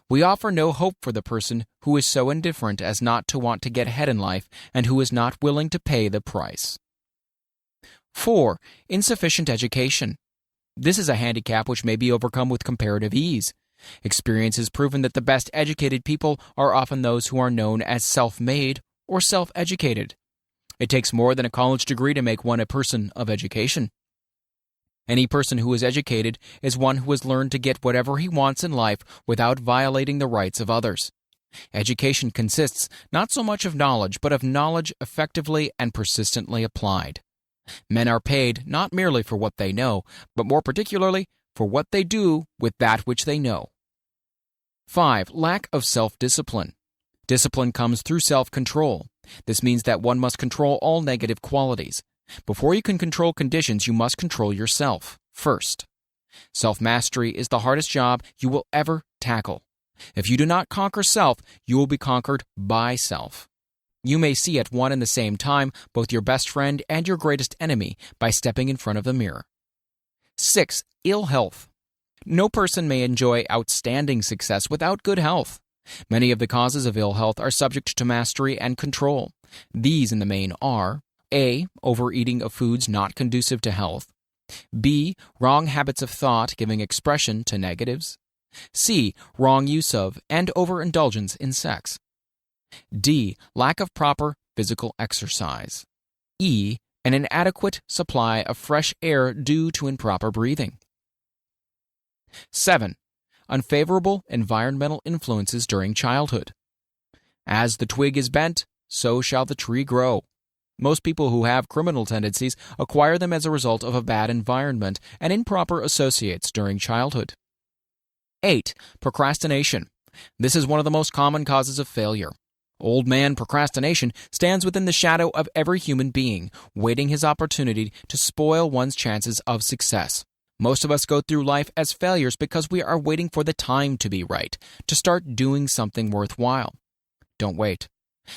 Speaker 1: We offer no hope for the person who is so indifferent as not to want to get ahead in life and who is not willing to pay the price. 4. Insufficient education. This is a handicap which may be overcome with comparative ease. Experience has proven that the best educated people are often those who are known as self-made or self-educated. It takes more than a college degree to make one a person of education. Any person who is educated is one who has learned to get whatever he wants in life without violating the rights of others. Education consists not so much of knowledge, but of knowledge effectively and persistently applied. Men are paid not merely for what they know, but more particularly for what they do with that which they know. 5. Lack of self-discipline. Discipline comes through self-control. This means that one must control all negative qualities. Before you can control conditions, you must control yourself first. Self-mastery is the hardest job you will ever tackle. If you do not conquer self, you will be conquered by self. You may see at one and the same time both your best friend and your greatest enemy by stepping in front of the mirror. 6. Ill health. No person may enjoy outstanding success without good health. Many of the causes of ill health are subject to mastery and control. These, in the main, are A. Overeating of foods not conducive to health. B. Wrong habits of thought giving expression to negatives. C. Wrong use of and overindulgence in sex. D. Lack of proper physical exercise. E. An inadequate supply of fresh air due to improper breathing. 7. Unfavorable environmental influences during childhood. As the twig is bent, so shall the tree grow. Most people who have criminal tendencies acquire them as a result of a bad environment and improper associates during childhood. 8. Procrastination. This is one of the most common causes of failure. Old man procrastination stands within the shadow of every human being, waiting his opportunity to spoil one's chances of success. Most of us go through life as failures because we are waiting for the time to be right, to start doing something worthwhile. Don't wait.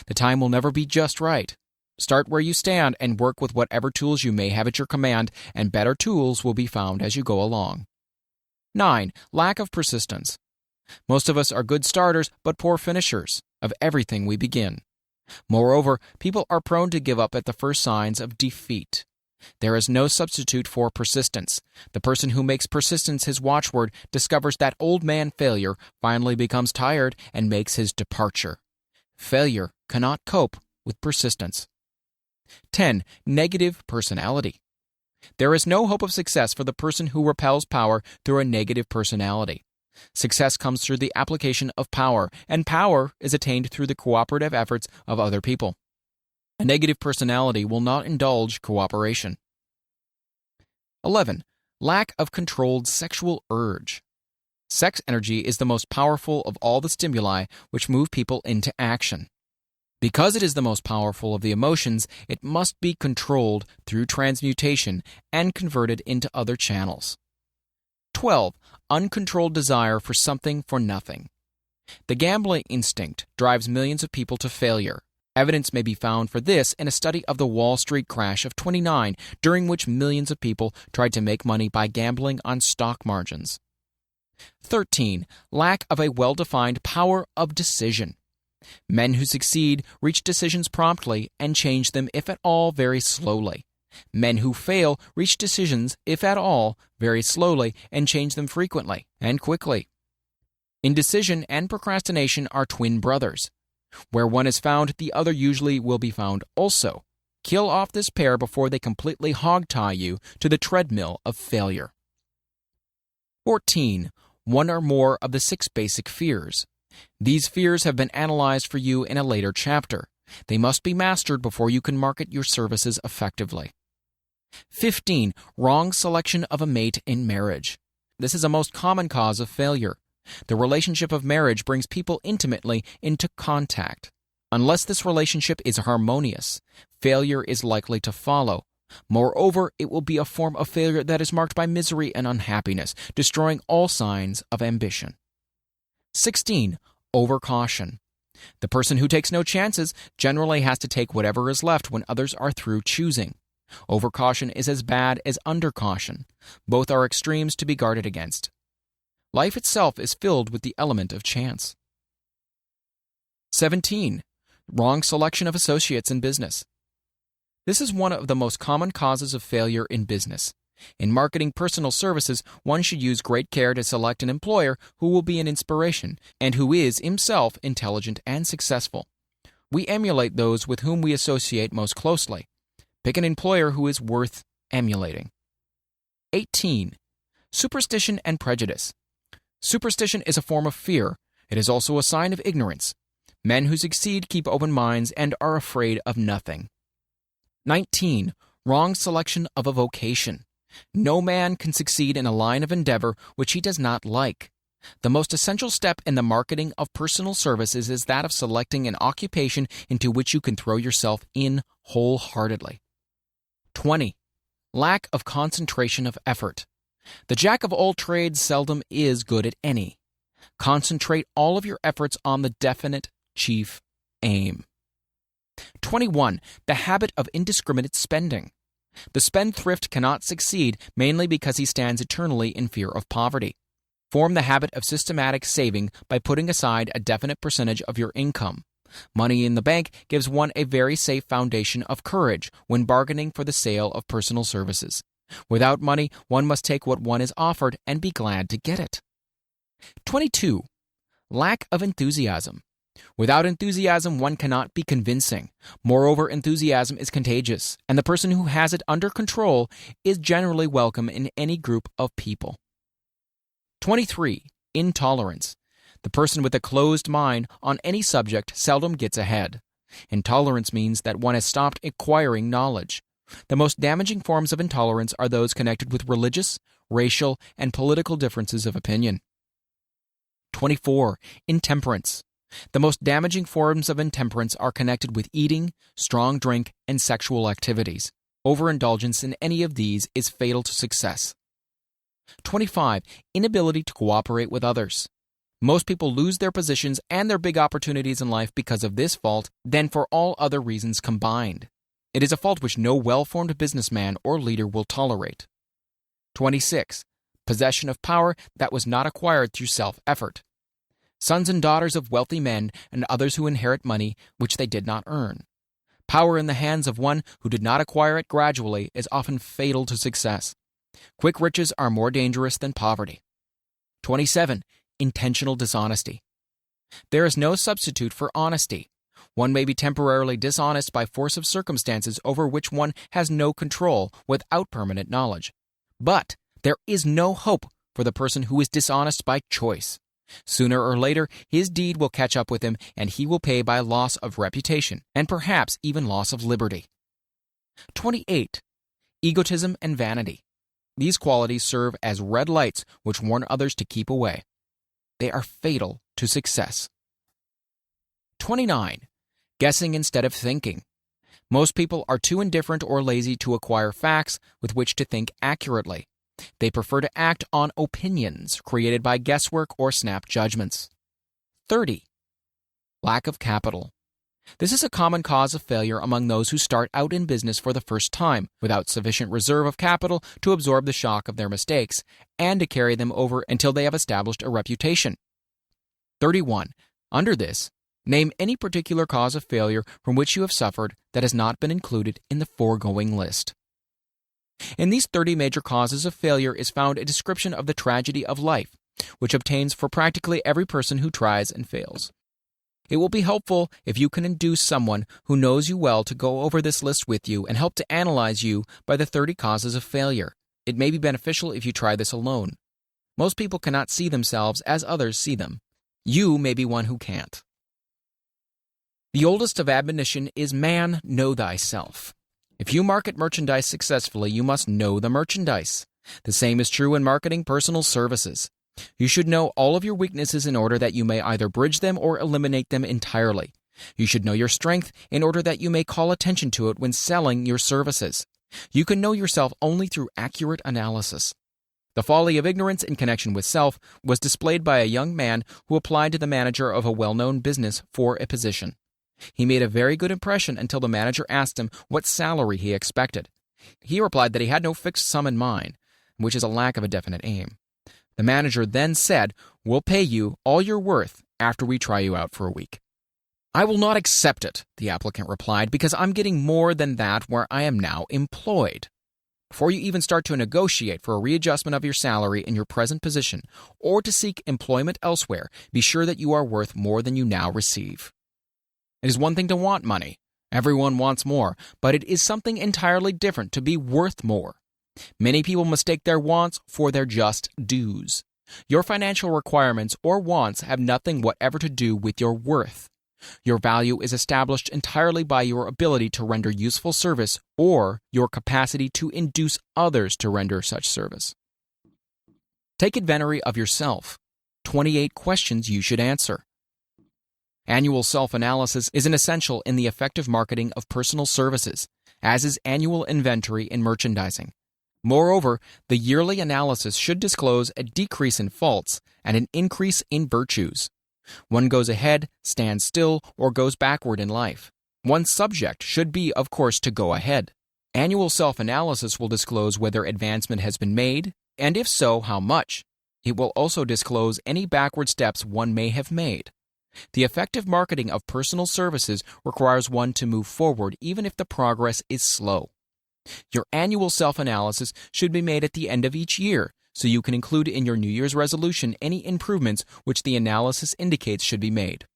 Speaker 1: The time will never be just right. Start where you stand and work with whatever tools you may have at your command, and better tools will be found as you go along. 9. Lack of persistence. Most of us are good starters but poor finishers of everything we begin. Moreover, people are prone to give up at the first signs of defeat. There is no substitute for persistence. The person who makes persistence his watchword discovers that old man failure finally becomes tired and makes his departure. Failure cannot cope with persistence. 10. Negative personality. There is no hope of success for the person who repels power through a negative personality. Success comes through the application of power, and power is attained through the cooperative efforts of other people. A negative personality will not indulge cooperation. 11. Lack of controlled sexual urge. Sex energy is the most powerful of all the stimuli which move people into action. Because it is the most powerful of the emotions, it must be controlled through transmutation and converted into other channels. 12. Uncontrolled desire for something for nothing. The gambling instinct drives millions of people to failure. Evidence may be found for this in a study of the Wall Street crash of '29, during which millions of people tried to make money by gambling on stock margins. 13. Lack of a well-defined power of decision. Men who succeed reach decisions promptly and change them, if at all, very slowly. Men who fail reach decisions, if at all, very slowly and change them frequently and quickly. Indecision and procrastination are twin brothers. Where one is found, the other usually will be found also. Kill off this pair before they completely hog-tie you to the treadmill of failure. 14. One or more of the 6 basic fears. These fears have been analyzed for you in a later chapter. They must be mastered before you can market your services effectively. 15. Wrong selection of a mate in marriage. This is a most common cause of failure. The relationship of marriage brings people intimately into contact. Unless this relationship is harmonious, failure is likely to follow. Moreover, it will be a form of failure that is marked by misery and unhappiness, destroying all signs of ambition. 16. Overcaution. The person who takes no chances generally has to take whatever is left when others are through choosing. Overcaution is as bad as undercaution. Both are extremes to be guarded against. Life itself is filled with the element of chance. 17. Wrong selection of associates in business. This is one of the most common causes of failure in business. In marketing personal services, one should use great care to select an employer who will be an inspiration and who is himself intelligent and successful. We emulate those with whom we associate most closely. Pick an employer who is worth emulating. 18. Superstition and prejudice. Superstition is a form of fear. It is also a sign of ignorance. Men who succeed keep open minds and are afraid of nothing. 19. Wrong selection of a vocation. No man can succeed in a line of endeavor which he does not like. The most essential step in the marketing of personal services is that of selecting an occupation into which you can throw yourself in wholeheartedly. 20. Lack of concentration of effort. The jack of all trades seldom is good at any. Concentrate all of your efforts on the definite chief aim. 21. The habit of indiscriminate spending. The spendthrift cannot succeed mainly because he stands eternally in fear of poverty. Form the habit of systematic saving by putting aside a definite percentage of your income. Money in the bank gives one a very safe foundation of courage when bargaining for the sale of personal services. Without money, one must take what one is offered and be glad to get it. 22. Lack of enthusiasm. Without enthusiasm, one cannot be convincing. Moreover, enthusiasm is contagious, and the person who has it under control is generally welcome in any group of people. 23. Intolerance. The person with a closed mind on any subject seldom gets ahead. Intolerance means that one has stopped acquiring knowledge. The most damaging forms of intolerance are those connected with religious, racial, and political differences of opinion. 24. Intemperance. The most damaging forms of intemperance are connected with eating, strong drink, and sexual activities. Overindulgence in any of these is fatal to success. 25. Inability to cooperate with others. Most people lose their positions and their big opportunities in life because of this fault than for all other reasons combined. It is a fault which no well-formed businessman or leader will tolerate. 26. Possession of power that was not acquired through self-effort. Sons and daughters of wealthy men and others who inherit money which they did not earn. Power in the hands of one who did not acquire it gradually is often fatal to success. Quick riches are more dangerous than poverty. 27. Intentional dishonesty. There is no substitute for honesty. One may be temporarily dishonest by force of circumstances over which one has no control without permanent knowledge. But there is no hope for the person who is dishonest by choice. Sooner or later, his deed will catch up with him, and he will pay by loss of reputation and perhaps even loss of liberty. 28. Egotism and vanity. These qualities serve as red lights which warn others to keep away. They are fatal to success. 29. Guessing instead of thinking. Most people are too indifferent or lazy to acquire facts with which to think accurately. They prefer to act on opinions created by guesswork or snap judgments. 30. Lack of capital. This is a common cause of failure among those who start out in business for the first time, without sufficient reserve of capital to absorb the shock of their mistakes and to carry them over until they have established a reputation. 31. Under this, name any particular cause of failure from which you have suffered that has not been included in the foregoing list. In these 30 major causes of failure is found a description of the tragedy of life, which obtains for practically every person who tries and fails. It will be helpful if you can induce someone who knows you well to go over this list with you and help to analyze you by the 30 causes of failure. It may be beneficial if you try this alone. Most people cannot see themselves as others see them. You may be one who can't. The oldest of admonition is, man, know thyself. If you market merchandise successfully, you must know the merchandise. The same is true in marketing personal services. You should know all of your weaknesses in order that you may either bridge them or eliminate them entirely. You should know your strength in order that you may call attention to it when selling your services. You can know yourself only through accurate analysis. The folly of ignorance in connection with self was displayed by a young man who applied to the manager of a well-known business for a position. He made a very good impression until the manager asked him what salary he expected. He replied that he had no fixed sum in mind, which is a lack of a definite aim. The manager then said, "We'll pay you all you're worth after we try you out for a week." "I will not accept it," the applicant replied, "because I'm getting more than that where I am now employed." Before you even start to negotiate for a readjustment of your salary in your present position or to seek employment elsewhere, be sure that you are worth more than you now receive. It is one thing to want money. Everyone wants more, but it is something entirely different to be worth more. Many people mistake their wants for their just dues. Your financial requirements or wants have nothing whatever to do with your worth. Your value is established entirely by your ability to render useful service or your capacity to induce others to render such service. Take inventory of yourself. 28 questions you should answer. Annual self-analysis is an essential in the effective marketing of personal services, as is annual inventory in merchandising. Moreover, the yearly analysis should disclose a decrease in faults and an increase in virtues. One goes ahead, stands still, or goes backward in life. One's subject should be, of course, to go ahead. Annual self-analysis will disclose whether advancement has been made, and if so, how much. It will also disclose any backward steps one may have made. The effective marketing of personal services requires one to move forward even if the progress is slow. Your annual self-analysis should be made at the end of each year, so you can include in your New Year's resolution any improvements which the analysis indicates should be made.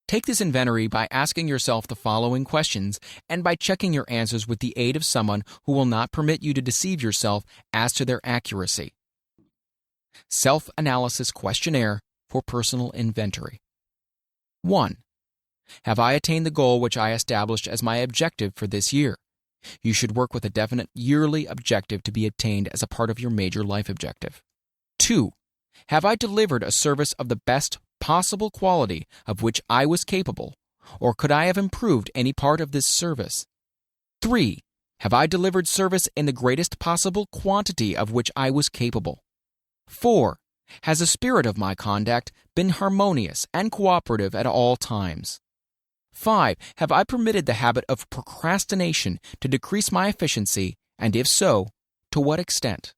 Speaker 1: Take this inventory by asking yourself the following questions and by checking your answers with the aid of someone who will not permit you to deceive yourself as to their accuracy. Self-analysis questionnaire for personal inventory. 1. Have I attained the goal which I established as my objective for this year? You should work with a definite yearly objective to be attained as a part of your major life objective. 2. Have I delivered a service of the best possible quality of which I was capable, or could I have improved any part of this service? 3. Have I delivered service in the greatest possible quantity of which I was capable? 4. Has the spirit of my conduct been harmonious and cooperative at all times? 5. Have I permitted the habit of procrastination to decrease my efficiency, and if so, to what extent?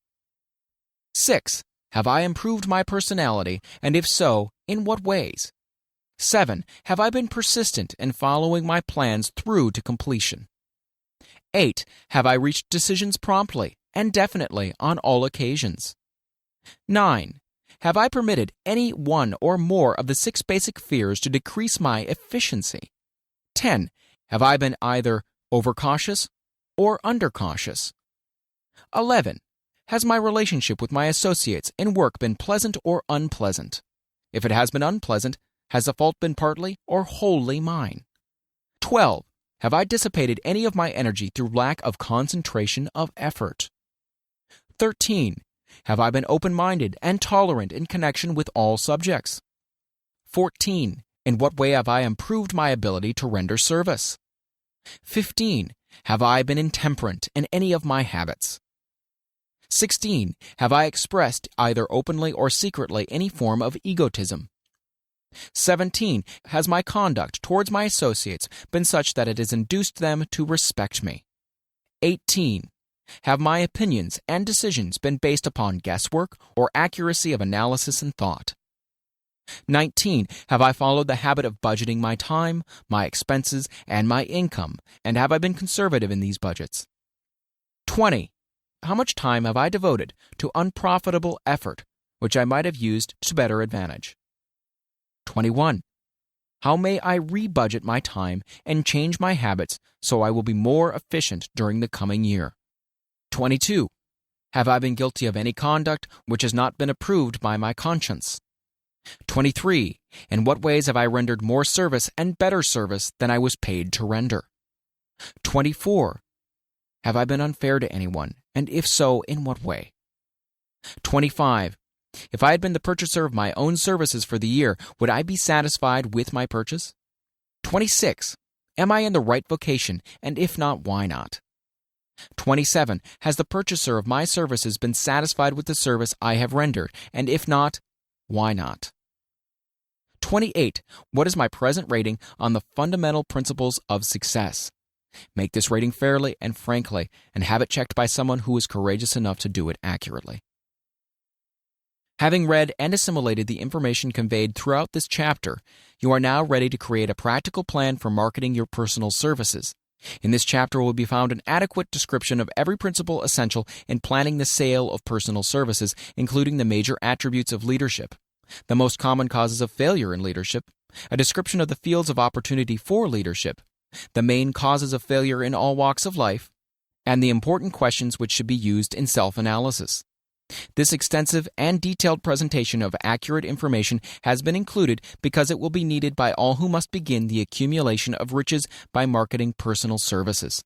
Speaker 1: 6. Have I improved my personality, and if so, in what ways? 7. Have I been persistent in following my plans through to completion? 8. Have I reached decisions promptly and definitely on all occasions? 9. Have I permitted any one or more of the 6 basic fears to decrease my efficiency? 10. Have I been either overcautious or undercautious? 11. Has my relationship with my associates in work been pleasant or unpleasant? If it has been unpleasant, has the fault been partly or wholly mine? 12. Have I dissipated any of my energy through lack of concentration of effort? 13. Have I been open-minded and tolerant in connection with all subjects? 14. In what way have I improved my ability to render service? 15. Have I been intemperate in any of my habits? 16. Have I expressed, either openly or secretly, any form of egotism? 17. Has my conduct towards my associates been such that it has induced them to respect me? 18. Have my opinions and decisions been based upon guesswork or accuracy of analysis and thought? 19. Have I followed the habit of budgeting my time, my expenses, and my income, and have I been conservative in these budgets? 20. How much time have I devoted to unprofitable effort, which I might have used to better advantage? 21. How may I rebudget my time and change my habits so I will be more efficient during the coming year? 22. Have I been guilty of any conduct which has not been approved by my conscience? 23. In what ways have I rendered more service and better service than I was paid to render? 24. Have I been unfair to anyone, and if so, in what way? 25. If I had been the purchaser of my own services for the year, would I be satisfied with my purchase? 26. Am I in the right vocation, and if not, why not? 27. Has the purchaser of my services been satisfied with the service I have rendered, and if not, why not? 28. What is my present rating on the fundamental principles of success? Make this rating fairly and frankly, and have it checked by someone who is courageous enough to do it accurately. Having read and assimilated the information conveyed throughout this chapter, you are now ready to create a practical plan for marketing your personal services. In this chapter will be found an adequate description of every principle essential in planning the sale of personal services, including the major attributes of leadership, the most common causes of failure in leadership, a description of the fields of opportunity for leadership, the main causes of failure in all walks of life, and the important questions which should be used in self-analysis. This extensive and detailed presentation of accurate information has been included because it will be needed by all who must begin the accumulation of riches by marketing personal services.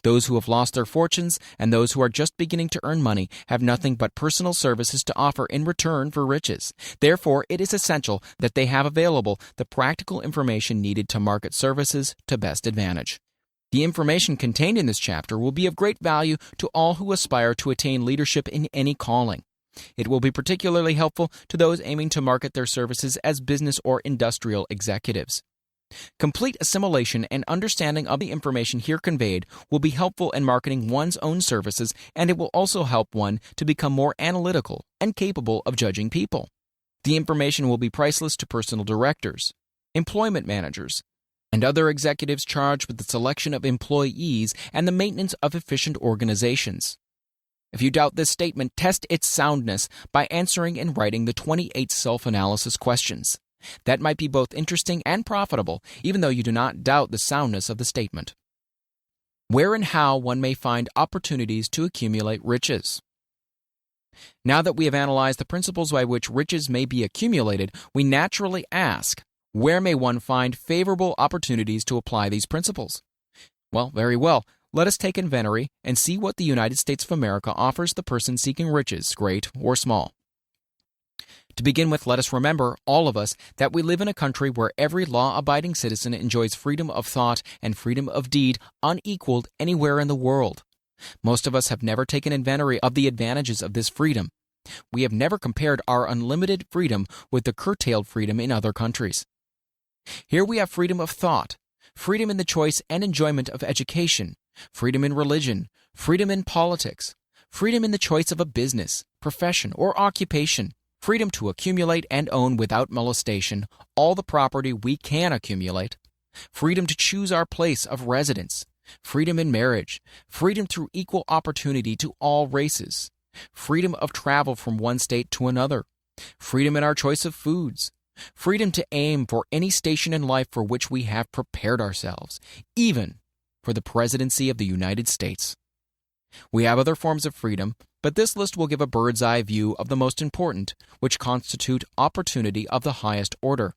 Speaker 1: Those who have lost their fortunes and those who are just beginning to earn money have nothing but personal services to offer in return for riches. Therefore, it is essential that they have available the practical information needed to market services to best advantage. The information contained in this chapter will be of great value to all who aspire to attain leadership in any calling. It will be particularly helpful to those aiming to market their services as business or industrial executives. Complete assimilation and understanding of the information here conveyed will be helpful in marketing one's own services, and it will also help one to become more analytical and capable of judging people. The information will be priceless to personal directors, employment managers, and other executives charged with the selection of employees and the maintenance of efficient organizations. If you doubt this statement, test its soundness by answering and writing the 28 self-analysis questions. That might be both interesting and profitable, even though you do not doubt the soundness of the statement. Where and how one may find opportunities to accumulate riches. Now that we have analyzed the principles by which riches may be accumulated, we naturally ask, where may one find favorable opportunities to apply these principles? Well, very well. Let us take inventory and see what the United States of America offers the person seeking riches, great or small. To begin with, let us remember, all of us, that we live in a country where every law-abiding citizen enjoys freedom of thought and freedom of deed unequaled anywhere in the world. Most of us have never taken inventory of the advantages of this freedom. We have never compared our unlimited freedom with the curtailed freedom in other countries. Here we have freedom of thought, freedom in the choice and enjoyment of education, freedom in religion, freedom in politics, freedom in the choice of a business, profession, or occupation, freedom to accumulate and own without molestation all the property we can accumulate, freedom to choose our place of residence, freedom in marriage, freedom through equal opportunity to all races, freedom of travel from one state to another, freedom in our choice of foods, freedom to aim for any station in life for which we have prepared ourselves, even for the presidency of the United States. We have other forms of freedom, but this list will give a bird's eye view of the most important, which constitute opportunity of the highest order.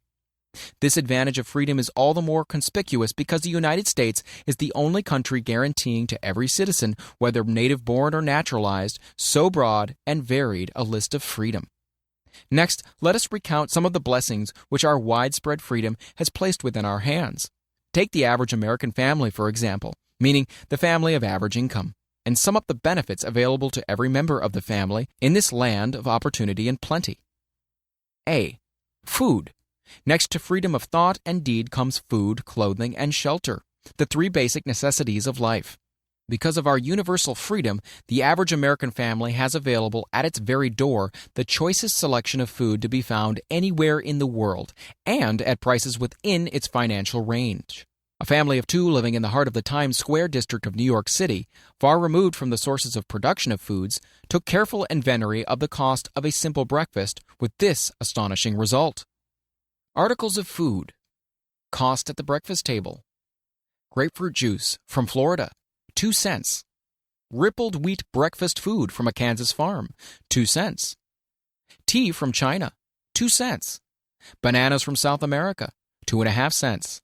Speaker 1: This advantage of freedom is all the more conspicuous because the United States is the only country guaranteeing to every citizen, whether native-born or naturalized, so broad and varied a list of freedom. Next, let us recount some of the blessings which our widespread freedom has placed within our hands. Take the average American family, for example, meaning the family of average income, and sum up the benefits available to every member of the family in this land of opportunity and plenty. A. Food. Next to freedom of thought and deed comes food, clothing, and shelter, the three basic necessities of life. Because of our universal freedom, the average American family has available at its very door the choicest selection of food to be found anywhere in the world, and at prices within its financial range. A family of two living in the heart of the Times Square district of New York City, far removed from the sources of production of foods, took careful inventory of the cost of a simple breakfast with this astonishing result. Articles of food. Cost at the breakfast table. Grapefruit juice from Florida, 2 cents. Rippled wheat breakfast food from a Kansas farm, 2 cents. Tea from China, 2 cents. Bananas from South America, 2.5 cents.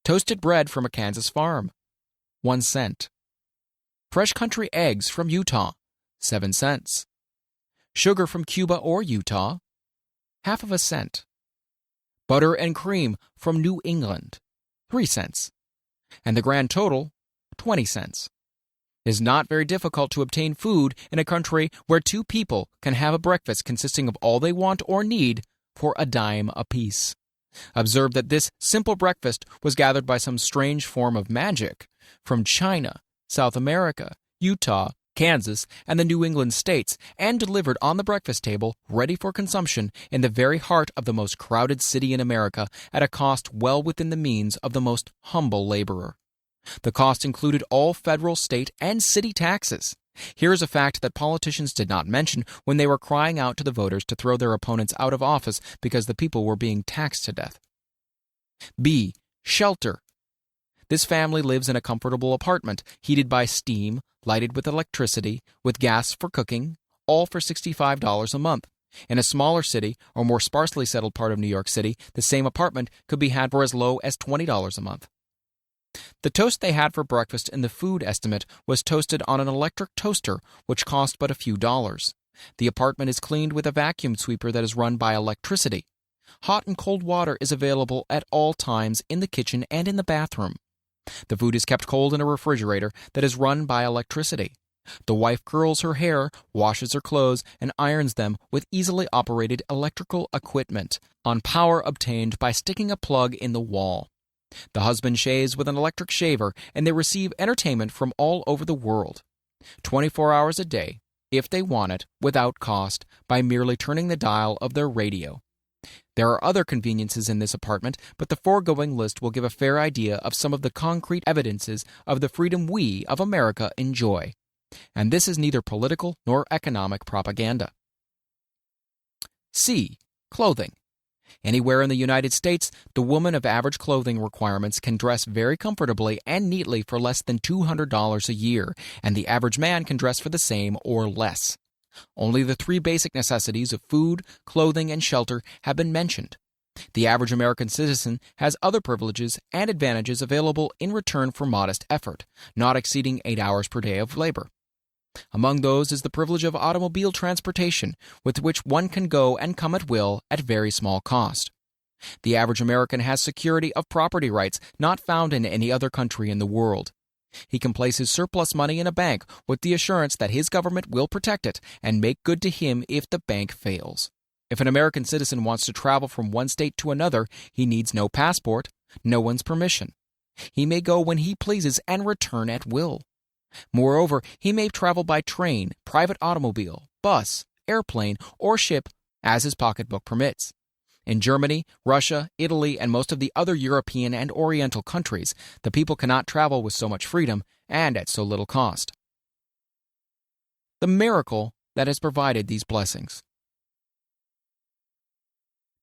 Speaker 1: Toasted bread from a Kansas farm, 1 cent. Fresh country eggs from Utah, 7 cents. Sugar from Cuba or Utah, half of a cent. Butter and cream from New England, 3 cents. And the grand total, 20 cents. It is not very difficult to obtain food in a country where two people can have a breakfast consisting of all they want or need for a dime apiece. Observe that this simple breakfast was gathered by some strange form of magic from China, South America, Utah, Kansas, and the New England states, and delivered on the breakfast table, ready for consumption, in the very heart of the most crowded city in America, at a cost well within the means of the most humble laborer. The cost included all federal, state, and city taxes. Here is a fact that politicians did not mention when they were crying out to the voters to throw their opponents out of office because the people were being taxed to death. B. Shelter. This family lives in a comfortable apartment, heated by steam, lighted with electricity, with gas for cooking, all for $65 a month. In a smaller city or more sparsely settled part of New York City, the same apartment could be had for as low as $20 a month. The toast they had for breakfast in the food estimate was toasted on an electric toaster, which cost but a few dollars. The apartment is cleaned with a vacuum sweeper that is run by electricity. Hot and cold water is available at all times in the kitchen and in the bathroom. The food is kept cold in a refrigerator that is run by electricity. The wife curls her hair, washes her clothes, and irons them with easily operated electrical equipment on power obtained by sticking a plug in the wall. The husband shaves with an electric shaver, and they receive entertainment from all over the world, 24 hours a day, if they want it, without cost, by merely turning the dial of their radio. There are other conveniences in this apartment, but the foregoing list will give a fair idea of some of the concrete evidences of the freedom we of America enjoy. And this is neither political nor economic propaganda. C. Clothing. Anywhere in the United States, the woman of average clothing requirements can dress very comfortably and neatly for less than $200 a year, and the average man can dress for the same or less. Only the three basic necessities of food, clothing, and shelter have been mentioned. The average American citizen has other privileges and advantages available in return for modest effort, not exceeding 8 hours per day of labor. Among those is the privilege of automobile transportation, with which one can go and come at will at very small cost. The average American has security of property rights not found in any other country in the world. He can place his surplus money in a bank with the assurance that his government will protect it and make good to him if the bank fails. If an American citizen wants to travel from one state to another, he needs no passport, no one's permission. He may go when he pleases and return at will. Moreover, he may travel by train, private automobile, bus, airplane, or ship as his pocketbook permits. In Germany, Russia, Italy, and most of the other European and Oriental countries, the people cannot travel with so much freedom and at so little cost. The miracle that has provided these blessings.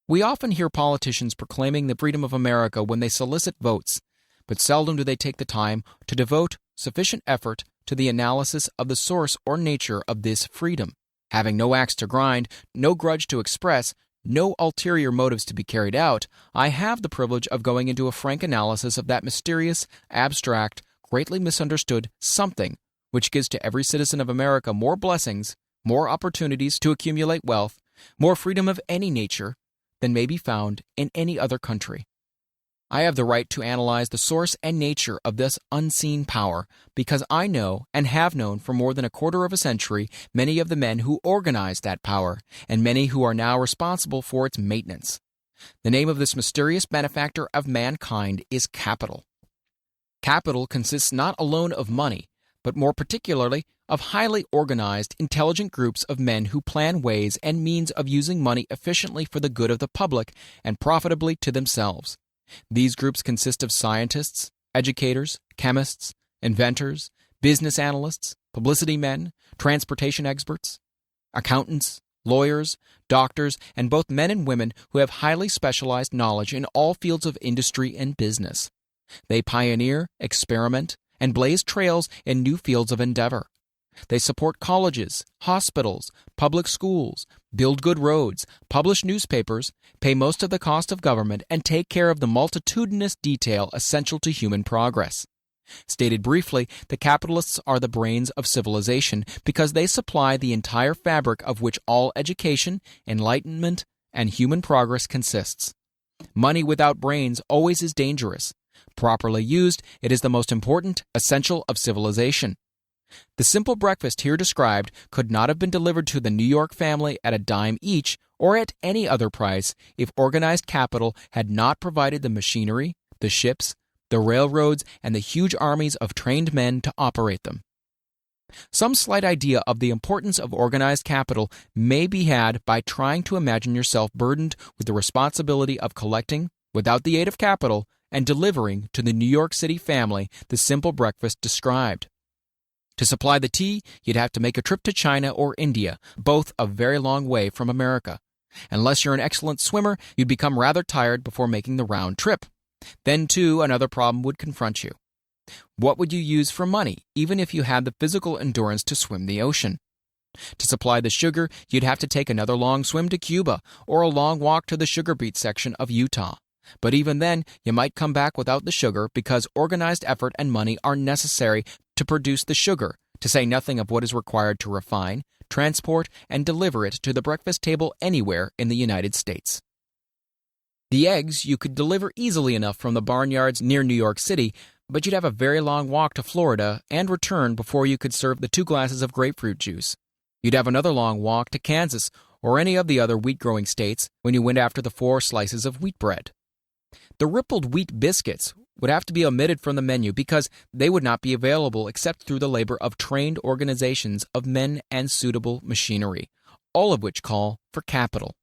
Speaker 1: We often hear politicians proclaiming the freedom of America when they solicit votes, but seldom do they take the time to devote sufficient effort to the analysis of the source or nature of this freedom. Having no axe to grind, no grudge to express, no ulterior motives to be carried out, I have the privilege of going into a frank analysis of that mysterious, abstract, greatly misunderstood something which gives to every citizen of America more blessings, more opportunities to accumulate wealth, more freedom of any nature than may be found in any other country. I have the right to analyze the source and nature of this unseen power because I know and have known for more than a quarter of a century many of the men who organized that power and many who are now responsible for its maintenance. The name of this mysterious benefactor of mankind is capital. Capital consists not alone of money, but more particularly of highly organized, intelligent groups of men who plan ways and means of using money efficiently for the good of the public and profitably to themselves. These groups consist of scientists, educators, chemists, inventors, business analysts, publicity men, transportation experts, accountants, lawyers, doctors, and both men and women who have highly specialized knowledge in all fields of industry and business. They pioneer, experiment, and blaze trails in new fields of endeavor. They support colleges, hospitals, public schools, build good roads, publish newspapers, pay most of the cost of government, and take care of the multitudinous detail essential to human progress. Stated briefly, the capitalists are the brains of civilization because they supply the entire fabric of which all education, enlightenment, and human progress consists. Money without brains always is dangerous. Properly used, it is the most important essential of civilization. The simple breakfast here described could not have been delivered to the New York family at a dime each or at any other price if organized capital had not provided the machinery, the ships, the railroads, and the huge armies of trained men to operate them. Some slight idea of the importance of organized capital may be had by trying to imagine yourself burdened with the responsibility of collecting, without the aid of capital, and delivering to the New York City family the simple breakfast described. To supply the tea, you'd have to make a trip to China or India, both a very long way from America. Unless you're an excellent swimmer, you'd become rather tired before making the round trip. Then, too, another problem would confront you. What would you use for money, even if you had the physical endurance to swim the ocean? To supply the sugar, you'd have to take another long swim to Cuba or a long walk to the sugar beet section of Utah. But even then, you might come back without the sugar because organized effort and money are necessary to produce the sugar, to say nothing of what is required to refine, transport, and deliver it to the breakfast table anywhere in the United States. The eggs you could deliver easily enough from the barnyards near New York City, but you'd have a very long walk to Florida and return before you could serve the 2 glasses of grapefruit juice. You'd have another long walk to Kansas or any of the other wheat-growing states when you went after the 4 slices of wheat bread. The rippled wheat biscuits would have to be omitted from the menu because they would not be available except through the labor of trained organizations of men and suitable machinery, all of which call for capital.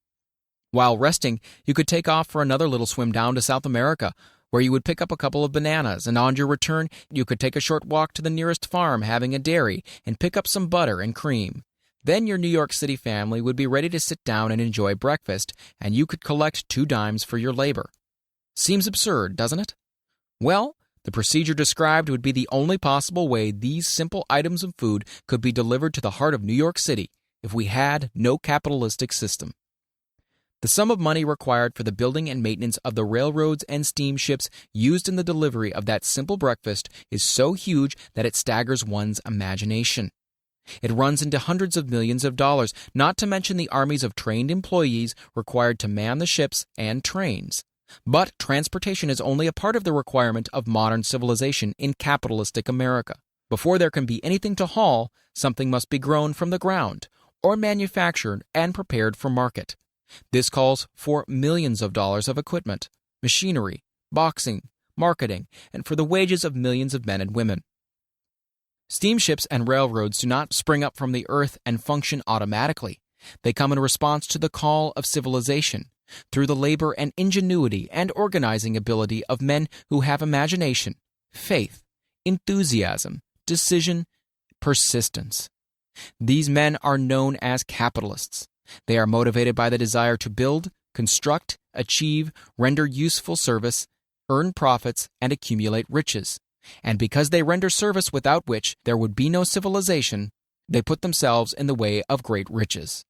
Speaker 1: While resting, you could take off for another little swim down to South America, where you would pick up a couple of bananas, and on your return, you could take a short walk to the nearest farm having a dairy and pick up some butter and cream. Then your New York City family would be ready to sit down and enjoy breakfast, and you could collect 2 dimes for your labor. Seems absurd, doesn't it? Well, the procedure described would be the only possible way these simple items of food could be delivered to the heart of New York City if we had no capitalistic system. The sum of money required for the building and maintenance of the railroads and steamships used in the delivery of that simple breakfast is so huge that it staggers one's imagination. It runs into hundreds of millions of dollars, not to mention the armies of trained employees required to man the ships and trains. But transportation is only a part of the requirement of modern civilization in capitalistic America. Before there can be anything to haul, something must be grown from the ground, or manufactured and prepared for market. This calls for millions of dollars of equipment, machinery, boxing, marketing, and for the wages of millions of men and women. Steamships and railroads do not spring up from the earth and function automatically. They come in response to the call of civilization, through the labor and ingenuity and organizing ability of men who have imagination, faith, enthusiasm, decision, persistence. These men are known as capitalists. They are motivated by the desire to build, construct, achieve, render useful service, earn profits, and accumulate riches. And because they render service without which there would be no civilization, they put themselves in the way of great riches.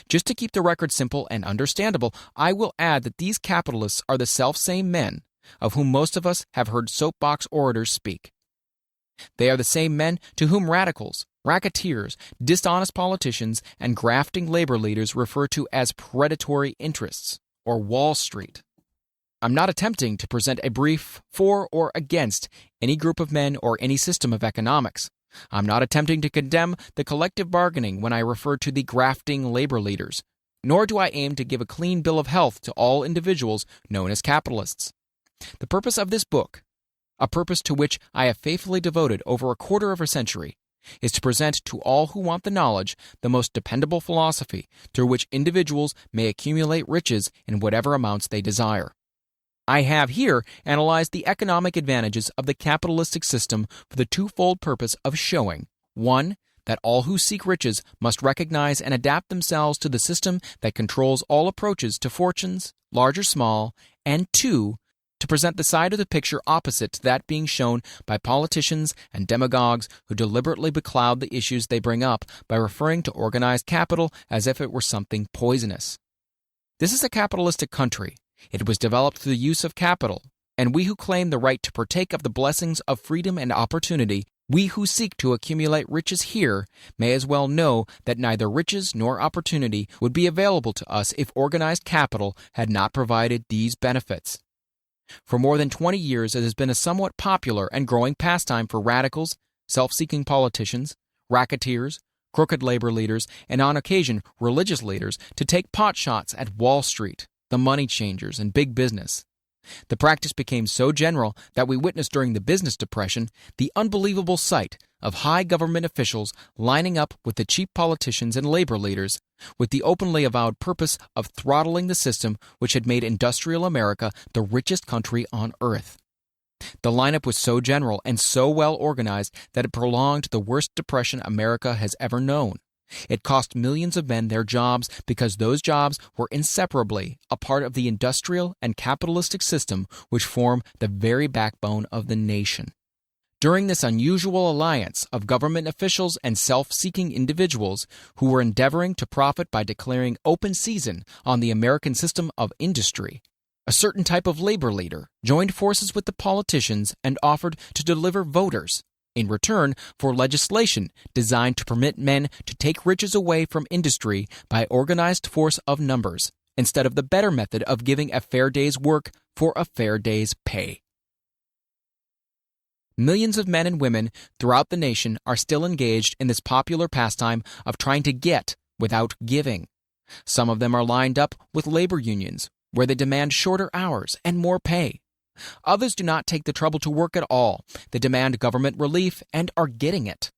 Speaker 1: Just to keep the record simple and understandable, I will add that these capitalists are the selfsame men of whom most of us have heard soapbox orators speak. They are the same men to whom radicals, racketeers, dishonest politicians, and grafting labor leaders refer to as predatory interests, or Wall Street. I'm not attempting to present a brief for or against any group of men or any system of economics. I'm not attempting to condemn the collective bargaining when I refer to the grafting labor leaders, nor do I aim to give a clean bill of health to all individuals known as capitalists. The purpose of this book, a purpose to which I have faithfully devoted over a quarter of a century, is to present to all who want the knowledge the most dependable philosophy through which individuals may accumulate riches in whatever amounts they desire. I have here analyzed the economic advantages of the capitalistic system for the twofold purpose of showing, 1, that all who seek riches must recognize and adapt themselves to the system that controls all approaches to fortunes, large or small, and 2, to present the side of the picture opposite to that being shown by politicians and demagogues who deliberately becloud the issues they bring up by referring to organized capital as if it were something poisonous. This is a capitalistic country. It was developed through the use of capital, and we who claim the right to partake of the blessings of freedom and opportunity, we who seek to accumulate riches here, may as well know that neither riches nor opportunity would be available to us if organized capital had not provided these benefits. For more than 20 years, it has been a somewhat popular and growing pastime for radicals, self-seeking politicians, racketeers, crooked labor leaders, and on occasion religious leaders to take potshots at Wall Street, the money changers, and big business. The practice became so general that we witnessed during the business depression the unbelievable sight of high government officials lining up with the cheap politicians and labor leaders with the openly avowed purpose of throttling the system which had made industrial America the richest country on earth. The lineup was so general and so well organized that it prolonged the worst depression America has ever known. It cost millions of men their jobs because those jobs were inseparably a part of the industrial and capitalistic system which form the very backbone of the nation. During this unusual alliance of government officials and self-seeking individuals who were endeavoring to profit by declaring open season on the American system of industry, a certain type of labor leader joined forces with the politicians and offered to deliver voters in return for legislation designed to permit men to take riches away from industry by organized force of numbers, instead of the better method of giving a fair day's work for a fair day's pay. Millions of men and women throughout the nation are still engaged in this popular pastime of trying to get without giving. Some of them are lined up with labor unions, where they demand shorter hours and more pay. Others do not take the trouble to work at all. They demand government relief and are getting it.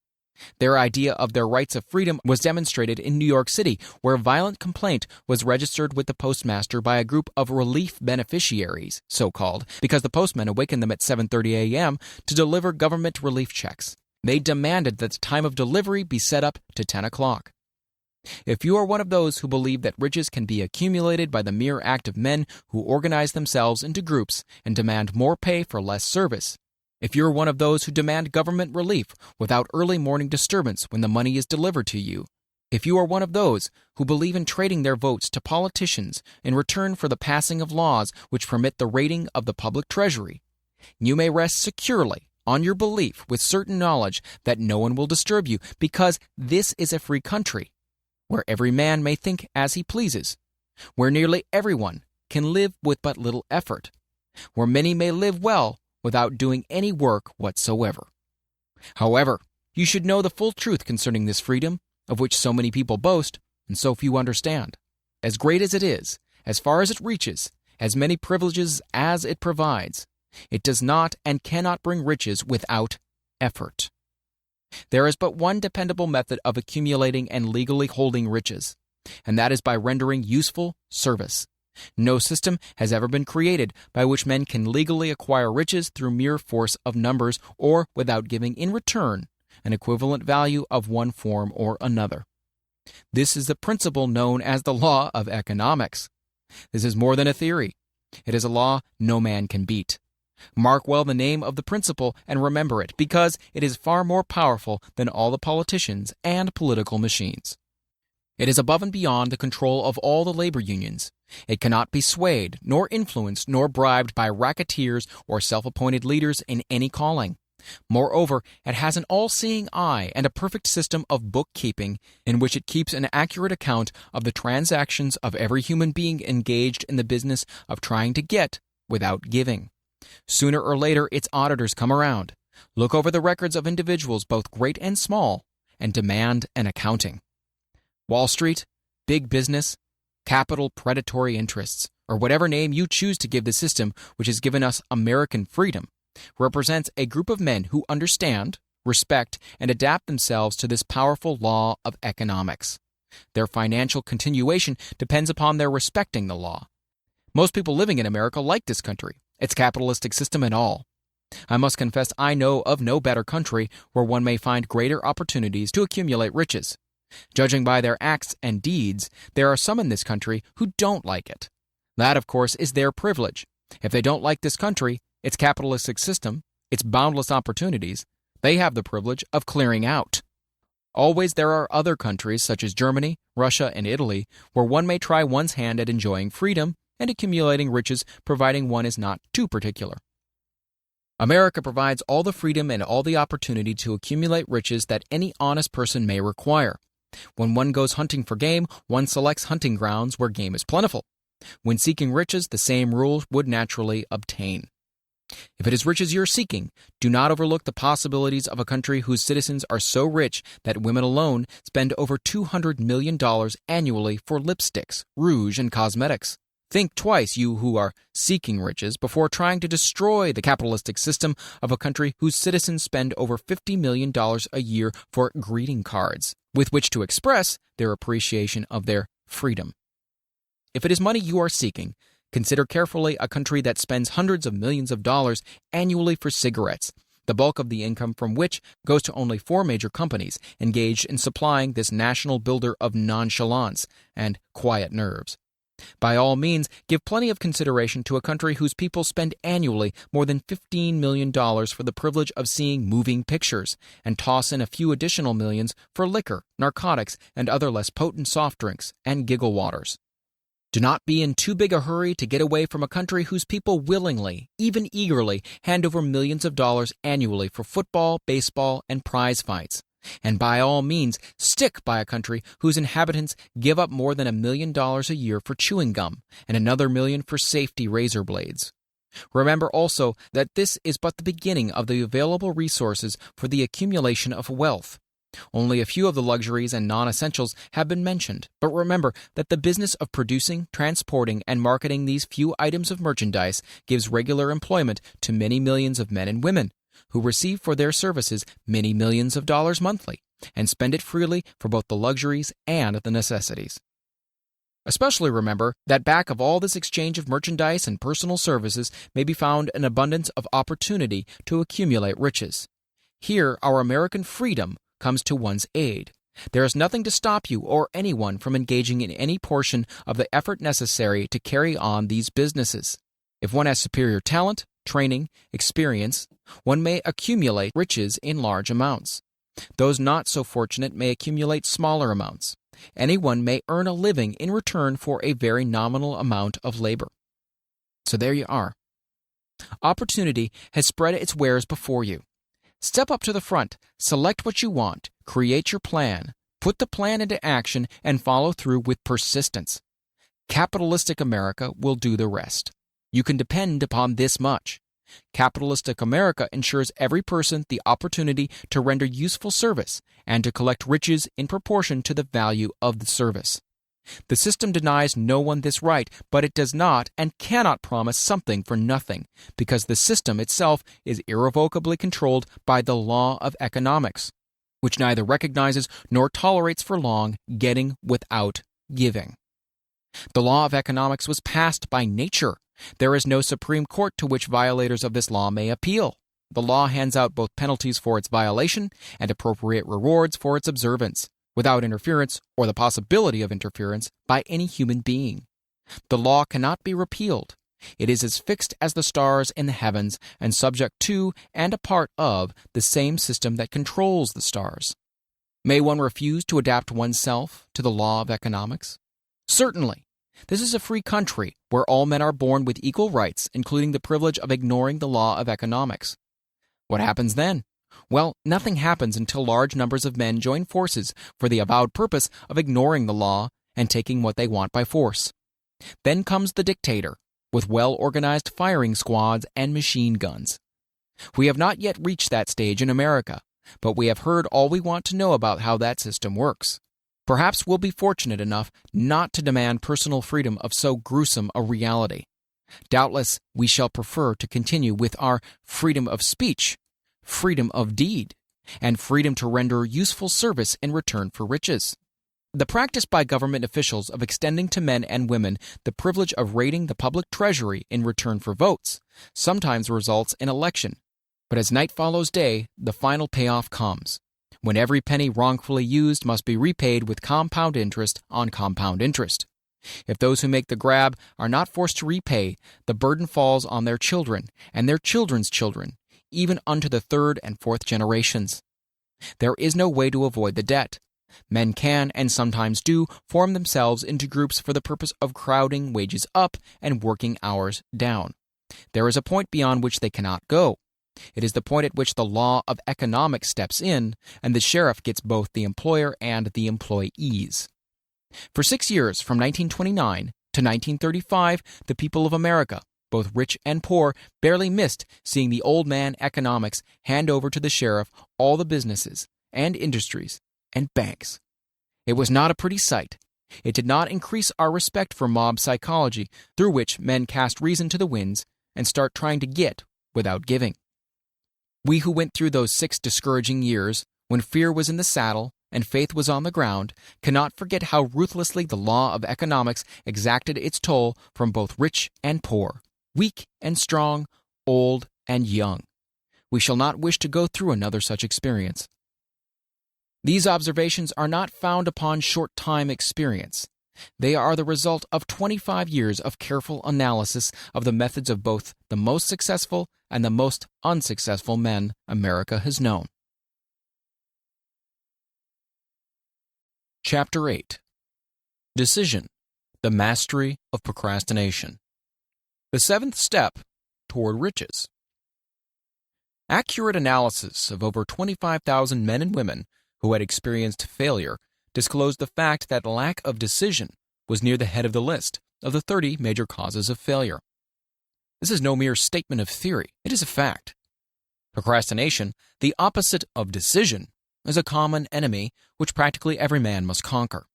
Speaker 1: Their idea of their rights of freedom was demonstrated in New York City, where a violent complaint was registered with the postmaster by a group of relief beneficiaries, so-called, because the postman awakened them at 7:30 a.m. to deliver government relief checks. They demanded that the time of delivery be set up to 10 o'clock. If you are one of those who believe that riches can be accumulated by the mere act of men who organize themselves into groups and demand more pay for less service, if you're one of those who demand government relief without early morning disturbance when the money is delivered to you, if you are one of those who believe in trading their votes to politicians in return for the passing of laws which permit the raiding of the public treasury, you may rest securely on your belief with certain knowledge that no one will disturb you, because this is a free country, where every man may think as he pleases, where nearly everyone can live with but little effort, where many may live well without doing any work whatsoever. However, you should know the full truth concerning this freedom, of which so many people boast and so few understand. As great as it is, as far as it reaches, as many privileges as it provides, it does not and cannot bring riches without effort. There is but one dependable method of accumulating and legally holding riches, and that is by rendering useful service. No system has ever been created by which men can legally acquire riches through mere force of numbers or without giving in return an equivalent value of one form or another. This is the principle known as the law of economics. This is more than a theory. It is a law no man can beat. Mark well the name of the principle and remember it, because it is far more powerful than all the politicians and political machines. It is above and beyond the control of all the labor unions. It cannot be swayed, nor influenced, nor bribed by racketeers or self-appointed leaders in any calling. Moreover, it has an all-seeing eye and a perfect system of bookkeeping in which it keeps an accurate account of the transactions of every human being engaged in the business of trying to get without giving. Sooner or later, its auditors come around, look over the records of individuals both great and small, and demand an accounting. Wall Street, big business, capital predatory interests, or whatever name you choose to give the system which has given us American freedom, represents a group of men who understand, respect, and adapt themselves to this powerful law of economics. Their financial continuation depends upon their respecting the law. Most people living in America like this country, its capitalistic system and all. I must confess I know of no better country where one may find greater opportunities to accumulate riches. Judging by their acts and deeds, there are some in this country who don't like it. That, of course, is their privilege. If they don't like this country, its capitalistic system, its boundless opportunities, they have the privilege of clearing out. Always there are other countries, such as Germany, Russia, and Italy, where one may try one's hand at enjoying freedom and accumulating riches, providing one is not too particular. America provides all the freedom and all the opportunity to accumulate riches that any honest person may require. When one goes hunting for game, one selects hunting grounds where game is plentiful. When seeking riches, the same rules would naturally obtain. If it is riches you're seeking, do not overlook the possibilities of a country whose citizens are so rich that women alone spend over $200 million annually for lipsticks, rouge, and cosmetics. Think twice, you who are seeking riches, before trying to destroy the capitalistic system of a country whose citizens spend over $50 million a year for greeting cards, with which to express their appreciation of their freedom. If it is money you are seeking, consider carefully a country that spends hundreds of millions of dollars annually for cigarettes, the bulk of the income from which goes to only 4 major companies engaged in supplying this national builder of nonchalance and quiet nerves. By all means, give plenty of consideration to a country whose people spend annually more than $15 million for the privilege of seeing moving pictures, and toss in a few additional millions for liquor, narcotics, and other less potent soft drinks and giggle waters. Do not be in too big a hurry to get away from a country whose people willingly, even eagerly, hand over millions of dollars annually for football, baseball, and prize fights. And by all means, stick by a country whose inhabitants give up more than $1 million a year for chewing gum and another $1 million for safety razor blades. Remember also that this is but the beginning of the available resources for the accumulation of wealth. Only a few of the luxuries and non-essentials have been mentioned, but remember that the business of producing, transporting, and marketing these few items of merchandise gives regular employment to many millions of men and women, who receive for their services many millions of dollars monthly, and spend it freely for both the luxuries and the necessities. Especially remember that back of all this exchange of merchandise and personal services may be found an abundance of opportunity to accumulate riches. Here our American freedom comes to one's aid. There is nothing to stop you or anyone from engaging in any portion of the effort necessary to carry on these businesses. If one has superior talent, training, experience, one may accumulate riches in large amounts. Those not so fortunate may accumulate smaller amounts. Anyone may earn a living in return for a very nominal amount of labor. So there you are. Opportunity has spread its wares before you. Step up to the front, select what you want, create your plan, put the plan into action, and follow through with persistence. Capitalistic America will do the rest. You can depend upon this much. Capitalistic America ensures every person the opportunity to render useful service and to collect riches in proportion to the value of the service. The system denies no one this right, but it does not and cannot promise something for nothing, because the system itself is irrevocably controlled by the law of economics, which neither recognizes nor tolerates for long getting without giving. The law of economics was passed by nature. There is no Supreme Court to which violators of this law may appeal. The law hands out both penalties for its violation and appropriate rewards for its observance, without interference or the possibility of interference by any human being. The law cannot be repealed. It is as fixed as the stars in the heavens and subject to and a part of the same system that controls the stars. May one refuse to adapt oneself to the law of economics? Certainly. This is a free country where all men are born with equal rights, including the privilege of ignoring the law of economics. What happens then? Well, nothing happens until large numbers of men join forces for the avowed purpose of ignoring the law and taking what they want by force. Then comes the dictator, with well-organized firing squads and machine guns. We have not yet reached that stage in America, but we have heard all we want to know about how that system works. Perhaps we'll be fortunate enough not to demand personal freedom of so gruesome a reality. Doubtless, we shall prefer to continue with our freedom of speech, freedom of deed, and freedom to render useful service in return for riches. The practice by government officials of extending to men and women the privilege of raiding the public treasury in return for votes sometimes results in election. But as night follows day, the final payoff comes, when every penny wrongfully used must be repaid with compound interest on compound interest. If those who make the grab are not forced to repay, the burden falls on their children and their children's children, even unto the third and fourth generations. There is no way to avoid the debt. Men can, and sometimes do, form themselves into groups for the purpose of crowding wages up and working hours down. There is a point beyond which they cannot go. It is the point at which the law of economics steps in, and the sheriff gets both the employer and the employees. For 6 years, from 1929 to 1935, the people of America, both rich and poor, barely missed seeing the old man economics hand over to the sheriff all the businesses and industries and banks. It was not a pretty sight. It did not increase our respect for mob psychology, through which men cast reason to the winds and start trying to get without giving. We who went through those 6 discouraging years, when fear was in the saddle and faith was on the ground, cannot forget how ruthlessly the law of economics exacted its toll from both rich and poor, weak and strong, old and young. We shall not wish to go through another such experience. These observations are not found upon short-time experience. They are the result of 25 years of careful analysis of the methods of both the most successful and the most unsuccessful men America has known. Chapter 8. Decision: The Mastery of Procrastination. The 7th step toward riches. Accurate analysis of over 25,000 men and women who had experienced failure disclosed the fact that lack of decision was near the head of the list of the 30 major causes of failure. This is no mere statement of theory, it is a fact. Procrastination, the opposite of decision, is a common enemy which practically every man must conquer.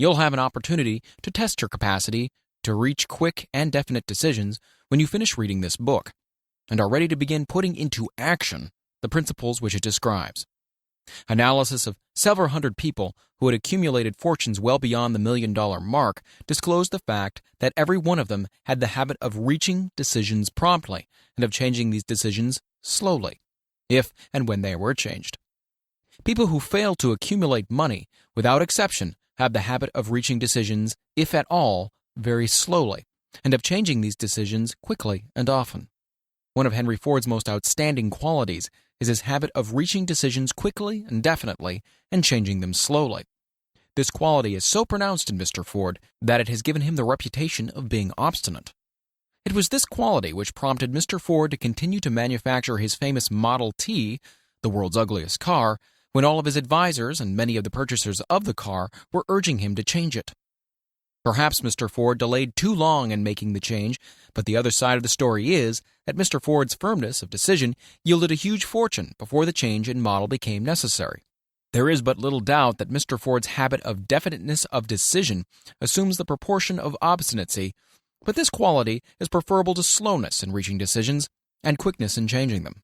Speaker 1: You'll have an opportunity to test your capacity to reach quick and definite decisions when you finish reading this book and are ready to begin putting into action the principles which it describes. Analysis of several hundred people who had accumulated fortunes well beyond the $1 million mark disclosed the fact that every one of them had the habit of reaching decisions promptly and of changing these decisions slowly, if and when they were changed. People who fail to accumulate money, without exception, have the habit of reaching decisions, if at all, very slowly, and of changing these decisions quickly and often. One of Henry Ford's most outstanding qualities is his habit of reaching decisions quickly and definitely and changing them slowly. This quality is so pronounced in Mr. Ford that it has given him the reputation of being obstinate. It was this quality which prompted Mr. Ford to continue to manufacture his famous Model T, the world's ugliest car, when all of his advisors and many of the purchasers of the car were urging him to change it. Perhaps Mr. Ford delayed too long in making the change, but the other side of the story is that Mr. Ford's firmness of decision yielded a huge fortune before the change in model became necessary. There is but little doubt that Mr. Ford's habit of definiteness of decision assumes the proportion of obstinacy, but this quality is preferable to slowness in reaching decisions and quickness in changing them.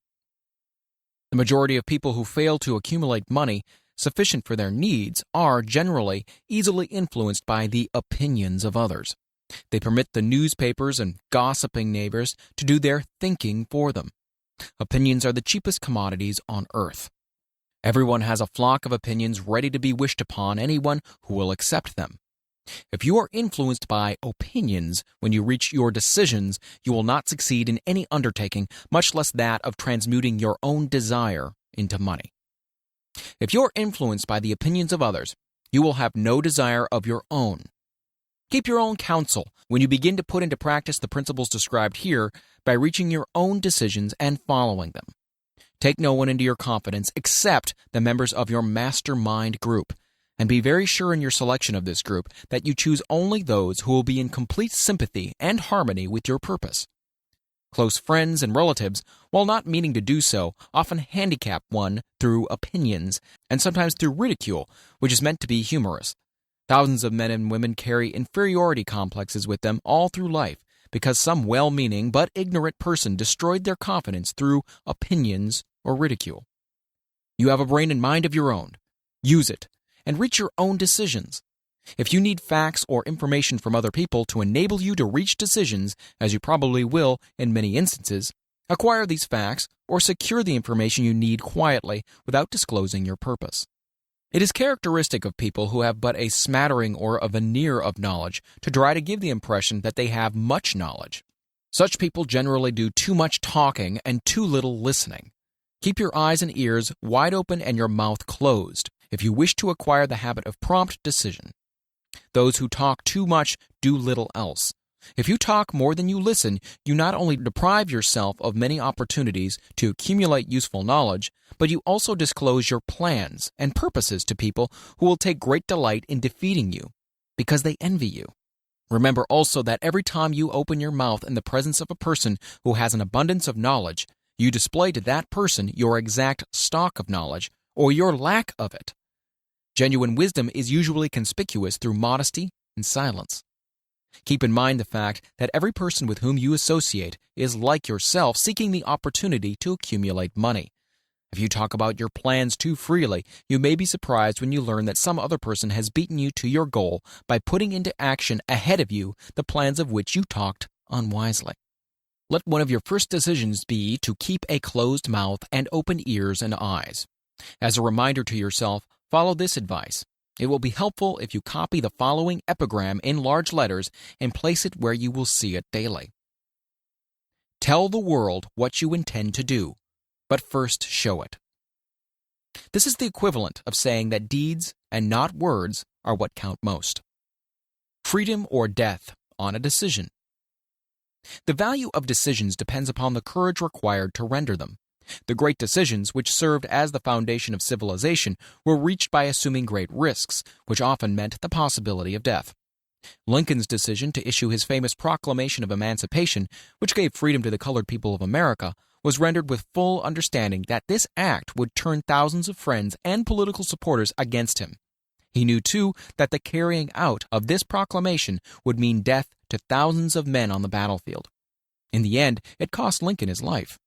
Speaker 1: The majority of people who fail to accumulate money sufficient for their needs, are generally easily influenced by the opinions of others. They permit the newspapers and gossiping neighbors to do their thinking for them. Opinions are the cheapest commodities on earth. Everyone has a flock of opinions ready to be wished upon anyone who will accept them. If you are influenced by opinions when you reach your decisions, you will not succeed in any undertaking, much less that of transmuting your own desire into money. If you are influenced by the opinions of others, you will have no desire of your own. Keep your own counsel when you begin to put into practice the principles described here by reaching your own decisions and following them. Take no one into your confidence except the members of your mastermind group, and be very sure in your selection of this group that you choose only those who will be in complete sympathy and harmony with your purpose. Close friends and relatives, while not meaning to do so, often handicap one through opinions, and sometimes through ridicule, which is meant to be humorous. Thousands of men and women carry inferiority complexes with them all through life because some well-meaning but ignorant person destroyed their confidence through opinions or ridicule. You have a brain and mind of your own. Use it, and reach your own decisions. If you need facts or information from other people to enable you to reach decisions, as you probably will in many instances, acquire these facts or secure the information you need quietly without disclosing your purpose. It is characteristic of people who have but a smattering or a veneer of knowledge to try to give the impression that they have much knowledge. Such people generally do too much talking and too little listening. Keep your eyes and ears wide open and your mouth closed if you wish to acquire the habit of prompt decision. Those who talk too much do little else. If you talk more than you listen, you not only deprive yourself of many opportunities to accumulate useful knowledge, but you also disclose your plans and purposes to people who will take great delight in defeating you, because they envy you. Remember also that every time you open your mouth in the presence of a person who has an abundance of knowledge, you display to that person your exact stock of knowledge, or your lack of it. Genuine wisdom is usually conspicuous through modesty and silence. Keep in mind the fact that every person with whom you associate is like yourself seeking the opportunity to accumulate money. If you talk about your plans too freely, you may be surprised when you learn that some other person has beaten you to your goal by putting into action ahead of you the plans of which you talked unwisely. Let one of your first decisions be to keep a closed mouth and open ears and eyes. As a reminder to yourself, follow this advice. It will be helpful if you copy the following epigram in large letters and place it where you will see it daily. Tell the world what you intend to do, but first show it. This is the equivalent of saying that deeds and not words are what count most. Freedom or death on a decision. The value of decisions depends upon the courage required to render them. The great decisions, which served as the foundation of civilization, were reached by assuming great risks, which often meant the possibility of death. Lincoln's decision to issue his famous Proclamation of Emancipation, which gave freedom to the colored people of America, was rendered with full understanding that this act would turn thousands of friends and political supporters against him. He knew, too, that the carrying out of this proclamation would mean death to thousands of men on the battlefield. In the end, it cost Lincoln his life.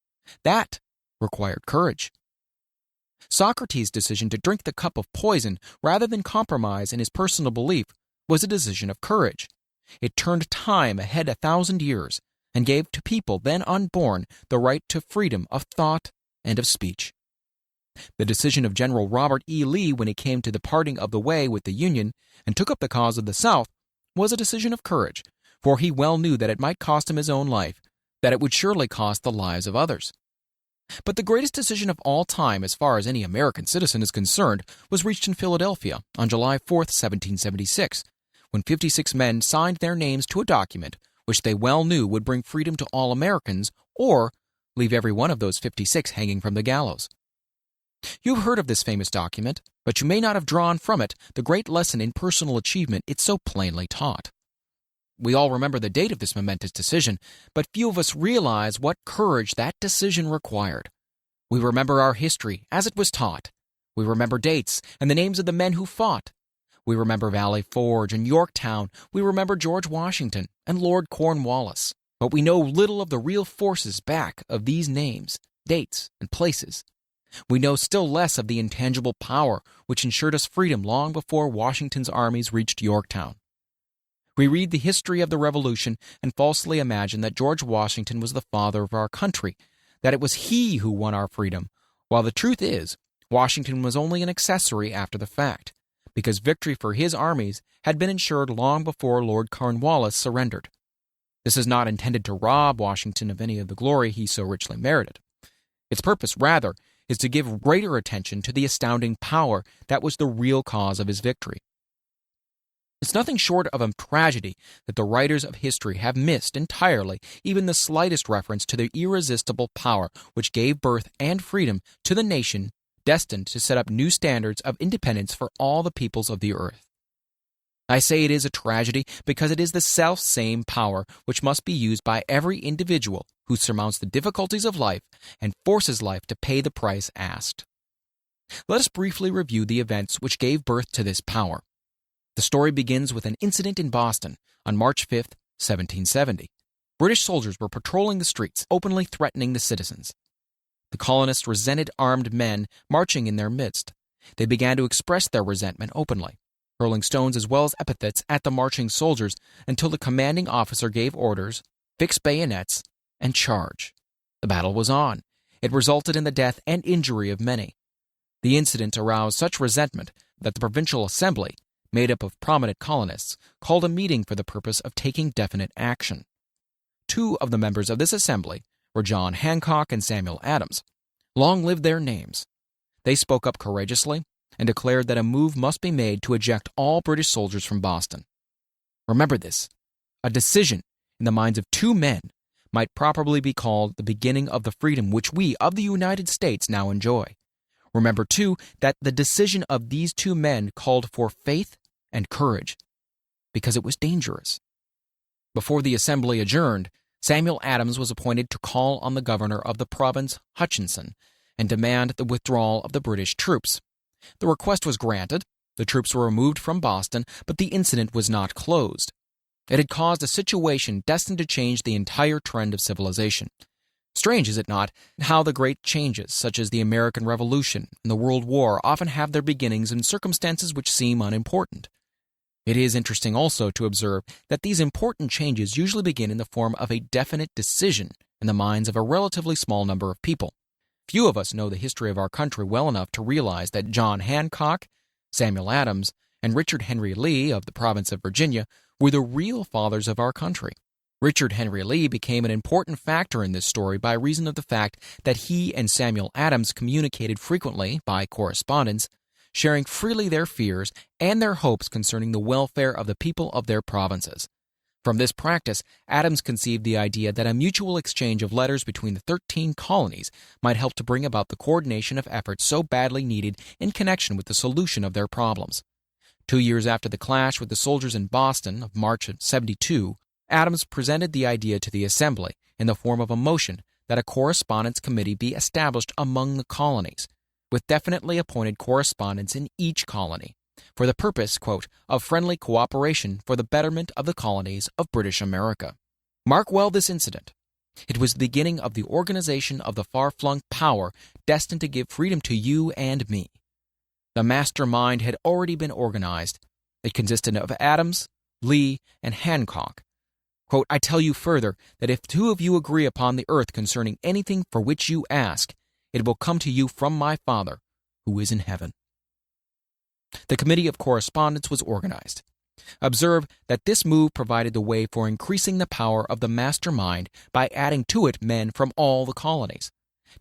Speaker 1: That required courage. Socrates' decision to drink the cup of poison rather than compromise in his personal belief was a decision of courage. It turned time ahead 1,000 years and gave to people then unborn the right to freedom of thought and of speech. The decision of General Robert E. Lee when he came to the parting of the way with the Union and took up the cause of the South was a decision of courage, for he well knew that it might cost him his own life, that it would surely cost the lives of others. But the greatest decision of all time, as far as any American citizen is concerned, was reached in Philadelphia on July 4, 1776, when 56 men signed their names to a document which they well knew would bring freedom to all Americans or leave every one of those 56 hanging from the gallows. You have heard of this famous document, but you may not have drawn from it the great lesson in personal achievement it so plainly taught. We all remember the date of this momentous decision, but few of us realize what courage that decision required. We remember our history as it was taught. We remember dates and the names of the men who fought. We remember Valley Forge and Yorktown. We remember George Washington and Lord Cornwallis. But we know little of the real forces back of these names, dates, and places. We know still less of the intangible power which ensured us freedom long before Washington's armies reached Yorktown. We read the history of the Revolution and falsely imagine that George Washington was the father of our country, that it was he who won our freedom, while the truth is, Washington was only an accessory after the fact, because victory for his armies had been ensured long before Lord Cornwallis surrendered. This is not intended to rob Washington of any of the glory he so richly merited. Its purpose, rather, is to give greater attention to the astounding power that was the real cause of his victory. It's nothing short of a tragedy that the writers of history have missed entirely even the slightest reference to the irresistible power which gave birth and freedom to the nation destined to set up new standards of independence for all the peoples of the earth. I say it is a tragedy because it is the self-same power which must be used by every individual who surmounts the difficulties of life and forces life to pay the price asked. Let us briefly review the events which gave birth to this power. The story begins with an incident in Boston on March 5, 1770. British soldiers were patrolling the streets, openly threatening the citizens. The colonists resented armed men marching in their midst. They began to express their resentment openly, hurling stones as well as epithets at the marching soldiers until the commanding officer gave orders, fix bayonets, and charge. The battle was on. It resulted in the death and injury of many. The incident aroused such resentment that the Provincial Assembly, made up of prominent colonists, called a meeting for the purpose of taking definite action. Two of the members of this assembly were John Hancock and Samuel Adams. Long live their names. They spoke up courageously and declared that a move must be made to eject all British soldiers from Boston. Remember this. A decision in the minds of two men might properly be called the beginning of the freedom which we of the United States now enjoy. Remember, too, that the decision of these two men called for faith and courage, because it was dangerous. Before the assembly adjourned, Samuel Adams was appointed to call on the governor of the province, Hutchinson, and demand the withdrawal of the British troops. The request was granted, the troops were removed from Boston, but the incident was not closed. It had caused a situation destined to change the entire trend of civilization. Strange, is it not, how the great changes, such as the American Revolution and the World War, often have their beginnings in circumstances which seem unimportant. It is interesting also to observe that these important changes usually begin in the form of a definite decision in the minds of a relatively small number of people. Few of us know the history of our country well enough to realize that John Hancock, Samuel Adams, and Richard Henry Lee of the province of Virginia were the real fathers of our country. Richard Henry Lee became an important factor in this story by reason of the fact that he and Samuel Adams communicated frequently by correspondence, sharing freely their fears and their hopes concerning the welfare of the people of their provinces. From this practice, Adams conceived the idea that a mutual exchange of letters between the 13 colonies might help to bring about the coordination of efforts so badly needed in connection with the solution of their problems. 2 years after the clash with the soldiers in Boston of March of '72, Adams presented the idea to the Assembly in the form of a motion that a correspondence committee be established among the colonies, with definitely appointed correspondents in each colony, for the purpose, quote, of friendly cooperation for the betterment of the colonies of British America. Mark well this incident. It was the beginning of the organization of the far-flung power destined to give freedom to you and me. The mastermind had already been organized. It consisted of Adams, Lee, and Hancock. Quote, I tell you further that if two of you agree upon the earth concerning anything for which you ask, it will come to you from my Father, who is in heaven. The Committee of Correspondence was organized. Observe that this move provided the way for increasing the power of the mastermind by adding to it men from all the colonies.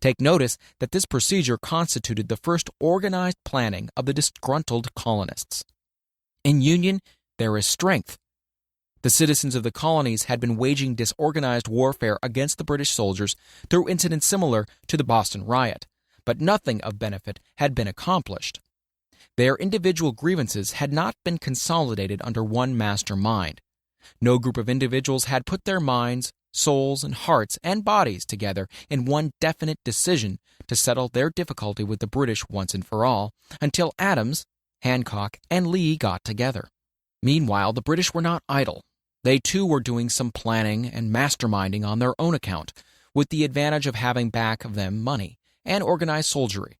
Speaker 1: Take notice that this procedure constituted the first organized planning of the disgruntled colonists. In union, there is strength. The citizens of the colonies had been waging disorganized warfare against the British soldiers through incidents similar to the Boston riot, but nothing of benefit had been accomplished. Their individual grievances had not been consolidated under one master mind. No group of individuals had put their minds, souls, and hearts and bodies together in one definite decision to settle their difficulty with the British once and for all, until Adams, Hancock, and Lee got together. Meanwhile, the British were not idle. They too were doing some planning and masterminding on their own account, with the advantage of having back of them money and organized soldiery.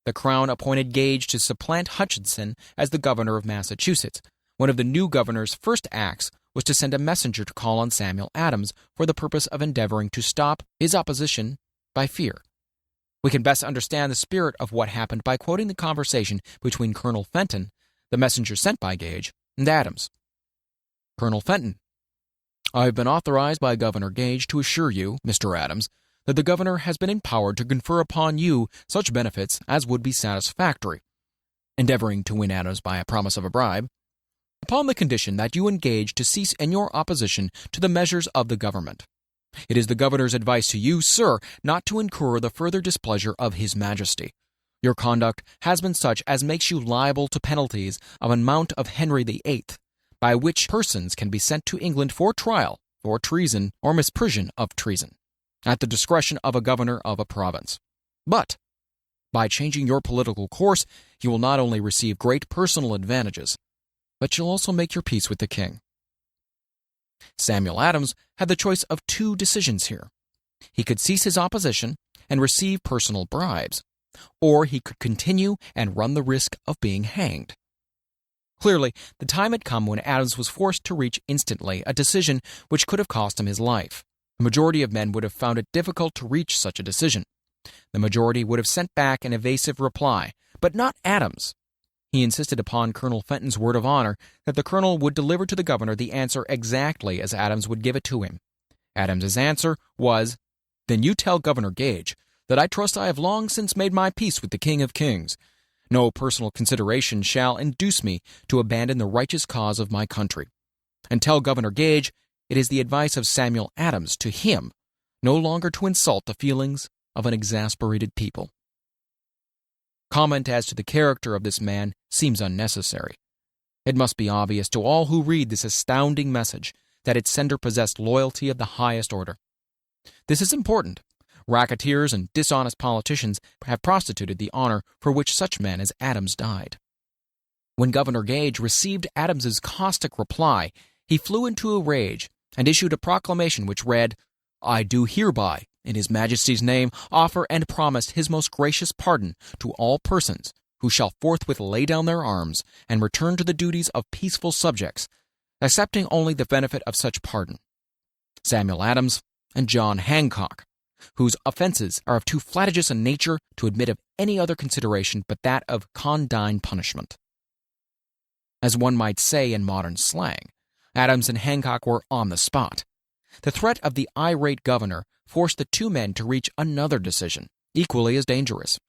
Speaker 1: The Crown appointed Gage to supplant Hutchinson as the governor of Massachusetts. One of the new governor's first acts was to send a messenger to call on Samuel Adams for the purpose of endeavoring to stop his opposition by fear. We can best understand the spirit of what happened by quoting the conversation between Colonel Fenton, the messenger sent by Gage, and Adams. Colonel Fenton: I have been authorized by Governor Gage to assure you, Mr. Adams, that the governor has been empowered to confer upon you such benefits as would be satisfactory, endeavoring to win Adams by a promise of a bribe, upon the condition that you engage to cease in your opposition to the measures of the government. It is the governor's advice to you, sir, not to incur the further displeasure of his majesty. Your conduct has been such as makes you liable to penalties of an amount of Henry VIII, by which persons can be sent to England for trial for treason or misprision of treason, at the discretion of a governor of a province. But, by changing your political course, you will not only receive great personal advantages, but you'll also make your peace with the king. Samuel Adams had the choice of two decisions here. He could cease his opposition and receive personal bribes, or he could continue and run the risk of being hanged. Clearly, the time had come when Adams was forced to reach instantly a decision which could have cost him his life. The majority of men would have found it difficult to reach such a decision. The majority would have sent back an evasive reply, but not Adams. He insisted upon Colonel Fenton's word of honor that the colonel would deliver to the governor the answer exactly as Adams would give it to him. Adams's answer was, "Then you tell Governor Gage that I trust I have long since made my peace with the King of Kings. No personal consideration shall induce me to abandon the righteous cause of my country. And tell Governor Gage it is the advice of Samuel Adams to him no longer to insult the feelings of an exasperated people." Comment as to the character of this man seems unnecessary. It must be obvious to all who read this astounding message that its sender possessed loyalty of the highest order. This is important. Racketeers and dishonest politicians have prostituted the honor for which such men as Adams died. When Governor Gage received Adams's caustic reply, he flew into a rage and issued a proclamation which read, "I do hereby, in His Majesty's name, offer and promise His most gracious pardon to all persons who shall forthwith lay down their arms and return to the duties of peaceful subjects, accepting only the benefit of such pardon. Samuel Adams and John Hancock, whose offenses are of too flagitious a nature to admit of any other consideration but that of condign punishment." As one might say in modern slang, Adams and Hancock were on the spot. The threat of the irate governor forced the two men to reach another decision, equally as dangerous.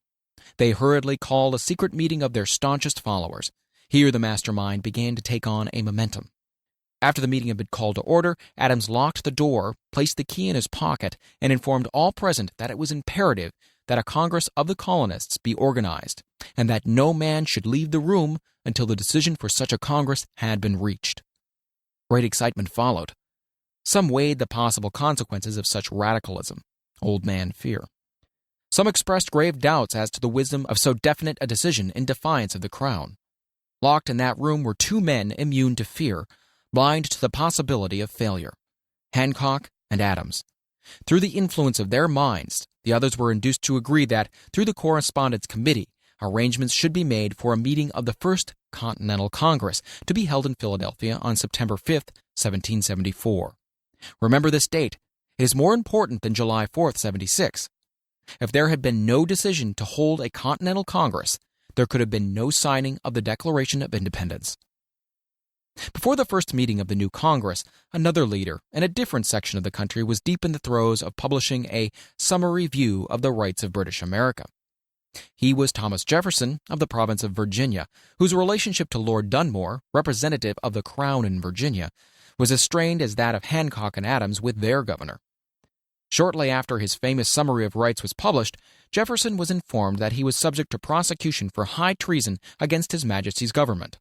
Speaker 1: They hurriedly called a secret meeting of their staunchest followers. Here the mastermind began to take on a momentum. After the meeting had been called to order, Adams locked the door, placed the key in his pocket, and informed all present that it was imperative that a Congress of the colonists be organized, and that no man should leave the room until the decision for such a Congress had been reached. Great excitement followed. Some weighed the possible consequences of such radicalism, old man fear. Some expressed grave doubts as to the wisdom of so definite a decision in defiance of the Crown. Locked in that room were two men immune to fear, blind to the possibility of failure, Hancock and Adams. Through the influence of their minds, the others were induced to agree that, through the Correspondence Committee, arrangements should be made for a meeting of the First Continental Congress to be held in Philadelphia on September 5, 1774. Remember this date. It is more important than July 4, 76. If there had been no decision to hold a Continental Congress, there could have been no signing of the Declaration of Independence. Before the first meeting of the new Congress, another leader in a different section of the country was deep in the throes of publishing a summary view of the rights of British America. He was Thomas Jefferson of the province of Virginia, whose relationship to Lord Dunmore, representative of the Crown in Virginia, was as strained as that of Hancock and Adams with their governor. Shortly after his famous Summary of Rights was published, Jefferson was informed that he was subject to prosecution for high treason against His Majesty's government.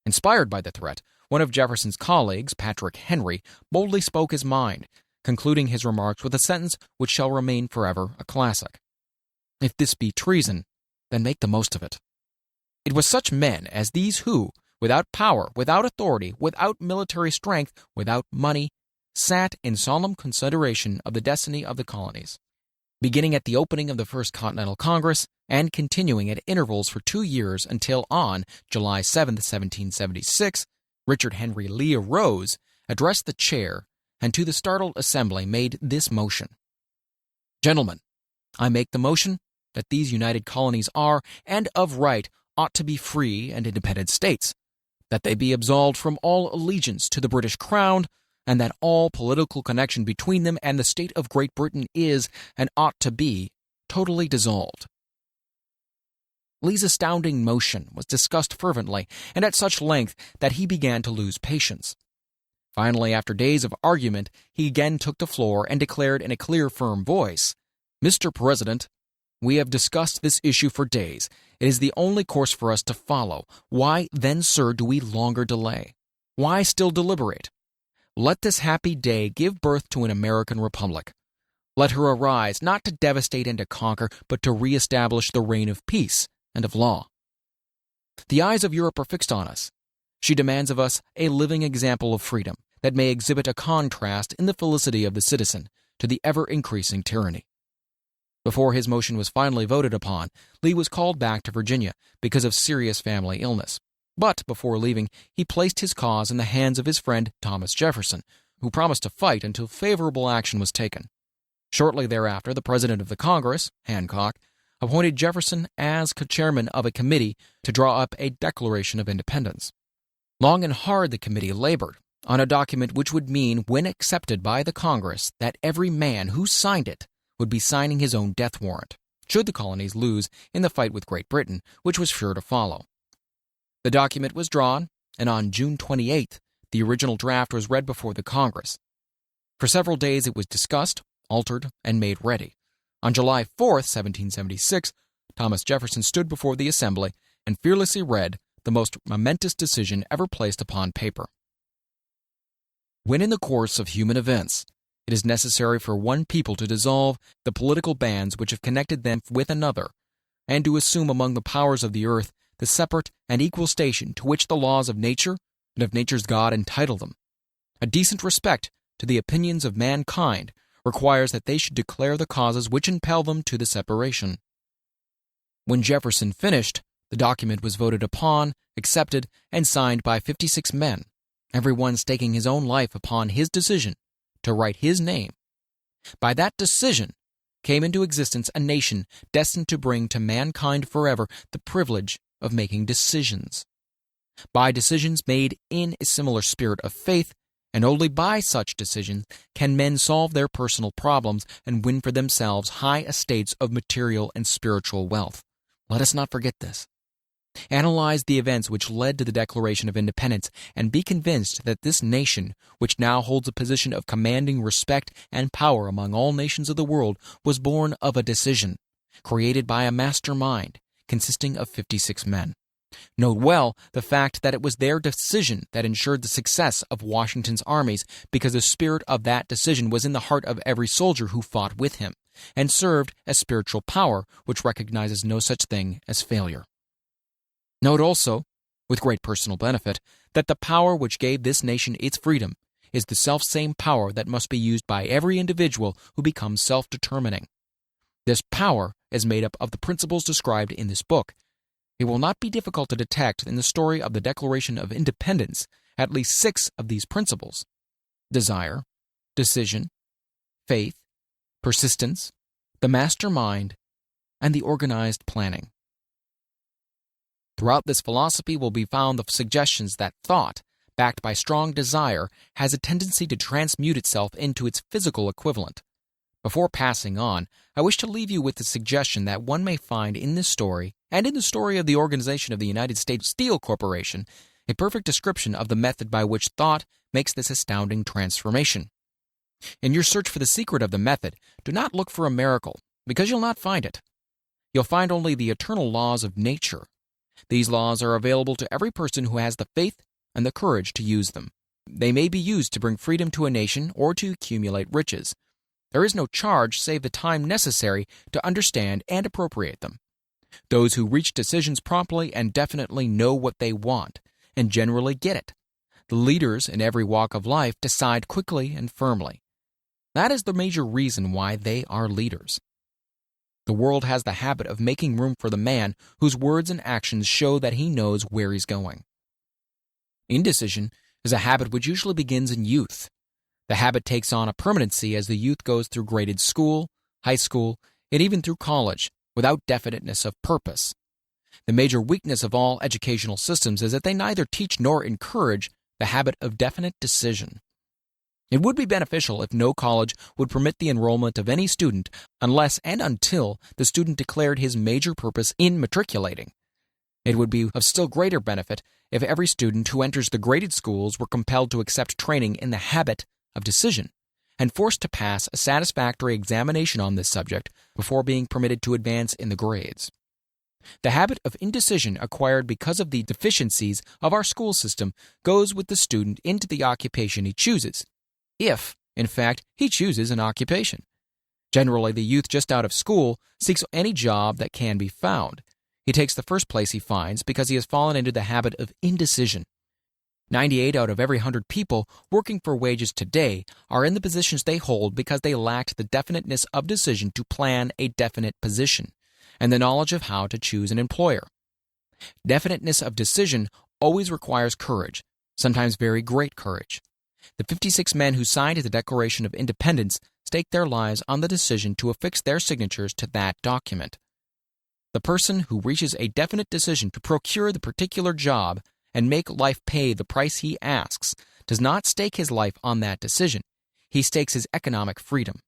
Speaker 1: Inspired by the threat, one of Jefferson's colleagues, Patrick Henry, boldly spoke his mind, concluding his remarks with a sentence which shall remain forever a classic. "If this be treason, then make the most of it." It was such men as these who, without power, without authority, without military strength, without money, sat in solemn consideration of the destiny of the colonies. beginning at the opening of the First Continental Congress and continuing at intervals for 2 years until on July 7, 1776, Richard Henry Lee arose, addressed the chair, and to the startled assembly made this motion. Gentlemen, I make the motion that these united colonies are, and of right, ought to be free and independent states, that they be absolved from all allegiance to the British Crown, and that all political connection between them and the state of Great Britain is, and ought to be, totally dissolved. Lee's astounding motion was discussed fervently and at such length that he began to lose patience. Finally, after days of argument, he again took the floor and declared in a clear, firm voice, "Mr. President, we have discussed this issue for days. It is the only course for us to follow. Why, then, sir, do we longer delay? Why still deliberate? Let this happy day give birth to an American republic. Let her arise, not to devastate and to conquer, but to reestablish the reign of peace and of law. The eyes of Europe are fixed on us. She demands of us a living example of freedom that may exhibit a contrast in the felicity of the citizen to the ever-increasing tyranny." Before his motion was finally voted upon, Lee was called back to Virginia because of serious family illness. But before leaving, he placed his cause in the hands of his friend Thomas Jefferson, who promised to fight until favorable action was taken. Shortly thereafter, the President of the Congress, Hancock, appointed Jefferson as co-chairman of a committee to draw up a Declaration of Independence. Long and hard the committee labored on a document which would mean, when accepted by the Congress, that every man who signed it would be signing his own death warrant, should the colonies lose in the fight with Great Britain, which was sure to follow. The document was drawn, and on June 28th, the original draft was read before the Congress. For several days it was discussed, altered, and made ready. On July 4th, 1776, Thomas Jefferson stood before the assembly and fearlessly read the most momentous decision ever placed upon paper. When in the course of human events it is necessary for one people to dissolve the political bands which have connected them with another, and to assume among the powers of the earth the separate and equal station to which the laws of nature and of nature's God entitle them, a decent respect to the opinions of mankind requires that they should declare the causes which impel them to the separation. When Jefferson finished, the document was voted upon, accepted, and signed by 56 men, every one staking his own life upon his decision to write his name. By that decision came into existence a nation destined to bring to mankind forever the privilege of making decisions. By decisions made in a similar spirit of faith, and only by such decisions can men solve their personal problems and win for themselves high estates of material and spiritual wealth. Let us not forget this. Analyze the events which led to the Declaration of Independence and be convinced that this nation, which now holds a position of commanding respect and power among all nations of the world, was born of a decision, created by a master mind, consisting of 56 men. Note well the fact that it was their decision that ensured the success of Washington's armies, because the spirit of that decision was in the heart of every soldier who fought with him, and served as spiritual power which recognizes no such thing as failure. Note also, with great personal benefit, that the power which gave this nation its freedom is the selfsame power that must be used by every individual who becomes self-determining. This power is made up of the principles described in this book. It will not be difficult to detect in the story of the Declaration of Independence at least 6 of these principles: desire, decision, faith, persistence, the master mind, and the organized planning. Throughout this philosophy will be found the suggestions that thought, backed by strong desire, has a tendency to transmute itself into its physical equivalent. Before passing on, I wish to leave you with the suggestion that one may find in this story, and in the story of the organization of the United States Steel Corporation, a perfect description of the method by which thought makes this astounding transformation. In your search for the secret of the method, do not look for a miracle, because you'll not find it. You'll find only the eternal laws of nature. These laws are available to every person who has the faith and the courage to use them. They may be used to bring freedom to a nation or to accumulate riches. There is no charge save the time necessary to understand and appropriate them. Those who reach decisions promptly and definitely know what they want, and generally get it. The leaders in every walk of life decide quickly and firmly. That is the major reason why they are leaders. The world has the habit of making room for the man whose words and actions show that he knows where he's going. Indecision is a habit which usually begins in youth. The habit takes on a permanency as the youth goes through graded school, high school, and even through college, without definiteness of purpose. The major weakness of all educational systems is that they neither teach nor encourage the habit of definite decision. It would be beneficial if no college would permit the enrollment of any student unless and until the student declared his major purpose in matriculating. It would be of still greater benefit if every student who enters the graded schools were compelled to accept training in the habit of decision and forced to pass a satisfactory examination on this subject before being permitted to advance in the grades. The habit of indecision acquired because of the deficiencies of our school system goes with the student into the occupation he chooses, if, in fact, he chooses an occupation. Generally, the youth just out of school seeks any job that can be found. He takes the first place he finds because he has fallen into the habit of indecision. 98 out of every 100 people working for wages today are in the positions they hold because they lacked the definiteness of decision to plan a definite position and the knowledge of how to choose an employer. Definiteness of decision always requires courage, sometimes very great courage. The 56 men who signed the Declaration of Independence staked their lives on the decision to affix their signatures to that document. The person who reaches a definite decision to procure the particular job and make life pay the price he asks does not stake his life on that decision. He stakes his economic freedom.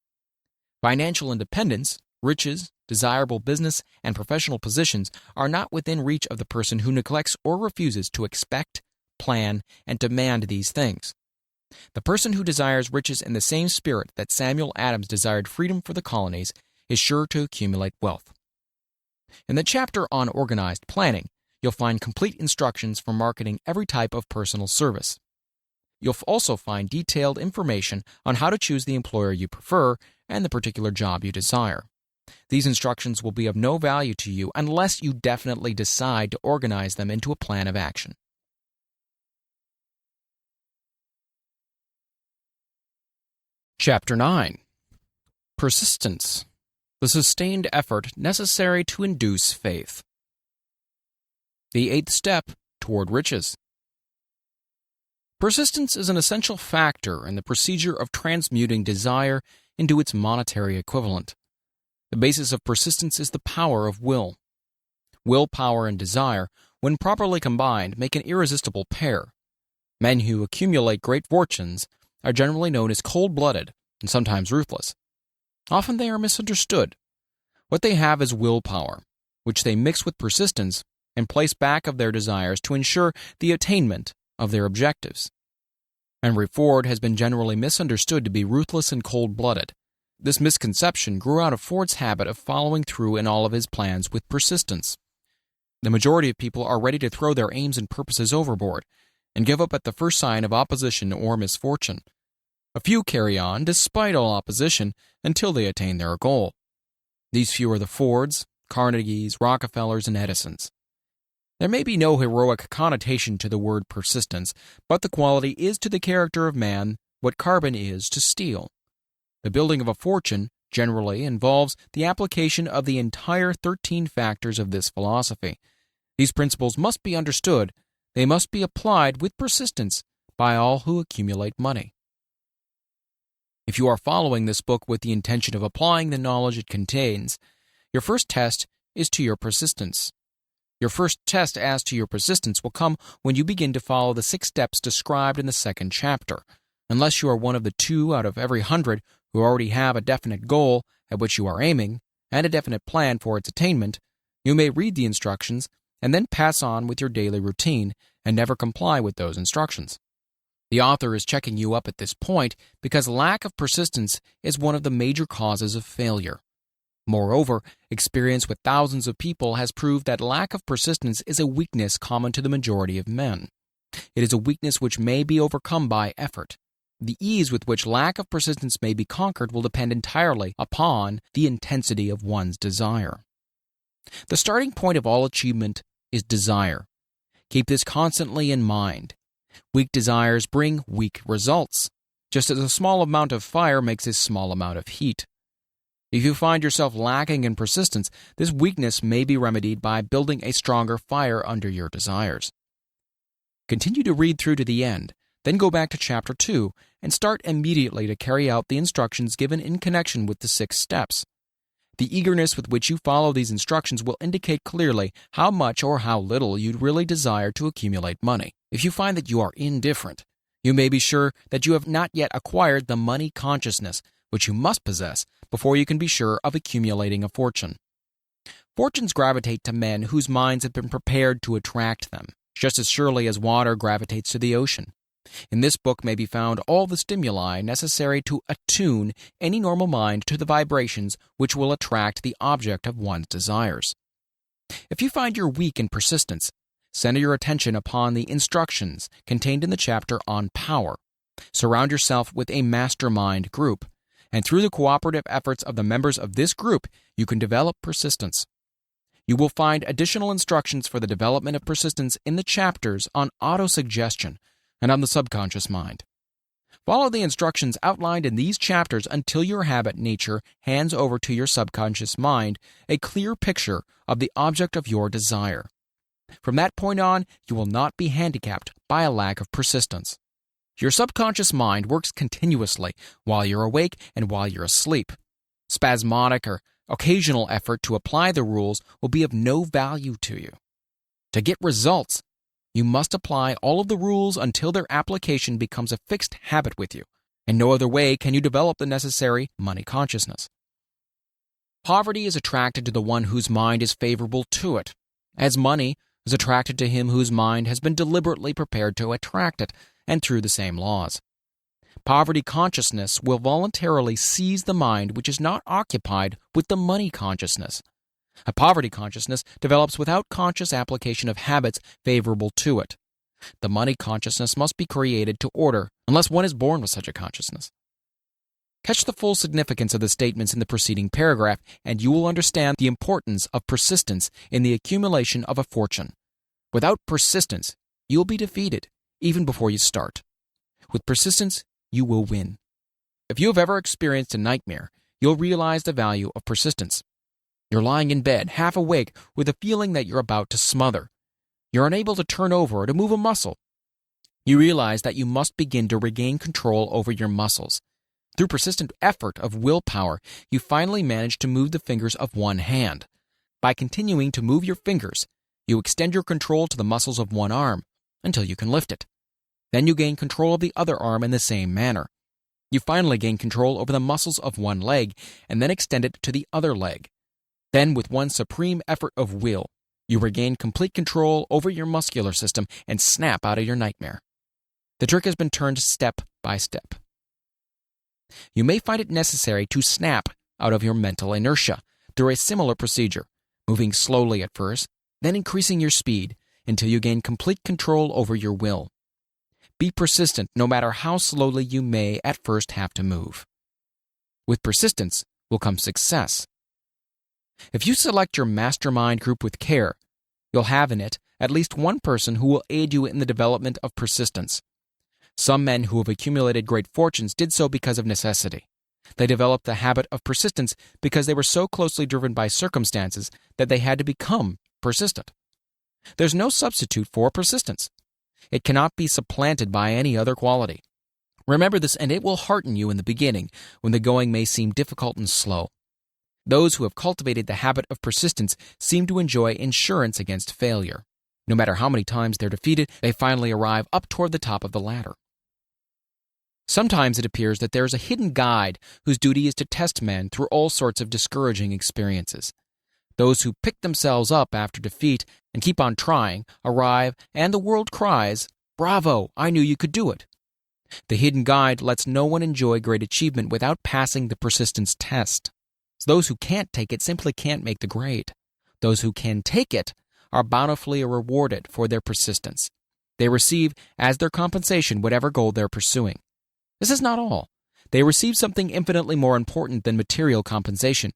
Speaker 1: Financial independence, riches, desirable business, and professional positions are not within reach of the person who neglects or refuses to expect, plan, and demand these things. The person who desires riches in the same spirit that Samuel Adams desired freedom for the colonies is sure to accumulate wealth. In the chapter on organized planning, you'll find complete instructions for marketing every type of personal service. You'll also find detailed information on how to choose the employer you prefer and the particular job you desire. These instructions will be of no value to you unless you definitely decide to organize them into a plan of action. Chapter 9. Persistence, the sustained effort necessary to induce faith. The 8th step toward riches. Persistence is an essential factor in the procedure of transmuting desire into its monetary equivalent. The basis of persistence is the power of will. Willpower and desire, when properly combined, make an irresistible pair. Men who accumulate great fortunes are generally known as cold-blooded and sometimes ruthless. Often they are misunderstood. What they have is willpower, which they mix with persistence and place back of their desires to ensure the attainment of their objectives. Henry Ford has been generally misunderstood to be ruthless and cold-blooded. This misconception grew out of Ford's habit of following through in all of his plans with persistence. The majority of people are ready to throw their aims and purposes overboard and give up at the first sign of opposition or misfortune. A few carry on, despite all opposition, until they attain their goal. These few are the Fords, Carnegies, Rockefellers, and Edisons. There may be no heroic connotation to the word persistence, but the quality is to the character of man what carbon is to steel. The building of a fortune generally involves the application of the entire 13 factors of this philosophy. These principles must be understood. They must be applied with persistence by all who accumulate money. If you are following this book with the intention of applying the knowledge it contains, your first test is to your persistence. Your first test as to your persistence will come when you begin to follow the 6 steps described in the 2nd chapter. Unless you are one of the 2 out of every 100 who already have a definite goal at which you are aiming and a definite plan for its attainment, you may read the instructions and then pass on with your daily routine and never comply with those instructions. The author is checking you up at this point because lack of persistence is one of the major causes of failure. Moreover, experience with thousands of people has proved that lack of persistence is a weakness common to the majority of men. It is a weakness which may be overcome by effort. The ease with which lack of persistence may be conquered will depend entirely upon the intensity of one's desire. The starting point of all achievement is desire. Keep this constantly in mind. Weak desires bring weak results, just as a small amount of fire makes a small amount of heat. If you find yourself lacking in persistence, this weakness may be remedied by building a stronger fire under your desires. Continue to read through to the end, then go back to Chapter 2 and start immediately to carry out the instructions given in connection with the 6 steps. The eagerness with which you follow these instructions will indicate clearly how much or how little you really desire to accumulate money. If you find that you are indifferent, you may be sure that you have not yet acquired the money consciousness, which you must possess before you can be sure of accumulating a fortune. Fortunes gravitate to men whose minds have been prepared to attract them, just as surely as water gravitates to the ocean. In this book may be found all the stimuli necessary to attune any normal mind to the vibrations which will attract the object of one's desires. If you find you're weak in persistence, center your attention upon the instructions contained in the chapter on power. Surround yourself with a mastermind group, and through the cooperative efforts of the members of this group, you can develop persistence. You will find additional instructions for the development of persistence in the chapters on autosuggestion and on the subconscious mind. Follow the instructions outlined in these chapters until your habit nature hands over to your subconscious mind a clear picture of the object of your desire. From that point on, you will not be handicapped by a lack of persistence. Your subconscious mind works continuously while you're awake and while you're asleep. Spasmodic or occasional effort to apply the rules will be of no value to you. To get results, you must apply all of the rules until their application becomes a fixed habit with you. In no other way can you develop the necessary money consciousness. Poverty is attracted to the one whose mind is favorable to it, as money is attracted to him whose mind has been deliberately prepared to attract it, and through the same laws. Poverty consciousness will voluntarily seize the mind which is not occupied with the money consciousness. A poverty consciousness develops without conscious application of habits favorable to it. The money consciousness must be created to order, unless one is born with such a consciousness. Catch the full significance of the statements in the preceding paragraph, and you will understand the importance of persistence in the accumulation of a fortune. Without persistence, you will be defeated, even before you start. With persistence, you will win. If you have ever experienced a nightmare, you'll realize the value of persistence. You're lying in bed, half awake, with a feeling that you're about to smother. You're unable to turn over or to move a muscle. You realize that you must begin to regain control over your muscles. Through persistent effort of willpower, you finally manage to move the fingers of one hand. By continuing to move your fingers, you extend your control to the muscles of one arm until you can lift it. Then you gain control of the other arm in the same manner. You finally gain control over the muscles of one leg and then extend it to the other leg. Then, with one supreme effort of will, you regain complete control over your muscular system and snap out of your nightmare. The trick has been turned step by step. You may find it necessary to snap out of your mental inertia through a similar procedure, moving slowly at first, then increasing your speed until you gain complete control over your will. Be persistent no matter how slowly you may at first have to move. With persistence will come success. If you select your mastermind group with care, you'll have in it at least one person who will aid you in the development of persistence. Some men who have accumulated great fortunes did so because of necessity. They developed the habit of persistence because they were so closely driven by circumstances that they had to become persistent. There's no substitute for persistence. It cannot be supplanted by any other quality. Remember this, and it will hearten you in the beginning when the going may seem difficult and slow. Those who have cultivated the habit of persistence seem to enjoy insurance against failure. No matter how many times they're defeated, they finally arrive up toward the top of the ladder. Sometimes it appears that there is a hidden guide whose duty is to test men through all sorts of discouraging experiences. Those who pick themselves up after defeat and keep on trying arrive, and the world cries, "Bravo, I knew you could do it." The hidden guide lets no one enjoy great achievement without passing the persistence test. Those who can't take it simply can't make the grade. Those who can take it are bountifully rewarded for their persistence. They receive as their compensation whatever goal they're pursuing. This is not all. They receive something infinitely more important than material compensation,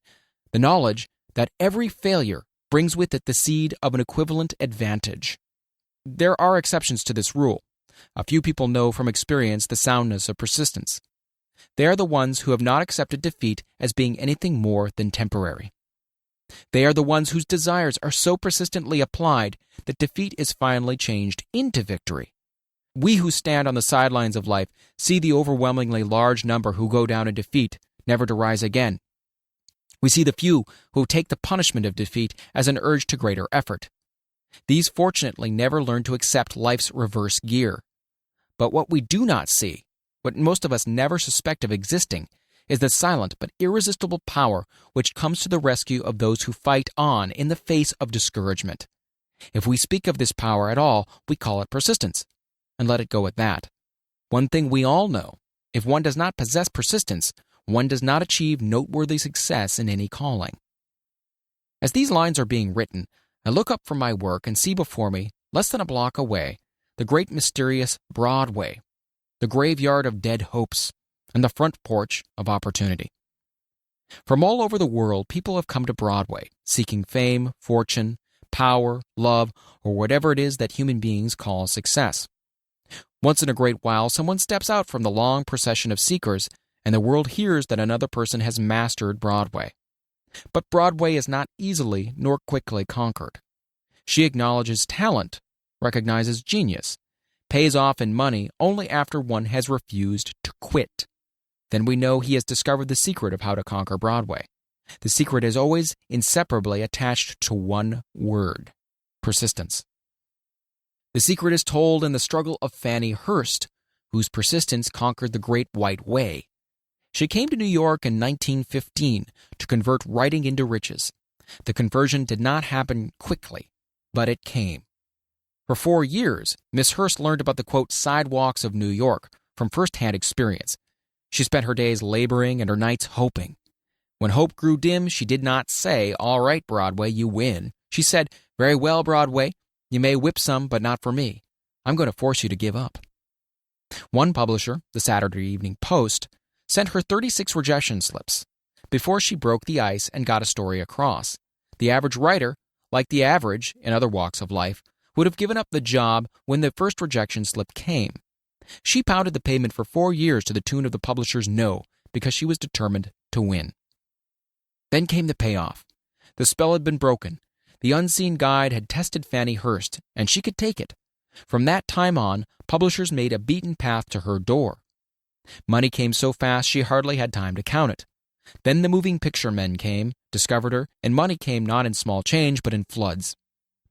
Speaker 1: the knowledge that every failure brings with it the seed of an equivalent advantage. There are exceptions to this rule. A few people know from experience the soundness of persistence. They are the ones who have not accepted defeat as being anything more than temporary. They are the ones whose desires are so persistently applied that defeat is finally changed into victory. We who stand on the sidelines of life see the overwhelmingly large number who go down in defeat, never to rise again. We see the few who take the punishment of defeat as an urge to greater effort. These fortunately never learn to accept life's reverse gear. But what we do not see, what most of us never suspect of existing, is the silent but irresistible power which comes to the rescue of those who fight on in the face of discouragement. If we speak of this power at all, we call it persistence, and let it go at that. One thing we all know, if one does not possess persistence, one does not achieve noteworthy success in any calling. As these lines are being written, I look up from my work and see before me, less than a block away, the great mysterious Broadway, the graveyard of dead hopes, and the front porch of opportunity. From all over the world, people have come to Broadway, seeking fame, fortune, power, love, or whatever it is that human beings call success. Once in a great while, someone steps out from the long procession of seekers, and the world hears that another person has mastered Broadway. But Broadway is not easily nor quickly conquered. She acknowledges talent, recognizes genius, pays off in money only after one has refused to quit. Then we know he has discovered the secret of how to conquer Broadway. The secret is always inseparably attached to one word: persistence. The secret is told in the struggle of Fannie Hurst, whose persistence conquered the Great White Way. She came to New York in 1915 to convert writing into riches. The conversion did not happen quickly, but it came. For 4 years, Miss Hurst learned about the, quote, sidewalks of New York from first-hand experience. She spent her days laboring and her nights hoping. When hope grew dim, she did not say, "All right, Broadway, you win." She said, "Very well, Broadway, you may whip some, but not for me. I'm going to force you to give up." One publisher, the Saturday Evening Post, sent her 36 rejection slips before she broke the ice and got a story across. The average writer, like the average in other walks of life, would have given up the job when the first rejection slip came. She pounded the pavement for 4 years to the tune of the publisher's no, because she was determined to win. Then came the payoff. The spell had been broken. The unseen guide had tested Fannie Hurst, and she could take it. From that time on, publishers made a beaten path to her door. Money came so fast she hardly had time to count it. Then the moving picture men came, discovered her, and money came not in small change but in floods.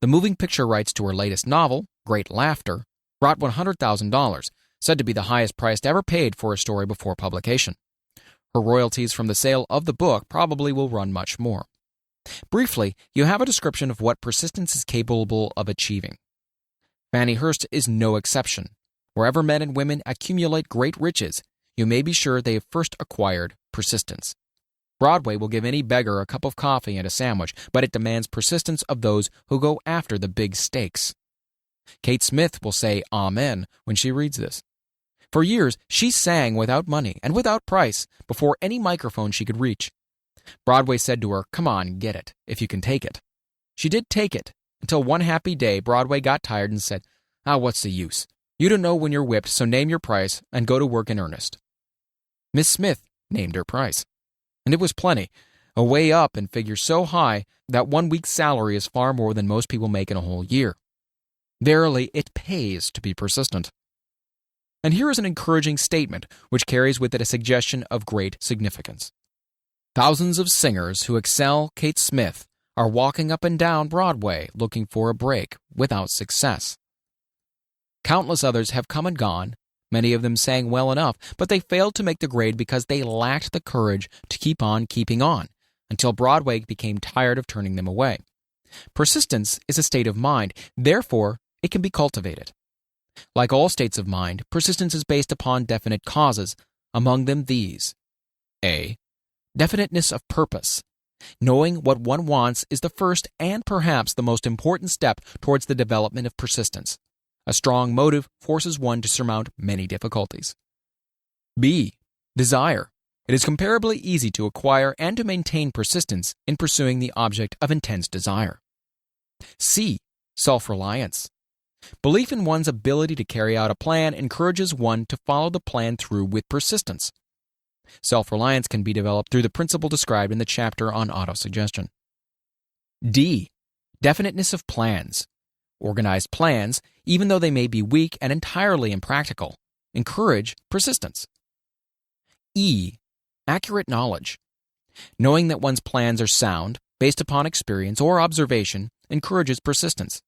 Speaker 1: The moving picture rights to her latest novel, Great Laughter, brought $100,000, said to be the highest price ever paid for a story before publication. Her royalties from the sale of the book probably will run much more. Briefly, you have a description of what persistence is capable of achieving. Fannie Hurst is no exception. Wherever men and women accumulate great riches, you may be sure they have first acquired persistence. Broadway will give any beggar a cup of coffee and a sandwich, but it demands persistence of those who go after the big stakes. Kate Smith will say amen when she reads this. For years, she sang without money and without price before any microphone she could reach. Broadway said to her, "Come on, get it, if you can take it." She did take it, until one happy day Broadway got tired and said, "What's the use? You don't know when you're whipped, so name your price and go to work in earnest." Miss Smith named her price. And it was plenty, a way up in figures so high that 1 week's salary is far more than most people make in a whole year. Verily, it pays to be persistent. And here is an encouraging statement which carries with it a suggestion of great significance. Thousands of singers who excel Kate Smith are walking up and down Broadway looking for a break without success. Countless others have come and gone. Many of them sang well enough, but they failed to make the grade because they lacked the courage to keep on keeping on, until Broadway became tired of turning them away. Persistence is a state of mind, therefore it can be cultivated. Like all states of mind, persistence is based upon definite causes, among them these. A. Definiteness of purpose. Knowing what one wants is the first and perhaps the most important step towards the development of persistence. A strong motive forces one to surmount many difficulties. B. Desire. It is comparably easy to acquire and to maintain persistence in pursuing the object of intense desire. C. Self-reliance. Belief in one's ability to carry out a plan encourages one to follow the plan through with persistence. Self-reliance can be developed through the principle described in the chapter on autosuggestion. D. Definiteness of plans. Organized plans, even though they may be weak and entirely impractical, encourage persistence. E. Accurate knowledge. Knowing that one's plans are sound, based upon experience or observation, encourages persistence.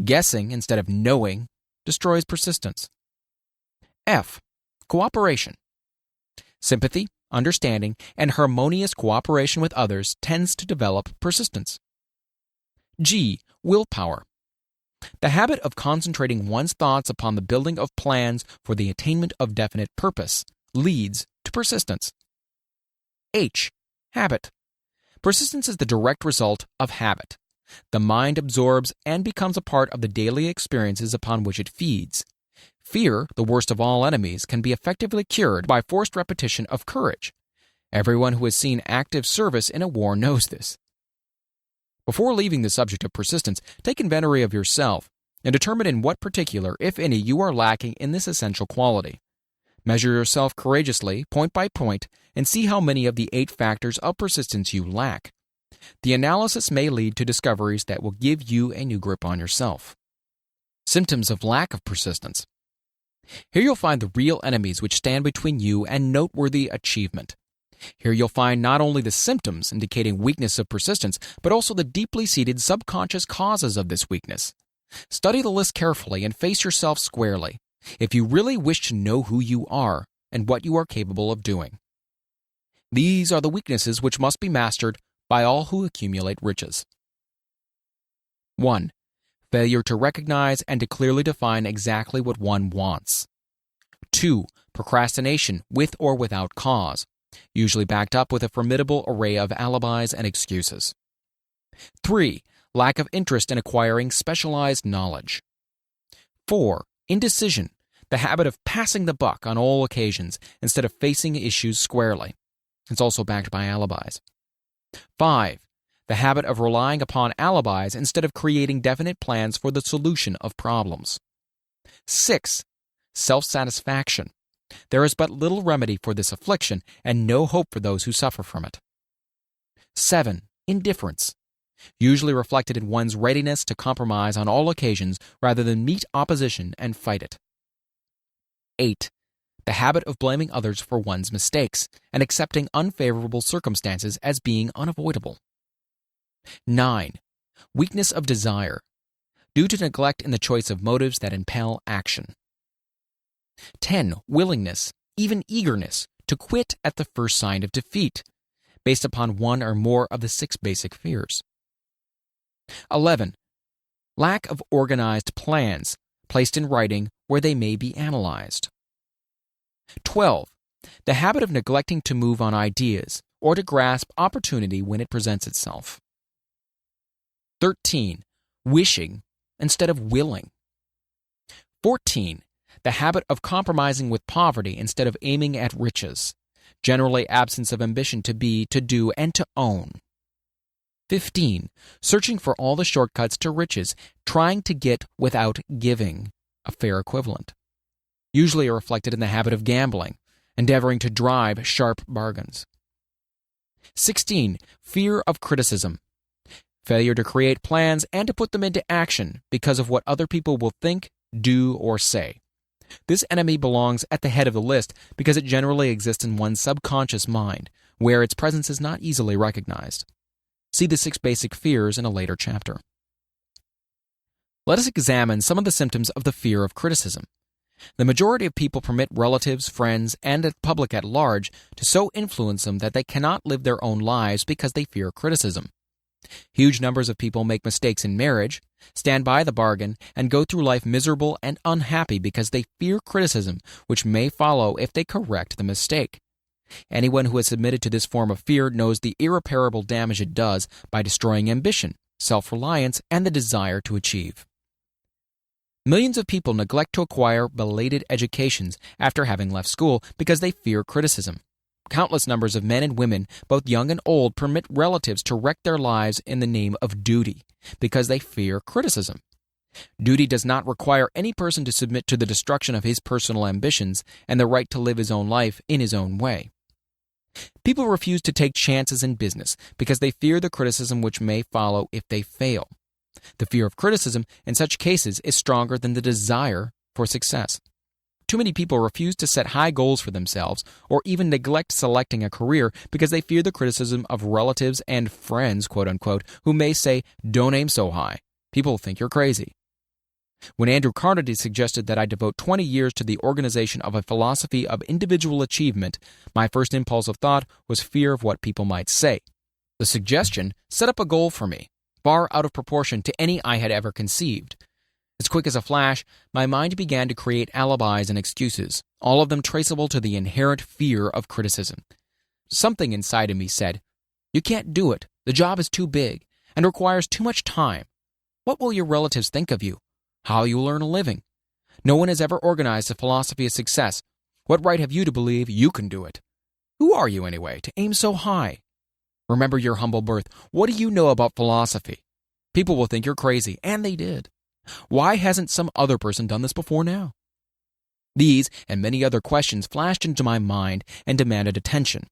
Speaker 1: Guessing instead of knowing destroys persistence. F. Cooperation. Sympathy, understanding, and harmonious cooperation with others tends to develop persistence. G. Willpower. The habit of concentrating one's thoughts upon the building of plans for the attainment of definite purpose leads to persistence. H. Habit. Persistence is the direct result of habit. The mind absorbs and becomes a part of the daily experiences upon which it feeds. Fear, the worst of all enemies, can be effectively cured by forced repetition of courage. Everyone who has seen active service in a war knows this. Before leaving the subject of persistence, take inventory of yourself and determine in what particular, if any, you are lacking in this essential quality. Measure yourself courageously, point by point, and see how many of the 8 factors of persistence you lack. The analysis may lead to discoveries that will give you a new grip on yourself. Symptoms of lack of persistence. Here you'll find the real enemies which stand between you and noteworthy achievement. Here you'll find not only the symptoms indicating weakness of persistence, but also the deeply seated subconscious causes of this weakness. Study the list carefully and face yourself squarely, if you really wish to know who you are and what you are capable of doing. These are the weaknesses which must be mastered by all who accumulate riches. 1. Failure to recognize and to clearly define exactly what one wants. 2. Procrastination with or without cause, usually backed up with a formidable array of alibis and excuses. 3. Lack of interest in acquiring specialized knowledge. 4. Indecision, the habit of passing the buck on all occasions instead of facing issues squarely. It's also backed by alibis. 5. The habit of relying upon alibis instead of creating definite plans for the solution of problems. 6. Self-satisfaction. There is but little remedy for this affliction and no hope for those who suffer from it. 7. Indifference, usually reflected in one's readiness to compromise on all occasions rather than meet opposition and fight it. 8. The habit of blaming others for one's mistakes and accepting unfavorable circumstances as being unavoidable. 9. Weakness of desire, due to neglect in the choice of motives that impel action. 10. Willingness, even eagerness, to quit at the first sign of defeat, based upon one or more of the 6 basic fears. 11. Lack of organized plans, placed in writing where they may be analyzed. 12. The habit of neglecting to move on ideas or to grasp opportunity when it presents itself. 13. Wishing instead of willing. 14. The habit of compromising with poverty instead of aiming at riches, generally absence of ambition to be, to do, and to own. 15. Searching for all the shortcuts to riches, trying to get without giving, a fair equivalent. Usually are reflected in the habit of gambling, endeavoring to drive sharp bargains. 16. Fear of criticism. Failure to create plans and to put them into action because of what other people will think, do, or say. This enemy belongs at the head of the list because it generally exists in one's subconscious mind, where its presence is not easily recognized. See the 6 basic fears in a later chapter. Let us examine some of the symptoms of the fear of criticism. The majority of people permit relatives, friends, and the public at large to so influence them that they cannot live their own lives because they fear criticism. Huge numbers of people make mistakes in marriage, stand by the bargain, and go through life miserable and unhappy because they fear criticism, which may follow if they correct the mistake. Anyone who has submitted to this form of fear knows the irreparable damage it does by destroying ambition, self-reliance, and the desire to achieve. Millions of people neglect to acquire belated educations after having left school because they fear criticism. Countless numbers of men and women, both young and old, permit relatives to wreck their lives in the name of duty because they fear criticism. Duty does not require any person to submit to the destruction of his personal ambitions and the right to live his own life in his own way. People refuse to take chances in business because they fear the criticism which may follow if they fail. The fear of criticism in such cases is stronger than the desire for success. Too many people refuse to set high goals for themselves or even neglect selecting a career because they fear the criticism of relatives and friends, quote unquote, who may say, "Don't aim so high. People think you're crazy." When Andrew Carnegie suggested that I devote 20 years to the organization of a philosophy of individual achievement, my first impulse of thought was fear of what people might say. The suggestion set up a goal for me, far out of proportion to any I had ever conceived. As quick as a flash, my mind began to create alibis and excuses, all of them traceable to the inherent fear of criticism. Something inside of me said, "You can't do it. The job is too big and requires too much time. What will your relatives think of you? How you will earn a living? No one has ever organized a philosophy of success. What right have you to believe you can do it? Who are you, anyway, to aim so high? Remember your humble birth. What do you know about philosophy? People will think you're crazy," and they did. Why hasn't some other person done this before now? These and many other questions flashed into my mind and demanded attention.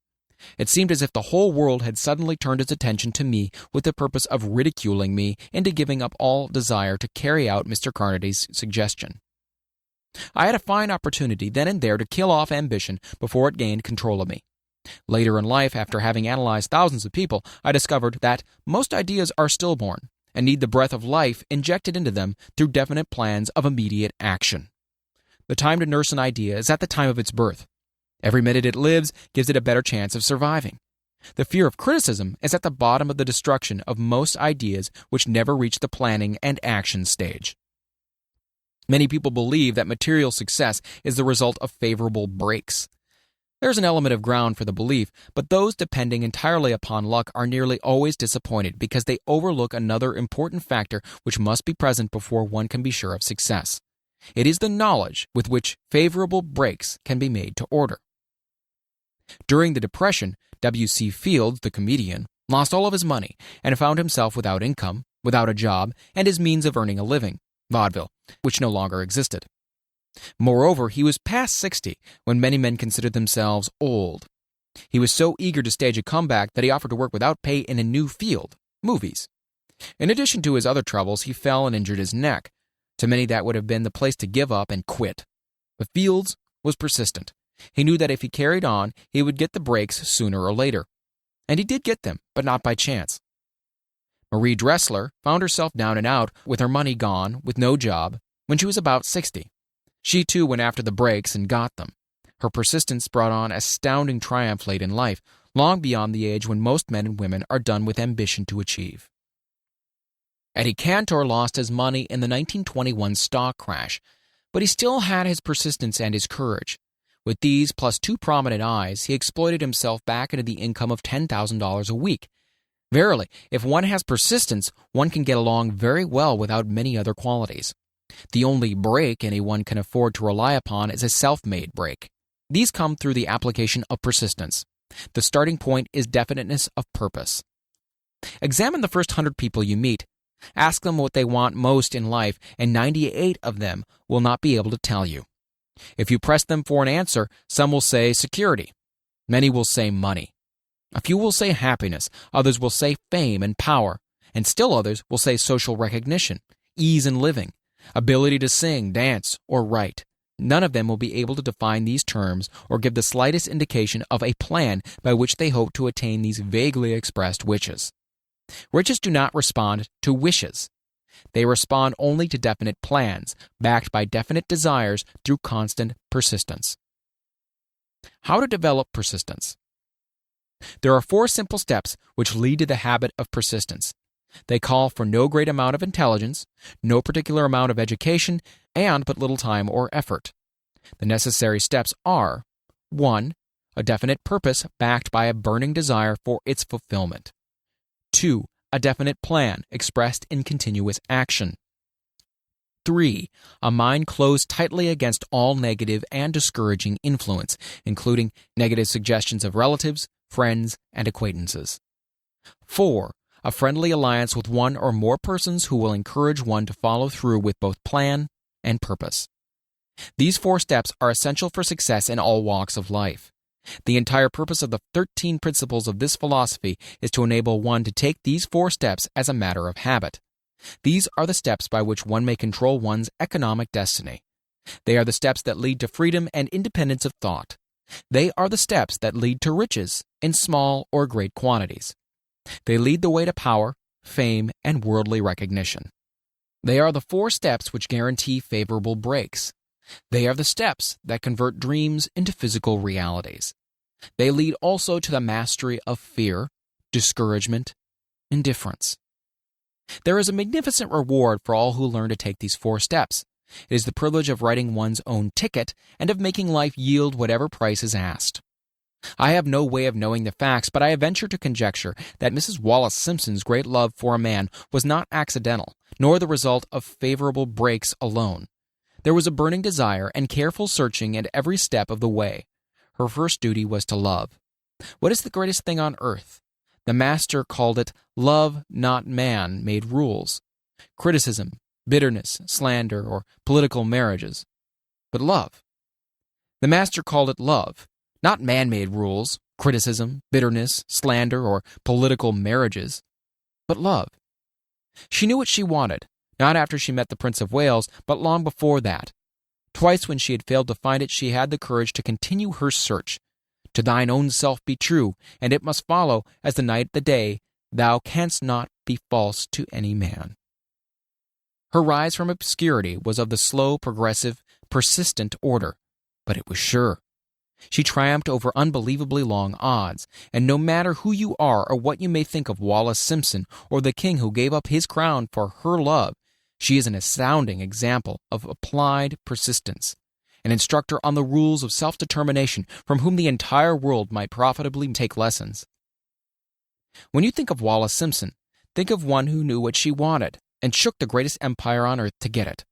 Speaker 1: It seemed as if the whole world had suddenly turned its attention to me with the purpose of ridiculing me into giving up all desire to carry out Mr. Carnegie's suggestion. I had a fine opportunity then and there to kill off ambition before it gained control of me. Later in life, after having analyzed thousands of people, I discovered that most ideas are stillborn and need the breath of life injected into them through definite plans of immediate action. The time to nurse an idea is at the time of its birth. Every minute it lives gives it a better chance of surviving. The fear of criticism is at the bottom of the destruction of most ideas which never reach the planning and action stage. Many people believe that material success is the result of favorable breaks. There's an element of ground for the belief, but those depending entirely upon luck are nearly always disappointed because they overlook another important factor which must be present before one can be sure of success. It is the knowledge with which favorable breaks can be made to order. During the Depression, W.C. Fields, the comedian, lost all of his money and found himself without income, without a job, and his means of earning a living, vaudeville, which no longer existed. Moreover, he was past 60 when many men considered themselves old. He was so eager to stage a comeback that he offered to work without pay in a new field, movies. In addition to his other troubles, he fell and injured his neck. To many that would have been the place to give up and quit. But Fields was persistent. He knew that if he carried on, he would get the breaks sooner or later. And he did get them, but not by chance. Marie Dressler found herself down and out, with her money gone, with no job, when she was about 60. She too went after the breaks and got them. Her persistence brought on astounding triumph late in life, long beyond the age when most men and women are done with ambition to achieve. Eddie Cantor lost his money in the 1921 stock crash, but he still had his persistence and his courage. With these plus 2 prominent eyes, he exploited himself back into the income of $10,000 a week. Verily, if one has persistence, one can get along very well without many other qualities. The only break anyone can afford to rely upon is a self-made break. These come through the application of persistence. The starting point is definiteness of purpose. Examine the first 100 people you meet. Ask them what they want most in life, and 98 of them will not be able to tell you. If you press them for an answer, some will say security. Many will say money. A few will say happiness. Others will say fame and power. And still others will say social recognition, ease in living, ability to sing, dance, or write. None of them will be able to define these terms or give the slightest indication of a plan by which they hope to attain these vaguely expressed wishes. Riches do not respond to wishes. They respond only to definite plans, backed by definite desires through constant persistence. How to develop persistence? There are 4 simple steps which lead to the habit of persistence. They call for no great amount of intelligence, no particular amount of education, and but little time or effort. The necessary steps are: 1. A definite purpose backed by a burning desire for its fulfillment. 2. A definite plan expressed in continuous action. 3. A mind closed tightly against all negative and discouraging influence, including negative suggestions of relatives, friends, and acquaintances. 4. A friendly alliance with one or more persons who will encourage one to follow through with both plan and purpose. These 4 steps are essential for success in all walks of life. The entire purpose of the 13 principles of this philosophy is to enable one to take these 4 steps as a matter of habit. These are the steps by which one may control one's economic destiny. They are the steps that lead to freedom and independence of thought. They are the steps that lead to riches in small or great quantities. They lead the way to power, fame, and worldly recognition. They are the 4 steps which guarantee favorable breaks. They are the steps that convert dreams into physical realities. They lead also to the mastery of fear, discouragement, indifference. There is a magnificent reward for all who learn to take these 4 steps. It is the privilege of writing one's own ticket and of making life yield whatever price is asked. I have no way of knowing the facts, but I venture to conjecture that Mrs. Wallace Simpson's great love for a man was not accidental, nor the result of favorable breaks alone. There was a burning desire and careful searching at every step of the way. Her first duty was to love. What is the greatest thing on earth? The master called it love, not man, made rules. Criticism, bitterness, slander, or political marriages. But love. The master called it love, not man-made rules, criticism, bitterness, slander, or political marriages, but love. She knew what she wanted, not after she met the Prince of Wales, but long before that. Twice when she had failed to find it, she had the courage to continue her search. To thine own self be true, and it must follow, as the night the day, thou canst not be false to any man. Her rise from obscurity was of the slow, progressive, persistent order, but it was sure. She triumphed over unbelievably long odds, and no matter who you are or what you may think of Wallace Simpson or the king who gave up his crown for her love, she is an astounding example of applied persistence, an instructor on the rules of self-determination from whom the entire world might profitably take lessons. When you think of Wallace Simpson, think of one who knew what she wanted and shook the greatest empire on earth to get it.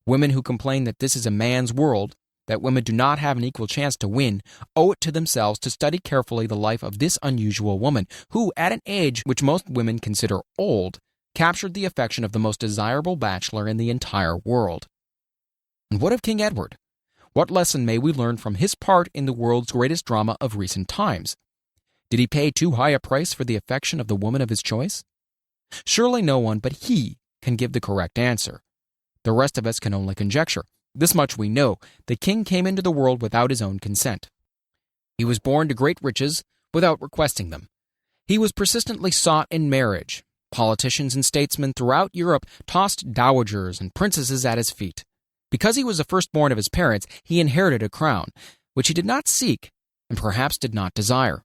Speaker 1: Women who complain that this is a man's world, that women do not have an equal chance to win, owe it to themselves to study carefully the life of this unusual woman, who, at an age which most women consider old, captured the affection of the most desirable bachelor in the entire world. And what of King Edward? What lesson may we learn from his part in the world's greatest drama of recent times? Did he pay too high a price for the affection of the woman of his choice? Surely no one but he can give the correct answer. The rest of us can only conjecture. This much we know: the king came into the world without his own consent. He was born to great riches without requesting them. He was persistently sought in marriage. Politicians and statesmen throughout Europe tossed dowagers and princesses at his feet. Because he was the firstborn of his parents, he inherited a crown, which he did not seek and perhaps did not desire.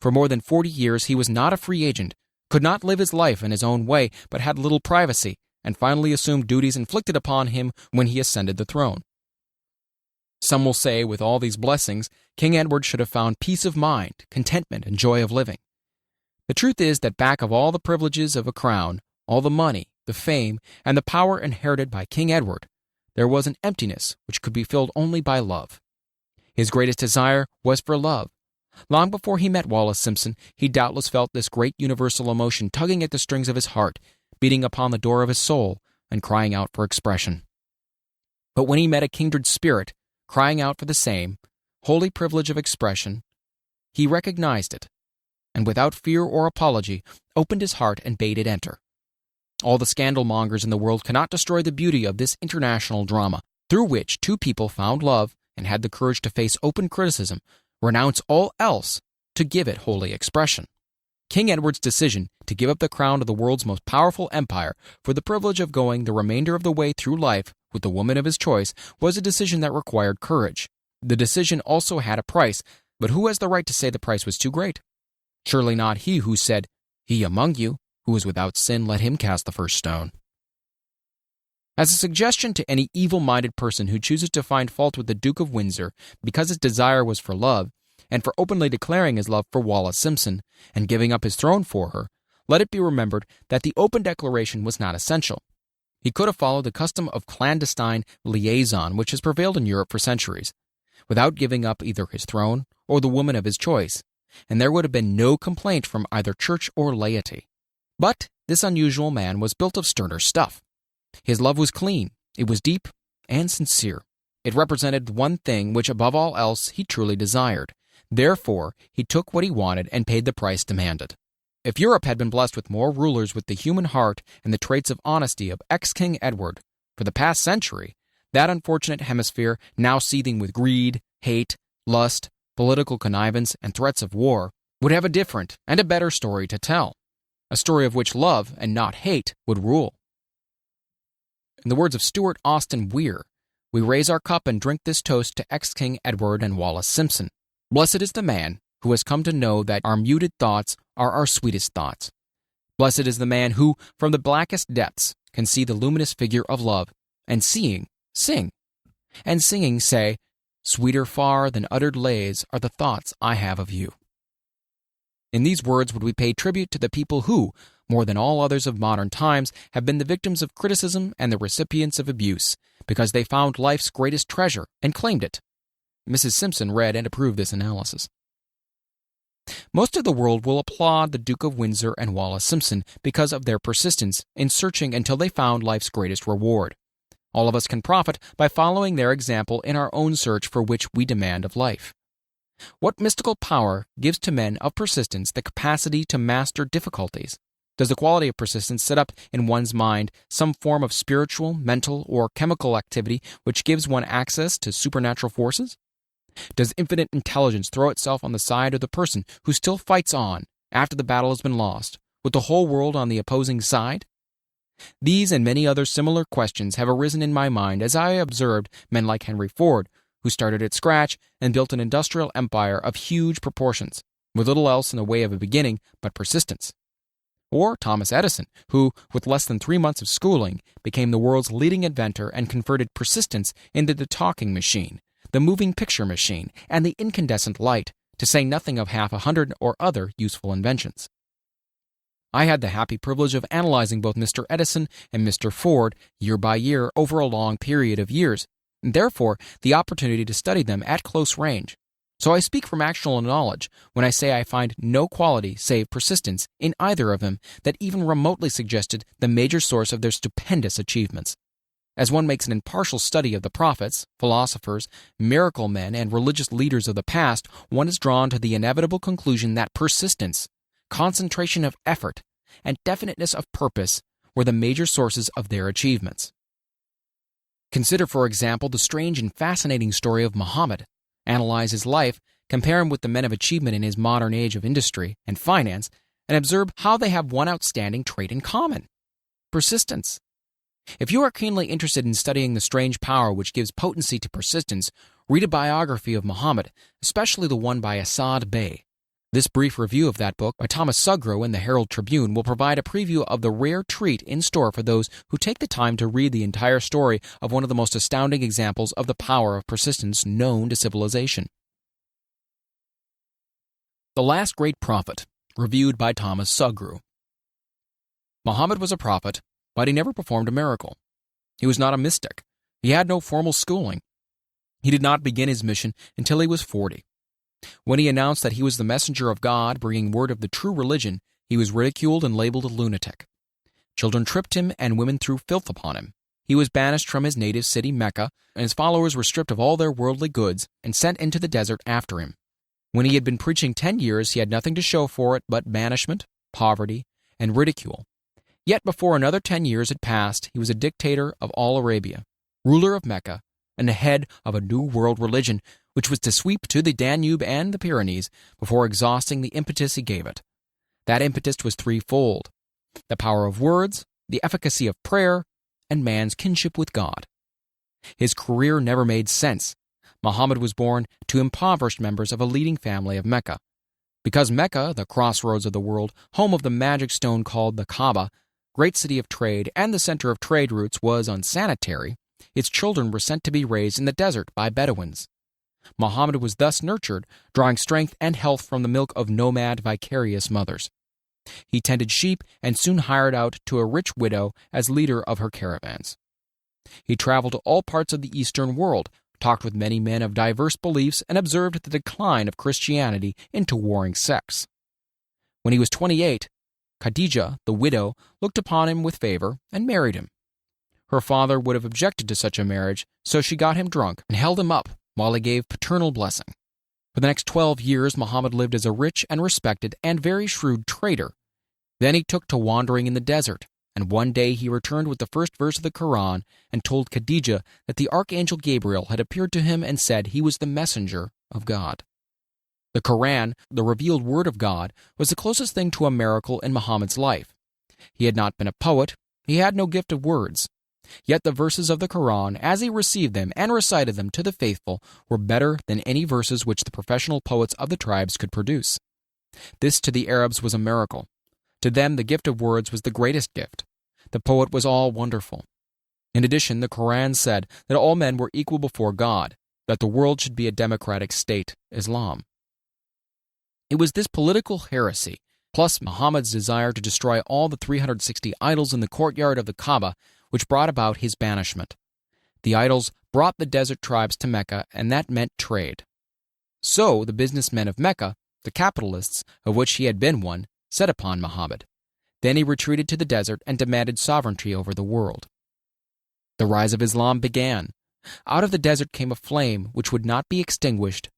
Speaker 1: For more than 40 years he was not a free agent, could not live his life in his own way, but had little privacy, and finally assumed duties inflicted upon him when he ascended the throne. Some will say, with all these blessings, King Edward should have found peace of mind, contentment, and joy of living. The truth is that back of all the privileges of a crown, all the money, the fame, and the power inherited by King Edward, there was an emptiness which could be filled only by love. His greatest desire was for love. Long before he met Wallace Simpson, he doubtless felt this great universal emotion tugging at the strings of his heart, beating upon the door of his soul, and crying out for expression. But when he met a kindred spirit, crying out for the same holy privilege of expression, he recognized it, and without fear or apology, opened his heart and bade it enter. All the scandal-mongers in the world cannot destroy the beauty of this international drama, through which 2 people found love and had the courage to face open criticism, renounce all else, to give it holy expression. King Edward's decision to give up the crown of the world's most powerful empire for the privilege of going the remainder of the way through life with the woman of his choice was a decision that required courage. The decision also had a price, but who has the right to say the price was too great? Surely not he who said, "He among you who is without sin, let him cast the first stone." As a suggestion to any evil-minded person who chooses to find fault with the Duke of Windsor because his desire was for love, and for openly declaring his love for Wallace Simpson, and giving up his throne for her, let it be remembered that the open declaration was not essential. He could have followed the custom of clandestine liaison which has prevailed in Europe for centuries, without giving up either his throne or the woman of his choice, and there would have been no complaint from either church or laity. But this unusual man was built of sterner stuff. His love was clean, it was deep and sincere. It represented one thing which above all else he truly desired, Therefore, he took what he wanted and paid the price demanded. If Europe had been blessed with more rulers with the human heart and the traits of honesty of ex-King Edward for the past century, that unfortunate hemisphere, now seething with greed, hate, lust, political connivance, and threats of war, would have a different and a better story to tell, a story of which love and not hate would rule. In the words of Stuart Austin Weir, we raise our cup and drink this toast to ex-King Edward and Wallace Simpson. Blessed is the man who has come to know that our muted thoughts are our sweetest thoughts. Blessed is the man who, from the blackest depths, can see the luminous figure of love, and seeing, sing, and singing say, sweeter far than uttered lays are the thoughts I have of you. In these words would we pay tribute to the people who, more than all others of modern times, have been the victims of criticism and the recipients of abuse, because they found life's greatest treasure and claimed it. Mrs. Simpson read and approved this analysis. Most of the world will applaud the Duke of Windsor and Wallace Simpson because of their persistence in searching until they found life's greatest reward. All of us can profit by following their example in our own search for which we demand of life. What mystical power gives to men of persistence the capacity to master difficulties? Does the quality of persistence set up in one's mind some form of spiritual, mental, or chemical activity which gives one access to supernatural forces? Does infinite intelligence throw itself on the side of the person who still fights on after the battle has been lost, with the whole world on the opposing side? These and many other similar questions have arisen in my mind as I observed men like Henry Ford, who started at scratch and built an industrial empire of huge proportions, with little else in the way of a beginning but persistence. Or Thomas Edison, who, with less than 3 months of schooling, became the world's leading inventor and converted persistence into the talking machine, the moving picture machine, and the incandescent light, to say nothing of 100 or other useful inventions. I had the happy privilege of analyzing both Mr. Edison and Mr. Ford year by year over a long period of years, and therefore the opportunity to study them at close range. So I speak from actual knowledge when I say I find no quality save persistence in either of them that even remotely suggested the major source of their stupendous achievements. As one makes an impartial study of the prophets, philosophers, miracle men, and religious leaders of the past, one is drawn to the inevitable conclusion that persistence, concentration of effort, and definiteness of purpose were the major sources of their achievements. Consider, for example, the strange and fascinating story of Muhammad. Analyze his life, compare him with the men of achievement in his modern age of industry and finance, and observe how they have one outstanding trait in common: persistence. If you are keenly interested in studying the strange power which gives potency to persistence, read a biography of Muhammad, especially the one by Asad Bey. This brief review of that book by Thomas Sugro in the Herald Tribune will provide a preview of the rare treat in store for those who take the time to read the entire story of one of the most astounding examples of the power of persistence known to civilization. The Last Great Prophet, reviewed by Thomas Sugro. Muhammad was a prophet, but he never performed a miracle. He was not a mystic. He had no formal schooling. He did not begin his mission until he was 40. When he announced that he was the messenger of God bringing word of the true religion, he was ridiculed and labeled a lunatic. Children tripped him and women threw filth upon him. He was banished from his native city, Mecca, and his followers were stripped of all their worldly goods and sent into the desert after him. When he had been preaching 10 years, he had nothing to show for it but banishment, poverty, and ridicule. Yet before another 10 years had passed, he was a dictator of all Arabia, ruler of Mecca, and the head of a new world religion which was to sweep to the Danube and the Pyrenees before exhausting the impetus he gave it. That impetus was threefold: the power of words, the efficacy of prayer, and man's kinship with God. His career never made sense. Muhammad was born to impoverished members of a leading family of Mecca. Because Mecca, the crossroads of the world, home of the magic stone called the Kaaba, great city of trade and the center of trade routes, was unsanitary, its children were sent to be raised in the desert by Bedouins. Muhammad was thus nurtured, drawing strength and health from the milk of nomad, vicarious mothers. He tended sheep and soon hired out to a rich widow as leader of her caravans. He traveled to all parts of the Eastern world, talked with many men of diverse beliefs, and observed the decline of Christianity into warring sects. When he was 28, Khadijah, the widow, looked upon him with favor and married him. Her father would have objected to such a marriage, so she got him drunk and held him up while he gave paternal blessing. For the next 12 years, Muhammad lived as a rich and respected and very shrewd trader. Then he took to wandering in the desert, and one day he returned with the first verse of the Quran and told Khadijah that the archangel Gabriel had appeared to him and said he was the messenger of God. The Quran, the revealed word of God, was the closest thing to a miracle in Muhammad's life. He had not been a poet, he had no gift of words. Yet the verses of the Quran, as he received them and recited them to the faithful, were better than any verses which the professional poets of the tribes could produce. This to the Arabs was a miracle. To them the gift of words was the greatest gift. The poet was all wonderful. In addition, the Quran said that all men were equal before God, that the world should be a democratic state, Islam. It was this political heresy, plus Muhammad's desire to destroy all the 360 idols in the courtyard of the Kaaba, which brought about his banishment. The idols brought the desert tribes to Mecca, and that meant trade. So the businessmen of Mecca, the capitalists, of which he had been one, set upon Muhammad. Then he retreated to the desert and demanded sovereignty over the world. The rise of Islam began. Out of the desert came a flame which would not be extinguished,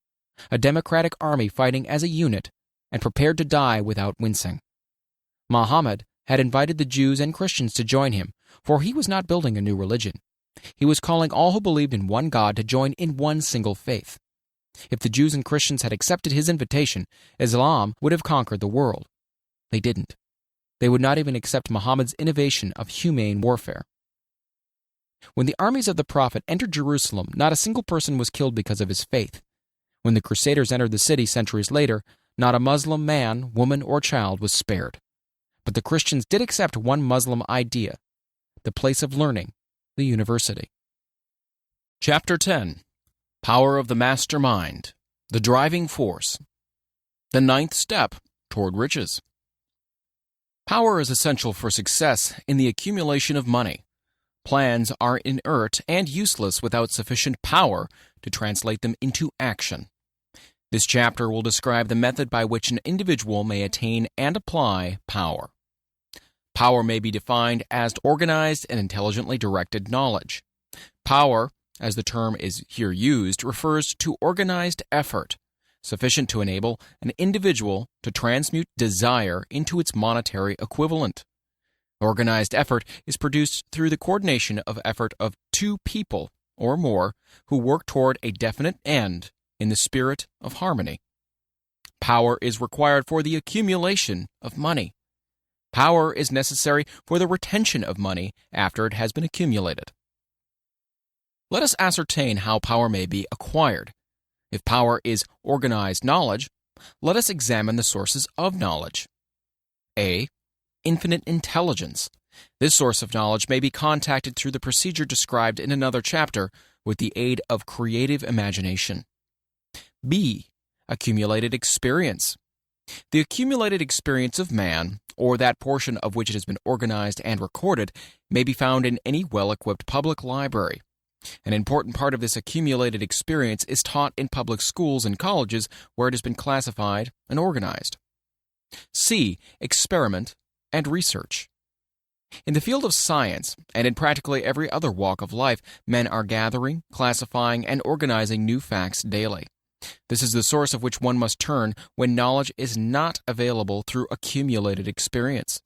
Speaker 1: a democratic army fighting as a unit and prepared to die without wincing. Muhammad had invited the Jews and Christians to join him, for he was not building a new religion. He was calling all who believed in one God to join in one single faith. If the Jews and Christians had accepted his invitation, Islam would have conquered the world. They didn't. They would not even accept Muhammad's innovation of humane warfare. When the armies of the Prophet entered Jerusalem, not a single person was killed because of his faith. When the Crusaders entered the city centuries later, not a Muslim man, woman, or child was spared. But the Christians did accept one Muslim idea, the place of learning, the university. Chapter 10. Power of the Mastermind, the Driving Force. The ninth step toward riches. Power is essential for success in the accumulation of money. Plans are inert and useless without sufficient power to translate them into action. This chapter will describe the method by which an individual may attain and apply power. Power may be defined as organized and intelligently directed knowledge. Power, as the term is here used, refers to organized effort, sufficient to enable an individual to transmute desire into its monetary equivalent. Organized effort is produced through the coordination of effort of two people or more who work toward a definite end in the spirit of harmony. Power is required for the accumulation of money. Power is necessary for the retention of money after it has been accumulated. Let us ascertain how power may be acquired. If power is organized knowledge, let us examine the sources of knowledge. A. Infinite intelligence. This source of knowledge may be contacted through the procedure described in another chapter with the aid of creative imagination. B. Accumulated experience. The accumulated experience of man, or that portion of which it has been organized and recorded, may be found in any well-equipped public library. An important part of this accumulated experience is taught in public schools and colleges where it has been classified and organized. C. Experiment and research. In the field of science, and in practically every other walk of life, men are gathering, classifying, and organizing new facts daily. This is the source of which one must turn when knowledge is not available through accumulated experience.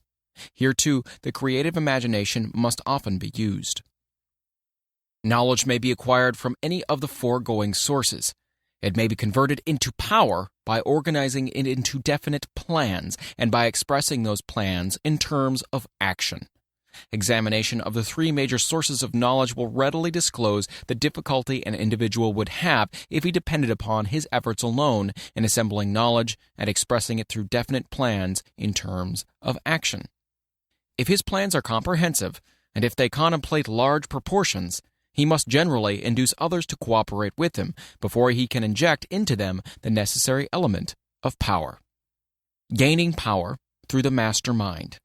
Speaker 1: Here, too, the creative imagination must often be used. Knowledge may be acquired from any of the foregoing sources. It may be converted into power by organizing it into definite plans and by expressing those plans in terms of action. Examination of the three major sources of knowledge will readily disclose the difficulty an individual would have if he depended upon his efforts alone in assembling knowledge and expressing it through definite plans in terms of action. If his plans are comprehensive, and if they contemplate large proportions, he must generally induce others to cooperate with him before he can inject into them the necessary element of power. Gaining power through the master mind.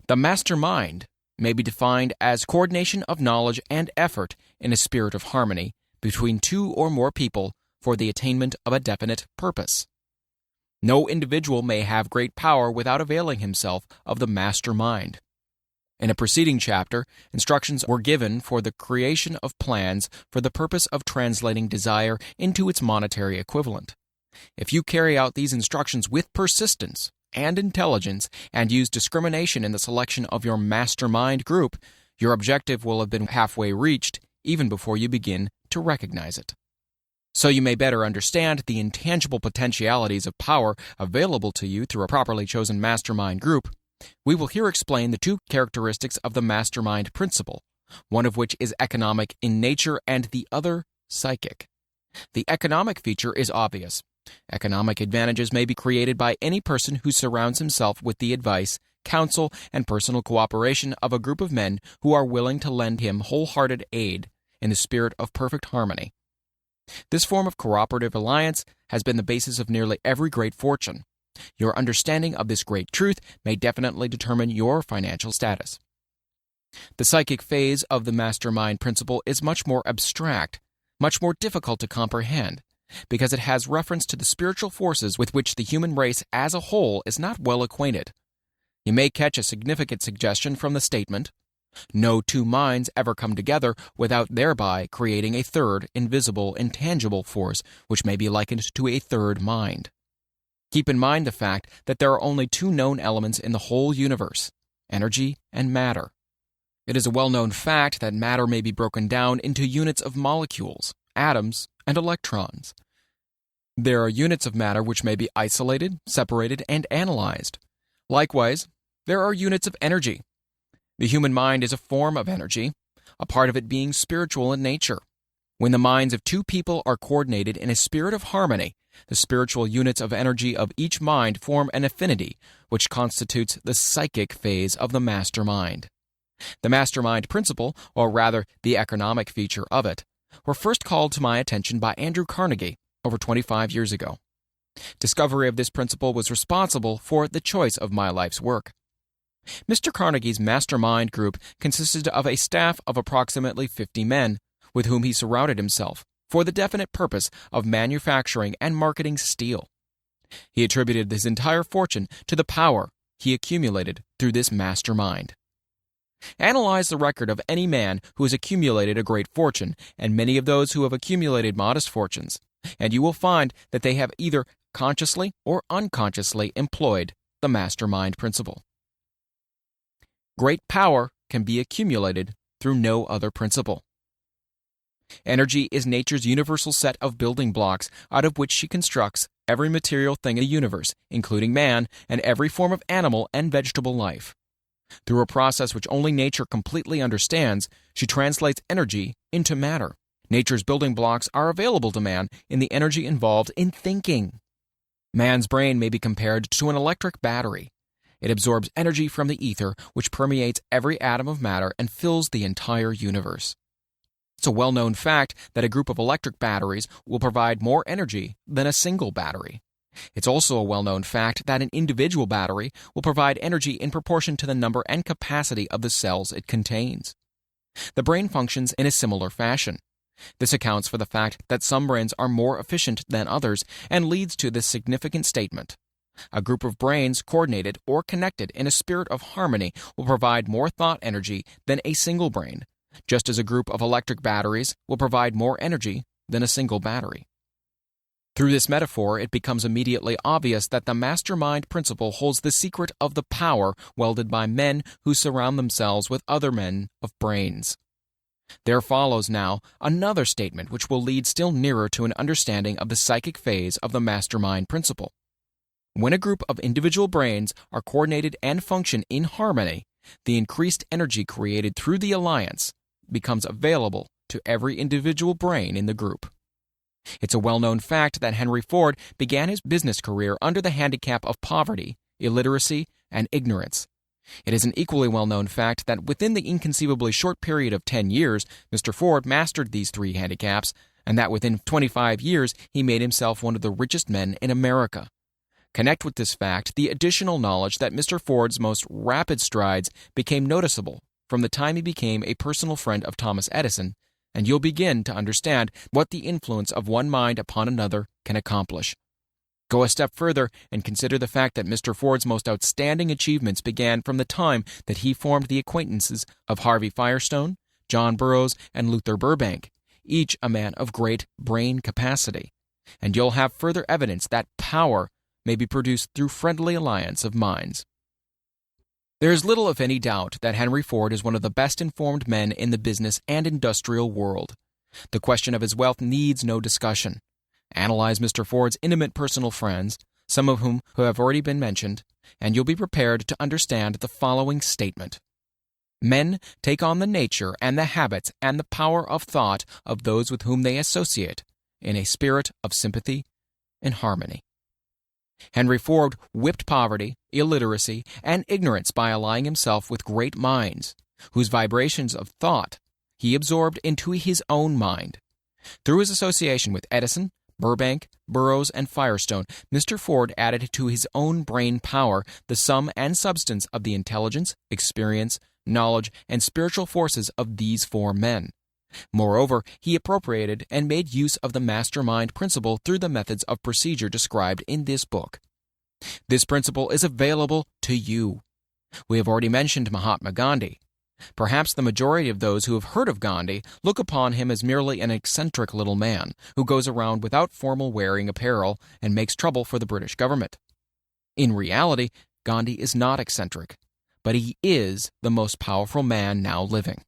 Speaker 1: The master mind may be defined as coordination of knowledge and effort in a spirit of harmony between two or more people for the attainment of a definite purpose. No individual may have great power without availing himself of the master mind. In a preceding chapter, instructions were given for the creation of plans for the purpose of translating desire into its monetary equivalent. If you carry out these instructions with persistence and intelligence and use discrimination in the selection of your mastermind group, your objective will have been halfway reached even before you begin to recognize it. So you may better understand the intangible potentialities of power available to you through a properly chosen mastermind group, we will here explain the two characteristics of the mastermind principle, one of which is economic in nature and the other psychic. The economic feature is obvious. Economic advantages may be created by any person who surrounds himself with the advice, counsel, and personal cooperation of a group of men who are willing to lend him wholehearted aid in the spirit of perfect harmony. This form of cooperative alliance has been the basis of nearly every great fortune. Your understanding of this great truth may definitely determine your financial status. The psychic phase of the mastermind principle is much more abstract, much more difficult to comprehend, because it has reference to the spiritual forces with which the human race as a whole is not well acquainted. You may catch a significant suggestion from the statement, "No two minds ever come together without thereby creating a third, invisible, intangible force which may be likened to a third mind." Keep in mind the fact that there are only two known elements in the whole universe, energy and matter. It is a well-known fact that matter may be broken down into units of molecules, atoms, and electrons. There are units of matter which may be isolated, separated, and analyzed. Likewise, there are units of energy. The human mind is a form of energy, a part of it being spiritual in nature. When the minds of two people are coordinated in a spirit of harmony, the spiritual units of energy of each mind form an affinity, which constitutes the psychic phase of the mastermind. The mastermind principle, or rather the economic feature of it, were first called to my attention by Andrew Carnegie over 25 years ago. Discovery of this principle was responsible for the choice of my life's work. Mr. Carnegie's mastermind group consisted of a staff of approximately 50 men, with whom he surrounded himself, for the definite purpose of manufacturing and marketing steel. He attributed his entire fortune to the power he accumulated through this mastermind. Analyze the record of any man who has accumulated a great fortune and many of those who have accumulated modest fortunes, and you will find that they have either consciously or unconsciously employed the mastermind principle. Great power can be accumulated through no other principle. Energy is nature's universal set of building blocks out of which she constructs every material thing in the universe, including man and every form of animal and vegetable life. Through a process which only nature completely understands, she translates energy into matter. Nature's building blocks are available to man in the energy involved in thinking. Man's brain may be compared to an electric battery. It absorbs energy from the ether, which permeates every atom of matter and fills the entire universe. It's a well-known fact that a group of electric batteries will provide more energy than a single battery. It's also a well-known fact that an individual battery will provide energy in proportion to the number and capacity of the cells it contains. The brain functions in a similar fashion. This accounts for the fact that some brains are more efficient than others and leads to this significant statement. A group of brains coordinated or connected in a spirit of harmony will provide more thought energy than a single brain, just as a group of electric batteries will provide more energy than a single battery. Through this metaphor, it becomes immediately obvious that the mastermind principle holds the secret of the power welded by men who surround themselves with other men of brains. There follows now another statement which will lead still nearer to an understanding of the psychic phase of the mastermind principle. When a group of individual brains are coordinated and function in harmony, the increased energy created through the alliance becomes available to every individual brain in the group. It's a well-known fact that Henry Ford began his business career under the handicap of poverty, illiteracy, and ignorance. It is an equally well-known fact that within the inconceivably short period of 10 years, Mr. Ford mastered these three handicaps, and that within 25 years he made himself one of the richest men in America. Connect with this fact the additional knowledge that Mr. Ford's most rapid strides became noticeable from the time he became a personal friend of Thomas Edison, and you'll begin to understand what the influence of one mind upon another can accomplish. Go a step further and consider the fact that Mr. Ford's most outstanding achievements began from the time that he formed the acquaintances of Harvey Firestone, John Burroughs, and Luther Burbank, each a man of great brain capacity. And you'll have further evidence that power may be produced through friendly alliance of minds. There is little, if any, doubt that Henry Ford is one of the best-informed men in the business and industrial world. The question of his wealth needs no discussion. Analyze Mr. Ford's intimate personal friends, some of whom have already been mentioned, and you'll be prepared to understand the following statement. Men take on the nature and the habits and the power of thought of those with whom they associate, in a spirit of sympathy and harmony. Henry Ford whipped poverty, illiteracy, and ignorance by allying himself with great minds, whose vibrations of thought he absorbed into his own mind. Through his association with Edison, Burbank, Burroughs, and Firestone, Mr. Ford added to his own brain power the sum and substance of the intelligence, experience, knowledge, and spiritual forces of these four men. Moreover, he appropriated and made use of the mastermind principle through the methods of procedure described in this book. This principle is available to you. We have already mentioned Mahatma Gandhi. Perhaps the majority of those who have heard of Gandhi look upon him as merely an eccentric little man who goes around without formal wearing apparel and makes trouble for the British government. In reality, Gandhi is not eccentric, but he is the most powerful man now living,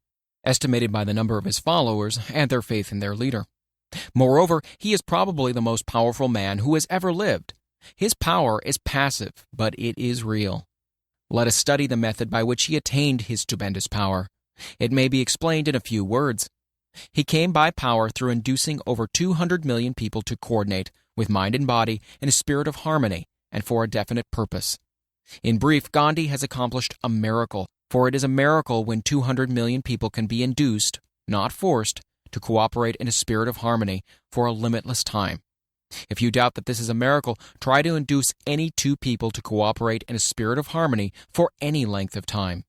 Speaker 1: estimated by the number of his followers and their faith in their leader. Moreover, he is probably the most powerful man who has ever lived. His power is passive, but it is real. Let us study the method by which he attained his stupendous power. It may be explained in a few words. He came by power through inducing over 200 million people to coordinate, with mind and body, in a spirit of harmony and for a definite purpose. In brief, Gandhi has accomplished a miracle, for it is a miracle when 200 million people can be induced, not forced, to cooperate in a spirit of harmony for a limitless time. If you doubt that this is a miracle, try to induce any two people to cooperate in a spirit of harmony for any length of time.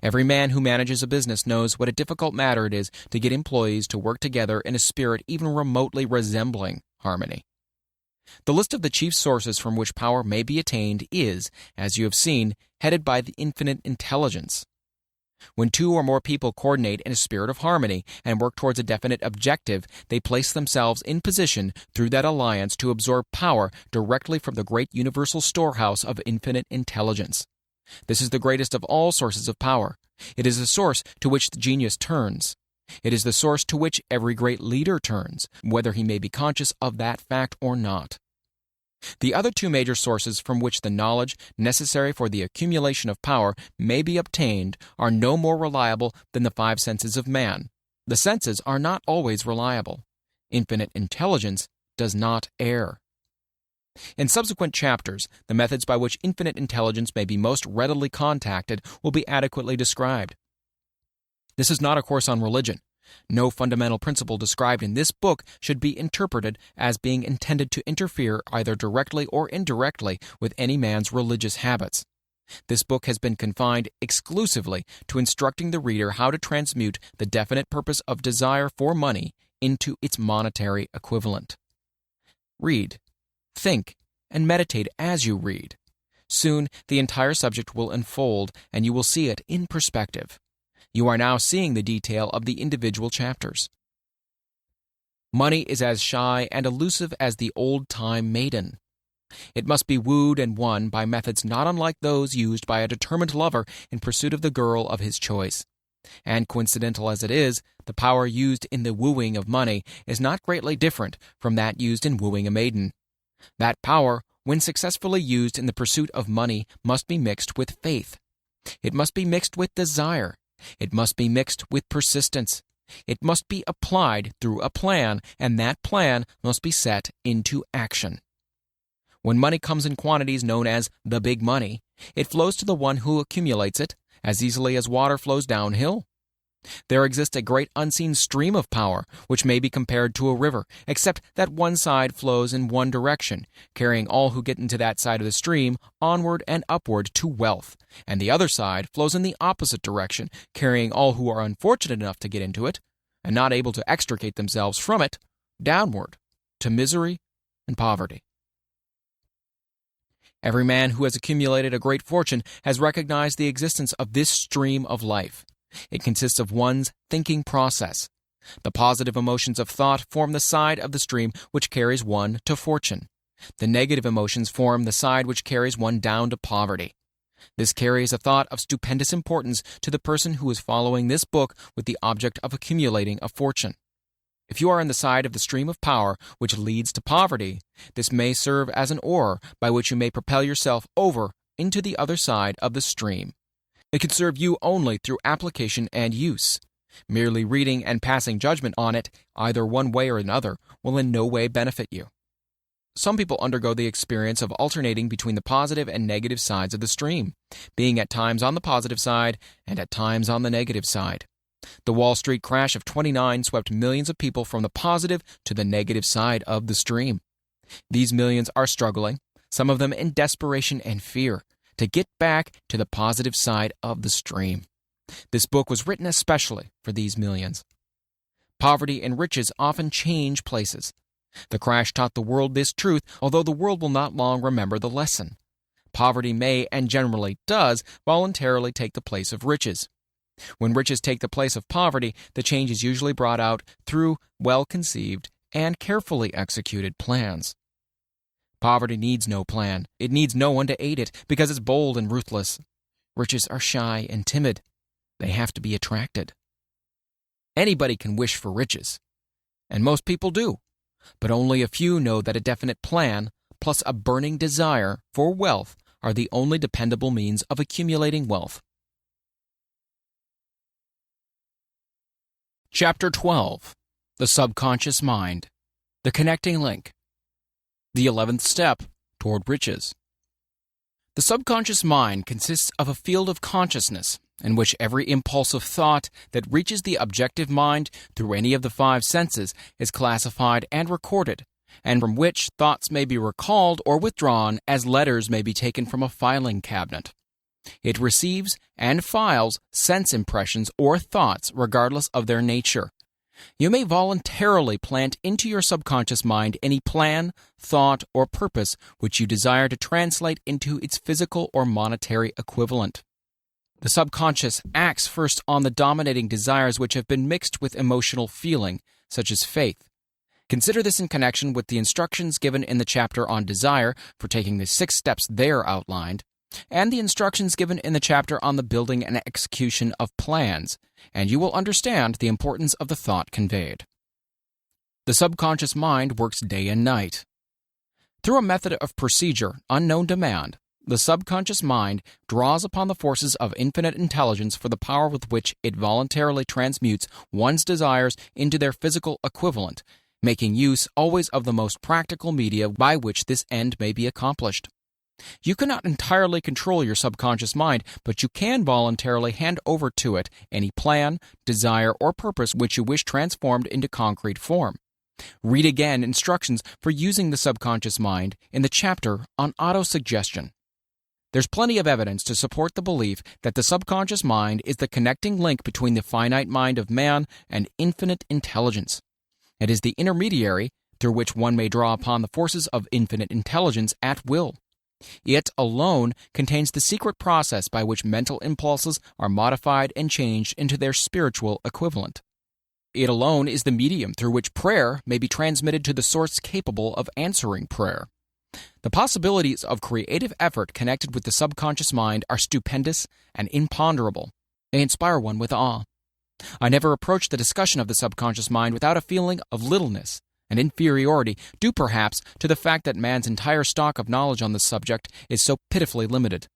Speaker 1: Every man who manages a business knows what a difficult matter it is to get employees to work together in a spirit even remotely resembling harmony. The list of the chief sources from which power may be attained is, as you have seen, headed by the infinite intelligence. When two or more people coordinate in a spirit of harmony and work towards a definite objective, they place themselves in position through that alliance to absorb power directly from the great universal storehouse of infinite intelligence. This is the greatest of all sources of power. It is the source to which the genius turns. It is the source to which every great leader turns, whether he may be conscious of that fact or not. The other two major sources from which the knowledge necessary for the accumulation of power may be obtained are no more reliable than the five senses of man. The senses are not always reliable. Infinite intelligence does not err. In subsequent chapters, the methods by which infinite intelligence may be most readily contacted will be adequately described. This is not a course on religion. No fundamental principle described in this book should be interpreted as being intended to interfere either directly or indirectly with any man's religious habits. This book has been confined exclusively to instructing the reader how to transmute the definite purpose of desire for money into its monetary equivalent. Read, think, and meditate as you read. Soon the entire subject will unfold and you will see it in perspective. You are now seeing the detail of the individual chapters. Money is as shy and elusive as the old-time maiden. It must be wooed and won by methods not unlike those used by a determined lover in pursuit of the girl of his choice. And coincidental as it is, the power used in the wooing of money is not greatly different from that used in wooing a maiden. That power, when successfully used in the pursuit of money, must be mixed with faith. It must be mixed with desire. It must be mixed with persistence. It must be applied through a plan, and that plan must be set into action. When money comes in quantities known as the big money, it flows to the one who accumulates it as easily as water flows downhill. There exists a great unseen stream of power, which may be compared to a river, except that one side flows in one direction, carrying all who get into that side of the stream onward and upward to wealth, and the other side flows in the opposite direction, carrying all who are unfortunate enough to get into it, and not able to extricate themselves from it, downward, to misery and poverty. Every man who has accumulated a great fortune has recognized the existence of this stream of life. It consists of one's thinking process. The positive emotions of thought form the side of the stream which carries one to fortune. The negative emotions form the side which carries one down to poverty. This carries a thought of stupendous importance to the person who is following this book with the object of accumulating a fortune. If you are on the side of the stream of power which leads to poverty, this may serve as an oar by which you may propel yourself over into the other side of the stream. It can serve you only through application and use. Merely reading and passing judgment on it, either one way or another, will in no way benefit you. Some people undergo the experience of alternating between the positive and negative sides of the stream, being at times on the positive side and at times on the negative side. The Wall Street crash of '29 swept millions of people from the positive to the negative side of the stream. These millions are struggling, some of them in desperation and fear, to get back to the positive side of the stream. This book was written especially for these millions. Poverty and riches often change places. The crash taught the world this truth, although the world will not long remember the lesson. Poverty may, and generally does, voluntarily take the place of riches. When riches take the place of poverty, the change is usually brought out through well-conceived and carefully executed plans. Poverty needs no plan. It needs no one to aid it, because it's bold and ruthless. Riches are shy and timid. They have to be attracted. Anybody can wish for riches, and most people do, but only a few know that a definite plan plus a burning desire for wealth are the only dependable means of accumulating wealth. Chapter 12. The Subconscious Mind. The Connecting Link. The 11th Step Toward Riches. The subconscious mind consists of a field of consciousness in which every impulsive thought that reaches the objective mind through any of the five senses is classified and recorded, and from which thoughts may be recalled or withdrawn as letters may be taken from a filing cabinet. It receives and files sense impressions or thoughts regardless of their nature. You may voluntarily plant into your subconscious mind any plan, thought, or purpose which you desire to translate into its physical or monetary equivalent. The subconscious acts first on the dominating desires which have been mixed with emotional feeling, such as faith. Consider this in connection with the instructions given in the chapter on desire for taking the 6 steps there outlined, and the instructions given in the chapter on the building and execution of plans, and you will understand the importance of the thought conveyed. The subconscious mind works day and night. Through a method of procedure unknown to man, the subconscious mind draws upon the forces of infinite intelligence for the power with which it voluntarily transmutes one's desires into their physical equivalent, making use always of the most practical media by which this end may be accomplished. You cannot entirely control your subconscious mind, but you can voluntarily hand over to it any plan, desire, or purpose which you wish transformed into concrete form. Read again instructions for using the subconscious mind in the chapter on autosuggestion. There's plenty of evidence to support the belief that the subconscious mind is the connecting link between the finite mind of man and infinite intelligence. It is the intermediary through which one may draw upon the forces of infinite intelligence at will. It alone contains the secret process by which mental impulses are modified and changed into their spiritual equivalent. It alone is the medium through which prayer may be transmitted to the source capable of answering prayer. The possibilities of creative effort connected with the subconscious mind are stupendous and imponderable. They inspire one with awe. I never approached the discussion of the subconscious mind without a feeling of littleness and inferiority, due perhaps to the fact that man's entire stock of knowledge on this subject is so pitifully limited.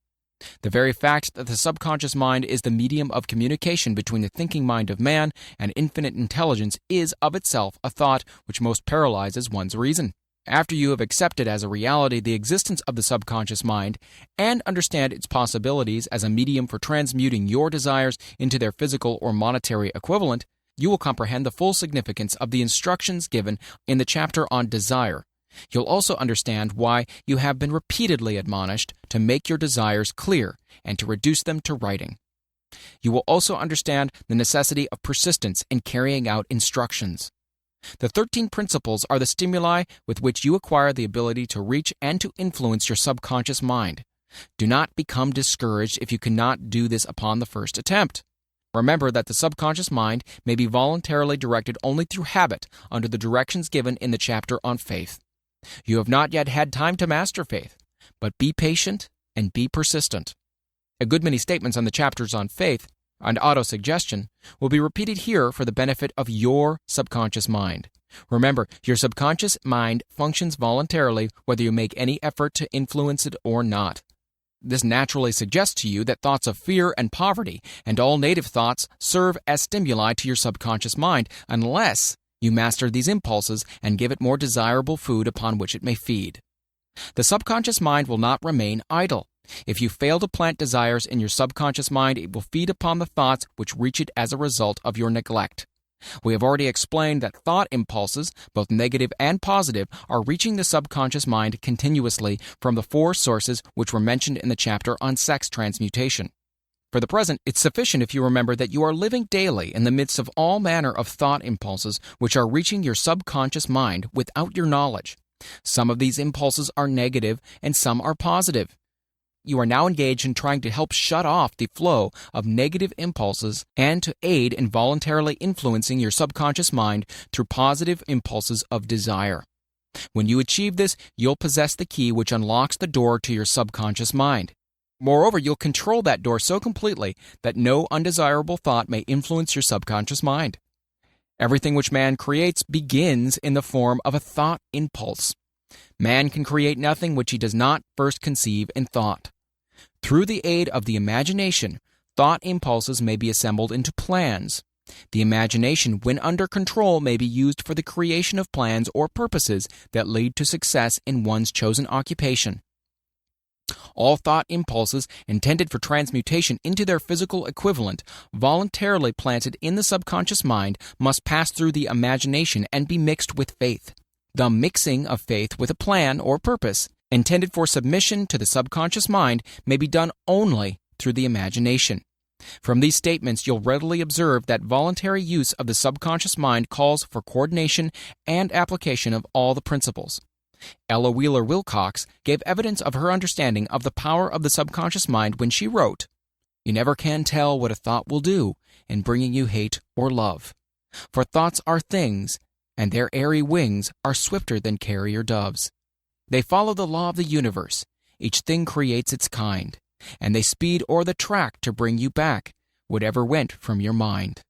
Speaker 1: The very fact that the subconscious mind is the medium of communication between the thinking mind of man and infinite intelligence is of itself a thought which most paralyzes one's reason. After you have accepted as a reality the existence of the subconscious mind and understand its possibilities as a medium for transmuting your desires into their physical or monetary equivalent, you will comprehend the full significance of the instructions given in the chapter on desire. You'll also understand why you have been repeatedly admonished to make your desires clear and to reduce them to writing. You will also understand the necessity of persistence in carrying out instructions. The 13 principles are the stimuli with which you acquire the ability to reach and to influence your subconscious mind. Do not become discouraged if you cannot do this upon the first attempt. Remember that the subconscious mind may be voluntarily directed only through habit under the directions given in the chapter on faith. You have not yet had time to master faith, but be patient and be persistent. A good many statements on the chapters on faith and autosuggestion will be repeated here for the benefit of your subconscious mind. Remember, your subconscious mind functions voluntarily whether you make any effort to influence it or not. This naturally suggests to you that thoughts of fear and poverty and all native thoughts serve as stimuli to your subconscious mind unless you master these impulses and give it more desirable food upon which it may feed. The subconscious mind will not remain idle. If you fail to plant desires in your subconscious mind, it will feed upon the thoughts which reach it as a result of your neglect. We have already explained that thought impulses, both negative and positive, are reaching the subconscious mind continuously from the 4 sources which were mentioned in the chapter on sex transmutation. For the present, it's sufficient if you remember that you are living daily in the midst of all manner of thought impulses which are reaching your subconscious mind without your knowledge. Some of these impulses are negative and some are positive. You are now engaged in trying to help shut off the flow of negative impulses and to aid in voluntarily influencing your subconscious mind through positive impulses of desire. When you achieve this, you'll possess the key which unlocks the door to your subconscious mind. Moreover, you'll control that door so completely that no undesirable thought may influence your subconscious mind. Everything which man creates begins in the form of a thought impulse. Man can create nothing which he does not first conceive in thought. Through the aid of the imagination, thought impulses may be assembled into plans. The imagination, when under control, may be used for the creation of plans or purposes that lead to success in one's chosen occupation. All thought impulses intended for transmutation into their physical equivalent, voluntarily planted in the subconscious mind, must pass through the imagination and be mixed with faith. The mixing of faith with a plan or purpose intended for submission to the subconscious mind may be done only through the imagination. From these statements, you'll readily observe that voluntary use of the subconscious mind calls for coordination and application of all the principles. Ella Wheeler Wilcox gave evidence of her understanding of the power of the subconscious mind when she wrote, "You never can tell what a thought will do in bringing you hate or love. For thoughts are things, and their airy wings are swifter than carrier doves. They follow the law of the universe. Each thing creates its kind, and they speed o'er the track to bring you back whatever went from your mind."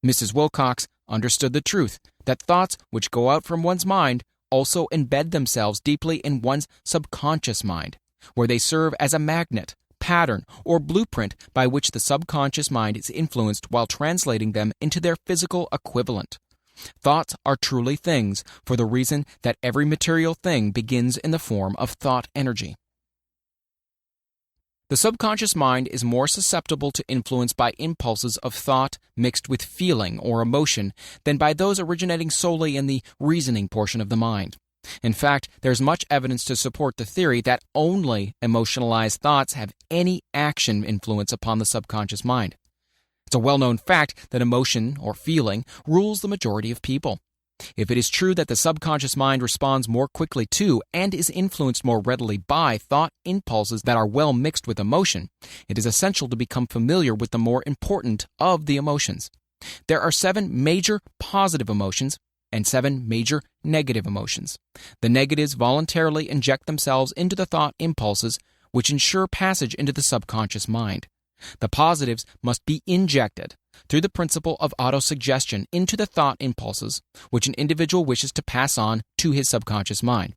Speaker 1: Mrs. Wilcox understood the truth that thoughts which go out from one's mind also embed themselves deeply in one's subconscious mind, where they serve as a magnet, pattern, or blueprint by which the subconscious mind is influenced while translating them into their physical equivalent. Thoughts are truly things for the reason that every material thing begins in the form of thought energy. The subconscious mind is more susceptible to influence by impulses of thought mixed with feeling or emotion than by those originating solely in the reasoning portion of the mind. In fact, there's much evidence to support the theory that only emotionalized thoughts have any action influence upon the subconscious mind. It's a well-known fact that emotion or feeling rules the majority of people. If it is true that the subconscious mind responds more quickly to and is influenced more readily by thought impulses that are well mixed with emotion, it is essential to become familiar with the more important of the emotions. There are 7 major positive emotions and 7 major negative emotions. The negatives voluntarily inject themselves into the thought impulses, which ensure passage into the subconscious mind. The positives must be injected through the principle of autosuggestion into the thought impulses, which an individual wishes to pass on to his subconscious mind.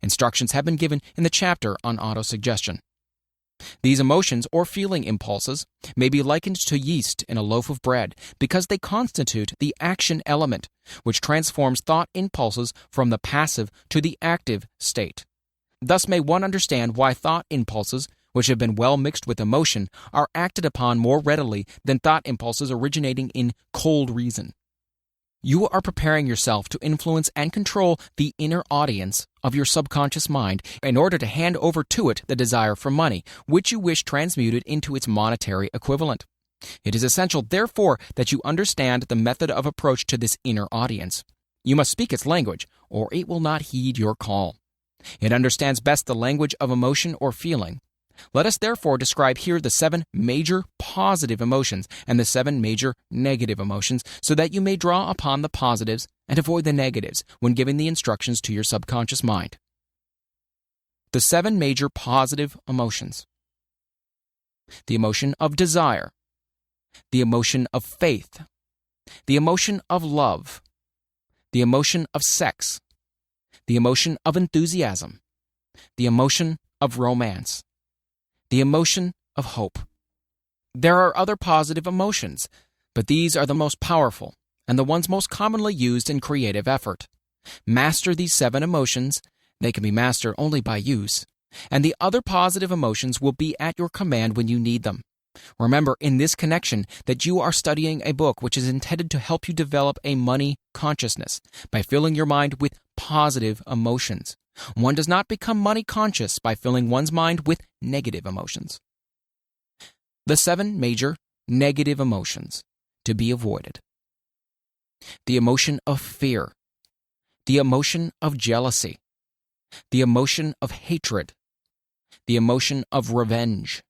Speaker 1: Instructions have been given in the chapter on autosuggestion. These emotions or feeling impulses may be likened to yeast in a loaf of bread because they constitute the action element, which transforms thought impulses from the passive to the active state. Thus may one understand why thought impulses, which have been well mixed with emotion, are acted upon more readily than thought impulses originating in cold reason. You are preparing yourself to influence and control the inner audience of your subconscious mind in order to hand over to it the desire for money, which you wish transmuted into its monetary equivalent. It is essential, therefore, that you understand the method of approach to this inner audience. You must speak its language, or it will not heed your call. It understands best the language of emotion or feeling. Let us therefore describe here the 7 major positive emotions and the 7 major negative emotions so that you may draw upon the positives and avoid the negatives when giving the instructions to your subconscious mind. The 7 major positive emotions. The emotion of desire, the emotion of faith, the emotion of love, the emotion of sex, the emotion of enthusiasm, the emotion of romance, the emotion of hope. There are other positive emotions, but these are the most powerful and the ones most commonly used in creative effort. Master these 7 emotions. They can be mastered only by use, and the other positive emotions will be at your command when you need them. Remember in this connection that you are studying a book which is intended to help you develop a money consciousness by filling your mind with positive emotions. One does not become money conscious by filling one's mind with negative emotions. The 7 major negative emotions to be avoided. The emotion of fear, the emotion of jealousy, the emotion of hatred, the emotion of revenge,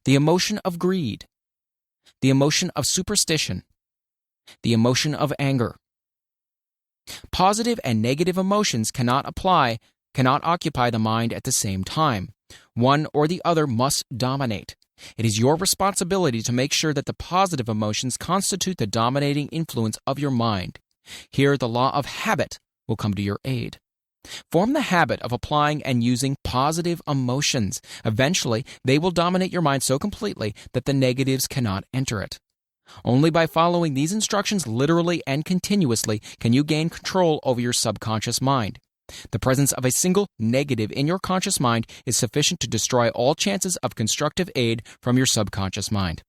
Speaker 1: the emotion of greed, the emotion of superstition, the emotion of anger. Positive and negative emotions cannot occupy the mind at the same time. One or the other must dominate. It is your responsibility to make sure that the positive emotions constitute the dominating influence of your mind. Here, the law of habit will come to your aid. Form the habit of applying and using positive emotions. Eventually, they will dominate your mind so completely that the negatives cannot enter it. Only by following these instructions literally and continuously can you gain control over your subconscious mind. The presence of a single negative in your conscious mind is sufficient to destroy all chances of constructive aid from your subconscious mind.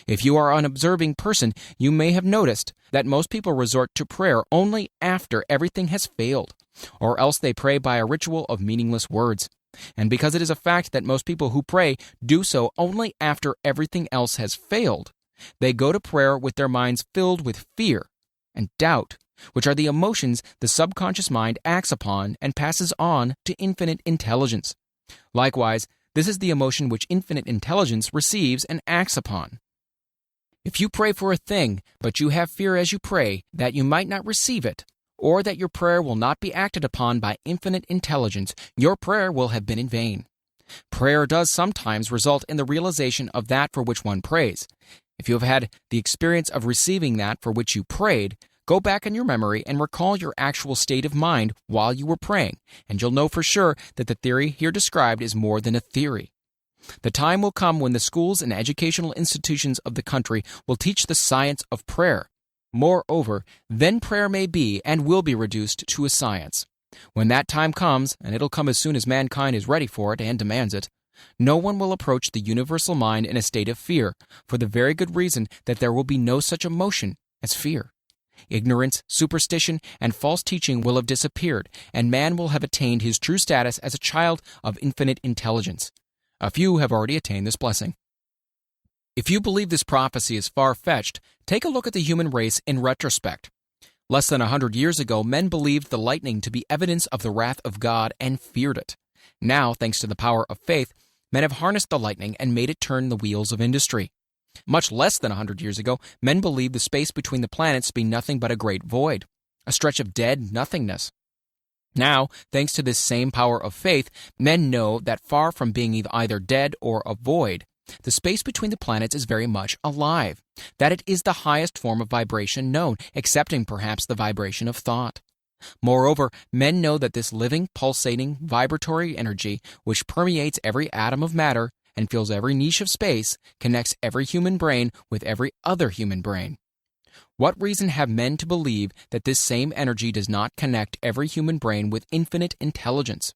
Speaker 1: If you are an observing person, you may have noticed that most people resort to prayer only after everything has failed, or else they pray by a ritual of meaningless words. And because it is a fact that most people who pray do so only after everything else has failed, they go to prayer with their minds filled with fear and doubt, which are the emotions the subconscious mind acts upon and passes on to infinite intelligence. Likewise, this is the emotion which infinite intelligence receives and acts upon. If you pray for a thing, but you have fear as you pray that you might not receive it, or that your prayer will not be acted upon by infinite intelligence, your prayer will have been in vain. Prayer does sometimes result in the realization of that for which one prays. If you have had the experience of receiving that for which you prayed, go back in your memory and recall your actual state of mind while you were praying, and you'll know for sure that the theory here described is more than a theory. The time will come when the schools and educational institutions of the country will teach the science of prayer. Moreover, then prayer may be and will be reduced to a science. When that time comes, and it'll come as soon as mankind is ready for it and demands it, no one will approach the universal mind in a state of fear, for the very good reason that there will be no such emotion as fear. Ignorance, superstition, and false teaching will have disappeared, and man will have attained his true status as a child of infinite intelligence. A few have already attained this blessing. If you believe this prophecy is far-fetched, take a look at the human race in retrospect. Less than 100 years ago, men believed the lightning to be evidence of the wrath of God and feared it. Now, thanks to the power of faith, men have harnessed the lightning and made it turn the wheels of industry. Much less than 100 years ago, men believed the space between the planets to be nothing but a great void, a stretch of dead nothingness. Now, thanks to this same power of faith, men know that far from being either dead or a void, the space between the planets is very much alive, that it is the highest form of vibration known, excepting perhaps the vibration of thought. Moreover, men know that this living, pulsating, vibratory energy, which permeates every atom of matter and fills every niche of space, connects every human brain with every other human brain. What reason have men to believe that this same energy does not connect every human brain with infinite intelligence?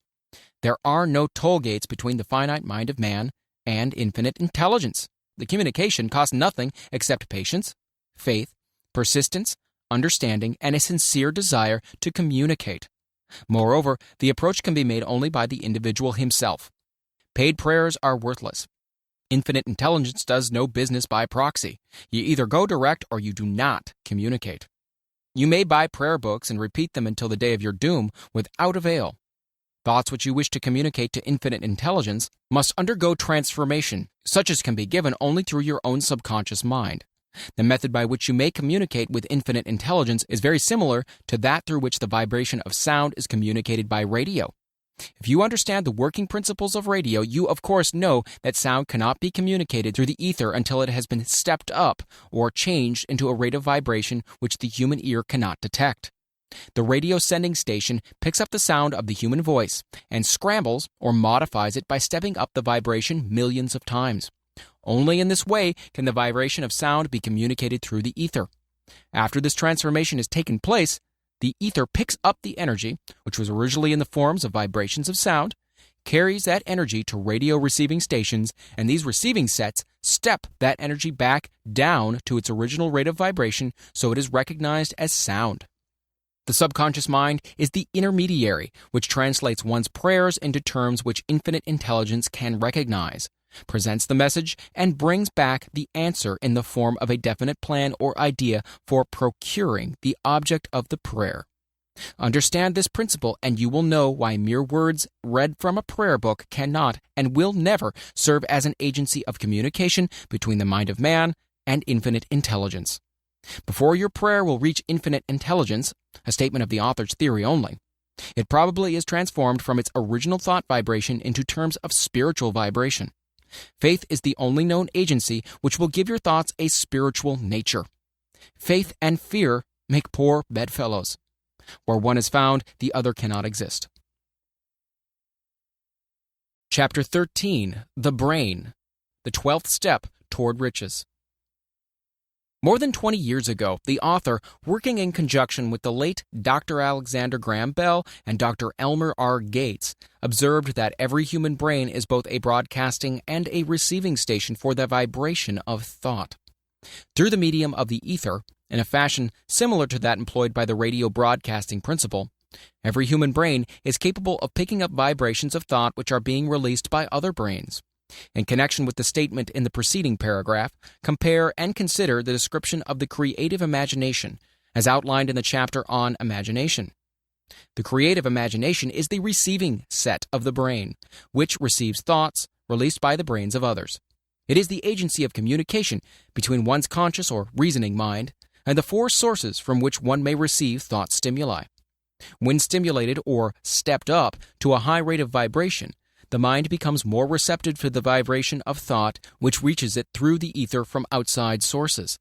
Speaker 1: There are no toll gates between the finite mind of man and infinite intelligence. The communication costs nothing except patience, faith, persistence, understanding, and a sincere desire to communicate. Moreover, the approach can be made only by the individual himself. Paid prayers are worthless. Infinite intelligence does no business by proxy. You either go direct or you do not communicate. You may buy prayer books and repeat them until the day of your doom without avail. Thoughts which you wish to communicate to infinite intelligence must undergo transformation, such as can be given only through your own subconscious mind. The method by which you may communicate with infinite intelligence is very similar to that through which the vibration of sound is communicated by radio. If you understand the working principles of radio, you of course know that sound cannot be communicated through the ether until it has been stepped up or changed into a rate of vibration which the human ear cannot detect. The radio sending station picks up the sound of the human voice and scrambles or modifies it by stepping up the vibration millions of times. Only in this way can the vibration of sound be communicated through the ether. After this transformation has taken place, the ether picks up the energy, which was originally in the forms of vibrations of sound, carries that energy to radio receiving stations, and these receiving sets step that energy back down to its original rate of vibration so it is recognized as sound. The subconscious mind is the intermediary, which translates one's prayers into terms which infinite intelligence can recognize, presents the message, and brings back the answer in the form of a definite plan or idea for procuring the object of the prayer. Understand this principle, and you will know why mere words read from a prayer book cannot and will never serve as an agency of communication between the mind of man and infinite intelligence. Before your prayer will reach infinite intelligence, a statement of the author's theory only, it probably is transformed from its original thought vibration into terms of spiritual vibration. Faith is the only known agency which will give your thoughts a spiritual nature. Faith and fear make poor bedfellows. Where one is found, the other cannot exist. Chapter 13. The Brain. The 12th Step Toward Riches. More than 20 years ago, the author, working in conjunction with the late Dr. Alexander Graham Bell and Dr. Elmer R. Gates, observed that every human brain is both a broadcasting and a receiving station for the vibration of thought. Through the medium of the ether, in a fashion similar to that employed by the radio broadcasting principle, every human brain is capable of picking up vibrations of thought which are being released by other brains. In connection with the statement in the preceding paragraph, compare and consider the description of the creative imagination, as outlined in the chapter on imagination. The creative imagination is the receiving set of the brain, which receives thoughts released by the brains of others. It is the agency of communication between one's conscious or reasoning mind and the four sources from which one may receive thought stimuli. When stimulated or stepped up to a high rate of vibration, the mind becomes more receptive to the vibration of thought which reaches it through the ether from outside sources.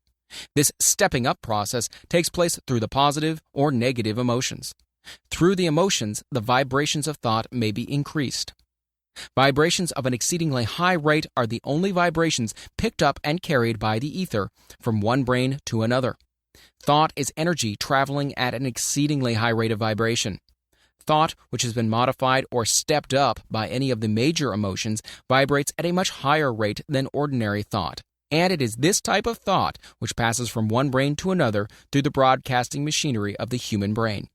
Speaker 1: This stepping up process takes place through the positive or negative emotions. Through the emotions, the vibrations of thought may be increased. Vibrations of an exceedingly high rate are the only vibrations picked up and carried by the ether from one brain to another. Thought is energy traveling at an exceedingly high rate of vibration. Thought, which has been modified or stepped up by any of the major emotions, vibrates at a much higher rate than ordinary thought. And it is this type of thought which passes from one brain to another through the broadcasting machinery of the human brain.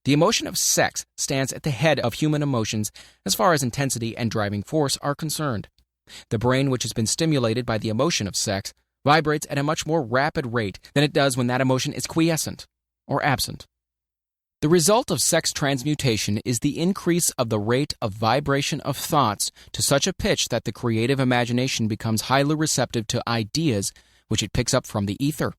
Speaker 1: The emotion of sex stands at the head of human emotions as far as intensity and driving force are concerned. The brain which has been stimulated by the emotion of sex vibrates at a much more rapid rate than it does when that emotion is quiescent or absent. The result of sex transmutation is the increase of the rate of vibration of thoughts to such a pitch that the creative imagination becomes highly receptive to ideas which it picks up from the ether.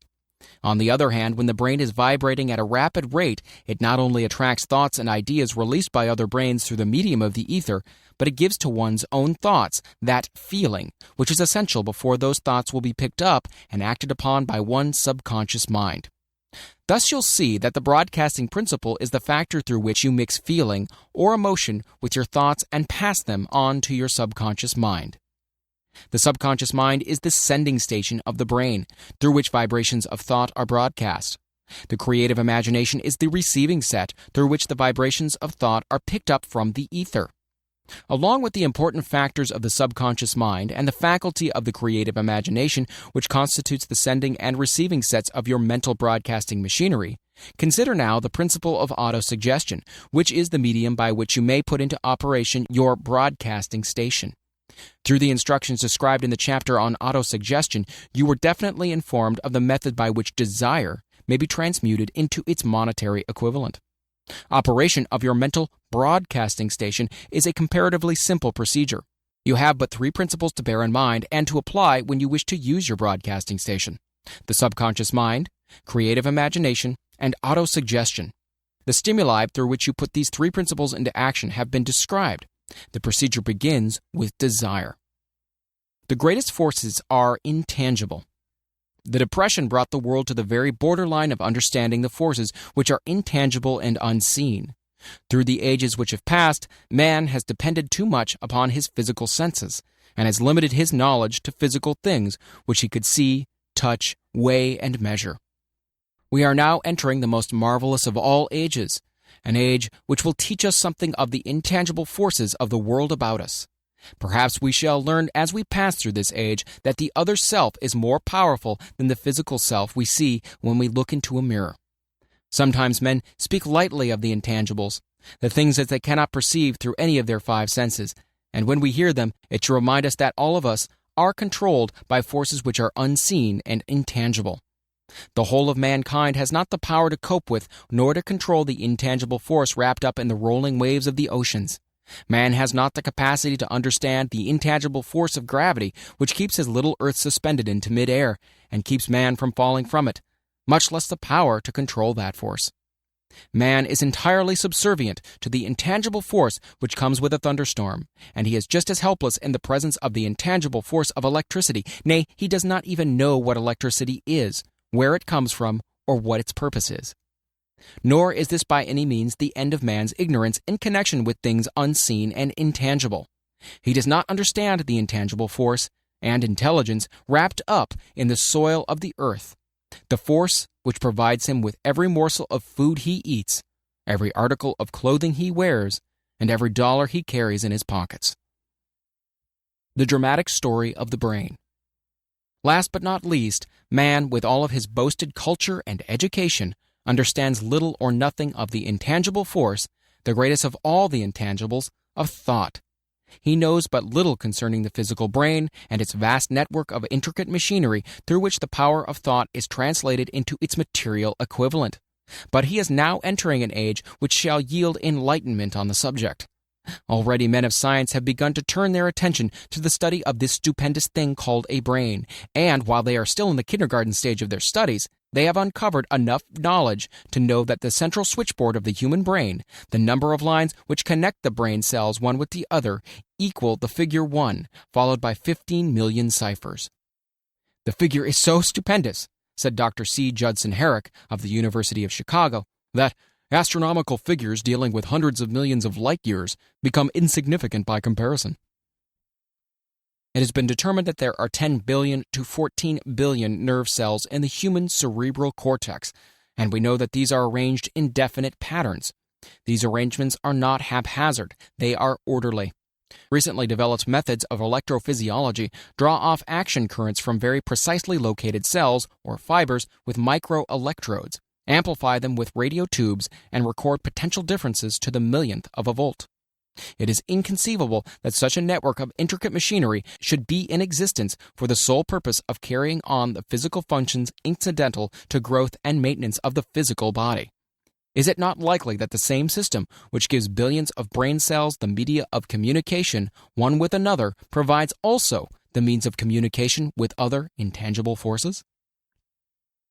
Speaker 1: On the other hand, when the brain is vibrating at a rapid rate, it not only attracts thoughts and ideas released by other brains through the medium of the ether, but it gives to one's own thoughts that feeling, which is essential before those thoughts will be picked up and acted upon by one's subconscious mind. Thus you'll see that the broadcasting principle is the factor through which you mix feeling or emotion with your thoughts and pass them on to your subconscious mind. The subconscious mind is the sending station of the brain, through which vibrations of thought are broadcast. The creative imagination is the receiving set, through which the vibrations of thought are picked up from the ether. Along with the important factors of the subconscious mind and the faculty of the creative imagination, which constitutes the sending and receiving sets of your mental broadcasting machinery, consider now the principle of autosuggestion, which is the medium by which you may put into operation your broadcasting station. Through the instructions described in the chapter on autosuggestion, you were definitely informed of the method by which desire may be transmuted into its monetary equivalent. Operation of your mental broadcasting station is a comparatively simple procedure. You have but three principles to bear in mind and to apply when you wish to use your broadcasting station: the subconscious mind, creative imagination, and autosuggestion. The stimuli through which you put these three principles into action have been described. The procedure begins with desire. The greatest forces are intangible. The Depression brought the world to the very borderline of understanding the forces which are intangible and unseen. Through the ages which have passed, man has depended too much upon his physical senses, and has limited his knowledge to physical things which he could see, touch, weigh, and measure. We are now entering the most marvelous of all ages, an age which will teach us something of the intangible forces of the world about us. Perhaps we shall learn as we pass through this age that the other self is more powerful than the physical self we see when we look into a mirror. Sometimes men speak lightly of the intangibles, the things that they cannot perceive through any of their five senses, and when we hear them, it should remind us that all of us are controlled by forces which are unseen and intangible. The whole of mankind has not the power to cope with nor to control the intangible force wrapped up in the rolling waves of the oceans. Man has not the capacity to understand the intangible force of gravity which keeps his little earth suspended into mid-air and keeps man from falling from it, much less the power to control that force. Man is entirely subservient to the intangible force which comes with a thunderstorm, and he is just as helpless in the presence of the intangible force of electricity. Nay, he does not even know what electricity is, where it comes from, or what its purpose is. Nor is this by any means the end of man's ignorance in connection with things unseen and intangible. He does not understand the intangible force and intelligence wrapped up in the soil of the earth, the force which provides him with every morsel of food he eats, every article of clothing he wears, and every dollar he carries in his pockets. The dramatic story of the brain. Last but not least, man, with all of his boasted culture and education, understands little or nothing of the intangible force, the greatest of all the intangibles, of thought. He knows but little concerning the physical brain and its vast network of intricate machinery through which the power of thought is translated into its material equivalent. But he is now entering an age which shall yield enlightenment on the subject. Already men of science have begun to turn their attention to the study of this stupendous thing called a brain, and while they are still in the kindergarten stage of their studies, they have uncovered enough knowledge to know that the central switchboard of the human brain, the number of lines which connect the brain cells one with the other, equal the figure 1, followed by 15 million ciphers. The figure is so stupendous, said Dr. C. Judson Herrick of the University of Chicago, that astronomical figures dealing with hundreds of millions of light years become insignificant by comparison. It has been determined that there are 10 billion to 14 billion nerve cells in the human cerebral cortex, and we know that these are arranged in definite patterns. These arrangements are not haphazard, they are orderly. Recently developed methods of electrophysiology draw off action currents from very precisely located cells or fibers with microelectrodes, amplify them with radio tubes, and record potential differences to the millionth of a volt. It is inconceivable that such a network of intricate machinery should be in existence for the sole purpose of carrying on the physical functions incidental to growth and maintenance of the physical body. Is it not likely that the same system, which gives billions of brain cells the media of communication one with another, provides also the means of communication with other intangible forces?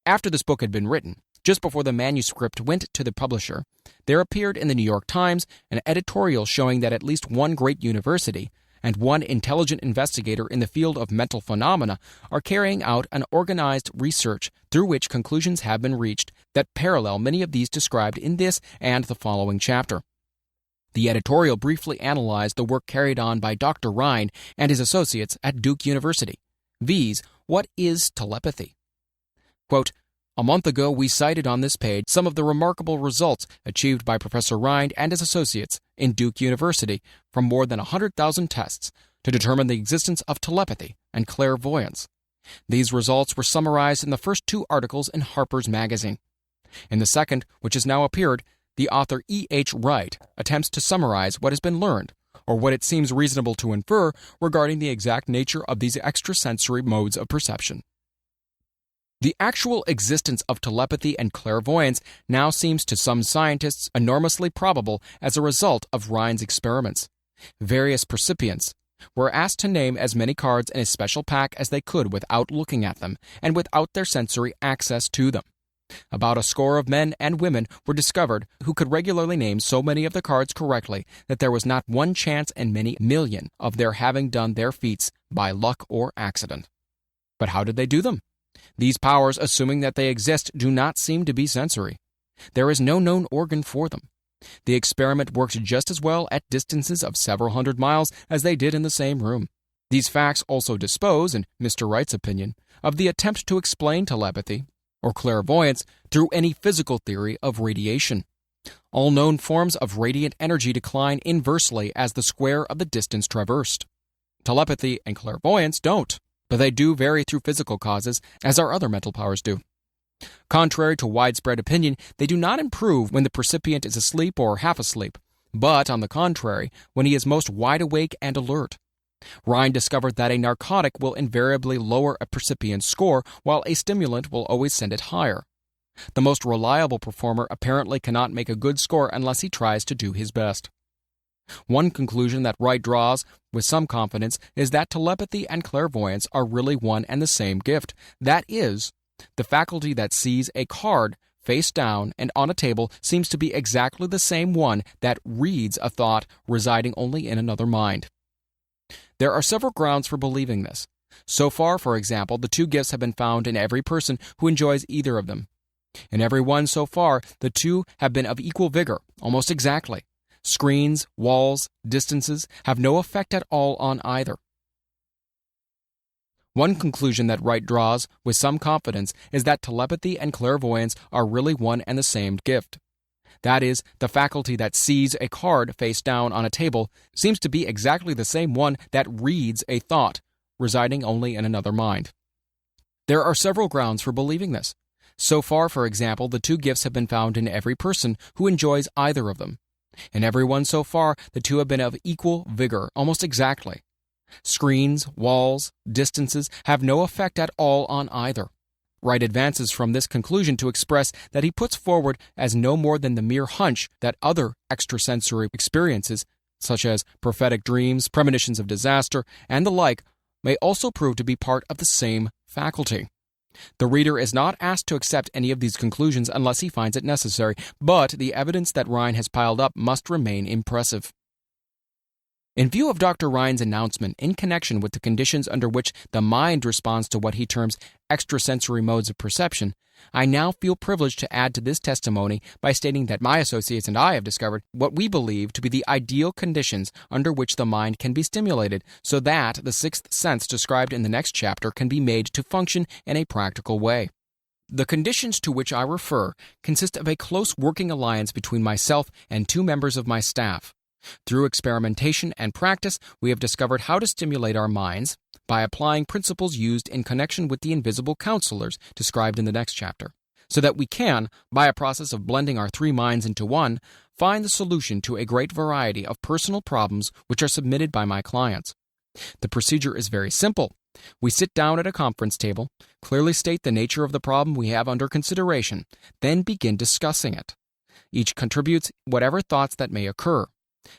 Speaker 1: After this book had been written, just before the manuscript went to the publisher, there appeared in the New York Times an editorial showing that at least one great university and one intelligent investigator in the field of mental phenomena are carrying out an organized research through which conclusions have been reached that parallel many of these described in this and the following chapter. The editorial briefly analyzed the work carried on by Dr. Rhine and his associates at Duke University, viz., what is telepathy? Quote, "A month ago, we cited on this page some of the remarkable results achieved by Professor Rind and his associates in Duke University from more than 100,000 tests to determine the existence of telepathy and clairvoyance. These results were summarized in the first two articles in Harper's Magazine. In the second, which has now appeared, the author E.H. Wright attempts to summarize what has been learned, or what it seems reasonable to infer regarding the exact nature of these extrasensory modes of perception. The actual existence of telepathy and clairvoyance now seems to some scientists enormously probable as a result of Rhine's experiments. Various percipients were asked to name as many cards in a special pack as they could without looking at them and without their sensory access to them. About a score of men and women were discovered who could regularly name so many of the cards correctly that there was not one chance in many million of their having done their feats by luck or accident. But how did they do them? These powers, assuming that they exist, do not seem to be sensory. There is no known organ for them. The experiment worked just as well at distances of several hundred miles as they did in the same room. These facts also dispose, in Mr. Wright's opinion, of the attempt to explain telepathy or clairvoyance through any physical theory of radiation. All known forms of radiant energy decline inversely as the square of the distance traversed. Telepathy and clairvoyance don't, but they do vary through physical causes, as our other mental powers do. Contrary to widespread opinion, they do not improve when the percipient is asleep or half asleep, but, on the contrary, when he is most wide awake and alert. Rhine discovered that a narcotic will invariably lower a percipient's score, while a stimulant will always send it higher. The most reliable performer apparently cannot make a good score unless he tries to do his best. One conclusion that Wright draws with some confidence is that telepathy and clairvoyance are really one and the same gift. That is, the faculty that sees a card face down and on a table seems to be exactly the same one that reads a thought residing only in another mind. There are several grounds for believing this. So far, for example, the two gifts have been found in every person who enjoys either of them. In every one so far, the two have been of equal vigor, almost exactly. Screens, walls, distances have no effect at all on either. One conclusion that Wright draws with some confidence is that telepathy and clairvoyance are really one and the same gift. That is, the faculty that sees a card face down on a table seems to be exactly the same one that reads a thought, residing only in another mind. There are several grounds for believing this. So far, for example, the two gifts have been found in every person who enjoys either of them. In every one so far, the two have been of equal vigor, almost exactly. Screens, walls, distances have no effect at all on either. Wright advances from this conclusion to express that he puts forward as no more than the mere hunch that other extrasensory experiences, such as prophetic dreams, premonitions of disaster, and the like, may also prove to be part of the same faculty. The reader is not asked to accept any of these conclusions unless he finds it necessary, but the evidence that Rhine has piled up must remain impressive. In view of Dr. Rhine's announcement in connection with the conditions under which the mind responds to what he terms extrasensory modes of perception, I now feel privileged to add to this testimony by stating that my associates and I have discovered what we believe to be the ideal conditions under which the mind can be stimulated so that the sixth sense described in the next chapter can be made to function in a practical way. The conditions to which I refer consist of a close working alliance between myself and two members of my staff. Through experimentation and practice, we have discovered how to stimulate our minds by applying principles used in connection with the invisible counselors described in the next chapter, so that we can, by a process of blending our three minds into one, find the solution to a great variety of personal problems which are submitted by my clients. The procedure is very simple. We sit down at a conference table, clearly state the nature of the problem we have under consideration, then begin discussing it. Each contributes whatever thoughts that may occur.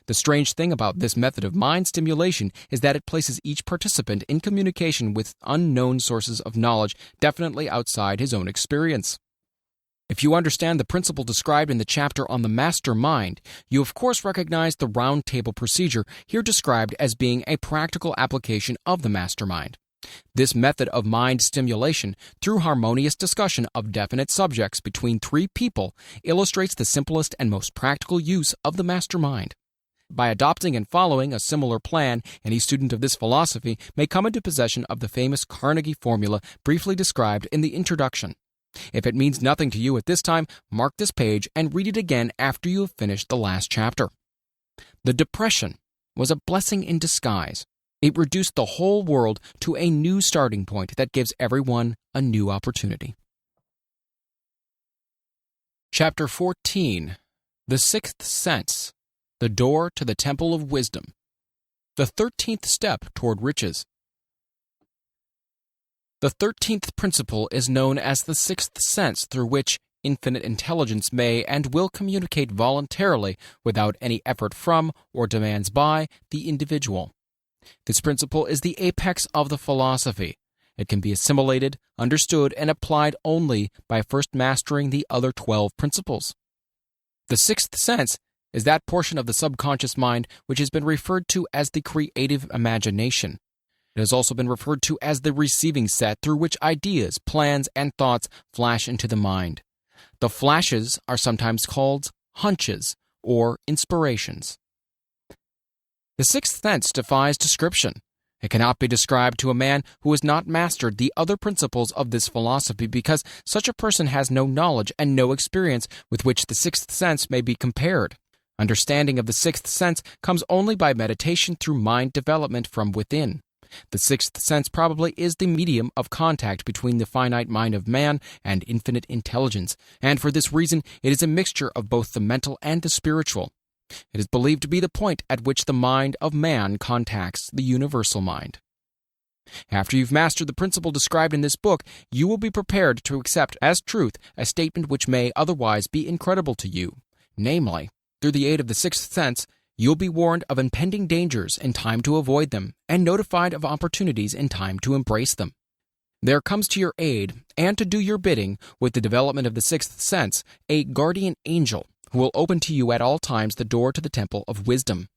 Speaker 1: The strange thing about this method of mind stimulation is that it places each participant in communication with unknown sources of knowledge definitely outside his own experience. If you understand the principle described in the chapter on the master mind, you of course recognize the round table procedure here described as being a practical application of the master mind. This method of mind stimulation, through harmonious discussion of definite subjects between three people, illustrates the simplest and most practical use of the master mind. By adopting and following a similar plan, any student of this philosophy may come into possession of the famous Carnegie formula briefly described in the introduction. If it means nothing to you at this time, mark this page and read it again after you have finished the last chapter. The Depression was a blessing in disguise. It reduced the whole world to a new starting point that gives everyone a new opportunity. Chapter 14. The Sixth Sense. The Door to the Temple of Wisdom. The 13th Step Toward Riches. The 13th principle is known as the sixth sense, through which infinite intelligence may and will communicate voluntarily without any effort from or demands by the individual. This principle is the apex of the philosophy. It can be assimilated, understood, and applied only by first mastering the other 12 principles. The sixth sense is that portion of the subconscious mind which has been referred to as the creative imagination. It has also been referred to as the receiving set through which ideas, plans, and thoughts flash into the mind. The flashes are sometimes called hunches or inspirations. The sixth sense defies description. It cannot be described to a man who has not mastered the other principles of this philosophy because such a person has no knowledge and no experience with which the sixth sense may be compared. Understanding of the sixth sense comes only by meditation through mind development from within. The sixth sense probably is the medium of contact between the finite mind of man and infinite intelligence, and for this reason it is a mixture of both the mental and the spiritual. It is believed to be the point at which the mind of man contacts the universal mind. After you've mastered the principle described in this book, you will be prepared to accept as truth a statement which may otherwise be incredible to you. Namely, through the aid of the sixth sense, you'll be warned of impending dangers in time to avoid them, and notified of opportunities in time to embrace them. There comes to your aid, and to do your bidding, with the development of the sixth sense, a guardian angel, who will open to you at all times the door to the temple of wisdom.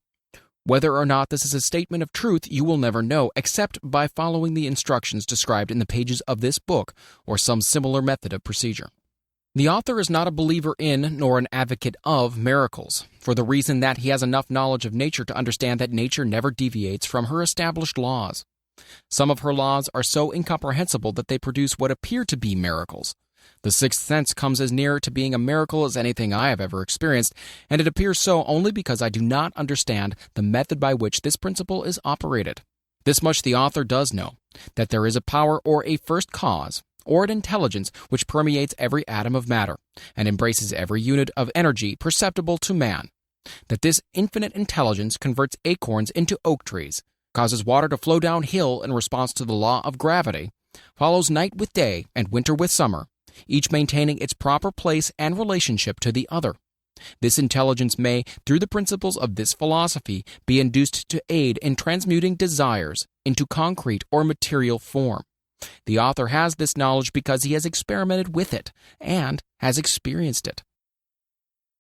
Speaker 1: Whether or not this is a statement of truth you will never know except by following the instructions described in the pages of this book or some similar method of procedure. The author is not a believer in nor an advocate of miracles, for the reason that he has enough knowledge of nature to understand that nature never deviates from her established laws. Some of her laws are so incomprehensible that they produce what appear to be miracles. The sixth sense comes as near to being a miracle as anything I have ever experienced, and it appears so only because I do not understand the method by which this principle is operated. This much the author does know, that there is a power or a first cause, or an intelligence which permeates every atom of matter, and embraces every unit of energy perceptible to man. That this infinite intelligence converts acorns into oak trees, causes water to flow downhill in response to the law of gravity, follows night with day and winter with summer, each maintaining its proper place and relationship to the other. This intelligence may, through the principles of this philosophy, be induced to aid in transmuting desires into concrete or material form. The author has this knowledge because he has experimented with it and has experienced it.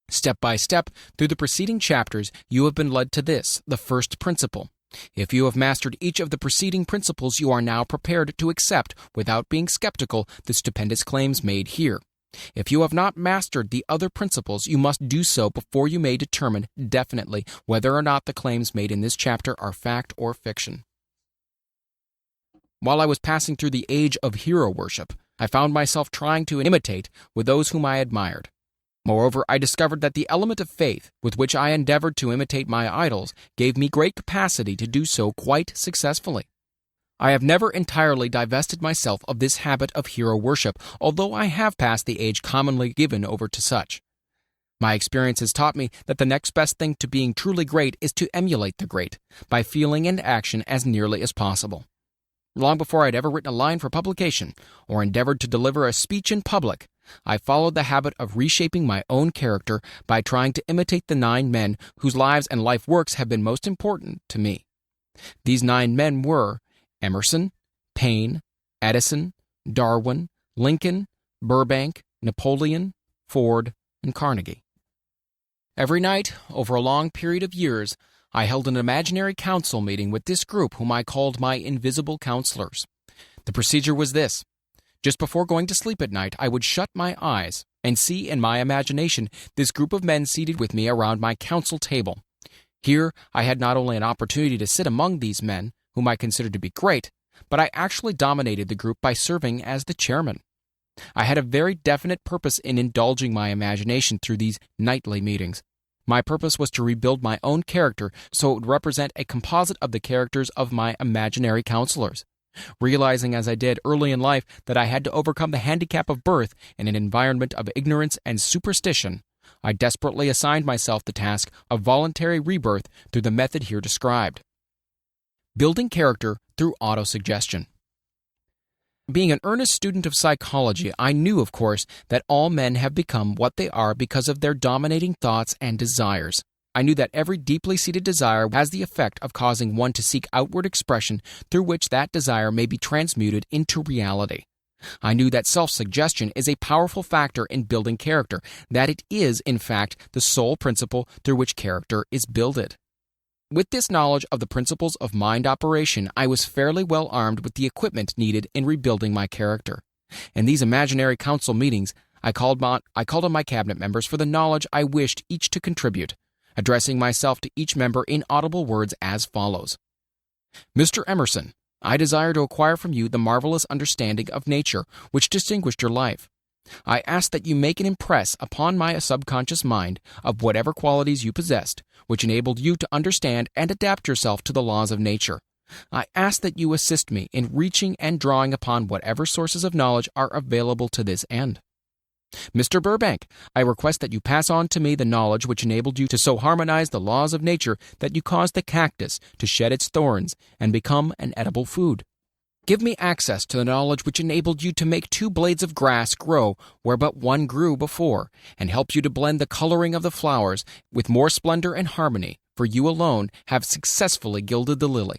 Speaker 1: Step by step, through the preceding chapters, you have been led to this, the first principle. If you have mastered each of the preceding principles, you are now prepared to accept, without being skeptical, the stupendous claims made here. If you have not mastered the other principles, you must do so before you may determine definitely whether or not the claims made in this chapter are fact or fiction. While I was passing through the age of hero worship, I found myself trying to imitate with those whom I admired. Moreover, I discovered that the element of faith with which I endeavored to imitate my idols gave me great capacity to do so quite successfully. I have never entirely divested myself of this habit of hero worship, although I have passed the age commonly given over to such. My experience has taught me that the next best thing to being truly great is to emulate the great, by feeling and action as nearly as possible. Long before I had ever written a line for publication, or endeavored to deliver a speech in public, I followed the habit of reshaping my own character by trying to imitate the 9 men whose lives and life works have been most important to me. These 9 men were Emerson, Paine, Edison, Darwin, Lincoln, Burbank, Napoleon, Ford, and Carnegie. Every night, over a long period of years, I held an imaginary council meeting with this group whom I called my invisible counselors. The procedure was this. Just before going to sleep at night, I would shut my eyes and see in my imagination this group of men seated with me around my council table. Here, I had not only an opportunity to sit among these men, whom I considered to be great, but I actually dominated the group by serving as the chairman. I had a very definite purpose in indulging my imagination through these nightly meetings. My purpose was to rebuild my own character so it would represent a composite of the characters of my imaginary counselors. Realizing as I did early in life that I had to overcome the handicap of birth in an environment of ignorance and superstition, I desperately assigned myself the task of voluntary rebirth through the method here described. Building character through autosuggestion. Being an earnest student of psychology, I knew, of course, that all men have become what they are because of their dominating thoughts and desires. I knew that every deeply seated desire has the effect of causing one to seek outward expression through which that desire may be transmuted into reality. I knew that self-suggestion is a powerful factor in building character, that it is, in fact, the sole principle through which character is builded. With this knowledge of the principles of mind operation, I was fairly well armed with the equipment needed in rebuilding my character. In these imaginary council meetings, I called on my cabinet members for the knowledge I wished each to contribute, addressing myself to each member in audible words as follows. Mr. Emerson, I desire to acquire from you the marvelous understanding of nature which distinguished your life. I ask that you make an impress upon my subconscious mind of whatever qualities you possessed, which enabled you to understand and adapt yourself to the laws of nature. I ask that you assist me in reaching and drawing upon whatever sources of knowledge are available to this end. Mr. Burbank, I request that you pass on to me the knowledge which enabled you to so harmonize the laws of nature that you caused the cactus to shed its thorns and become an edible food. Give me access to the knowledge which enabled you to make 2 blades of grass grow where but one grew before, and helped you to blend the coloring of the flowers with more splendor and harmony, for you alone have successfully gilded the lily.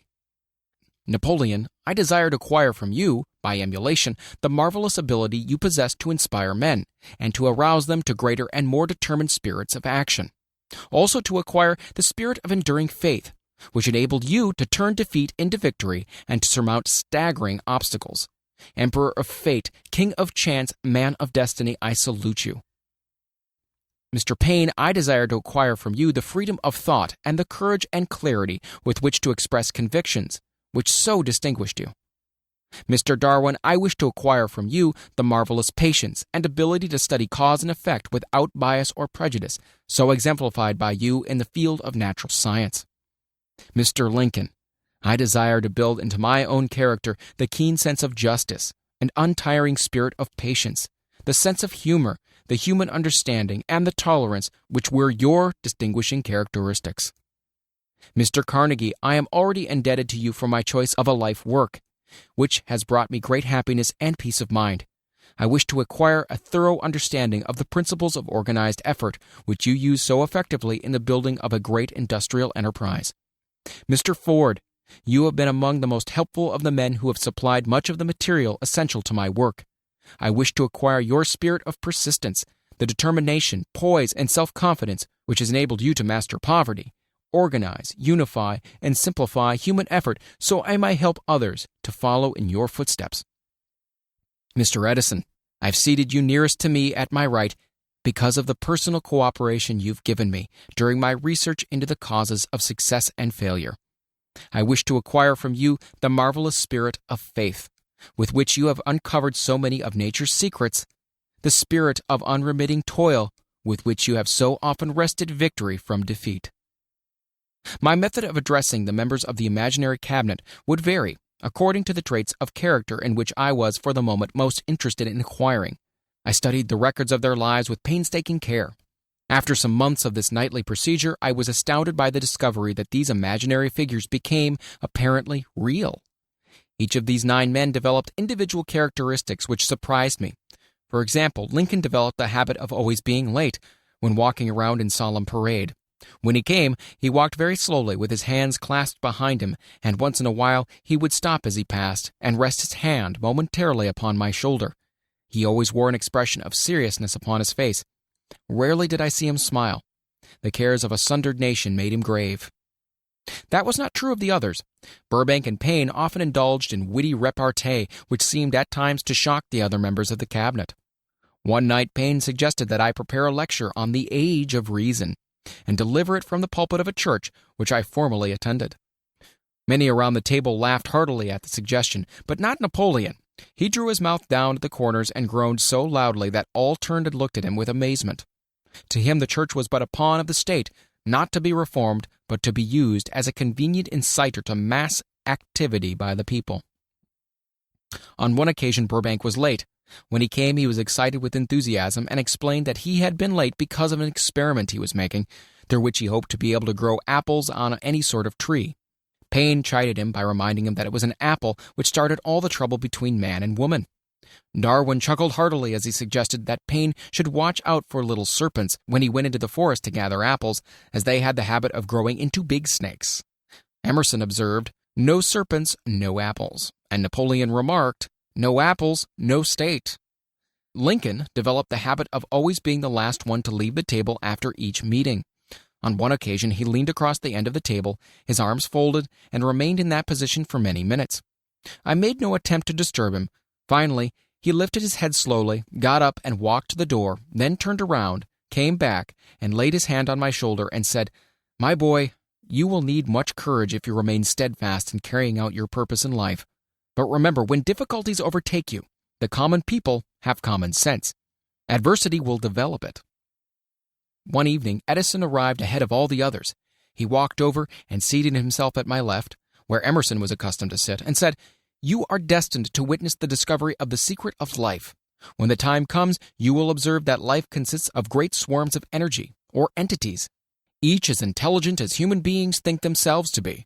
Speaker 1: Napoleon, I desire to acquire from you, by emulation, the marvelous ability you possess to inspire men, and to arouse them to greater and more determined spirits of action. Also to acquire the spirit of enduring faith, which enabled you to turn defeat into victory and to surmount staggering obstacles. Emperor of fate, king of chance, man of destiny, I salute you. Mr. Payne, I desire to acquire from you the freedom of thought and the courage and clarity with which to express convictions, which so distinguished you. Mr. Darwin, I wish to acquire from you the marvelous patience and ability to study cause and effect without bias or prejudice, so exemplified by you in the field of natural science. Mr. Lincoln, I desire to build into my own character the keen sense of justice, an untiring spirit of patience, the sense of humor, the human understanding, and the tolerance which were your distinguishing characteristics. Mr. Carnegie, I am already indebted to you for my choice of a life work, which has brought me great happiness and peace of mind. I wish to acquire a thorough understanding of the principles of organized effort, which you use so effectively in the building of a great industrial enterprise. Mr. Ford, you have been among the most helpful of the men who have supplied much of the material essential to my work. I wish to acquire your spirit of persistence, the determination, poise, and self-confidence which has enabled you to master poverty, organize, unify, and simplify human effort so I may help others to follow in your footsteps. Mr. Edison, I've seated you nearest to me at my right because of the personal cooperation you've given me during my research into the causes of success and failure. I wish to acquire from you the marvelous spirit of faith, with which you have uncovered so many of nature's secrets, the spirit of unremitting toil, with which you have so often wrested victory from defeat. My method of addressing the members of the imaginary cabinet would vary according to the traits of character in which I was for the moment most interested in acquiring. I studied the records of their lives with painstaking care. After some months of this nightly procedure, I was astounded by the discovery that these imaginary figures became apparently real. Each of these 9 men developed individual characteristics which surprised me. For example, Lincoln developed the habit of always being late when walking around in solemn parade. When he came, he walked very slowly with his hands clasped behind him, and once in a while he would stop as he passed and rest his hand momentarily upon my shoulder. He always wore an expression of seriousness upon his face. Rarely did I see him smile. The cares of a sundered nation made him grave. That was not true of the others. Burbank and Payne often indulged in witty repartee, which seemed at times to shock the other members of the cabinet. One night Payne suggested that I prepare a lecture on the age of reason, and deliver it from the pulpit of a church which I formerly attended. Many around the table laughed heartily at the suggestion, but not Napoleon. He drew his mouth down at the corners and groaned so loudly that all turned and looked at him with amazement. To him the church was but a pawn of the state, not to be reformed, but to be used as a convenient inciter to mass activity by the people. On one occasion Burbank was late. When he came, he was excited with enthusiasm and explained that he had been late because of an experiment he was making, through which he hoped to be able to grow apples on any sort of tree. Paine chided him by reminding him that it was an apple which started all the trouble between man and woman. Darwin chuckled heartily as he suggested that Paine should watch out for little serpents when he went into the forest to gather apples, as they had the habit of growing into big snakes. Emerson observed, "No serpents, no apples," and Napoleon remarked, "No apples, no state." Lincoln developed the habit of always being the last one to leave the table after each meeting. On one occasion, he leaned across the end of the table, his arms folded, and remained in that position for many minutes. I made no attempt to disturb him. Finally, he lifted his head slowly, got up and walked to the door, then turned around, came back, and laid his hand on my shoulder and said, "My boy, you will need much courage if you remain steadfast in carrying out your purpose in life. But remember, when difficulties overtake you, the common people have common sense. Adversity will develop it." One evening, Edison arrived ahead of all the others. He walked over and seated himself at my left, where Emerson was accustomed to sit, and said, "You are destined to witness the discovery of the secret of life. When the time comes, you will observe that life consists of great swarms of energy, or entities, each as intelligent as human beings think themselves to be.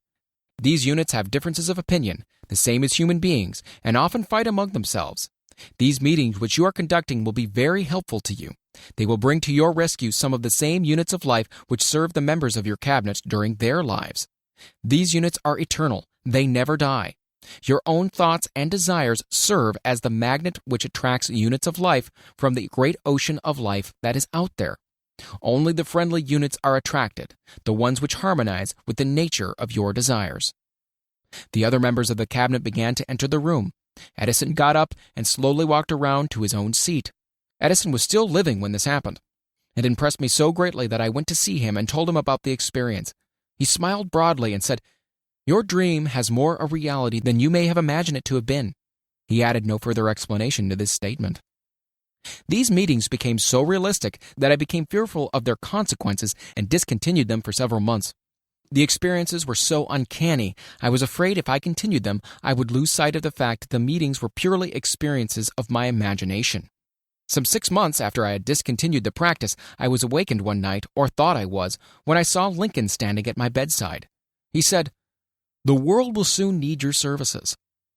Speaker 1: These units have differences of opinion, the same as human beings, and often fight among themselves. These meetings which you are conducting will be very helpful to you. They will bring to your rescue some of the same units of life which serve the members of your cabinet during their lives. These units are eternal. They never die. Your own thoughts and desires serve as the magnet which attracts units of life from the great ocean of life that is out there. Only the friendly units are attracted, the ones which harmonize with the nature of your desires." The other members of the cabinet began to enter the room. Edison got up and slowly walked around to his own seat. Edison was still living when this happened. It impressed me so greatly that I went to see him and told him about the experience. He smiled broadly and said, "Your dream has more a reality than you may have imagined it to have been." He added no further explanation to this statement. These meetings became so realistic that I became fearful of their consequences and discontinued them for several months. The experiences were so uncanny, I was afraid if I continued them, I would lose sight of the fact that the meetings were purely experiences of my imagination. Some 6 months after I had discontinued the practice, I was awakened one night, or thought I was, when I saw Lincoln standing at my bedside. He said, "The world will soon need your services.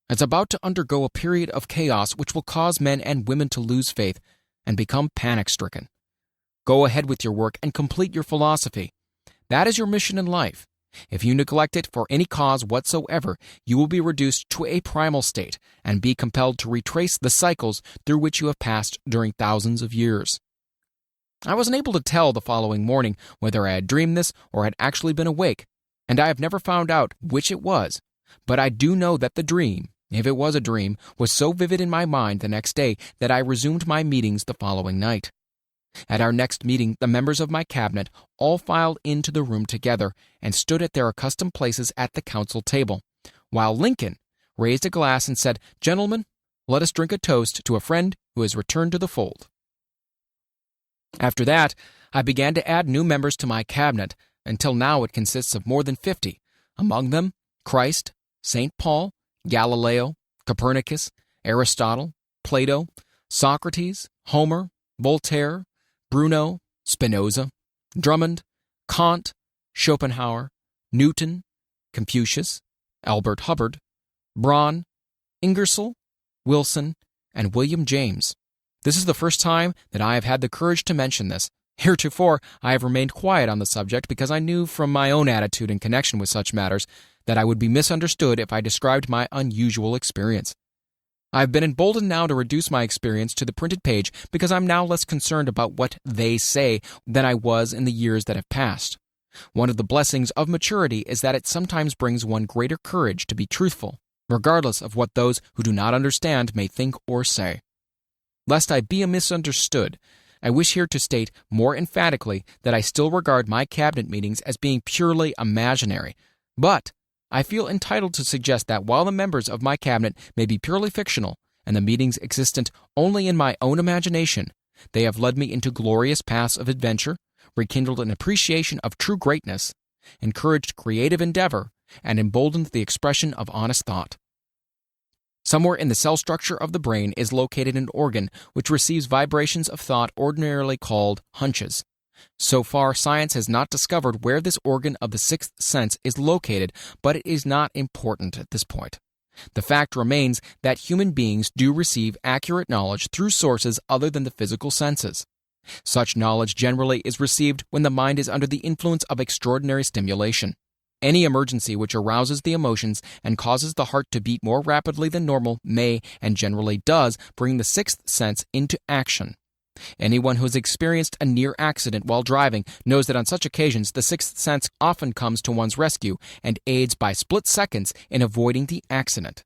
Speaker 1: It's about to undergo a period of chaos which will cause men and women to lose faith and become panic-stricken. Go ahead with your work and complete your philosophy. That is your mission in life. If you neglect it for any cause whatsoever, you will be reduced to a primal state and be compelled to retrace the cycles through which you have passed during thousands of years." I was unable to tell the following morning whether I had dreamed this or had actually been awake, and I have never found out which it was, but I do know that the dream, if it was a dream, was so vivid in my mind the next day that I resumed my meetings the following night. At our next meeting, the members of my cabinet all filed into the room together and stood at their accustomed places at the council table, while Lincoln raised a glass and said, "Gentlemen, let us drink a toast to a friend who has returned to the fold." After that, I began to add new members to my cabinet, until now it consists of more than 50, among them Christ, St. Paul, Galileo, Copernicus, Aristotle, Plato, Socrates, Homer, Voltaire, Bruno, Spinoza, Drummond, Kant, Schopenhauer, Newton, Confucius, Albert Hubbard, Braun, Ingersoll, Wilson, and William James. This is the first time that I have had the courage to mention this. Heretofore, I have remained quiet on the subject because I knew from my own attitude in connection with such matters that I would be misunderstood if I described my unusual experience. I have been emboldened now to reduce my experience to the printed page because I'm now less concerned about what they say than I was in the years that have passed. One of the blessings of maturity is that it sometimes brings one greater courage to be truthful, regardless of what those who do not understand may think or say. Lest I be misunderstood, I wish here to state more emphatically that I still regard my cabinet meetings as being purely imaginary, but I feel entitled to suggest that while the members of my cabinet may be purely fictional and the meetings existent only in my own imagination, they have led me into glorious paths of adventure, rekindled an appreciation of true greatness, encouraged creative endeavor, and emboldened the expression of honest thought. Somewhere in the cell structure of the brain is located an organ which receives vibrations of thought ordinarily called hunches. So far, science has not discovered where this organ of the sixth sense is located, but it is not important at this point. The fact remains that human beings do receive accurate knowledge through sources other than the physical senses. Such knowledge generally is received when the mind is under the influence of extraordinary stimulation. Any emergency which arouses the emotions and causes the heart to beat more rapidly than normal may, and generally does, bring the sixth sense into action. Anyone who has experienced a near accident while driving knows that on such occasions the sixth sense often comes to one's rescue and aids by split seconds in avoiding the accident.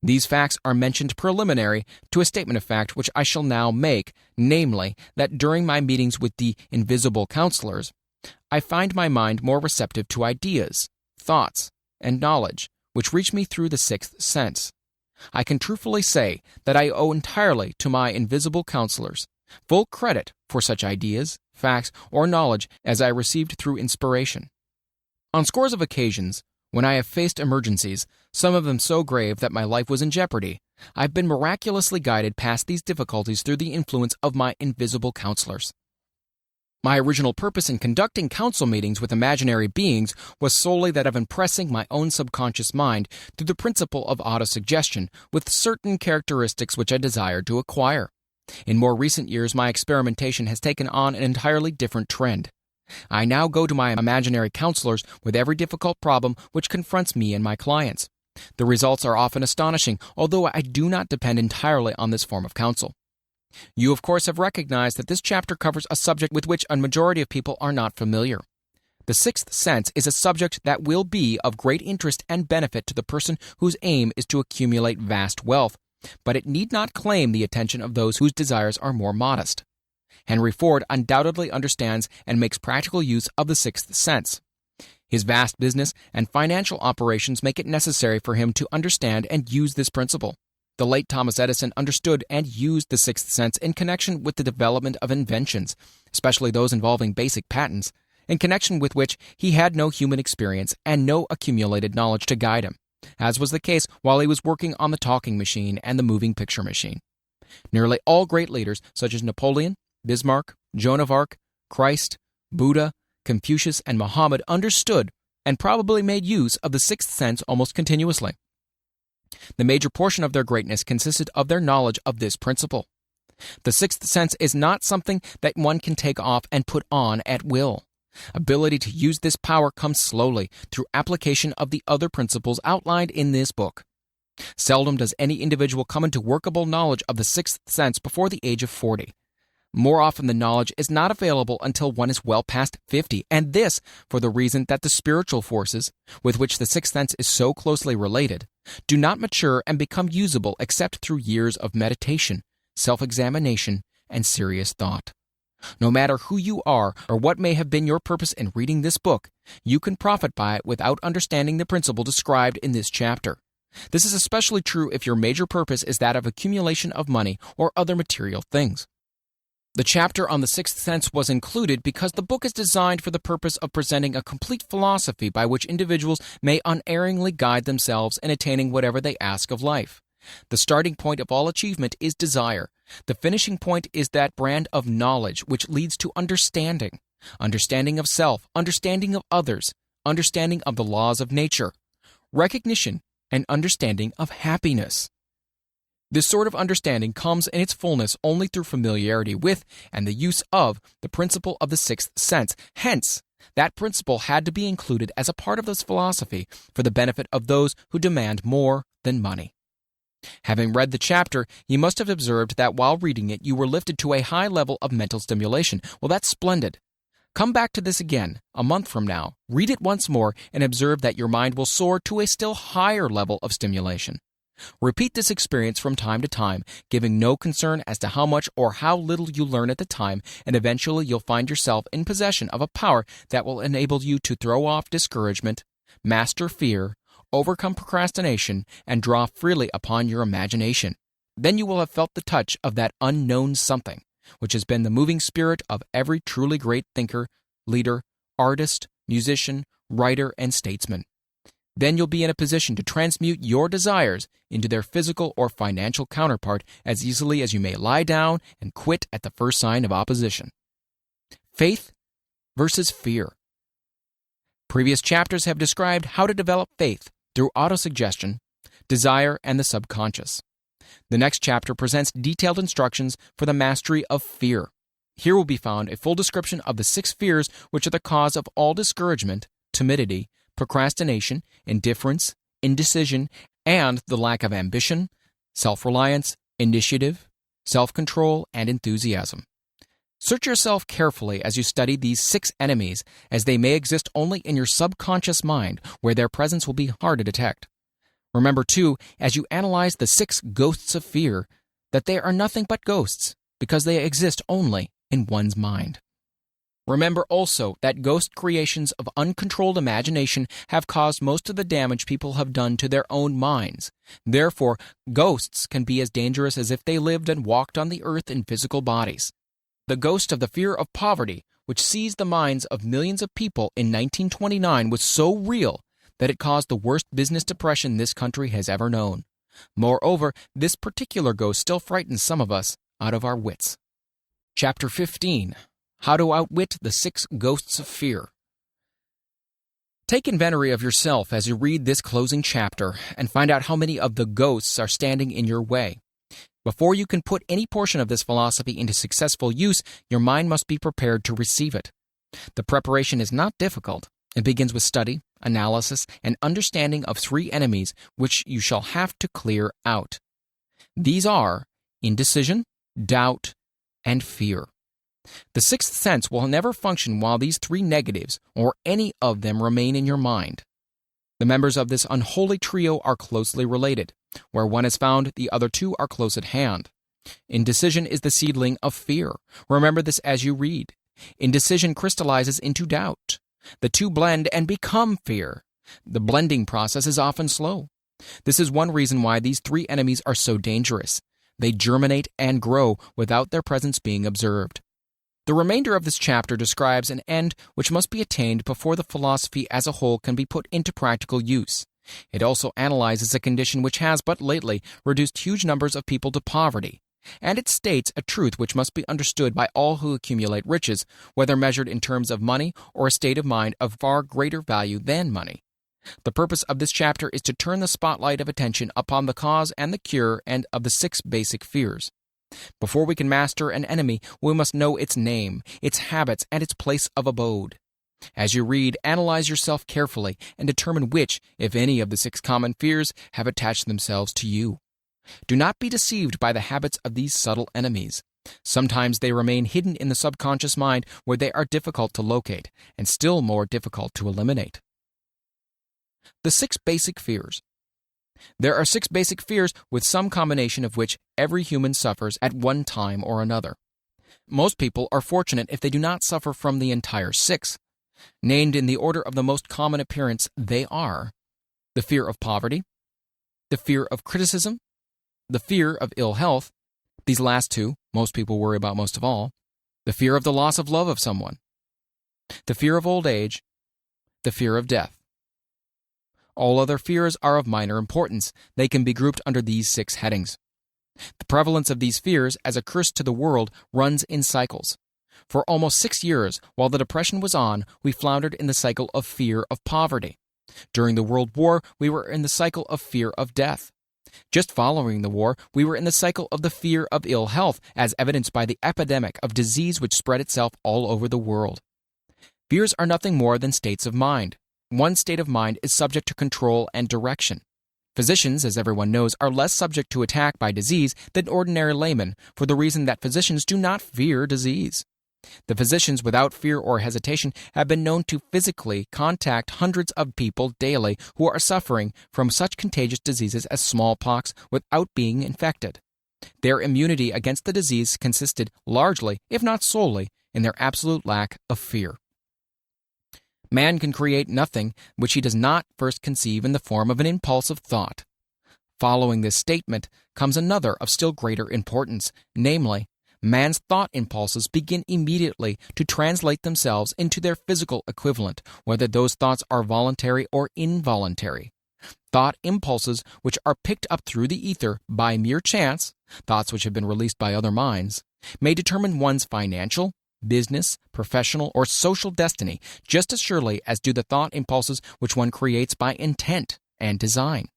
Speaker 1: These facts are mentioned preliminary to a statement of fact which I shall now make, namely, that during my meetings with the invisible counselors, I find my mind more receptive to ideas, thoughts, and knowledge which reach me through the sixth sense. I can truthfully say that I owe entirely to my invisible counselors full credit for such ideas, facts, or knowledge as I received through inspiration. On scores of occasions, when I have faced emergencies, some of them so grave that my life was in jeopardy, I've been miraculously guided past these difficulties through the influence of my invisible counselors. My original purpose in conducting council meetings with imaginary beings was solely that of impressing my own subconscious mind through the principle of autosuggestion with certain characteristics which I desired to acquire. In more recent years, my experimentation has taken on an entirely different trend. I now go to my imaginary counselors with every difficult problem which confronts me and my clients. The results are often astonishing, although I do not depend entirely on this form of counsel. You, of course, have recognized that this chapter covers a subject with which a majority of people are not familiar. The sixth sense is a subject that will be of great interest and benefit to the person whose aim is to accumulate vast wealth, but it need not claim the attention of those whose desires are more modest. Henry Ford undoubtedly understands and makes practical use of the sixth sense. His vast business and financial operations make it necessary for him to understand and use this principle. The late Thomas Edison understood and used the sixth sense in connection with the development of inventions, especially those involving basic patents, in connection with which he had no human experience and no accumulated knowledge to guide him, as was the case while he was working on the talking machine and the moving picture machine. Nearly all great leaders, such as Napoleon, Bismarck, Joan of Arc, Christ, Buddha, Confucius, and Muhammad, understood and probably made use of the sixth sense almost continuously. The major portion of their greatness consisted of their knowledge of this principle. The sixth sense is not something that one can take off and put on at will. Ability to use this power comes slowly through application of the other principles outlined in this book. Seldom does any individual come into workable knowledge of the sixth sense before the age of 40. More often the knowledge is not available until one is well past 50, and this for the reason that the spiritual forces, with which the sixth sense is so closely related, do not mature and become usable except through years of meditation, self-examination, and serious thought. No matter who you are or what may have been your purpose in reading this book, you can profit by it without understanding the principle described in this chapter. This is especially true if your major purpose is that of accumulation of money or other material things. The chapter on the sixth sense was included because the book is designed for the purpose of presenting a complete philosophy by which individuals may unerringly guide themselves in attaining whatever they ask of life. The starting point of all achievement is desire. The finishing point is that brand of knowledge which leads to understanding. Understanding of self, understanding of others, understanding of the laws of nature, recognition, and understanding of happiness. This sort of understanding comes in its fullness only through familiarity with and the use of the principle of the sixth sense. Hence, that principle had to be included as a part of this philosophy for the benefit of those who demand more than money. Having read the chapter, you must have observed that while reading it, you were lifted to a high level of mental stimulation. Well, that's splendid. Come back to this again, a month from now, read it once more, and observe that your mind will soar to a still higher level of stimulation. Repeat this experience from time to time, giving no concern as to how much or how little you learn at the time, and eventually you'll find yourself in possession of a power that will enable you to throw off discouragement, master fear, overcome procrastination, and draw freely upon your imagination. Then you will have felt the touch of that unknown something, which has been the moving spirit of every truly great thinker, leader, artist, musician, writer, and statesman. Then you'll be in a position to transmute your desires into their physical or financial counterpart as easily as you may lie down and quit at the first sign of opposition. Faith versus fear. Previous chapters have described how to develop faith through autosuggestion, desire, and the subconscious. The next chapter presents detailed instructions for the mastery of fear. Here will be found a full description of the 6 fears which are the cause of all discouragement, timidity, procrastination, indifference, indecision, and the lack of ambition, self-reliance, initiative, self-control, and enthusiasm. Search yourself carefully as you study these 6 enemies, as they may exist only in your subconscious mind, where their presence will be hard to detect. Remember, too, as you analyze the 6 ghosts of fear, that they are nothing but ghosts, because they exist only in one's mind. Remember also that ghost creations of uncontrolled imagination have caused most of the damage people have done to their own minds. Therefore, ghosts can be as dangerous as if they lived and walked on the earth in physical bodies. The ghost of the fear of poverty, which seized the minds of millions of people in 1929, was so real that it caused the worst business depression this country has ever known. Moreover, this particular ghost still frightens some of us out of our wits. Chapter 15. How to Outwit the 6 Ghosts of Fear. Take inventory of yourself as you read this closing chapter and find out how many of the ghosts are standing in your way. Before you can put any portion of this philosophy into successful use, your mind must be prepared to receive it. The preparation is not difficult. It begins with study, analysis, and understanding of 3 enemies which you shall have to clear out. These are indecision, doubt, and fear. The 6th sense will never function while these 3 negatives, or any of them, remain in your mind. The members of this unholy trio are closely related. Where one is found, the other 2 are close at hand. Indecision is the seedling of fear. Remember this as you read. Indecision crystallizes into doubt. The 2 blend and become fear. The blending process is often slow. This is one reason why these 3 enemies are so dangerous. They germinate and grow without their presence being observed. The remainder of this chapter describes an end which must be attained before the philosophy as a whole can be put into practical use. It also analyzes a condition which has but lately reduced huge numbers of people to poverty, and it states a truth which must be understood by all who accumulate riches, whether measured in terms of money or a state of mind of far greater value than money. The purpose of this chapter is to turn the spotlight of attention upon the cause and the cure and of the 6 basic fears. Before we can master an enemy, we must know its name, its habits, and its place of abode. As you read, analyze yourself carefully and determine which, if any, of the 6 common fears have attached themselves to you. Do not be deceived by the habits of these subtle enemies. Sometimes they remain hidden in the subconscious mind where they are difficult to locate and still more difficult to eliminate. The 6 basic fears. There are 6 basic fears with some combination of which every human suffers at one time or another. Most people are fortunate if they do not suffer from the entire 6. Named in the order of the most common appearance, they are the fear of poverty, the fear of criticism, the fear of ill health, these last 2 most people worry about most of all, the fear of the loss of love of someone, the fear of old age, the fear of death. All other fears are of minor importance. They can be grouped under these 6 headings. The prevalence of these fears as a curse to the world runs in cycles. For almost 6 years, while the Depression was on, we floundered in the cycle of fear of poverty. During the World War, we were in the cycle of fear of death. Just following the war, we were in the cycle of the fear of ill health, as evidenced by the epidemic of disease which spread itself all over the world. Fears are nothing more than states of mind. One state of mind is subject to control and direction. Physicians, as everyone knows, are less subject to attack by disease than ordinary laymen, for the reason that physicians do not fear disease. The physicians, without fear or hesitation, have been known to physically contact hundreds of people daily who are suffering from such contagious diseases as smallpox without being infected. Their immunity against the disease consisted largely, if not solely, in their absolute lack of fear. Man can create nothing which he does not first conceive in the form of an impulsive thought. Following this statement comes another of still greater importance, namely, man's thought impulses begin immediately to translate themselves into their physical equivalent, whether those thoughts are voluntary or involuntary. Thought impulses which are picked up through the ether by mere chance, thoughts which have been released by other minds, may determine one's financial, business, professional, or social destiny just as surely as do the thought impulses which one creates by intent and design.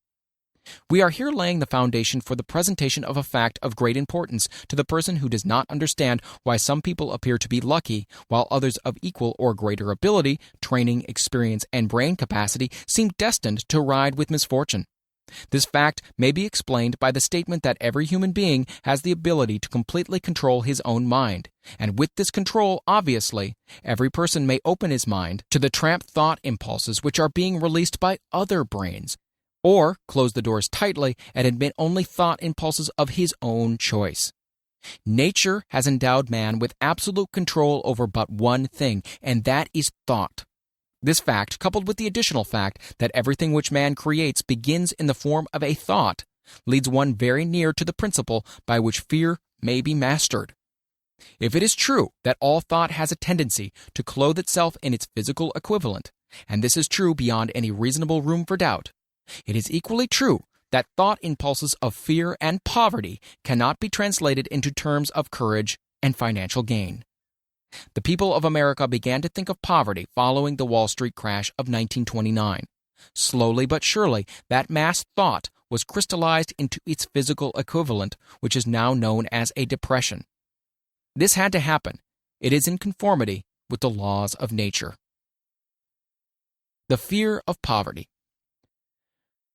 Speaker 1: We are here laying the foundation for the presentation of a fact of great importance to the person who does not understand why some people appear to be lucky, while others of equal or greater ability, training, experience, and brain capacity seem destined to ride with misfortune. This fact may be explained by the statement that every human being has the ability to completely control his own mind, and with this control, obviously, every person may open his mind to the tramp thought impulses which are being released by other brains, or close the doors tightly and admit only thought impulses of his own choice. Nature has endowed man with absolute control over but one thing, and that is thought. This fact, coupled with the additional fact that everything which man creates begins in the form of a thought, leads one very near to the principle by which fear may be mastered. If it is true that all thought has a tendency to clothe itself in its physical equivalent, and this is true beyond any reasonable room for doubt, it is equally true that thought impulses of fear and poverty cannot be translated into terms of courage and financial gain. The people of America began to think of poverty following the Wall Street crash of 1929. Slowly but surely, that mass thought was crystallized into its physical equivalent, which is now known as a depression. This had to happen. It is in conformity with the laws of nature. The fear of poverty.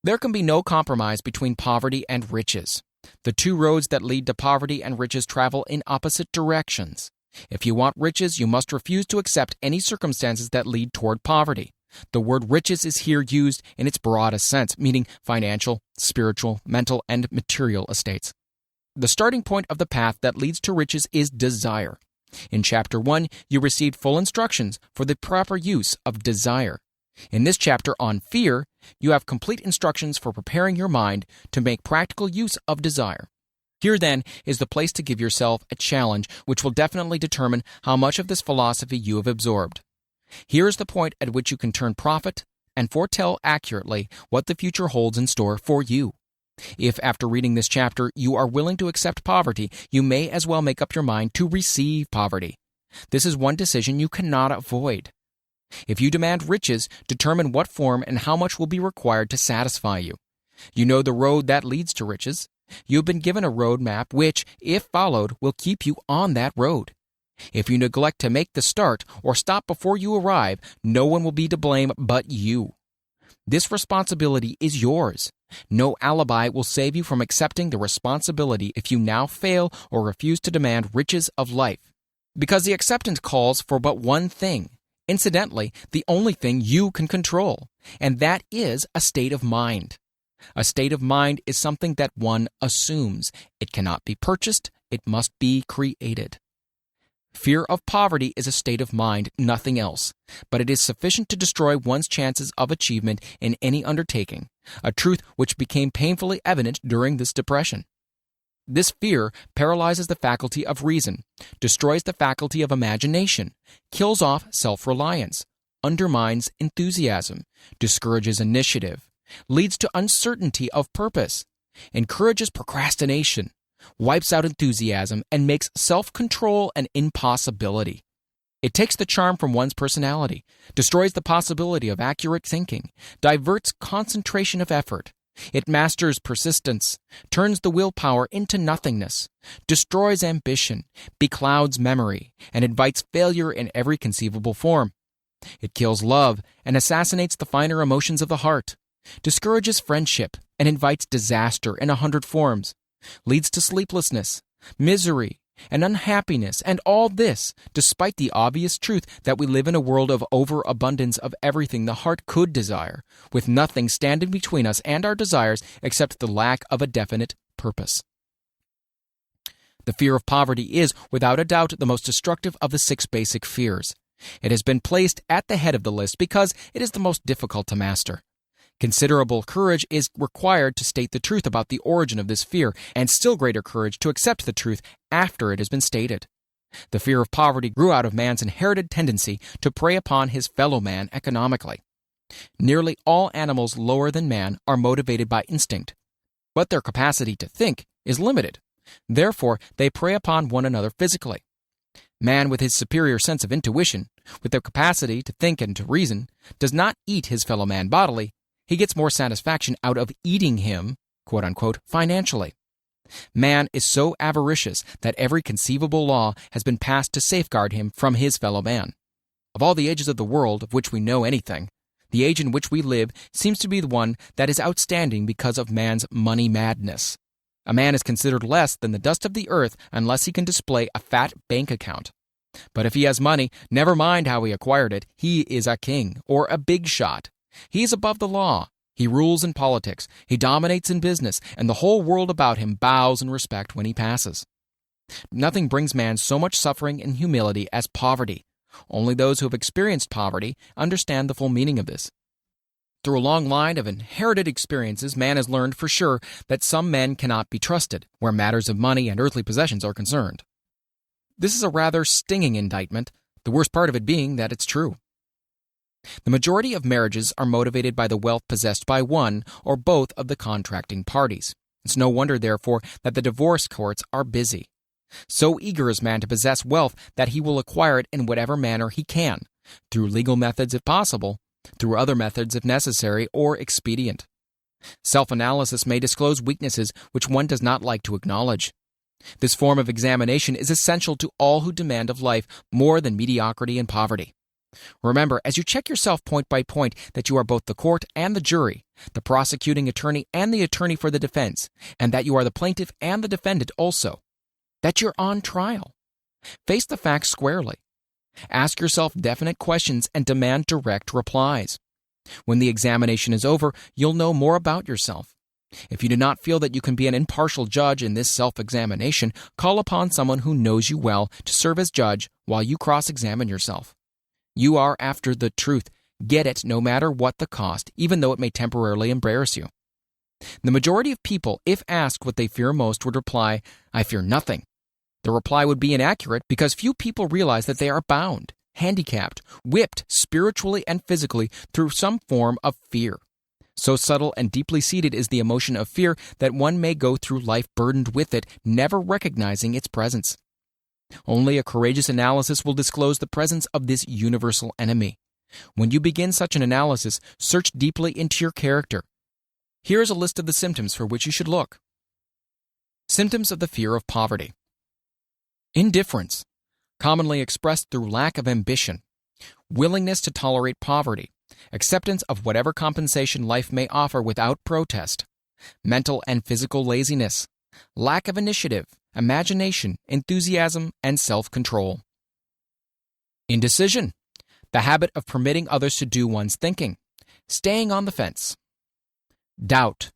Speaker 1: There can be no compromise between poverty and riches. The two roads that lead to poverty and riches travel in opposite directions. If you want riches, you must refuse to accept any circumstances that lead toward poverty. The word riches is here used in its broadest sense, meaning financial, spiritual, mental, and material estates. The starting point of the path that leads to riches is desire. In Chapter 1, you received full instructions for the proper use of desire. In this chapter on fear, you have complete instructions for preparing your mind to make practical use of desire. Here, then, is the place to give yourself a challenge which will definitely determine how much of this philosophy you have absorbed. Here is the point at which you can turn prophet and foretell accurately what the future holds in store for you. If, after reading this chapter, you are willing to accept poverty, you may as well make up your mind to receive poverty. This is one decision you cannot avoid. If you demand riches, determine what form and how much will be required to satisfy you. You know the road that leads to riches. You have been given a road map which, if followed, will keep you on that road. If you neglect to make the start or stop before you arrive, no one will be to blame but you. This responsibility is yours. No alibi will save you from accepting the responsibility if you now fail or refuse to demand riches of life. Because the acceptance calls for but one thing, incidentally, the only thing you can control, and that is a state of mind. A state of mind is something that one assumes. It cannot be purchased, it must be created. Fear of poverty is a state of mind, nothing else, but it is sufficient to destroy one's chances of achievement in any undertaking, a truth which became painfully evident during this depression. This fear paralyzes the faculty of reason, destroys the faculty of imagination, kills off self-reliance, undermines enthusiasm, discourages initiative, leads to uncertainty of purpose, encourages procrastination, wipes out enthusiasm, and makes self-control an impossibility. It takes the charm from one's personality, destroys the possibility of accurate thinking, diverts concentration of effort. It masters persistence, turns the willpower into nothingness, destroys ambition, beclouds memory, and invites failure in every conceivable form. It kills love and assassinates the finer emotions of the heart, discourages friendship and invites disaster in 100 forms, leads to sleeplessness, misery, and unhappiness, and all this despite the obvious truth that we live in a world of overabundance of everything the heart could desire, with nothing standing between us and our desires except the lack of a definite purpose. The fear of poverty is, without a doubt, the most destructive of the 6 basic fears. It has been placed at the head of the list because it is the most difficult to master. Considerable courage is required to state the truth about the origin of this fear, and still greater courage to accept the truth after it has been stated. The fear of poverty grew out of man's inherited tendency to prey upon his fellow man economically. Nearly all animals lower than man are motivated by instinct, but their capacity to think is limited. Therefore, they prey upon one another physically. Man with his superior sense of intuition, with the capacity to think and to reason, does not eat his fellow man bodily. He gets more satisfaction out of eating him, quote unquote, financially. Man is so avaricious that every conceivable law has been passed to safeguard him from his fellow man. Of all the ages of the world of which we know anything, the age in which we live seems to be the one that is outstanding because of man's money madness. A man is considered less than the dust of the earth unless he can display a fat bank account. But if he has money, never mind how he acquired it, he is a king or a big shot. He is above the law. He rules in politics. He dominates in business, and the whole world about him bows in respect when he passes. Nothing brings man so much suffering and humility as poverty. Only those who have experienced poverty understand the full meaning of this. Through a long line of inherited experiences, man has learned for sure that some men cannot be trusted where matters of money and earthly possessions are concerned. This is a rather stinging indictment, the worst part of it being that it's true. The majority of marriages are motivated by the wealth possessed by one or both of the contracting parties. It's no wonder, therefore, that the divorce courts are busy. So eager is man to possess wealth that he will acquire it in whatever manner he can, through legal methods if possible, through other methods if necessary or expedient. Self-analysis may disclose weaknesses which one does not like to acknowledge. This form of examination is essential to all who demand of life more than mediocrity and poverty. Remember, as you check yourself point by point, that you are both the court and the jury, the prosecuting attorney and the attorney for the defense, and that you are the plaintiff and the defendant also, that you're on trial. Face the facts squarely. Ask yourself definite questions and demand direct replies. When the examination is over, you'll know more about yourself. If you do not feel that you can be an impartial judge in this self-examination, call upon someone who knows you well to serve as judge while you cross-examine yourself. You are after the truth. Get it no matter what the cost, even though it may temporarily embarrass you. The majority of people, if asked what they fear most, would reply, "I fear nothing." The reply would be inaccurate because few people realize that they are bound, handicapped, whipped spiritually and physically through some form of fear. So subtle and deeply seated is the emotion of fear that one may go through life burdened with it, never recognizing its presence. Only a courageous analysis will disclose the presence of this universal enemy. When you begin such an analysis, search deeply into your character. Here is a list of the symptoms for which you should look. Symptoms of the fear of poverty. Indifference, commonly expressed through lack of ambition. Willingness to tolerate poverty. Acceptance of whatever compensation life may offer without protest. Mental and physical laziness. Lack of initiative, imagination, enthusiasm, and self-control. Indecision, the habit of permitting others to do one's thinking. Staying on the fence. Doubt,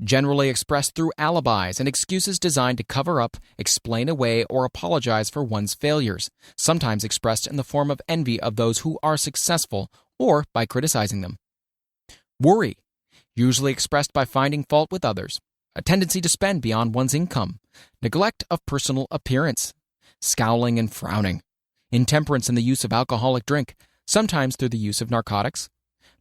Speaker 1: generally expressed through alibis and excuses designed to cover up, explain away, or apologize for one's failures, sometimes expressed in the form of envy of those who are successful or by criticizing them. Worry, usually expressed by finding fault with others, a tendency to spend beyond one's income, neglect of personal appearance, scowling and frowning, intemperance in the use of alcoholic drink, sometimes through the use of narcotics,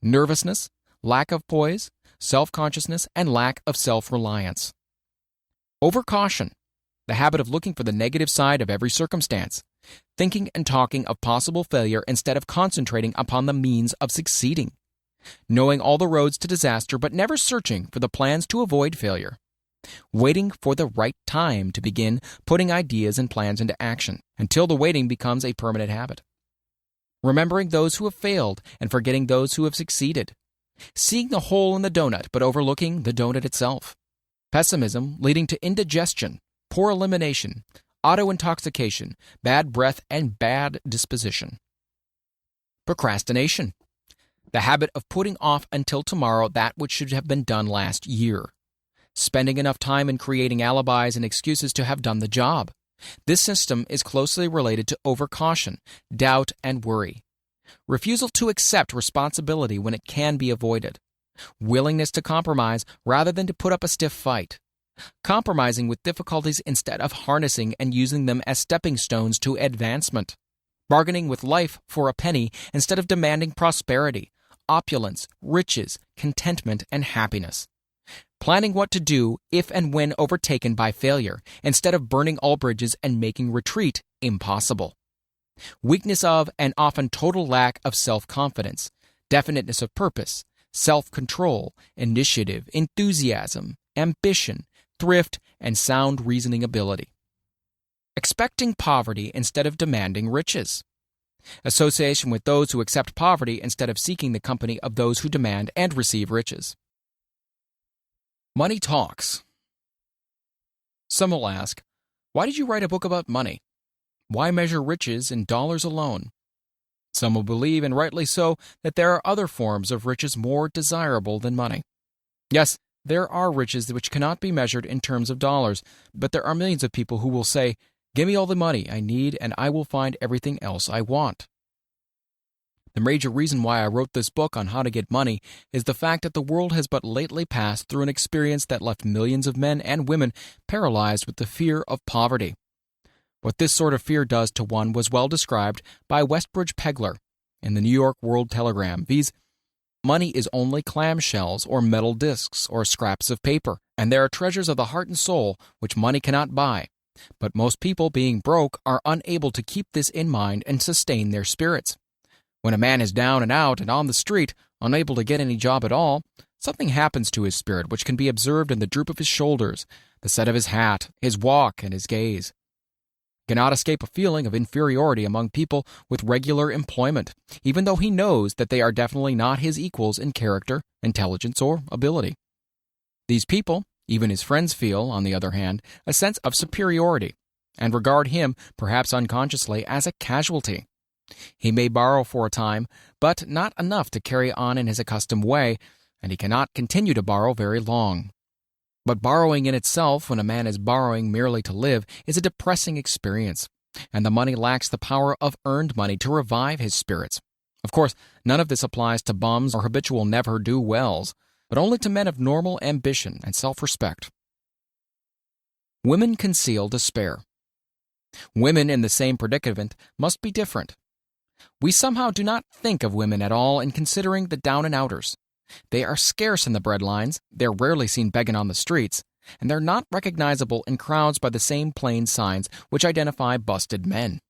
Speaker 1: nervousness, lack of poise, self-consciousness, and lack of self-reliance. Overcaution, the habit of looking for the negative side of every circumstance, thinking and talking of possible failure instead of concentrating upon the means of succeeding, knowing all the roads to disaster but never searching for the plans to avoid failure, waiting for the right time to begin putting ideas and plans into action until the waiting becomes a permanent habit, remembering those who have failed and forgetting those who have succeeded, seeing the hole in the donut but overlooking the donut itself, pessimism leading to indigestion, poor elimination, auto-intoxication, bad breath, and bad disposition. Procrastination, the habit of putting off until tomorrow that which should have been done last year, spending enough time in creating alibis and excuses to have done the job. This system is closely related to overcaution, doubt, and worry. Refusal to accept responsibility when it can be avoided. Willingness to compromise rather than to put up a stiff fight. Compromising with difficulties instead of harnessing and using them as stepping stones to advancement. Bargaining with life for a penny instead of demanding prosperity, opulence, riches, contentment, and happiness. Planning what to do if and when overtaken by failure instead of burning all bridges and making retreat impossible. Weakness of and often total lack of self-confidence, definiteness of purpose, self-control, initiative, enthusiasm, ambition, thrift, and sound reasoning ability. Expecting poverty instead of demanding riches. Association with those who accept poverty instead of seeking the company of those who demand and receive riches. Money talks. Some will ask, why did you write a book about money? Why measure riches in dollars alone? Some will believe, and rightly so, that there are other forms of riches more desirable than money. Yes, there are riches which cannot be measured in terms of dollars, but there are millions of people who will say, give me all the money I need and I will find everything else I want. The major reason why I wrote this book on how to get money is the fact that the world has but lately passed through an experience that left millions of men and women paralyzed with the fear of poverty. What this sort of fear does to one was well described by Westbridge Pegler in the New York World Telegram, viz. Money is only clamshells or metal discs or scraps of paper, and there are treasures of the heart and soul which money cannot buy. But most people, being broke, are unable to keep this in mind and sustain their spirits. When a man is down and out and on the street, unable to get any job at all, something happens to his spirit which can be observed in the droop of his shoulders, the set of his hat, his walk, and his gaze. He cannot escape a feeling of inferiority among people with regular employment, even though he knows that they are definitely not his equals in character, intelligence, or ability. These people, even his friends, feel, on the other hand, a sense of superiority, and regard him, perhaps unconsciously, as a casualty. He may borrow for a time, but not enough to carry on in his accustomed way, and he cannot continue to borrow very long. But borrowing in itself, when a man is borrowing merely to live, is a depressing experience, and the money lacks the power of earned money to revive his spirits. Of course, none of this applies to bums or habitual never-do-wells, but only to men of normal ambition and self-respect. Women conceal despair. Women in the same predicament must be different. We somehow do not think of women at all in considering the down-and-outers. They are scarce in the breadlines, they're rarely seen begging on the streets, and they're not recognizable in crowds by the same plain signs which identify busted men.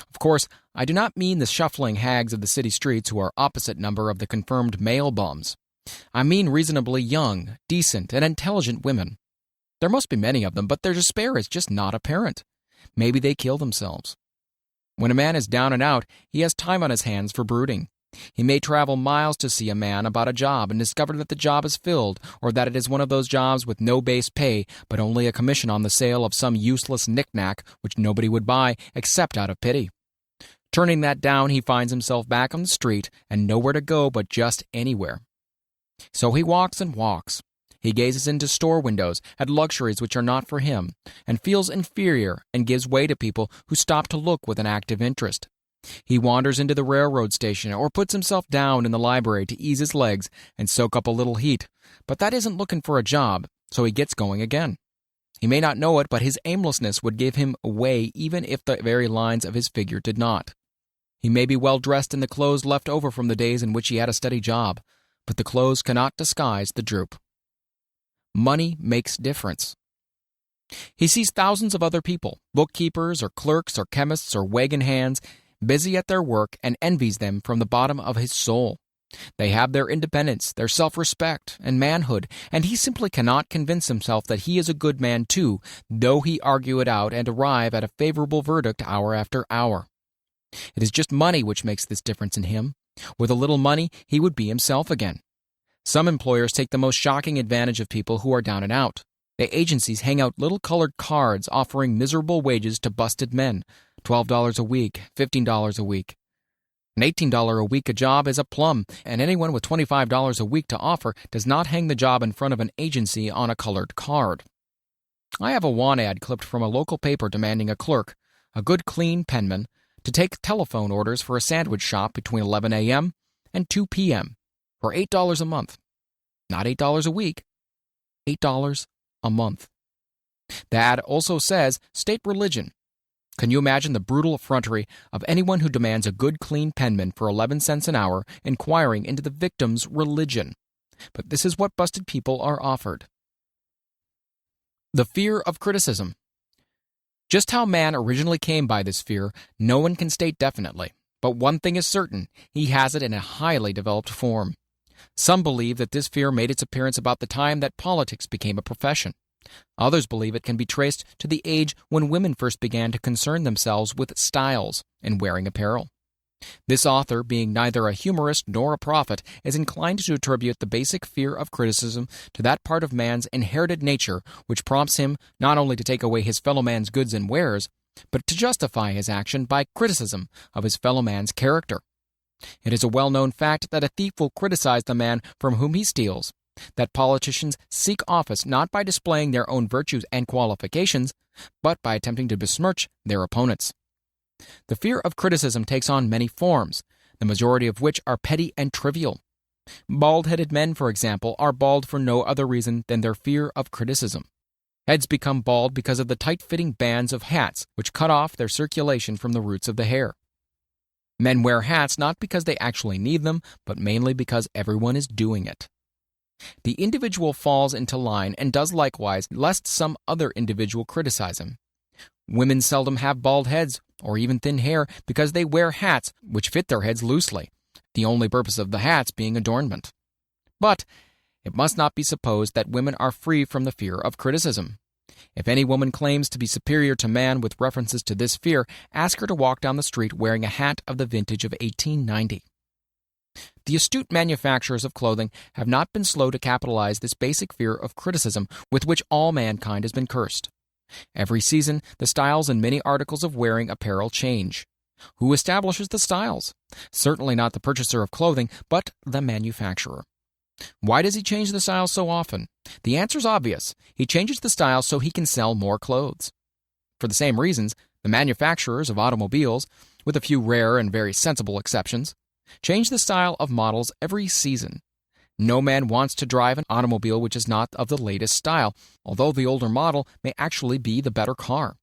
Speaker 1: Of course, I do not mean the shuffling hags of the city streets who are opposite number of the confirmed male bums. I mean reasonably young, decent, and intelligent women. There must be many of them, but their despair is just not apparent. Maybe they kill themselves. When a man is down and out, he has time on his hands for brooding. He may travel miles to see a man about a job and discover that the job is filled, or that it is one of those jobs with no base pay, but only a commission on the sale of some useless knick-knack which nobody would buy except out of pity. Turning that down, he finds himself back on the street and nowhere to go but just anywhere. So he walks and walks. He gazes into store windows at luxuries which are not for him, and feels inferior and gives way to people who stop to look with an active interest. He wanders into the railroad station or puts himself down in the library to ease his legs and soak up a little heat, but that isn't looking for a job, so he gets going again. He may not know it, but his aimlessness would give him away even if the very lines of his figure did not. He may be well dressed in the clothes left over from the days in which he had a steady job, but the clothes cannot disguise the droop. Money makes difference. He sees thousands of other people, bookkeepers or clerks or chemists or wagon hands, busy at their work, and envies them from the bottom of his soul. They have their independence, their self-respect, and manhood, and he simply cannot convince himself that he is a good man too, though he argue it out and arrive at a favorable verdict hour after hour. It is just money which makes this difference in him. With a little money, he would be himself again. Some employers take the most shocking advantage of people who are down and out. The agencies hang out little colored cards offering miserable wages to busted men, $12 a week, $15 a week. An $18 a week a job is a plum, and anyone with $25 a week to offer does not hang the job in front of an agency on a colored card. I have a want ad clipped from a local paper demanding a clerk, a good clean penman, to take telephone orders for a sandwich shop between 11 a.m. and 2 p.m. for $8 a month. Not $8 a week, $8 a month. The ad also says, state religion. Can you imagine the brutal effrontery of anyone who demands a good clean penman for 11 cents an hour inquiring into the victim's religion? But this is what busted people are offered. The fear of criticism. Just how man originally came by this fear, no one can state definitely. But one thing is certain, he has it in a highly developed form. Some believe that this fear made its appearance about the time that politics became a profession. Others believe it can be traced to the age when women first began to concern themselves with styles and wearing apparel. This author, being neither a humorist nor a prophet, is inclined to attribute the basic fear of criticism to that part of man's inherited nature which prompts him not only to take away his fellow man's goods and wares, but to justify his action by criticism of his fellow man's character. It is a well-known fact that a thief will criticize the man from whom he steals, that politicians seek office not by displaying their own virtues and qualifications, but by attempting to besmirch their opponents. The fear of criticism takes on many forms, the majority of which are petty and trivial. Bald-headed men, for example, are bald for no other reason than their fear of criticism. Heads become bald because of the tight-fitting bands of hats which cut off their circulation from the roots of the hair. Men wear hats not because they actually need them, but mainly because everyone is doing it. The individual falls into line and does likewise, lest some other individual criticize him. Women seldom have bald heads or even thin hair because they wear hats which fit their heads loosely, the only purpose of the hats being adornment. But it must not be supposed that women are free from the fear of criticism. If any woman claims to be superior to man with references to this fear, ask her to walk down the street wearing a hat of the vintage of 1890. The astute manufacturers of clothing have not been slow to capitalize this basic fear of criticism with which all mankind has been cursed. Every season, the styles in many articles of wearing apparel change. Who establishes the styles? Certainly not the purchaser of clothing, but the manufacturer. Why does he change the styles so often? The answer is obvious. He changes the styles so he can sell more clothes. For the same reasons, the manufacturers of automobiles, with a few rare and very sensible exceptions, change the style of models every season. No man wants to drive an automobile which is not of the latest style, although the older model may actually be the better car.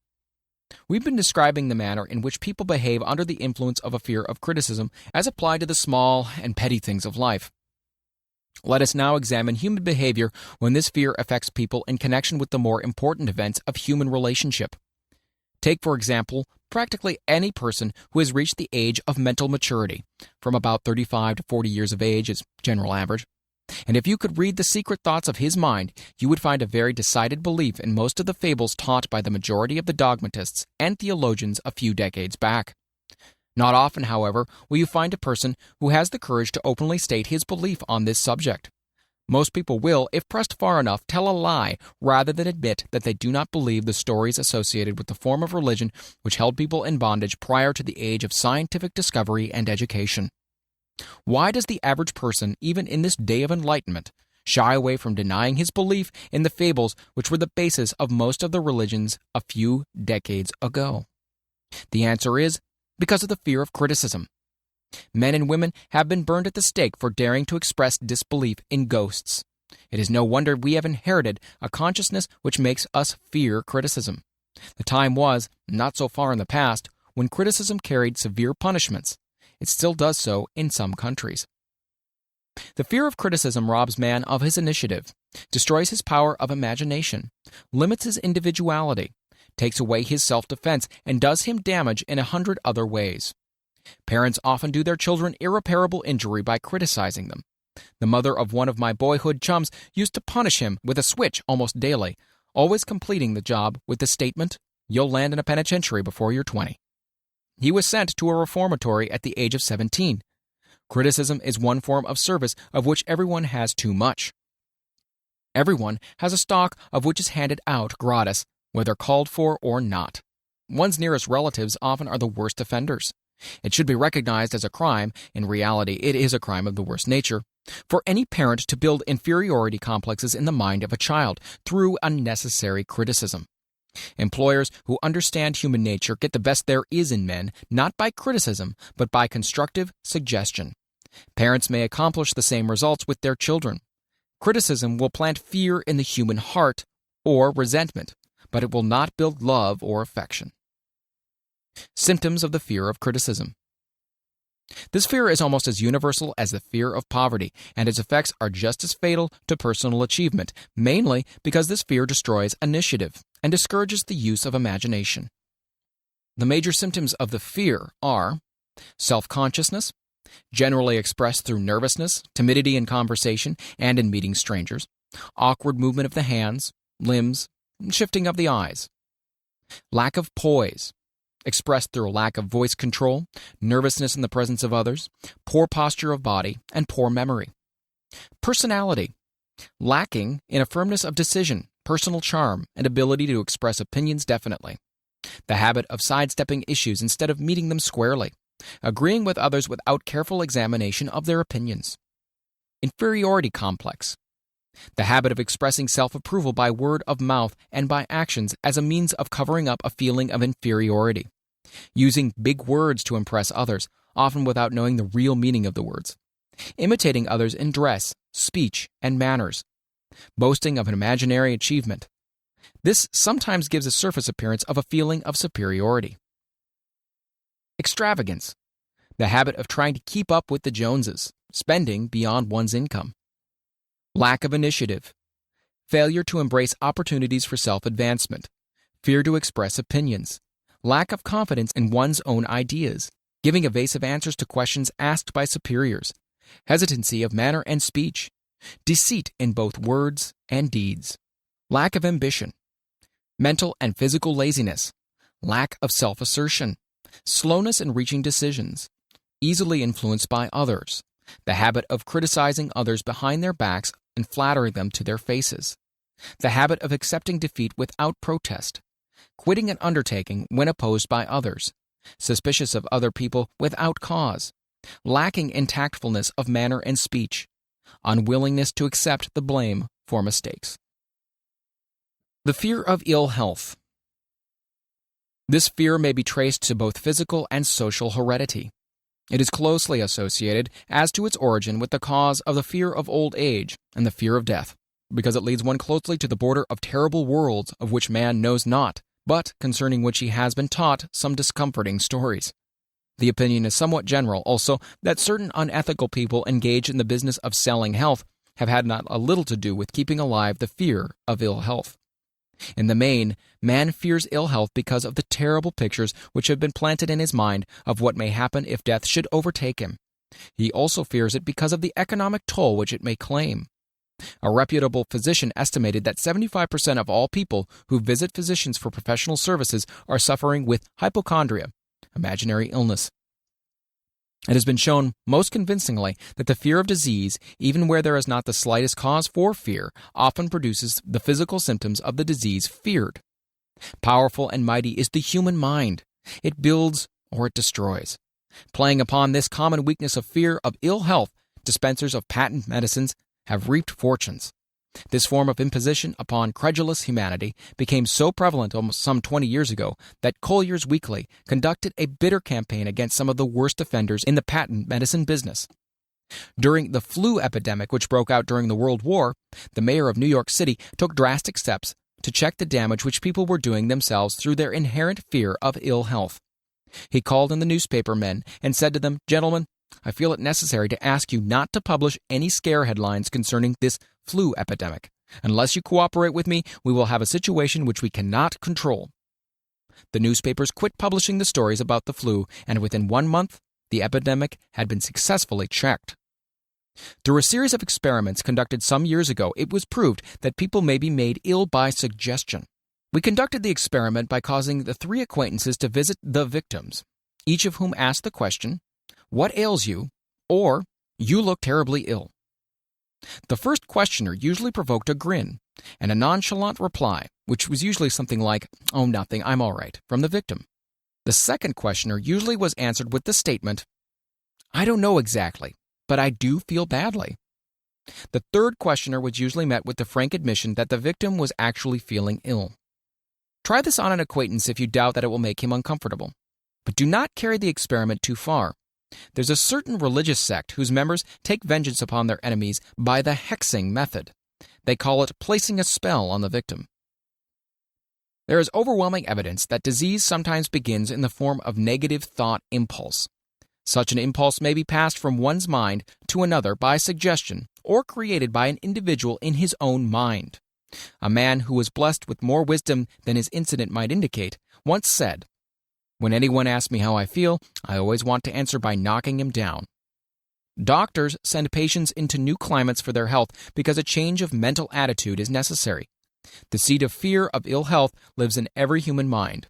Speaker 1: We've been describing the manner in which people behave under the influence of a fear of criticism as applied to the small and petty things of life. Let us now examine human behavior when this fear affects people in connection with the more important events of human relationship. Take, for example, practically any person who has reached the age of mental maturity, from about 35 to 40 years of age is general average. And if you could read the secret thoughts of his mind, you would find a very decided belief in most of the fables taught by the majority of the dogmatists and theologians a few decades back. Not often, however, will you find a person who has the courage to openly state his belief on this subject. Most people will, if pressed far enough, tell a lie rather than admit that they do not believe the stories associated with the form of religion which held people in bondage prior to the age of scientific discovery and education. Why does the average person, even in this day of enlightenment, shy away from denying his belief in the fables which were the basis of most of the religions a few decades ago? The answer is because of the fear of criticism. Men and women have been burned at the stake for daring to express disbelief in ghosts. It is no wonder we have inherited a consciousness which makes us fear criticism. The time was, not so far in the past, when criticism carried severe punishments. It still does so in some countries. The fear of criticism robs man of his initiative, destroys his power of imagination, limits his individuality, takes away his self-defense, and does him damage in 100 other ways. Parents often do their children irreparable injury by criticizing them. The mother of one of my boyhood chums used to punish him with a switch almost daily, always completing the job with the statement, "You'll land in a penitentiary before you're 20. He was sent to a reformatory at the age of 17. Criticism is one form of service of which everyone has too much. Everyone has a stock of which is handed out gratis, whether called for or not. One's nearest relatives often are the worst offenders. It should be recognized as a crime, in reality it is a crime of the worst nature, for any parent to build inferiority complexes in the mind of a child through unnecessary criticism. Employers who understand human nature get the best there is in men, not by criticism, but by constructive suggestion. Parents may accomplish the same results with their children. Criticism will plant fear in the human heart or resentment, but it will not build love or affection. Symptoms of the fear of criticism. This fear is almost as universal as the fear of poverty, and its effects are just as fatal to personal achievement, mainly because this fear destroys initiative and discourages the use of imagination. The major symptoms of the fear are self-consciousness, generally expressed through nervousness, timidity in conversation and in meeting strangers, awkward movement of the hands, limbs, and shifting of the eyes. Lack of poise, expressed through a lack of voice control, nervousness in the presence of others, poor posture of body, and poor memory. Personality, lacking in a firmness of decision, personal charm, and ability to express opinions definitely. The habit of sidestepping issues instead of meeting them squarely, agreeing with others without careful examination of their opinions. Inferiority complex, the habit of expressing self-approval by word of mouth and by actions as a means of covering up a feeling of inferiority. Using big words to impress others, often without knowing the real meaning of the words. Imitating others in dress, speech, and manners. Boasting of an imaginary achievement. This sometimes gives a surface appearance of a feeling of superiority. Extravagance, the habit of trying to keep up with the Joneses, spending beyond one's income. Lack of initiative, failure to embrace opportunities for self-advancement, fear to express opinions, lack of confidence in one's own ideas, giving evasive answers to questions asked by superiors, hesitancy of manner and speech, deceit in both words and deeds, lack of ambition, mental and physical laziness, lack of self-assertion, slowness in reaching decisions, easily influenced by others, the habit of criticizing others behind their backs and flattering them to their faces, the habit of accepting defeat without protest, quitting an undertaking when opposed by others, suspicious of other people without cause, lacking in tactfulness of manner and speech, unwillingness to accept the blame for mistakes. The fear of ill health. This fear may be traced to both physical and social heredity. It is closely associated as to its origin with the cause of the fear of old age and the fear of death, because it leads one closely to the border of terrible worlds of which man knows not, but concerning which he has been taught some discomforting stories. The opinion is somewhat general, also, that certain unethical people engaged in the business of selling health have had not a little to do with keeping alive the fear of ill health. In the main, man fears ill health because of the terrible pictures which have been planted in his mind of what may happen if death should overtake him. He also fears it because of the economic toll which it may claim. A reputable physician estimated that 75% of all people who visit physicians for professional services are suffering with hypochondria, imaginary illness. It has been shown most convincingly that the fear of disease, even where there is not the slightest cause for fear, often produces the physical symptoms of the disease feared. Powerful and mighty is the human mind. It builds or it destroys. Playing upon this common weakness of fear of ill health, dispensers of patent medicines have reaped fortunes. This form of imposition upon credulous humanity became so prevalent almost some 20 years ago that Collier's Weekly conducted a bitter campaign against some of the worst offenders in the patent medicine business. During the flu epidemic which broke out during the World War, the mayor of New York City took drastic steps to check the damage which people were doing themselves through their inherent fear of ill health. He called in the newspaper men and said to them, "Gentlemen, I feel it necessary to ask you not to publish any scare headlines concerning this flu epidemic. Unless you cooperate with me, we will have a situation which we cannot control." The newspapers quit publishing the stories about the flu, and within 1 month, the epidemic had been successfully checked. Through a series of experiments conducted some years ago, it was proved that people may be made ill by suggestion. We conducted the experiment by causing the 3 acquaintances to visit the victims, each of whom asked the question, "What ails you?" or "You look terribly ill." The first questioner usually provoked a grin and a nonchalant reply, which was usually something like, "Oh, nothing, I'm all right," from the victim. The second questioner usually was answered with the statement, "I don't know exactly, but I do feel badly." The third questioner was usually met with the frank admission that the victim was actually feeling ill. Try this on an acquaintance if you doubt that it will make him uncomfortable. But do not carry the experiment too far. There's a certain religious sect whose members take vengeance upon their enemies by the hexing method. They call it placing a spell on the victim. There is overwhelming evidence that disease sometimes begins in the form of negative thought impulse. Such an impulse may be passed from one's mind to another by suggestion or created by an individual in his own mind. A man who was blessed with more wisdom than his incident might indicate once said, "When anyone asks me how I feel, I always want to answer by knocking him down." Doctors send patients into new climates for their health because a change of mental attitude is necessary. The seed of fear of ill health lives in every human mind.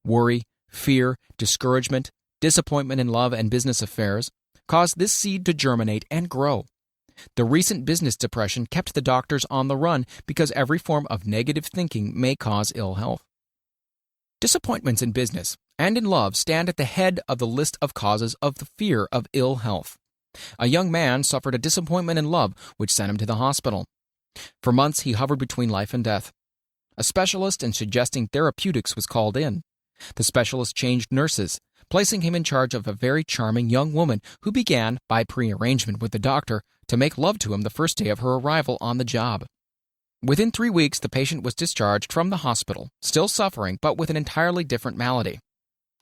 Speaker 1: Worry, fear, discouragement, disappointment in love and business affairs cause this seed to germinate and grow. The recent business depression kept the doctors on the run because every form of negative thinking may cause ill health. Disappointments in business and in love stand at the head of the list of causes of the fear of ill health. A young man suffered a disappointment in love which sent him to the hospital. For months he hovered between life and death. A specialist in suggesting therapeutics was called in. The specialist changed nurses, placing him in charge of a very charming young woman who began, by prearrangement with the doctor, to make love to him the first day of her arrival on the job. Within 3 weeks, the patient was discharged from the hospital, still suffering, but with an entirely different malady.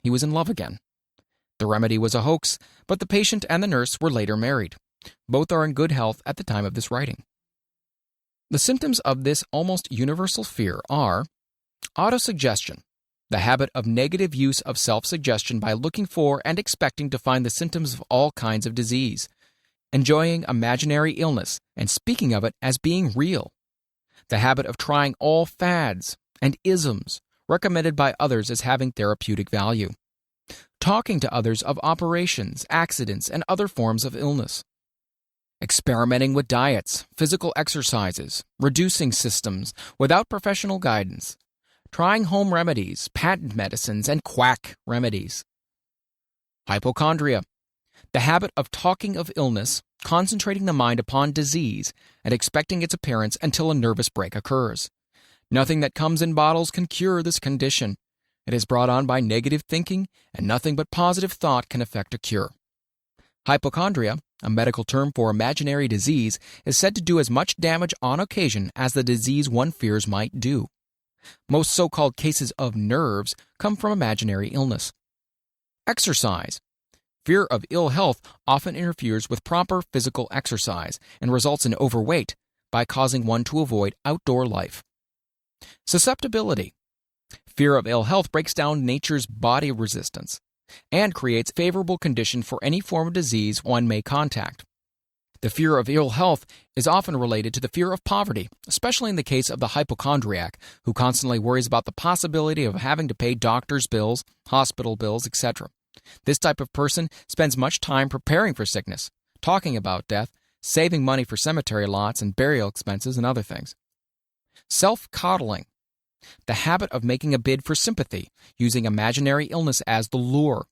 Speaker 1: He was in love again. The remedy was a hoax, but the patient and the nurse were later married. Both are in good health at the time of this writing. The symptoms of this almost universal fear are autosuggestion, the habit of negative use of self-suggestion by looking for and expecting to find the symptoms of all kinds of disease, enjoying imaginary illness and speaking of it as being real, the habit of trying all fads and isms recommended by others as having therapeutic value, talking to others of operations, accidents, and other forms of illness, experimenting with diets, physical exercises, reducing systems without professional guidance, trying home remedies, patent medicines, and quack remedies. Hypochondria, the habit of talking of illness, concentrating the mind upon disease, and expecting its appearance until a nervous break occurs. Nothing that comes in bottles can cure this condition. It is brought on by negative thinking, and nothing but positive thought can effect a cure. Hypochondria, a medical term for imaginary disease, is said to do as much damage on occasion as the disease one fears might do. Most so-called cases of nerves come from imaginary illness. Exercise. Fear of ill health often interferes with proper physical exercise and results in overweight by causing one to avoid outdoor life. Susceptibility. Fear of ill health breaks down nature's body resistance and creates favorable condition for any form of disease one may contact. The fear of ill health is often related to the fear of poverty, especially in the case of the hypochondriac, who constantly worries about the possibility of having to pay doctor's bills, hospital bills, etc. This type of person spends much time preparing for sickness, talking about death, saving money for cemetery lots and burial expenses and other things. Self-coddling. The habit of making a bid for sympathy, using imaginary illness as the lure.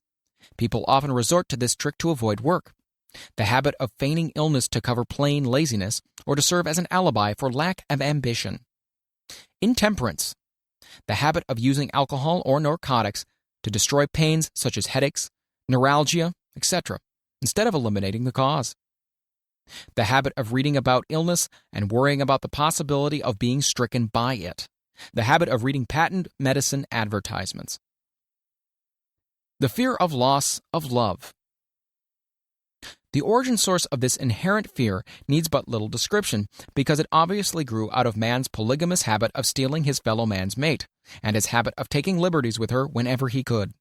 Speaker 1: People often resort to this trick to avoid work. The habit of feigning illness to cover plain laziness or to serve as an alibi for lack of ambition. Intemperance. The habit of using alcohol or narcotics to destroy pains such as headaches, neuralgia, etc., instead of eliminating the cause. The habit of reading about illness and worrying about the possibility of being stricken by it. The habit of reading patent medicine advertisements. The fear of loss of love. The origin source of this inherent fear needs but little description because it obviously grew out of man's polygamous habit of stealing his fellow man's mate and his habit of taking liberties with her whenever he could.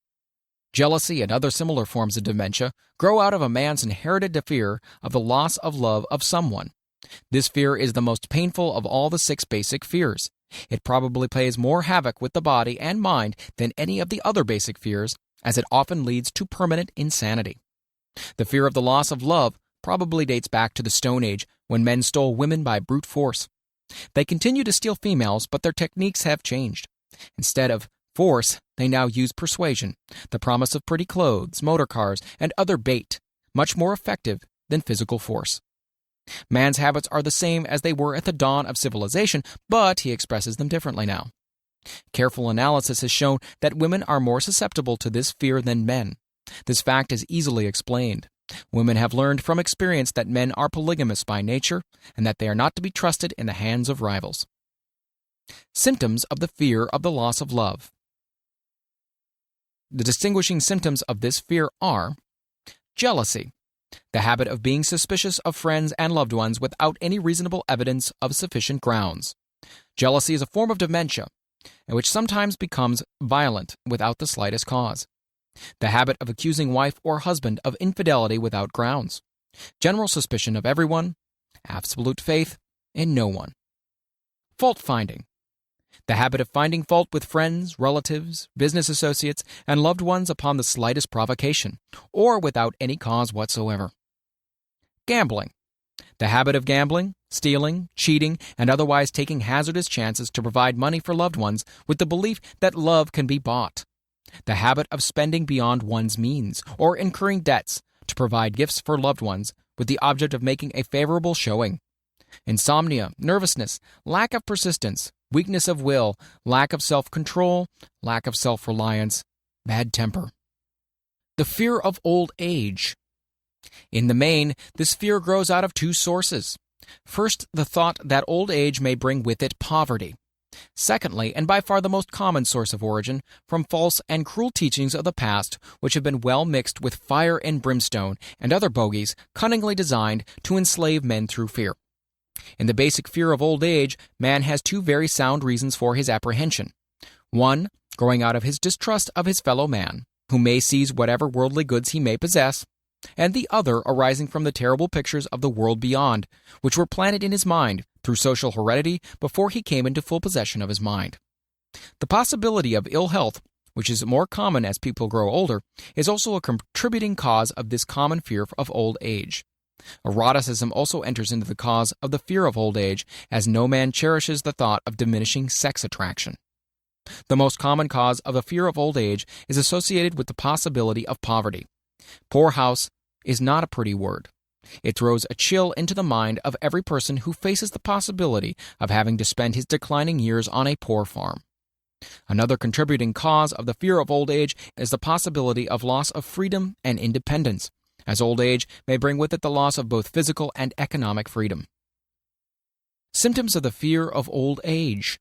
Speaker 1: Jealousy and other similar forms of dementia grow out of a man's inherited fear of the loss of love of someone. This fear is the most painful of all the 6 basic fears. It probably plays more havoc with the body and mind than any of the other basic fears, as it often leads to permanent insanity. The fear of the loss of love probably dates back to the Stone Age, when men stole women by brute force. They continue to steal females, but their techniques have changed. Instead of force, they now use persuasion, the promise of pretty clothes, motor cars, and other bait, much more effective than physical force. Man's habits are the same as they were at the dawn of civilization, but he expresses them differently now. Careful analysis has shown that women are more susceptible to this fear than men. This fact is easily explained. Women have learned from experience that men are polygamous by nature and that they are not to be trusted in the hands of rivals. Symptoms of the fear of the loss of love. The distinguishing symptoms of this fear are Jealousy. The habit of being suspicious of friends and loved ones without any reasonable evidence of sufficient grounds. Jealousy is a form of dementia, which sometimes becomes violent without the slightest cause. The habit of accusing wife or husband of infidelity without grounds. General suspicion of everyone, absolute faith in no one. Fault-finding. The habit of finding fault with friends, relatives, business associates, and loved ones upon the slightest provocation, or without any cause whatsoever. Gambling. The habit of gambling, stealing, cheating, and otherwise taking hazardous chances to provide money for loved ones with the belief that love can be bought. The habit of spending beyond one's means, or incurring debts to provide gifts for loved ones with the object of making a favorable showing. Insomnia, nervousness, lack of persistence, weakness of will, lack of self-control, lack of self-reliance, bad temper. The fear of old age. In the main, this fear grows out of two sources. First, the thought that old age may bring with it poverty. Secondly, and by far the most common source of origin, from false and cruel teachings of the past which have been well mixed with fire and brimstone and other bogies cunningly designed to enslave men through fear. In the basic fear of old age, man has two very sound reasons for his apprehension. One, growing out of his distrust of his fellow man, who may seize whatever worldly goods he may possess, and the other arising from the terrible pictures of the world beyond, which were planted in his mind through social heredity before he came into full possession of his mind. The possibility of ill health, which is more common as people grow older, is also a contributing cause of this common fear of old age. Eroticism also enters into the cause of the fear of old age, as no man cherishes the thought of diminishing sex attraction. The most common cause of the fear of old age is associated with the possibility of poverty. Poorhouse is not a pretty word. It throws a chill into the mind of every person who faces the possibility of having to spend his declining years on a poor farm. Another contributing cause of the fear of old age is the possibility of loss of freedom and independence, as old age may bring with it the loss of both physical and economic freedom. Symptoms of the fear of old age.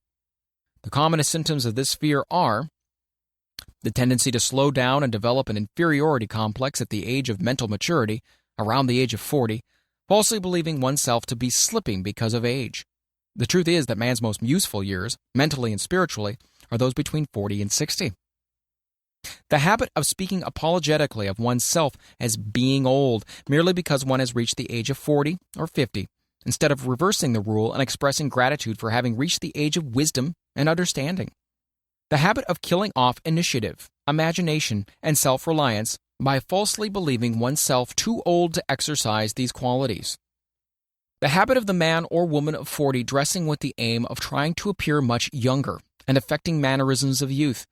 Speaker 1: The commonest symptoms of this fear are the tendency to slow down and develop an inferiority complex at the age of mental maturity, around the age of 40, falsely believing oneself to be slipping because of age. The truth is that man's most useful years, mentally and spiritually, are those between 40 and 60. The habit of speaking apologetically of oneself as being old merely because one has reached the age of 40 or 50, instead of reversing the rule and expressing gratitude for having reached the age of wisdom and understanding. The habit of killing off initiative, imagination, and self-reliance by falsely believing oneself too old to exercise these qualities. The habit of the man or woman of 40 dressing with the aim of trying to appear much younger and affecting mannerisms of youth,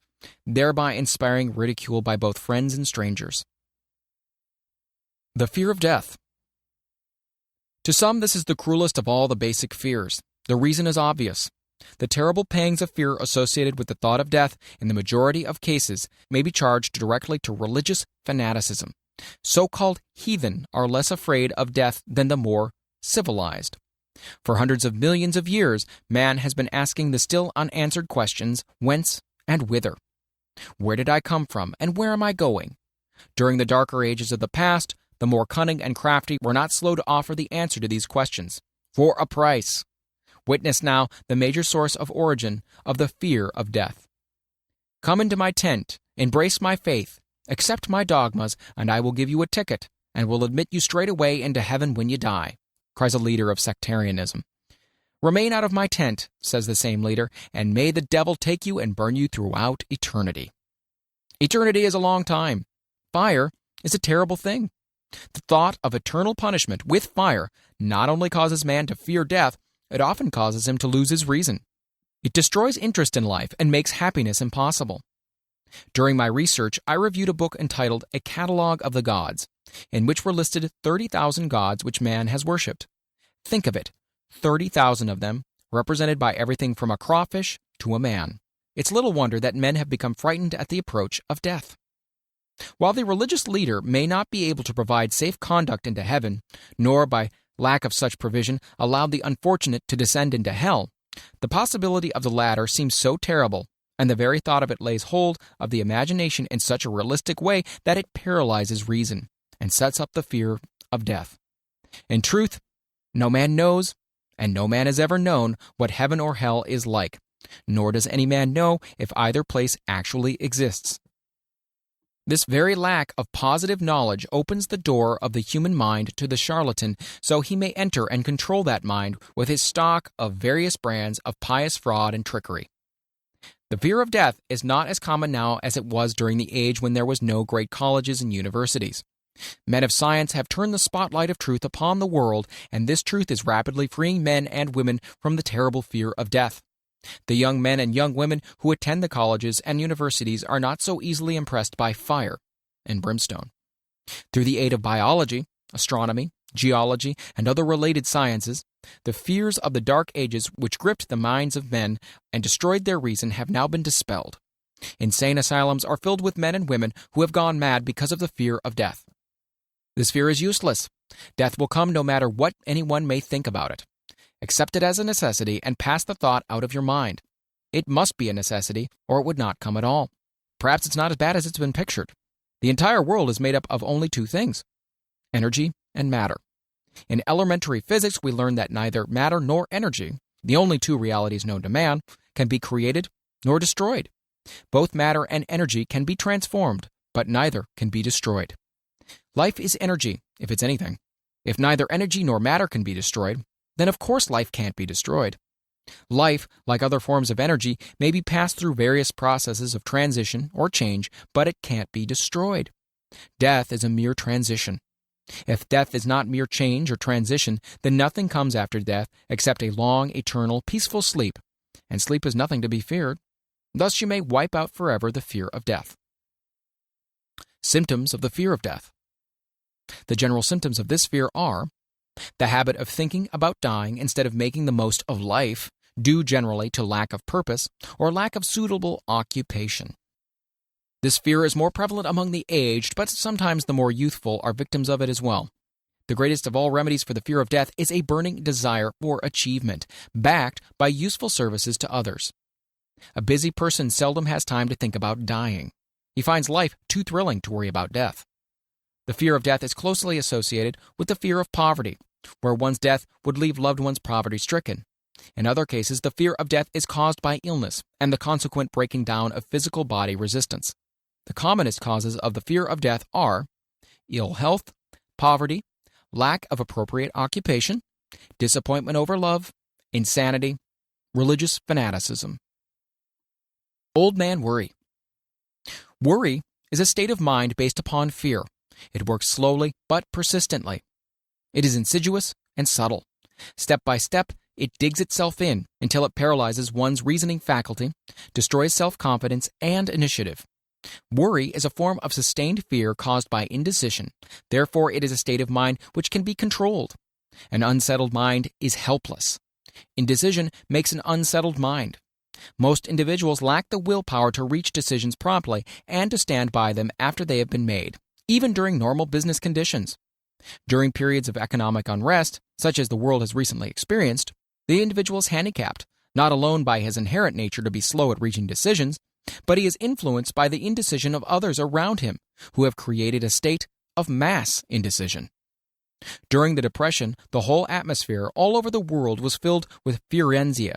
Speaker 1: thereby inspiring ridicule by both friends and strangers. The fear of death. To some, this is the cruelest of all the basic fears. The reason is obvious. The terrible pangs of fear associated with the thought of death, in the majority of cases, may be charged directly to religious fanaticism. So-called heathen are less afraid of death than the more civilized. For hundreds of millions of years, man has been asking the still unanswered questions, whence and whither? Where did I come from, and where am I going? During the darker ages of the past, the more cunning and crafty were not slow to offer the answer to these questions, for a price. Witness now the major source of origin of the fear of death. Come into my tent, embrace my faith, accept my dogmas, and I will give you a ticket, and will admit you straight away into heaven when you die, cries a leader of sectarianism. Remain out of my tent, says the same leader, and may the devil take you and burn you throughout eternity. Eternity is a long time. Fire is a terrible thing. The thought of eternal punishment with fire not only causes man to fear death, it often causes him to lose his reason. It destroys interest in life and makes happiness impossible. During my research, I reviewed a book entitled A Catalogue of the Gods, in which were listed 30,000 gods which man has worshipped. Think of it, 30,000 of them, represented by everything from a crawfish to a man. It's little wonder that men have become frightened at the approach of death. While the religious leader may not be able to provide safe conduct into heaven, nor by lack of such provision allowed the unfortunate to descend into hell, the possibility of the latter seems so terrible, and the very thought of it lays hold of the imagination in such a realistic way that it paralyzes reason, and sets up the fear of death. In truth, no man knows, and no man has ever known, what heaven or hell is like, nor does any man know if either place actually exists. This very lack of positive knowledge opens the door of the human mind to the charlatan, so he may enter and control that mind with his stock of various brands of pious fraud and trickery. The fear of death is not as common now as it was during the age when there was no great colleges and universities. Men of science have turned the spotlight of truth upon the world, and this truth is rapidly freeing men and women from the terrible fear of death. The young men and young women who attend the colleges and universities are not so easily impressed by fire and brimstone. Through the aid of biology, astronomy, geology, and other related sciences, the fears of the dark ages which gripped the minds of men and destroyed their reason have now been dispelled. Insane asylums are filled with men and women who have gone mad because of the fear of death. This fear is useless. Death will come no matter what anyone may think about it. Accept it as a necessity and pass the thought out of your mind. It must be a necessity, or it would not come at all. Perhaps it's not as bad as it's been pictured. The entire world is made up of only two things: energy and matter. In elementary physics, we learn that neither matter nor energy, the only two realities known to man, can be created nor destroyed. Both matter and energy can be transformed, but neither can be destroyed. Life is energy, if it's anything. If neither energy nor matter can be destroyed, then of course life can't be destroyed. Life, like other forms of energy, may be passed through various processes of transition or change, but it can't be destroyed. Death is a mere transition. If death is not mere change or transition, then nothing comes after death except a long, eternal, peaceful sleep, and sleep is nothing to be feared. Thus you may wipe out forever the fear of death. Symptoms of the fear of death. The general symptoms of this fear are the habit of thinking about dying instead of making the most of life, due generally to lack of purpose or lack of suitable occupation. This fear is more prevalent among the aged, but sometimes the more youthful are victims of it as well. The greatest of all remedies for the fear of death is a burning desire for achievement, backed by useful services to others. A busy person seldom has time to think about dying. He finds life too thrilling to worry about death. The fear of death is closely associated with the fear of poverty, where one's death would leave loved ones poverty-stricken. In other cases, the fear of death is caused by illness and the consequent breaking down of physical body resistance. The commonest causes of the fear of death are ill health, poverty, lack of appropriate occupation, disappointment over love, insanity, religious fanaticism. Old man worry. Worry is a state of mind based upon fear. It works slowly but persistently. It is insidious and subtle. Step by step, it digs itself in until it paralyzes one's reasoning faculty, destroys self-confidence and initiative. Worry is a form of sustained fear caused by indecision. Therefore, it is a state of mind which can be controlled. An unsettled mind is helpless. Indecision makes an unsettled mind. Most individuals lack the willpower to reach decisions promptly and to stand by them after they have been made, even during normal business conditions. During periods of economic unrest, such as the world has recently experienced, the individual is handicapped, not alone by his inherent nature to be slow at reaching decisions, but he is influenced by the indecision of others around him, who have created a state of mass indecision. During the Depression, the whole atmosphere all over the world was filled with fierenza,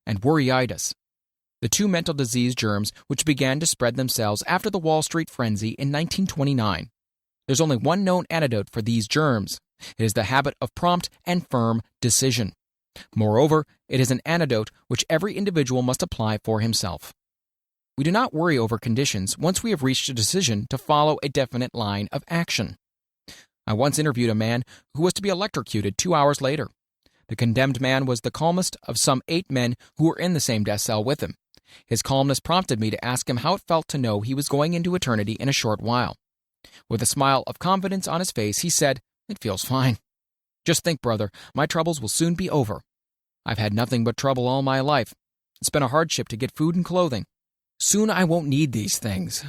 Speaker 1: and worryitis, the two mental disease germs which began to spread themselves after the Wall Street frenzy in 1929. There's only one known antidote for these germs. It is the habit of prompt and firm decision. Moreover, it is an antidote which every individual must apply for himself. We do not worry over conditions once we have reached a decision to follow a definite line of action. I once interviewed a man who was to be electrocuted 2 hours later. The condemned man was the calmest of some 8 men who were in the same death cell with him. His calmness prompted me to ask him how it felt to know he was going into eternity in a short while. With a smile of confidence on his face, he said, "It feels fine. Just think, brother, my troubles will soon be over. I've had nothing but trouble all my life. It's been a hardship to get food and clothing. Soon I won't need these things.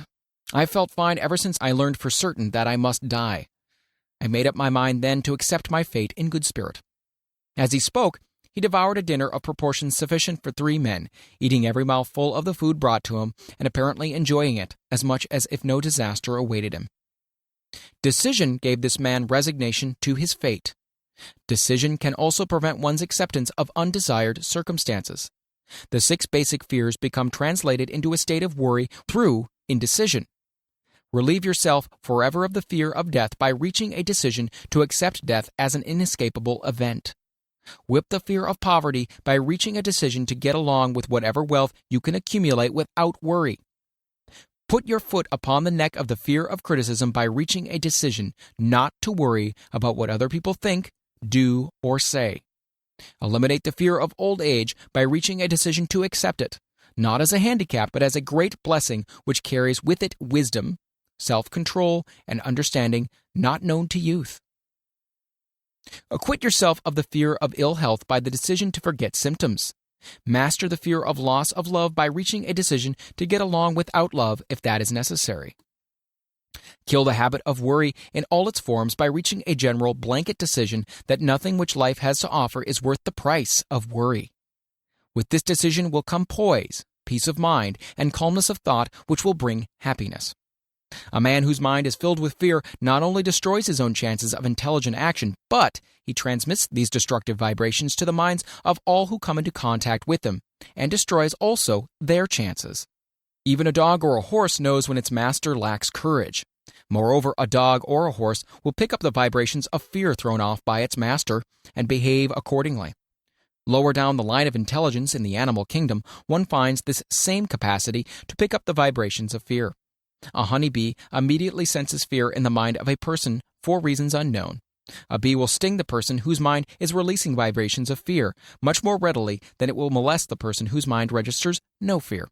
Speaker 1: I've felt fine ever since I learned for certain that I must die. I made up my mind then to accept my fate in good spirit." As he spoke, he devoured a dinner of proportions sufficient for 3 men, eating every mouthful of the food brought to him, and apparently enjoying it as much as if no disaster awaited him. Decision gave this man resignation to his fate. Decision can also prevent one's acceptance of undesired circumstances. The 6 basic fears become translated into a state of worry through indecision. Relieve yourself forever of the fear of death by reaching a decision to accept death as an inescapable event. Whip the fear of poverty by reaching a decision to get along with whatever wealth you can accumulate without worry. Put your foot upon the neck of the fear of criticism by reaching a decision not to worry about what other people think, do, or say. Eliminate the fear of old age by reaching a decision to accept it, not as a handicap, but as a great blessing which carries with it wisdom, self-control, and understanding not known to youth. Acquit yourself of the fear of ill health by the decision to forget symptoms. Master the fear of loss of love by reaching a decision to get along without love if that is necessary. Kill the habit of worry in all its forms by reaching a general blanket decision that nothing which life has to offer is worth the price of worry. With this decision will come poise, peace of mind, and calmness of thought which will bring happiness. A man whose mind is filled with fear not only destroys his own chances of intelligent action, but he transmits these destructive vibrations to the minds of all who come into contact with him, and destroys also their chances. Even a dog or a horse knows when its master lacks courage. Moreover, a dog or a horse will pick up the vibrations of fear thrown off by its master and behave accordingly. Lower down the line of intelligence in the animal kingdom, one finds this same capacity to pick up the vibrations of fear. A honeybee immediately senses fear in the mind of a person for reasons unknown. A bee will sting the person whose mind is releasing vibrations of fear much more readily than it will molest the person whose mind registers no fear.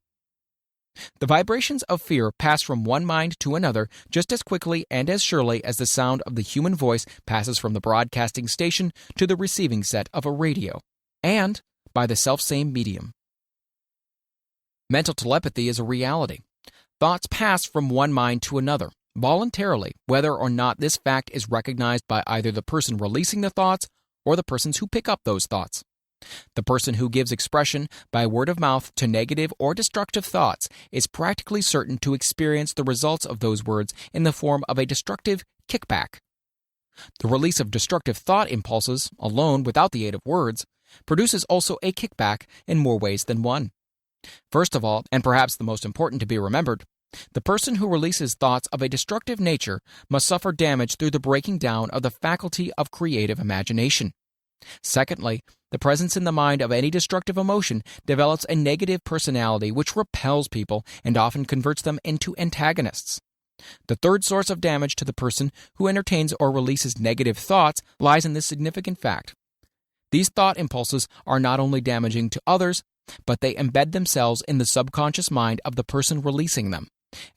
Speaker 1: The vibrations of fear pass from one mind to another just as quickly and as surely as the sound of the human voice passes from the broadcasting station to the receiving set of a radio, and by the selfsame medium. Mental telepathy is a reality. Thoughts pass from one mind to another, voluntarily, whether or not this fact is recognized by either the person releasing the thoughts or the persons who pick up those thoughts. The person who gives expression by word of mouth to negative or destructive thoughts is practically certain to experience the results of those words in the form of a destructive kickback. The release of destructive thought impulses, alone without the aid of words, produces also a kickback in more ways than one. First of all, and perhaps the most important to be remembered, the person who releases thoughts of a destructive nature must suffer damage through the breaking down of the faculty of creative imagination. Secondly, the presence in the mind of any destructive emotion develops a negative personality which repels people and often converts them into antagonists. The third source of damage to the person who entertains or releases negative thoughts lies in this significant fact. These thought impulses are not only damaging to others, but they embed themselves in the subconscious mind of the person releasing them,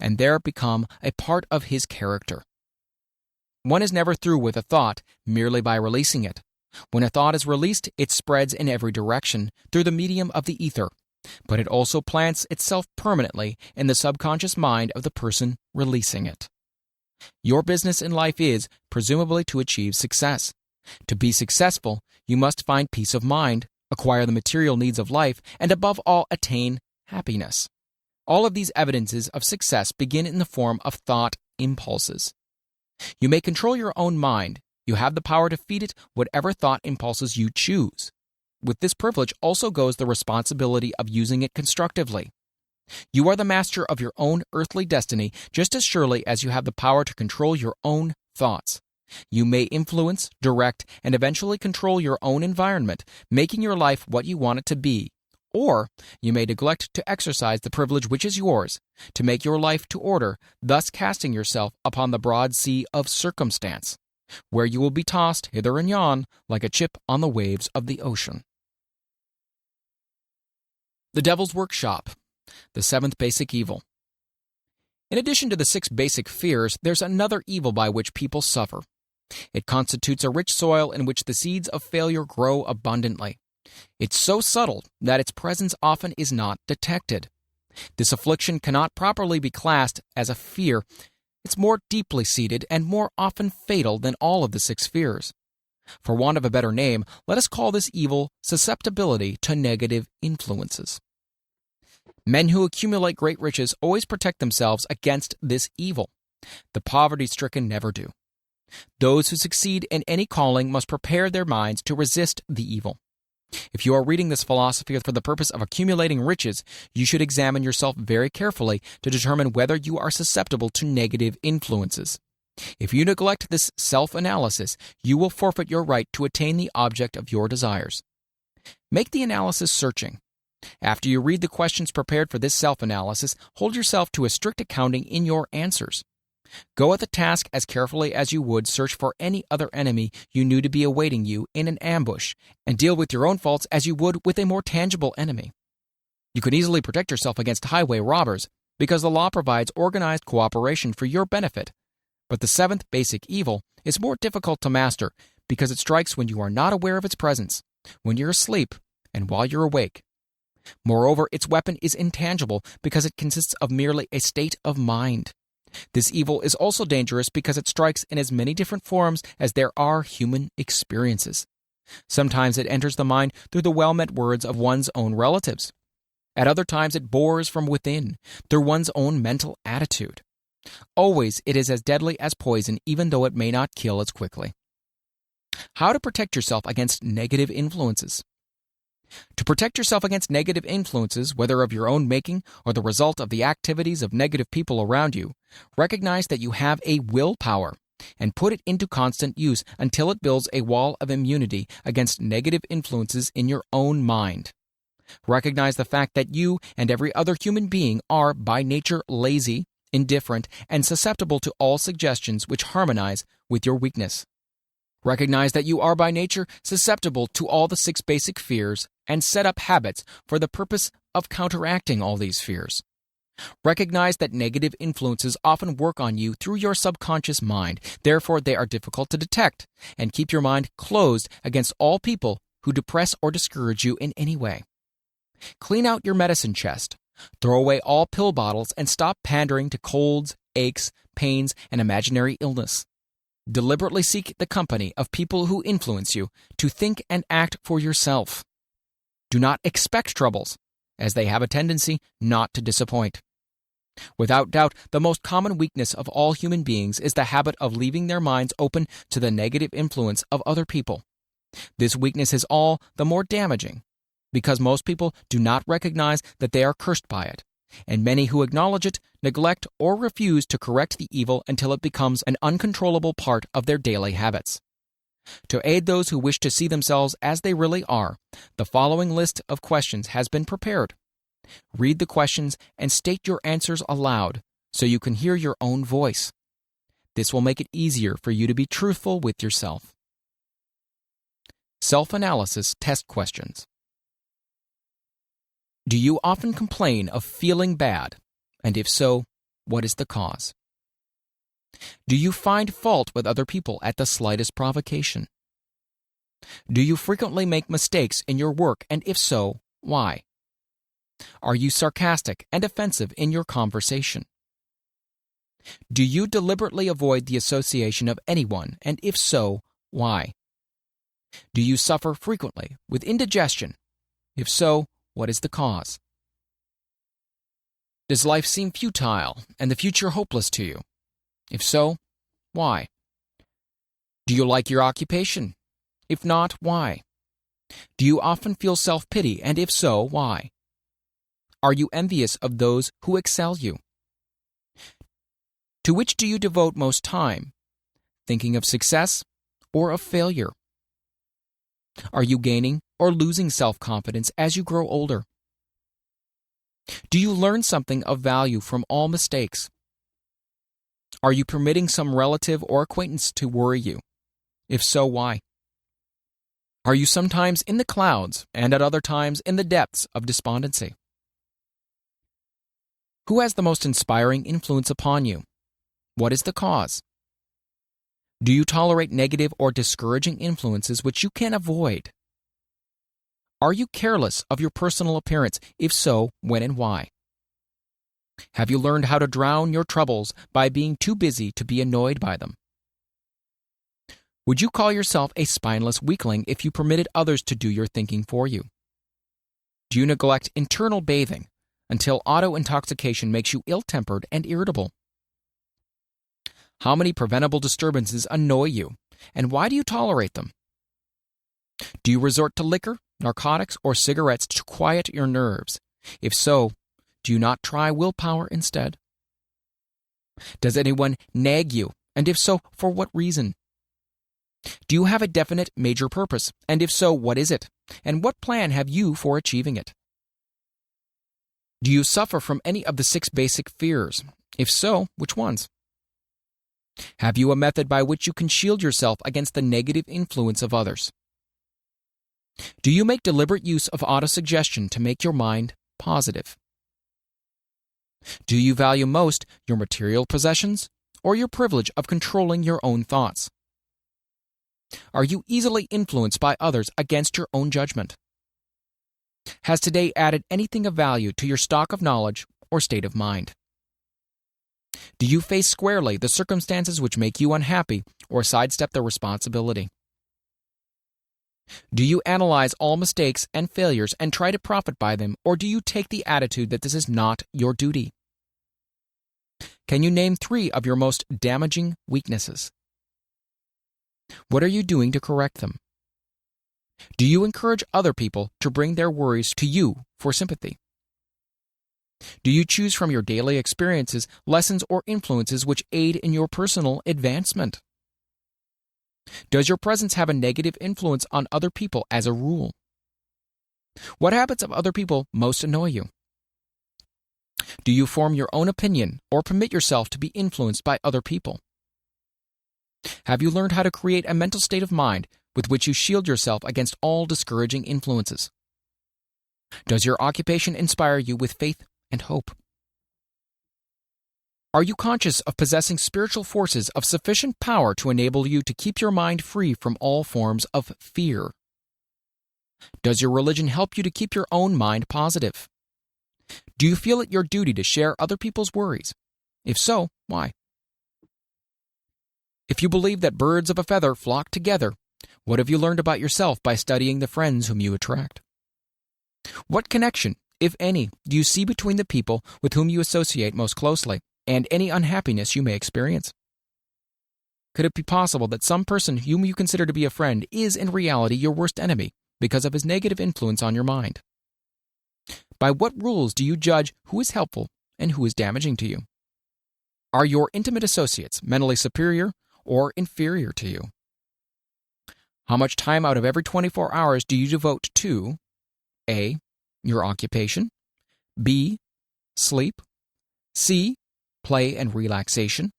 Speaker 1: and there become a part of his character. One is never through with a thought merely by releasing it. When a thought is released, it spreads in every direction through the medium of the ether, but it also plants itself permanently in the subconscious mind of the person releasing it. Your business in life is, presumably, to achieve success. To be successful, you must find peace of mind, acquire the material needs of life, and above all, attain happiness. All of these evidences of success begin in the form of thought impulses. You may control your own mind. You have the power to feed it whatever thought impulses you choose. With this privilege also goes the responsibility of using it constructively. You are the master of your own earthly destiny just as surely as you have the power to control your own thoughts. You may influence, direct, and eventually control your own environment, making your life what you want it to be. Or you may neglect to exercise the privilege which is yours, to make your life to order, thus casting yourself upon the broad sea of circumstance, where you will be tossed hither and yon like a chip on the waves of the ocean. The Devil's Workshop, the 7th basic evil. In addition to the 6 basic fears, there's another evil by which people suffer. It constitutes a rich soil in which the seeds of failure grow abundantly. It's so subtle that its presence often is not detected. This affliction cannot properly be classed as a fear. It's more deeply seated and more often fatal than all of the 6 fears. For want of a better name, let us call this evil susceptibility to negative influences. Men who accumulate great riches always protect themselves against this evil. The poverty-stricken never do. Those who succeed in any calling must prepare their minds to resist the evil. If you are reading this philosophy for the purpose of accumulating riches, you should examine yourself very carefully to determine whether you are susceptible to negative influences. If you neglect this self-analysis, you will forfeit your right to attain the object of your desires. Make the analysis searching. After you read the questions prepared for this self-analysis, hold yourself to a strict accounting in your answers. Go at the task as carefully as you would search for any other enemy you knew to be awaiting you in an ambush, and deal with your own faults as you would with a more tangible enemy. You can easily protect yourself against highway robbers because the law provides organized cooperation for your benefit. But the seventh basic evil is more difficult to master because it strikes when you are not aware of its presence, when you're asleep, and while you're awake. Moreover, its weapon is intangible because it consists of merely a state of mind. This evil is also dangerous because it strikes in as many different forms as there are human experiences. Sometimes it enters the mind through the well-meant words of one's own relatives. At other times it bores from within, through one's own mental attitude. Always it is as deadly as poison, even though it may not kill as quickly. How to protect yourself against negative influences? To protect yourself against negative influences, whether of your own making or the result of the activities of negative people around you, recognize that you have a willpower and put it into constant use until it builds a wall of immunity against negative influences in your own mind. Recognize the fact that you and every other human being are by nature lazy, indifferent, and susceptible to all suggestions which harmonize with your weakness. Recognize that you are by nature susceptible to all the 6 basic fears and set up habits for the purpose of counteracting all these fears. Recognize that negative influences often work on you through your subconscious mind, therefore they are difficult to detect, and keep your mind closed against all people who depress or discourage you in any way. Clean out your medicine chest. Throw away all pill bottles and stop pandering to colds, aches, pains, and imaginary illness. Deliberately seek the company of people who influence you to think and act for yourself. Do not expect troubles, as they have a tendency not to disappoint. Without doubt, the most common weakness of all human beings is the habit of leaving their minds open to the negative influence of other people. This weakness is all the more damaging because most people do not recognize that they are cursed by it, and many who acknowledge it neglect or refuse to correct the evil until it becomes an uncontrollable part of their daily habits. To aid those who wish to see themselves as they really are, the following list of questions has been prepared. Read the questions and state your answers aloud so you can hear your own voice. This will make it easier for you to be truthful with yourself. Self-analysis test questions. Do you often complain of feeling bad? And if so, what is the cause? Do you find fault with other people at the slightest provocation? Do you frequently make mistakes in your work, and if so, why? Are you sarcastic and offensive in your conversation? Do you deliberately avoid the association of anyone, and if so, why? Do you suffer frequently with indigestion? If so, what is the cause? Does life seem futile and the future hopeless to you? If so, why? Do you like your occupation? If not, why? Do you often feel self-pity, and if so, why? Are you envious of those who excel you? To which do you devote most time? Thinking of success or of failure? Are you gaining or losing self-confidence as you grow older? Do you learn something of value from all mistakes? Are you permitting some relative or acquaintance to worry you? If so, why? Are you sometimes in the clouds and at other times in the depths of despondency? Who has the most inspiring influence upon you? What is the cause? Do you tolerate negative or discouraging influences which you can avoid? Are you careless of your personal appearance? If so, when and why? Have you learned how to drown your troubles by being too busy to be annoyed by them? Would you call yourself a spineless weakling if you permitted others to do your thinking for you? Do you neglect internal bathing until auto-intoxication makes you ill-tempered and irritable? How many preventable disturbances annoy you, and why do you tolerate them? Do you resort to liquor, narcotics, or cigarettes to quiet your nerves? If so, do you not try willpower instead? Does anyone nag you, and if so, for what reason? Do you have a definite major purpose, and if so, what is it? And what plan have you for achieving it? Do you suffer from any of the 6 basic fears? If so, which ones? Have you a method by which you can shield yourself against the negative influence of others? Do you make deliberate use of autosuggestion to make your mind positive? Do you value most your material possessions or your privilege of controlling your own thoughts? Are you easily influenced by others against your own judgment? Has today added anything of value to your stock of knowledge or state of mind? Do you face squarely the circumstances which make you unhappy or sidestep the responsibility? Do you analyze all mistakes and failures and try to profit by them, or do you take the attitude that this is not your duty? Can you name 3 of your most damaging weaknesses? What are you doing to correct them? Do you encourage other people to bring their worries to you for sympathy? Do you choose from your daily experiences lessons or influences which aid in your personal advancement? Does your presence have a negative influence on other people as a rule? What habits of other people most annoy you? Do you form your own opinion or permit yourself to be influenced by other people? Have you learned how to create a mental state of mind with which you shield yourself against all discouraging influences? Does your occupation inspire you with faith and hope? Are you conscious of possessing spiritual forces of sufficient power to enable you to keep your mind free from all forms of fear? Does your religion help you to keep your own mind positive? Do you feel it your duty to share other people's worries? If so, why? If you believe that birds of a feather flock together, what have you learned about yourself by studying the friends whom you attract? What connection, if any, do you see between the people with whom you associate most closely and any unhappiness you may experience? Could it be possible that some person whom you consider to be a friend is in reality your worst enemy because of his negative influence on your mind? By what rules do you judge who is helpful and who is damaging to you? Are your intimate associates mentally superior or inferior to you? How much time out of every 24 hours do you devote to A. Your occupation, B. Sleep, C. Play and relaxation,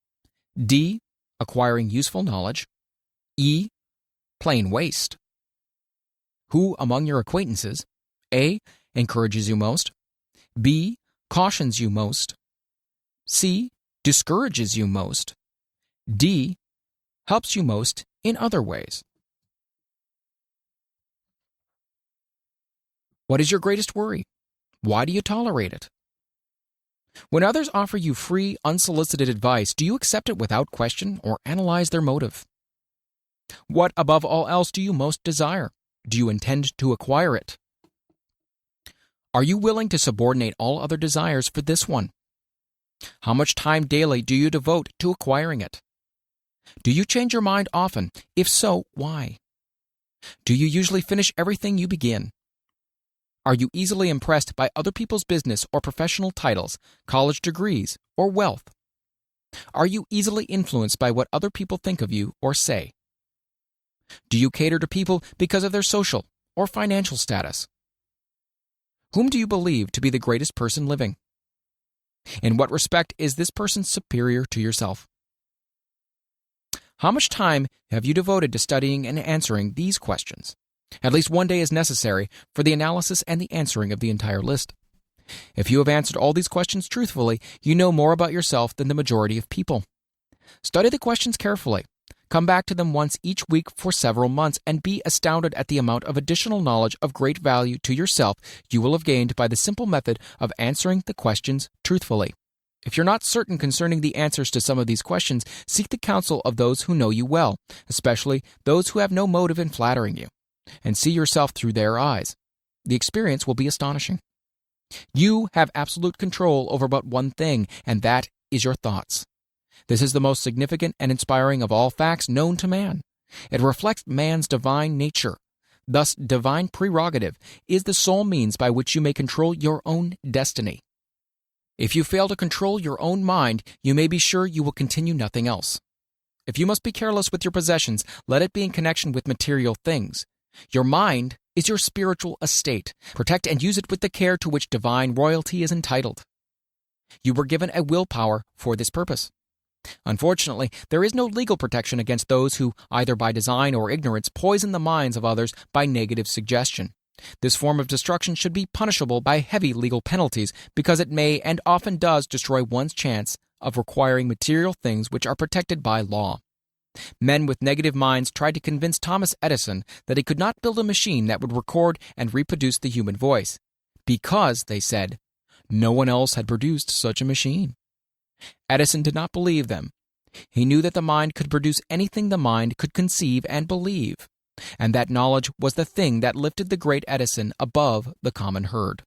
Speaker 1: D. Acquiring useful knowledge, E. Plain waste? Who among your acquaintances A. Encourages you most, B. Cautions you most, C. Discourages you most, D. Helps you most in other ways? What is your greatest worry? Why do you tolerate it? When others offer you free, unsolicited advice, do you accept it without question or analyze their motive? What, above all else, do you most desire? Do you intend to acquire it? Are you willing to subordinate all other desires for this one? How much time daily do you devote to acquiring it? Do you change your mind often? If so, why? Do you usually finish everything you begin? Are you easily impressed by other people's business or professional titles, college degrees, or wealth? Are you easily influenced by what other people think of you or say? Do you cater to people because of their social or financial status? Whom do you believe to be the greatest person living? In what respect is this person superior to yourself? How much time have you devoted to studying and answering these questions? At least one day is necessary for the analysis and the answering of the entire list. If you have answered all these questions truthfully, you know more about yourself than the majority of people. Study the questions carefully. Come back to them once each week for several months and be astounded at the amount of additional knowledge of great value to yourself you will have gained by the simple method of answering the questions truthfully. If you're not certain concerning the answers to some of these questions, seek the counsel of those who know you well, especially those who have no motive in flattering you, and see yourself through their eyes. The experience will be astonishing. You have absolute control over but one thing, and that is your thoughts. This is the most significant and inspiring of all facts known to man. It reflects man's divine nature. Thus, divine prerogative is the sole means by which you may control your own destiny. If you fail to control your own mind, you may be sure you will continue nothing else. If you must be careless with your possessions, let it be in connection with material things. Your mind is your spiritual estate. Protect and use it with the care to which divine royalty is entitled. You were given a willpower for this purpose. Unfortunately, there is no legal protection against those who, either by design or ignorance, poison the minds of others by negative suggestion. This form of destruction should be punishable by heavy legal penalties because it may and often does destroy one's chance of acquiring material things which are protected by law. Men with negative minds tried to convince Thomas Edison that he could not build a machine that would record and reproduce the human voice, because, they said, no one else had produced such a machine. Edison did not believe them. He knew that the mind could produce anything the mind could conceive and believe, and that knowledge was the thing that lifted the great Edison above the common herd.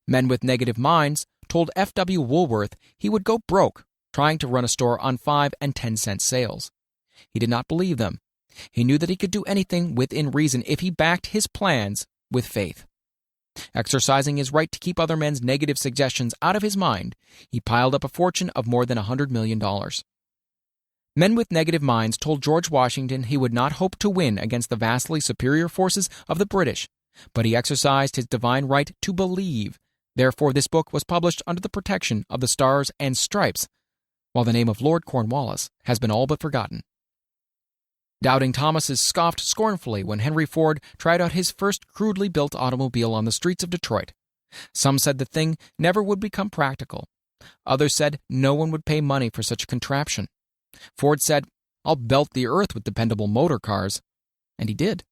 Speaker 1: Men with negative minds told F.W. Woolworth he would go broke trying to run a store on 5 and 10 cent sales. He did not believe them. He knew that he could do anything within reason if he backed his plans with faith. Exercising his right to keep other men's negative suggestions out of his mind, he piled up a fortune of more than $100 million. Men with negative minds told George Washington he would not hope to win against the vastly superior forces of the British, but he exercised his divine right to believe. Therefore, this book was published under the protection of the Stars and Stripes, while the name of Lord Cornwallis has been all but forgotten. Doubting Thomases scoffed scornfully when Henry Ford tried out his first crudely built automobile on the streets of Detroit. Some said the thing never would become practical. Others said no one would pay money for such a contraption. Ford said, "I'll belt the earth with dependable motor cars." And he did.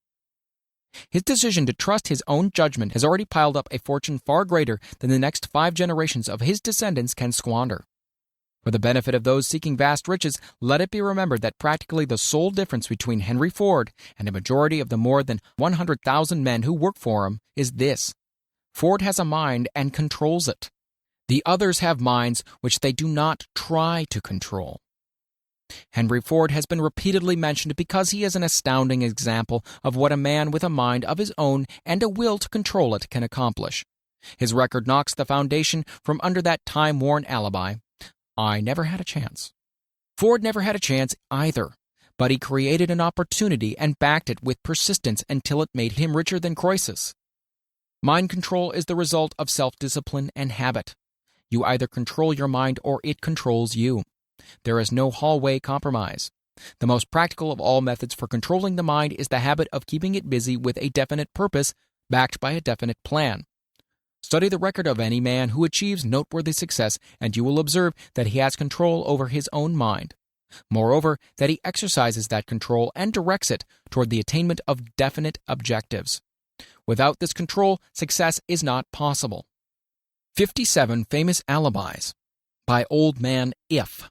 Speaker 1: His decision to trust his own judgment has already piled up a fortune far greater than the next 5 generations of his descendants can squander. For the benefit of those seeking vast riches, let it be remembered that practically the sole difference between Henry Ford and a majority of the more than 100,000 men who work for him is this: Ford has a mind and controls it. The others have minds which they do not try to control. Henry Ford has been repeatedly mentioned because he is an astounding example of what a man with a mind of his own and a will to control it can accomplish. His record knocks the foundation from under that time-worn alibi: I never had a chance. Ford never had a chance either, but he created an opportunity and backed it with persistence until it made him richer than Croesus. Mind control is the result of self-discipline and habit. You either control your mind or it controls you. There is no hallway compromise. The most practical of all methods for controlling the mind is the habit of keeping it busy with a definite purpose backed by a definite plan. Study the record of any man who achieves noteworthy success, and you will observe that he has control over his own mind. Moreover, that he exercises that control and directs it toward the attainment of definite objectives. Without this control, success is not possible. 57 Famous Alibis by Old Man If.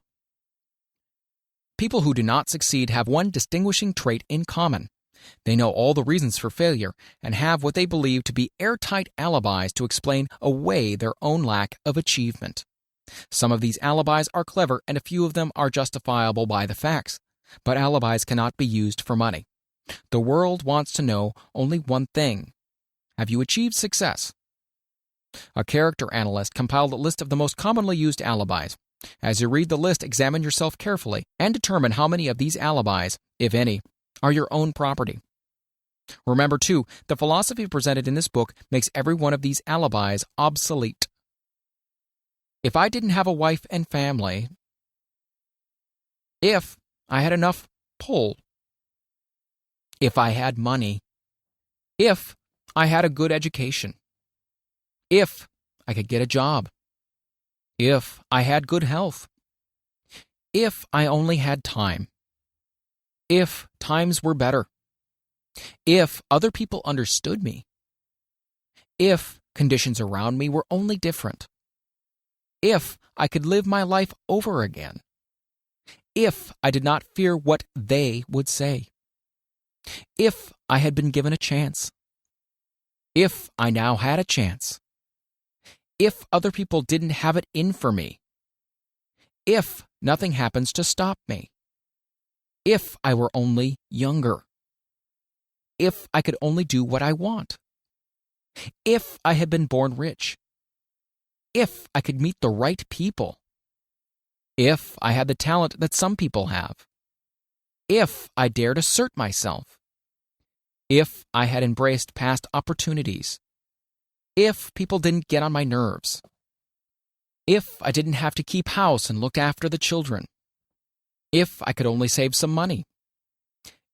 Speaker 1: People who do not succeed have one distinguishing trait in common. They know all the reasons for failure and have what they believe to be airtight alibis to explain away their own lack of achievement. Some of these alibis are clever and a few of them are justifiable by the facts, but alibis cannot be used for money. The world wants to know only one thing: have you achieved success? A character analyst compiled a list of the most commonly used alibis. As you read the list, examine yourself carefully and determine how many of these alibis, if any, are your own property. Remember, too, the philosophy presented in this book makes every one of these alibis obsolete. If I didn't have a wife and family, if I had enough pull, if I had money, if I had a good education, if I could get a job, if I had good health, if I only had time, if times were better, if other people understood me, if conditions around me were only different, if I could live my life over again, if I did not fear what they would say, if I had been given a chance, if I now had a chance, if other people didn't have it in for me, if nothing happens to stop me. If I were only younger. If I could only do what I want. If I had been born rich. If I could meet the right people. If I had the talent that some people have. If I dared assert myself. If I had embraced past opportunities. If people didn't get on my nerves. If I didn't have to keep house and look after the children. If I could only save some money.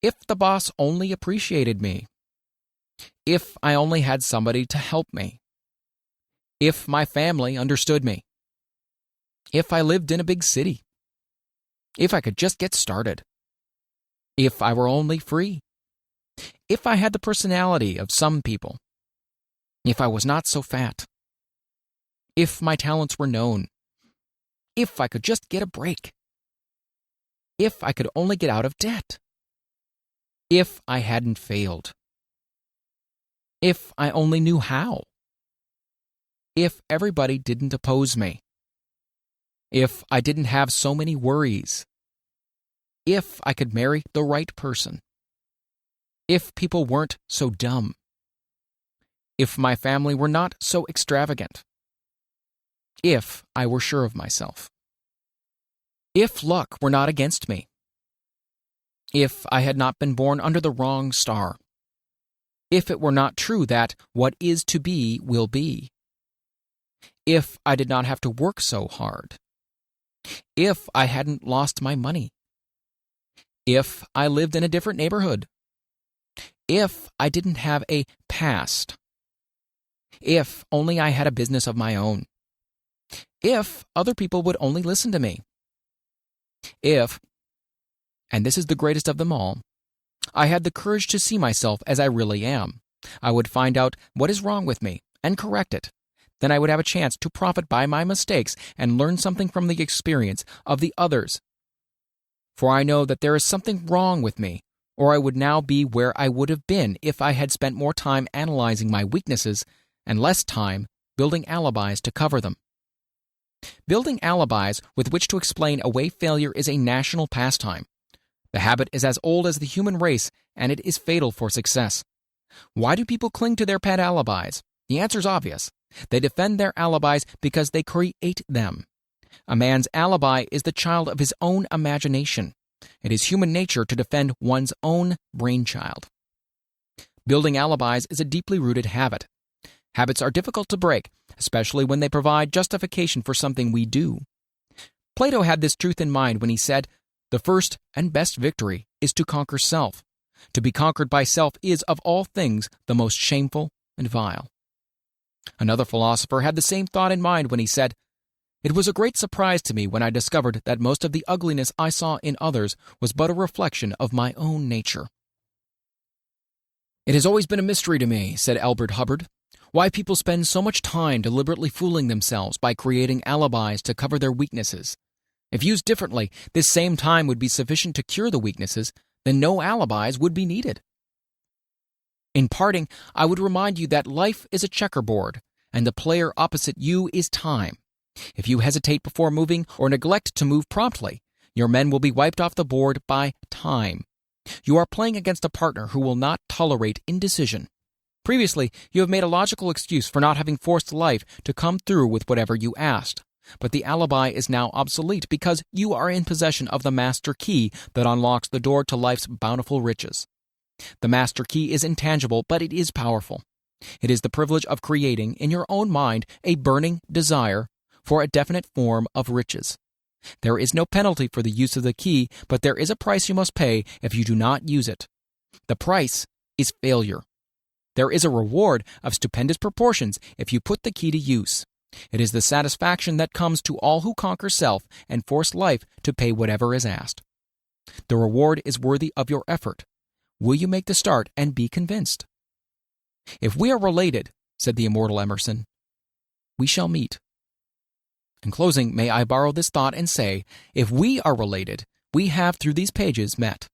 Speaker 1: If the boss only appreciated me. If I only had somebody to help me. If my family understood me. If I lived in a big city. If I could just get started. If I were only free. If I had the personality of some people. If I was not so fat. If my talents were known. If I could just get a break. If I could only get out of debt. If I hadn't failed. If I only knew how. If everybody didn't oppose me. If I didn't have so many worries. If I could marry the right person. If people weren't so dumb. If my family were not so extravagant. If I were sure of myself. If luck were not against me. If I had not been born under the wrong star. If it were not true that what is to be will be. If I did not have to work so hard. If I hadn't lost my money. If I lived in a different neighborhood. If I didn't have a past. If only I had a business of my own. If other people would only listen to me. If, and this is the greatest of them all, I had the courage to see myself as I really am, I would find out what is wrong with me and correct it. Then I would have a chance to profit by my mistakes and learn something from the experience of the others. For I know that there is something wrong with me, or I would now be where I would have been if I had spent more time analyzing my weaknesses and less time building alibis to cover them. Building alibis with which to explain away failure is a national pastime. The habit is as old as the human race, and it is fatal for success. Why do people cling to their pet alibis? The answer is obvious. They defend their alibis because they create them. A man's alibi is the child of his own imagination. It is human nature to defend one's own brainchild. Building alibis is a deeply rooted habit. Habits are difficult to break, especially when they provide justification for something we do. Plato had this truth in mind when he said, "The first and best victory is to conquer self. To be conquered by self is, of all things, the most shameful and vile." Another philosopher had the same thought in mind when he said, "It was a great surprise to me when I discovered that most of the ugliness I saw in others was but a reflection of my own nature." "It has always been a mystery to me," said Albert Hubbard, "why people spend so much time deliberately fooling themselves by creating alibis to cover their weaknesses. If used differently, this same time would be sufficient to cure the weaknesses, then no alibis would be needed." In parting, I would remind you that life is a checkerboard, and the player opposite you is time. If you hesitate before moving or neglect to move promptly, your men will be wiped off the board by time. You are playing against a partner who will not tolerate indecision. Previously, you have made a logical excuse for not having forced life to come through with whatever you asked. But the alibi is now obsolete because you are in possession of the master key that unlocks the door to life's bountiful riches. The master key is intangible, but it is powerful. It is the privilege of creating, in your own mind, a burning desire for a definite form of riches. There is no penalty for the use of the key, but there is a price you must pay if you do not use it. The price is failure. There is a reward of stupendous proportions if you put the key to use. It is the satisfaction that comes to all who conquer self and force life to pay whatever is asked. The reward is worthy of your effort. Will you make the start and be convinced? "If we are related," said the immortal Emerson, "we shall meet." In closing, may I borrow this thought and say, if we are related, we have through these pages met.